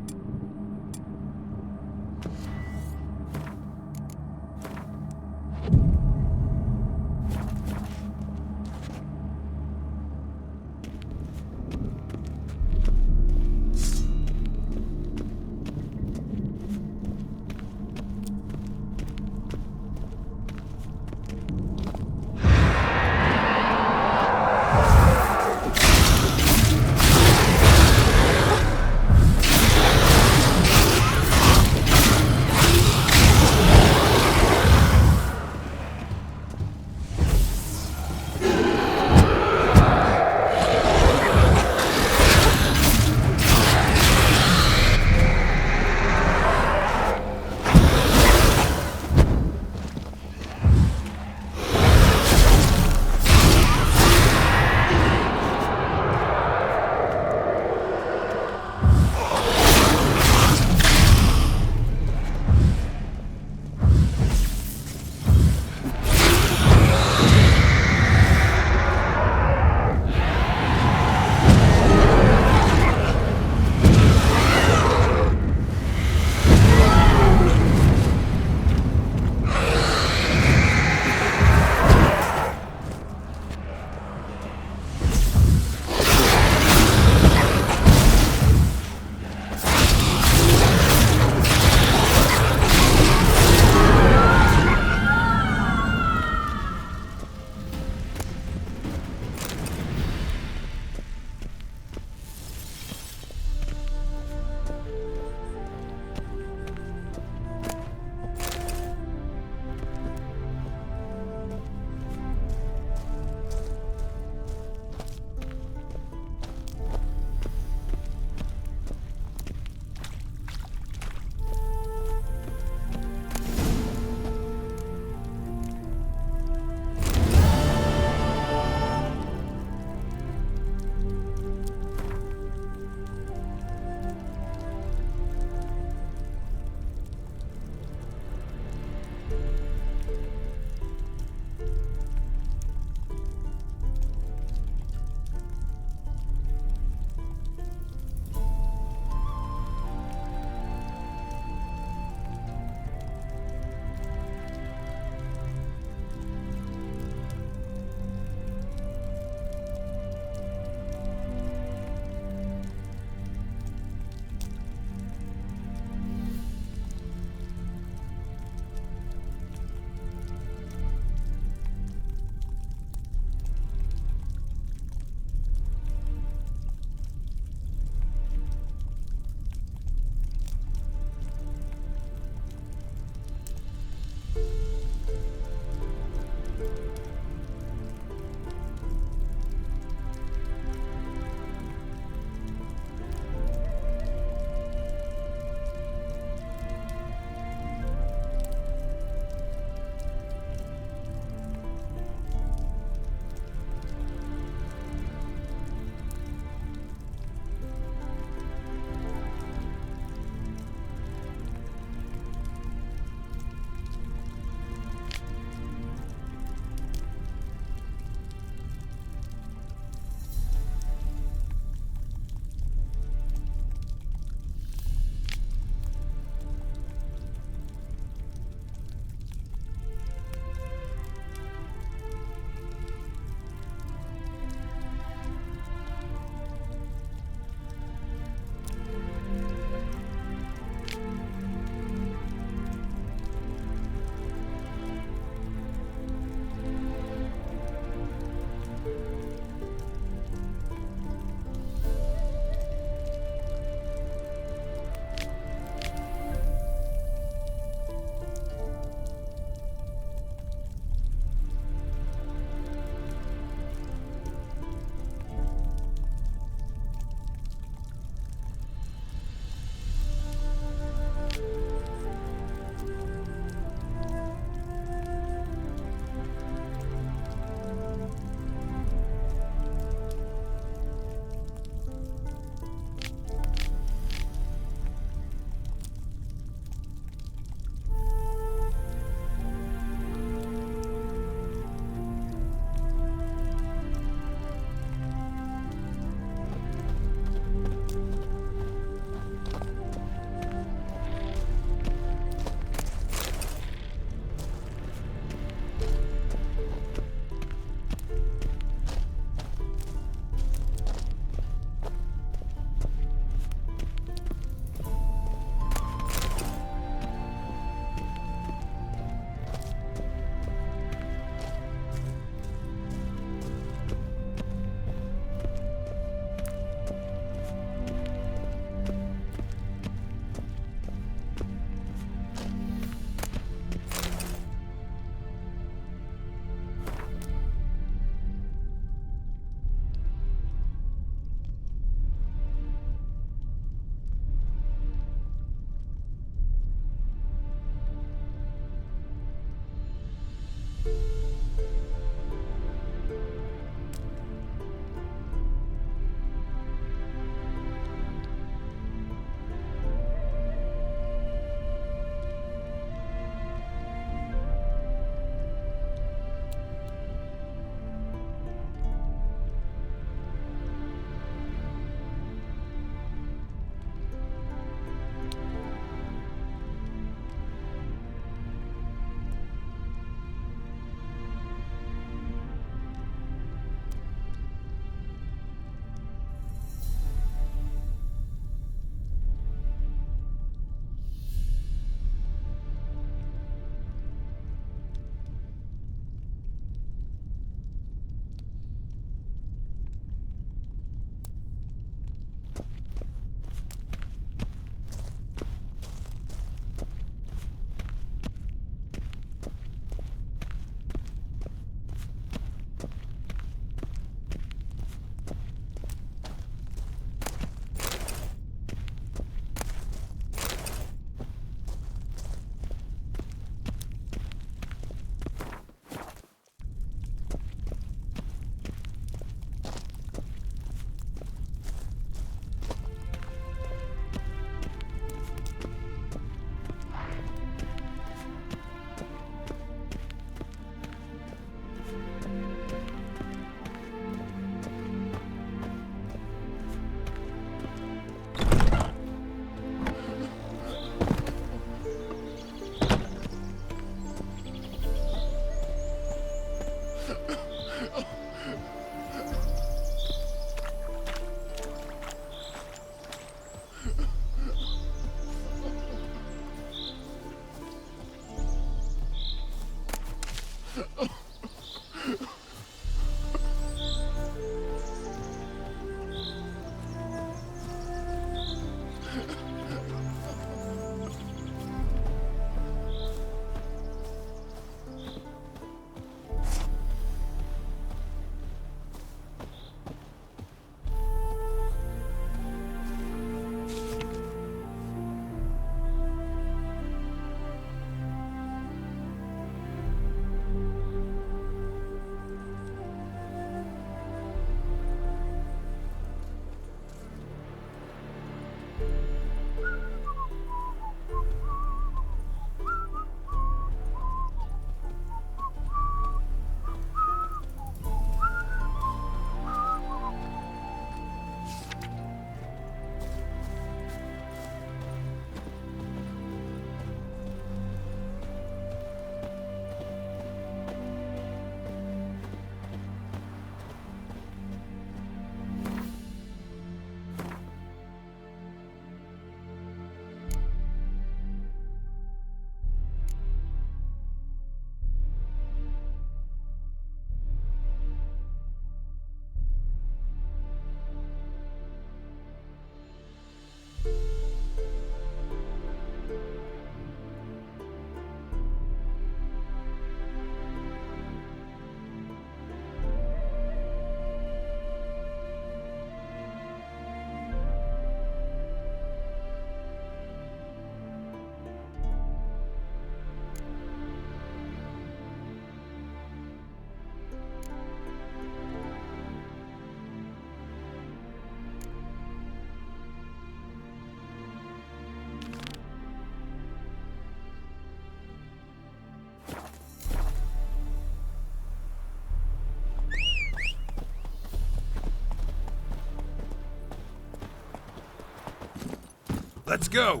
Let's go!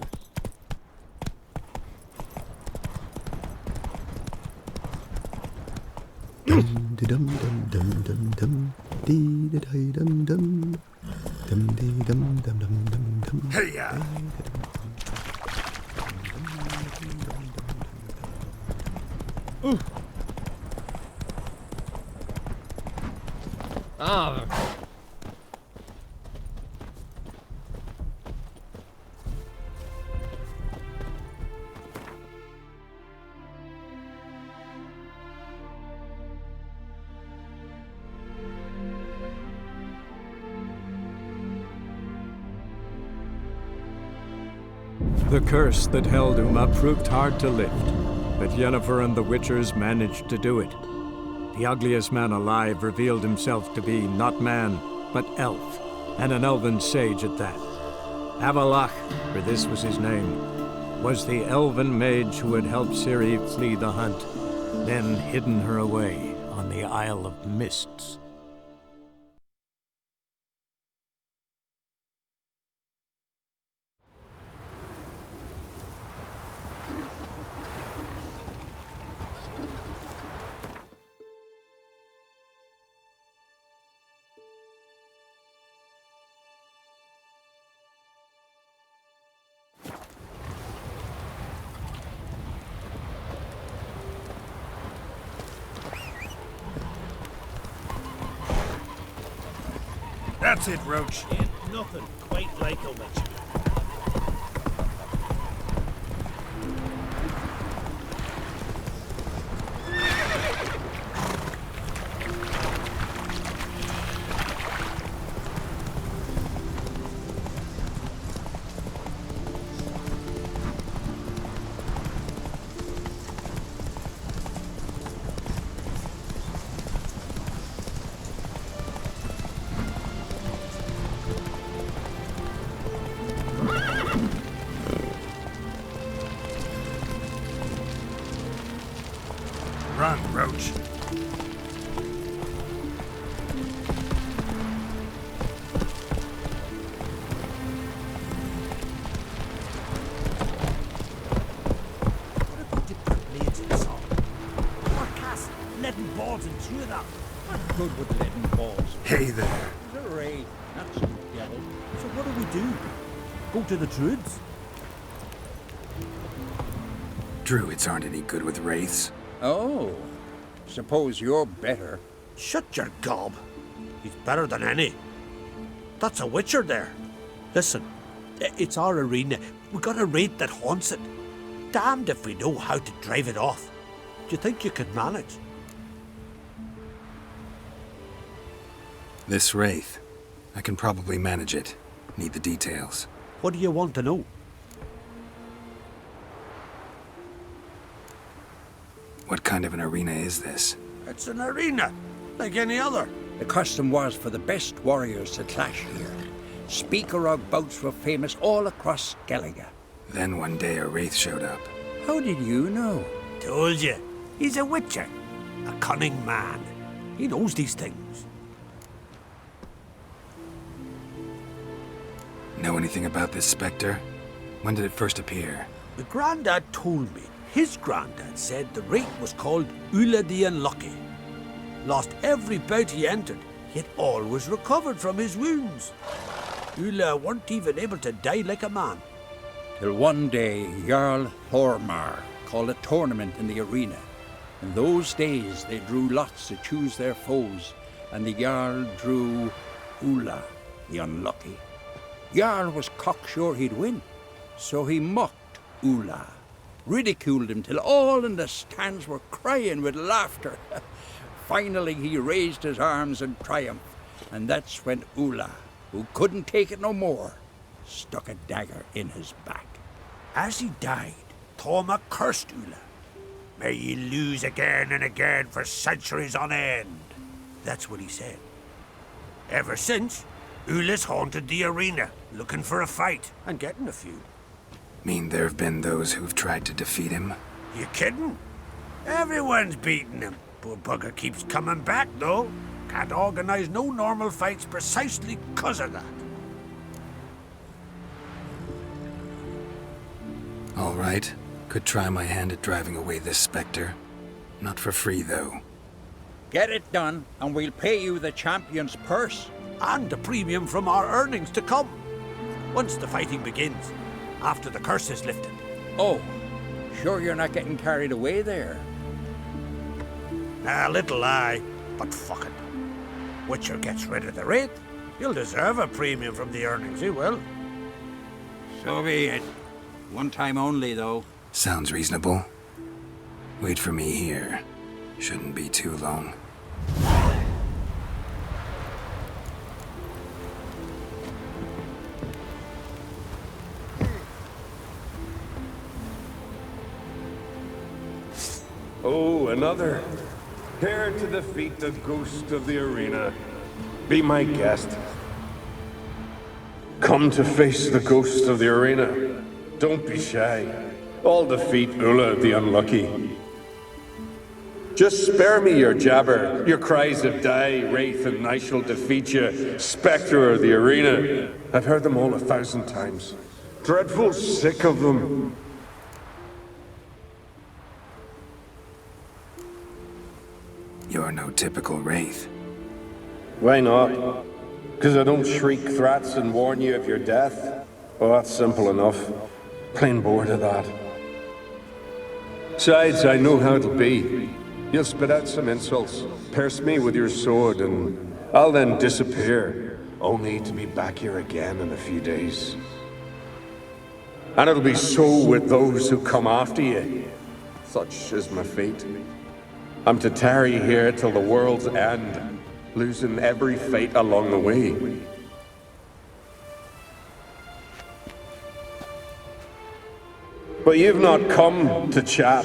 Hey-ya! Ah. The curse that held Uma proved hard to lift, but Yennefer and the Witchers managed to do it. The ugliest man alive revealed himself to be not man, but elf, and an elven sage at that. Avalach, for this was his name, was the elven mage who had helped Ciri flee the hunt, then hidden her away on the Isle of Mists. That's it, Roach. Ain't nothing quite like a witch. Run, Roach. Leaden balls into that. What good with leaden balls? Hey there. Hooray, that's some devil. So what do we do? Go to the Druids? Druids aren't any good with wraiths. Oh, suppose you're better. Shut your gob. He's better than any. That's a witcher there. Listen, it's our arena. We got a wraith that haunts it. Damned if we know how to drive it off. Do you think you could manage? This wraith. I can probably manage it. Need the details. What do you want to know? What kind of an arena is this? It's an arena, like any other. The custom was for the best warriors to clash here. Speaker bouts were famous all across Skellige. Then one day a wraith showed up. How did you know? Told you. He's a witcher. A cunning man. He knows these things. Know anything about this specter? When did it first appear? The Grandad told me. His granddad said the wraith was called Ulla the Unlucky. Lost every bout he entered, yet always recovered from his wounds. Ulla weren't even able to die like a man. Till one day, Jarl Thormar called a tournament in the arena. In those days, they drew lots to choose their foes, and the Jarl drew Ulla the Unlucky. Jarl was cocksure he'd win, so he mocked Ulla. Ridiculed him till all in the stands were crying with laughter. Finally, he raised his arms in triumph, and that's when Ulla, who couldn't take it no more, stuck a dagger in his back. As he died, Thorma cursed Ulla. May ye lose again and again for centuries on end. That's what he said. Ever since, Ulla's haunted the arena, looking for a fight, and getting a few. Mean there have been those who've tried to defeat him? You kidding? Everyone's beating him. Poor bugger keeps coming back, though. Can't organize no normal fights precisely 'cause of that. All right. Could try my hand at driving away this spectre. Not for free, though. Get it done, and we'll pay you the champion's purse. And a premium from our earnings to come. Once the fighting begins, after the curse is lifted. Oh, sure you're not getting carried away there? A little lie, but fuck it. Witcher gets rid of the wraith. He'll deserve a premium from the earnings, he will. So be it. One time only, though. Sounds reasonable. Wait for me here. Shouldn't be too long. Oh, another. Here to defeat the ghost of the arena. Be my guest. Come to face the ghost of the arena. Don't be shy. I'll defeat Ulla the Unlucky. Just spare me your jabber, your cries of die, wraith, and I shall defeat you, spectre of the arena. I've heard them all 1,000 times. Dreadful sick of them. You're no typical wraith. Why not? Because I don't shriek threats and warn you of your death? Oh, that's simple enough. Plain bored of that. Besides, I know how it'll be. You'll spit out some insults, pierce me with your sword, and I'll then disappear, only to be back here again in a few days. And it'll be so with those who come after you. Such is my fate. I'm to tarry here till the world's end, losing every fate along the way. But you've not come to chat.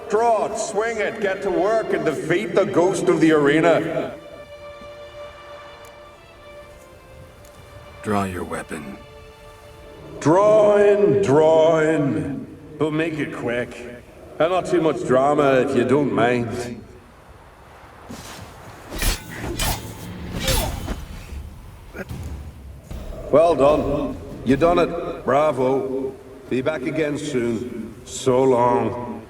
Draw it, swing it, get to work and defeat the ghost of the arena. Draw your weapon. Draw in. But make it quick. And not too much drama if you don't mind. Well done. You done it. Bravo. Be back again soon. So long.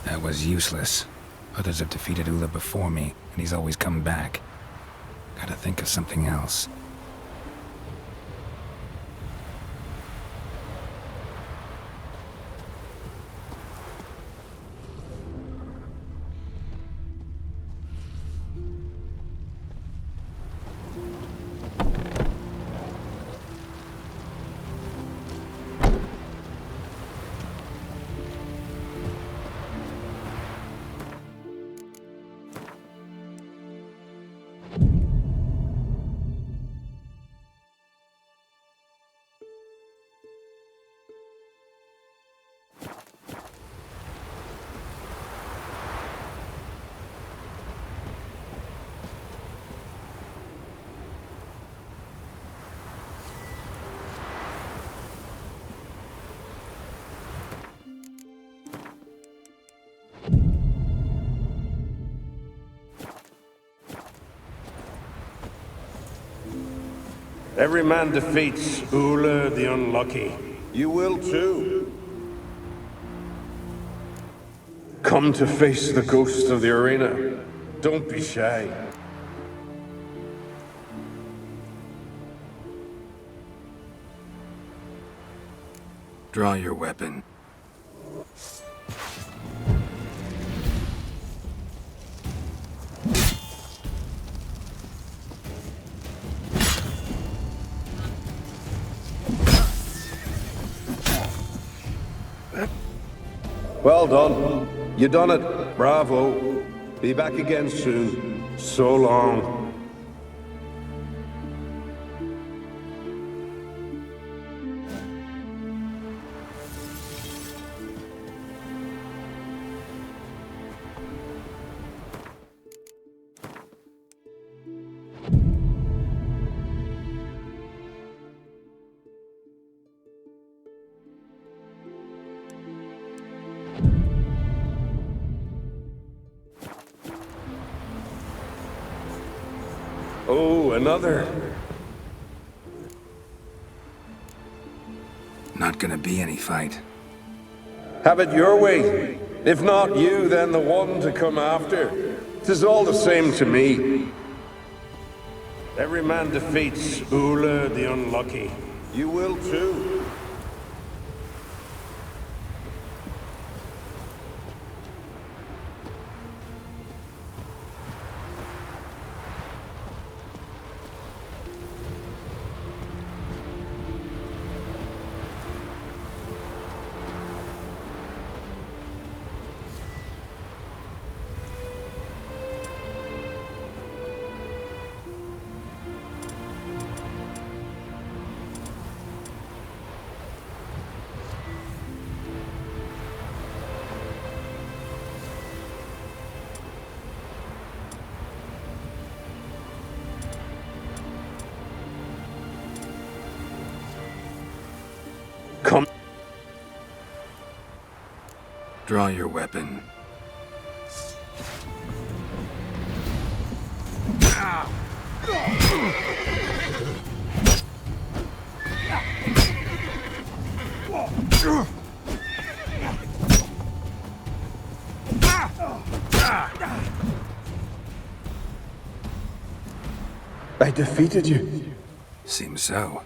That was useless. Others have defeated Ulla before me, and he's always come back. Gotta think of something else. Every man defeats Ulla the Unlucky. You will too. Come to face the ghost of the arena. Don't be shy. Draw your weapon. Well done. You done it. Bravo. Be back again soon. So long. Oh, another. Not gonna be any fight. Have it your way. If not you, then the one to come after. 'Tis all the same to me. Every man defeats Ula the Unlucky. You will too. Come. Draw your weapon. I defeated you. Seems so.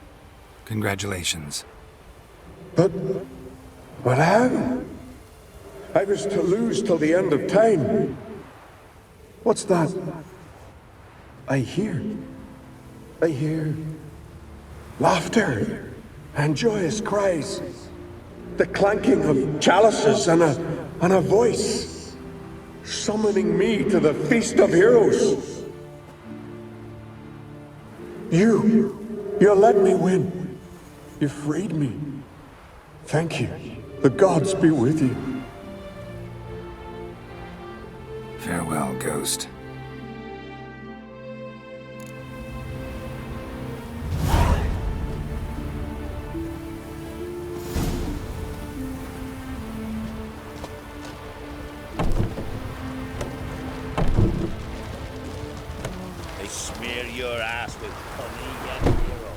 Congratulations. But how? I was to lose till the end of time. What's that? I hear laughter and joyous cries, the clanking of chalices and a voice summoning me to the feast of heroes. You let me win. You freed me. Thank you. The gods be with you. Farewell, Ghost. They smear your ass with honey and hero.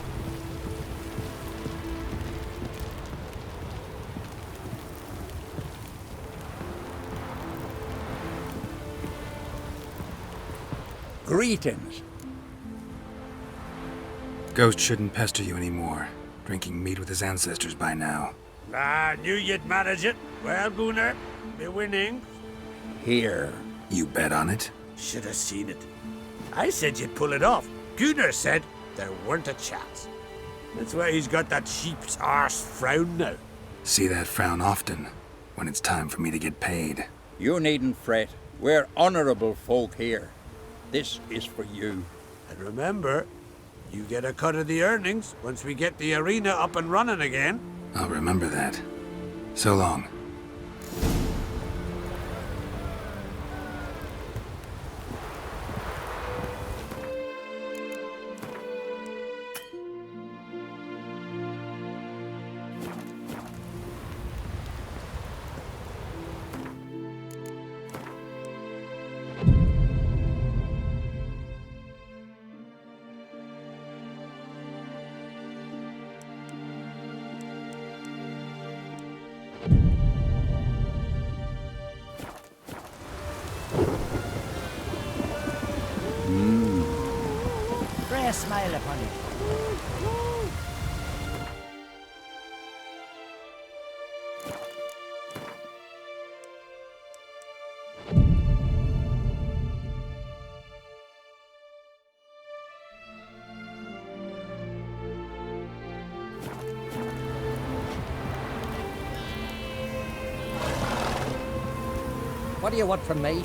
Greetings. Ghost shouldn't pester you anymore. Drinking meat with his ancestors by now. I knew you'd manage it. Well, Gunnar, the winnings. Here. You bet on it? Should have seen it. I said you'd pull it off. Gunnar said there weren't a chance. That's why he's got that sheep's arse frown now. See that frown often, when it's time for me to get paid. You needn't fret. We're honorable folk here. This is for you. And remember, you get a cut of the earnings once we get the arena up and running again. I'll remember that. So long. Pray a smile upon it. What do you want from me?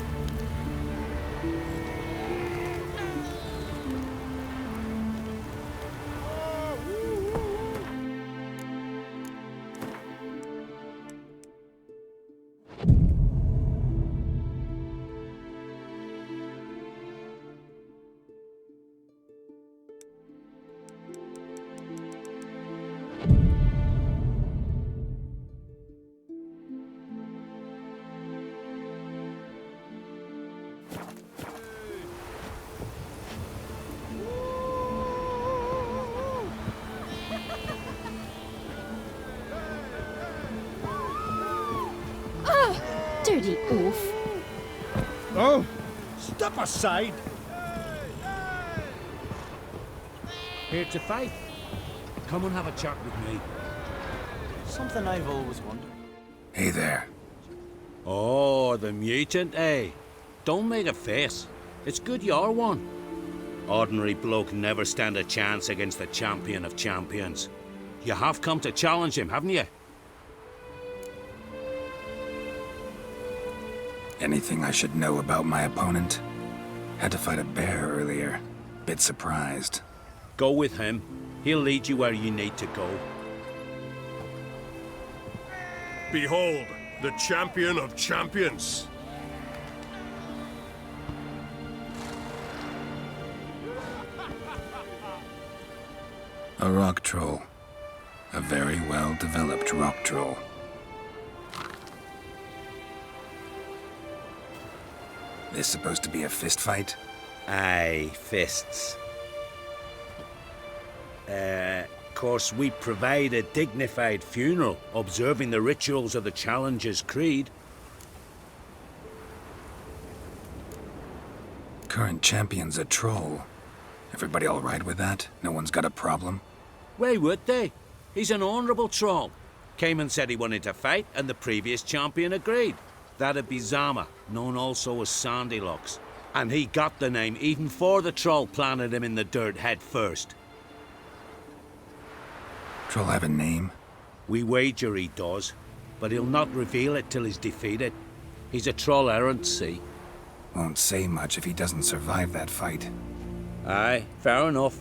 Dirty oaf. Oh, step aside. Here to fight. Come and have a chat with me. Something I've always wondered. Hey there. Oh, the mutant, eh? Don't make a face. It's good you're one. Ordinary bloke never stand a chance against the champion of champions. You have come to challenge him, haven't you? Anything I should know about my opponent? Had to fight a bear earlier. Bit surprised. Go with him. He'll lead you where you need to go. Behold, the champion of champions. A rock troll. A very well-developed rock troll. This supposed to be a fist fight? Aye, fists. Course, we provide a dignified funeral, observing the rituals of the Challenger's Creed. Current champion's a troll. Everybody all right with that? No one's got a problem? Why would they? He's an honourable troll. Came and said he wanted to fight, and the previous champion agreed. That'd be Zama, known also as Sandylocks. And he got the name even before the troll planted him in the dirt head first. Troll have a name? We wager he does, but he'll not reveal it till he's defeated. He's a troll errant, see? Won't say much if he doesn't survive that fight. Aye, fair enough.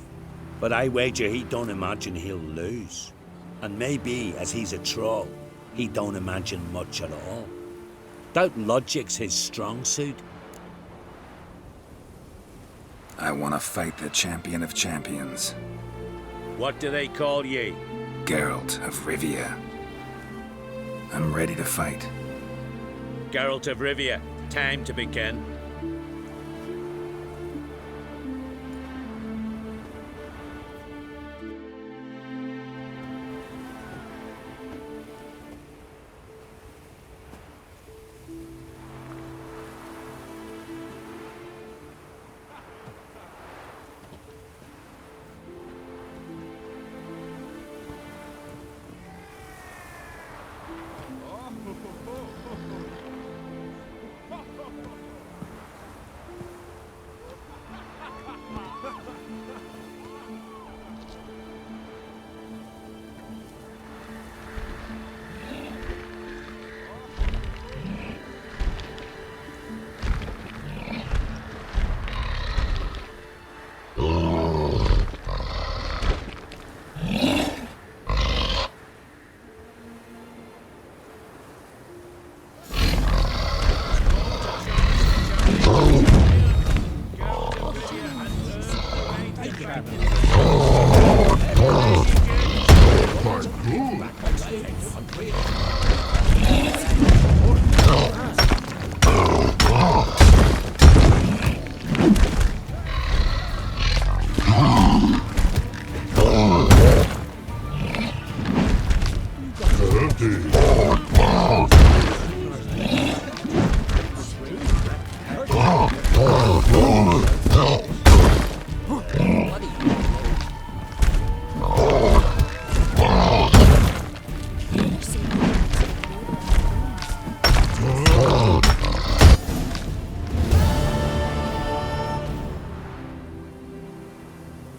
But I wager he don't imagine he'll lose. And maybe, as he's a troll, he don't imagine much at all. Doubt logic's his strong suit. I want to fight the champion of champions. What do they call ye? Geralt of Rivia. I'm ready to fight. Geralt of Rivia, time to begin.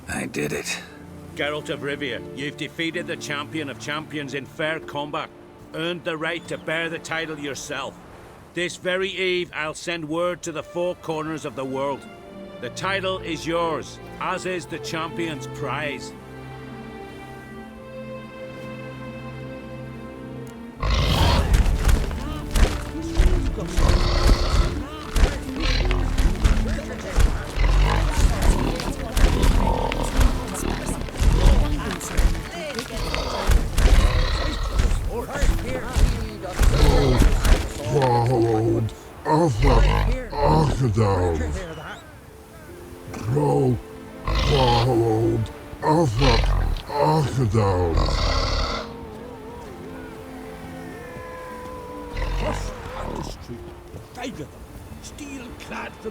I did it. Geralt of Rivia, you've defeated the champion of champions in fair combat. Earned the right to bear the title yourself. This very eve, I'll send word to the four corners of the world. The title is yours, as is the champion's prize. Followed of the archidons. Grow followed of the archidons. Just had to street 5 of them, steel-clad from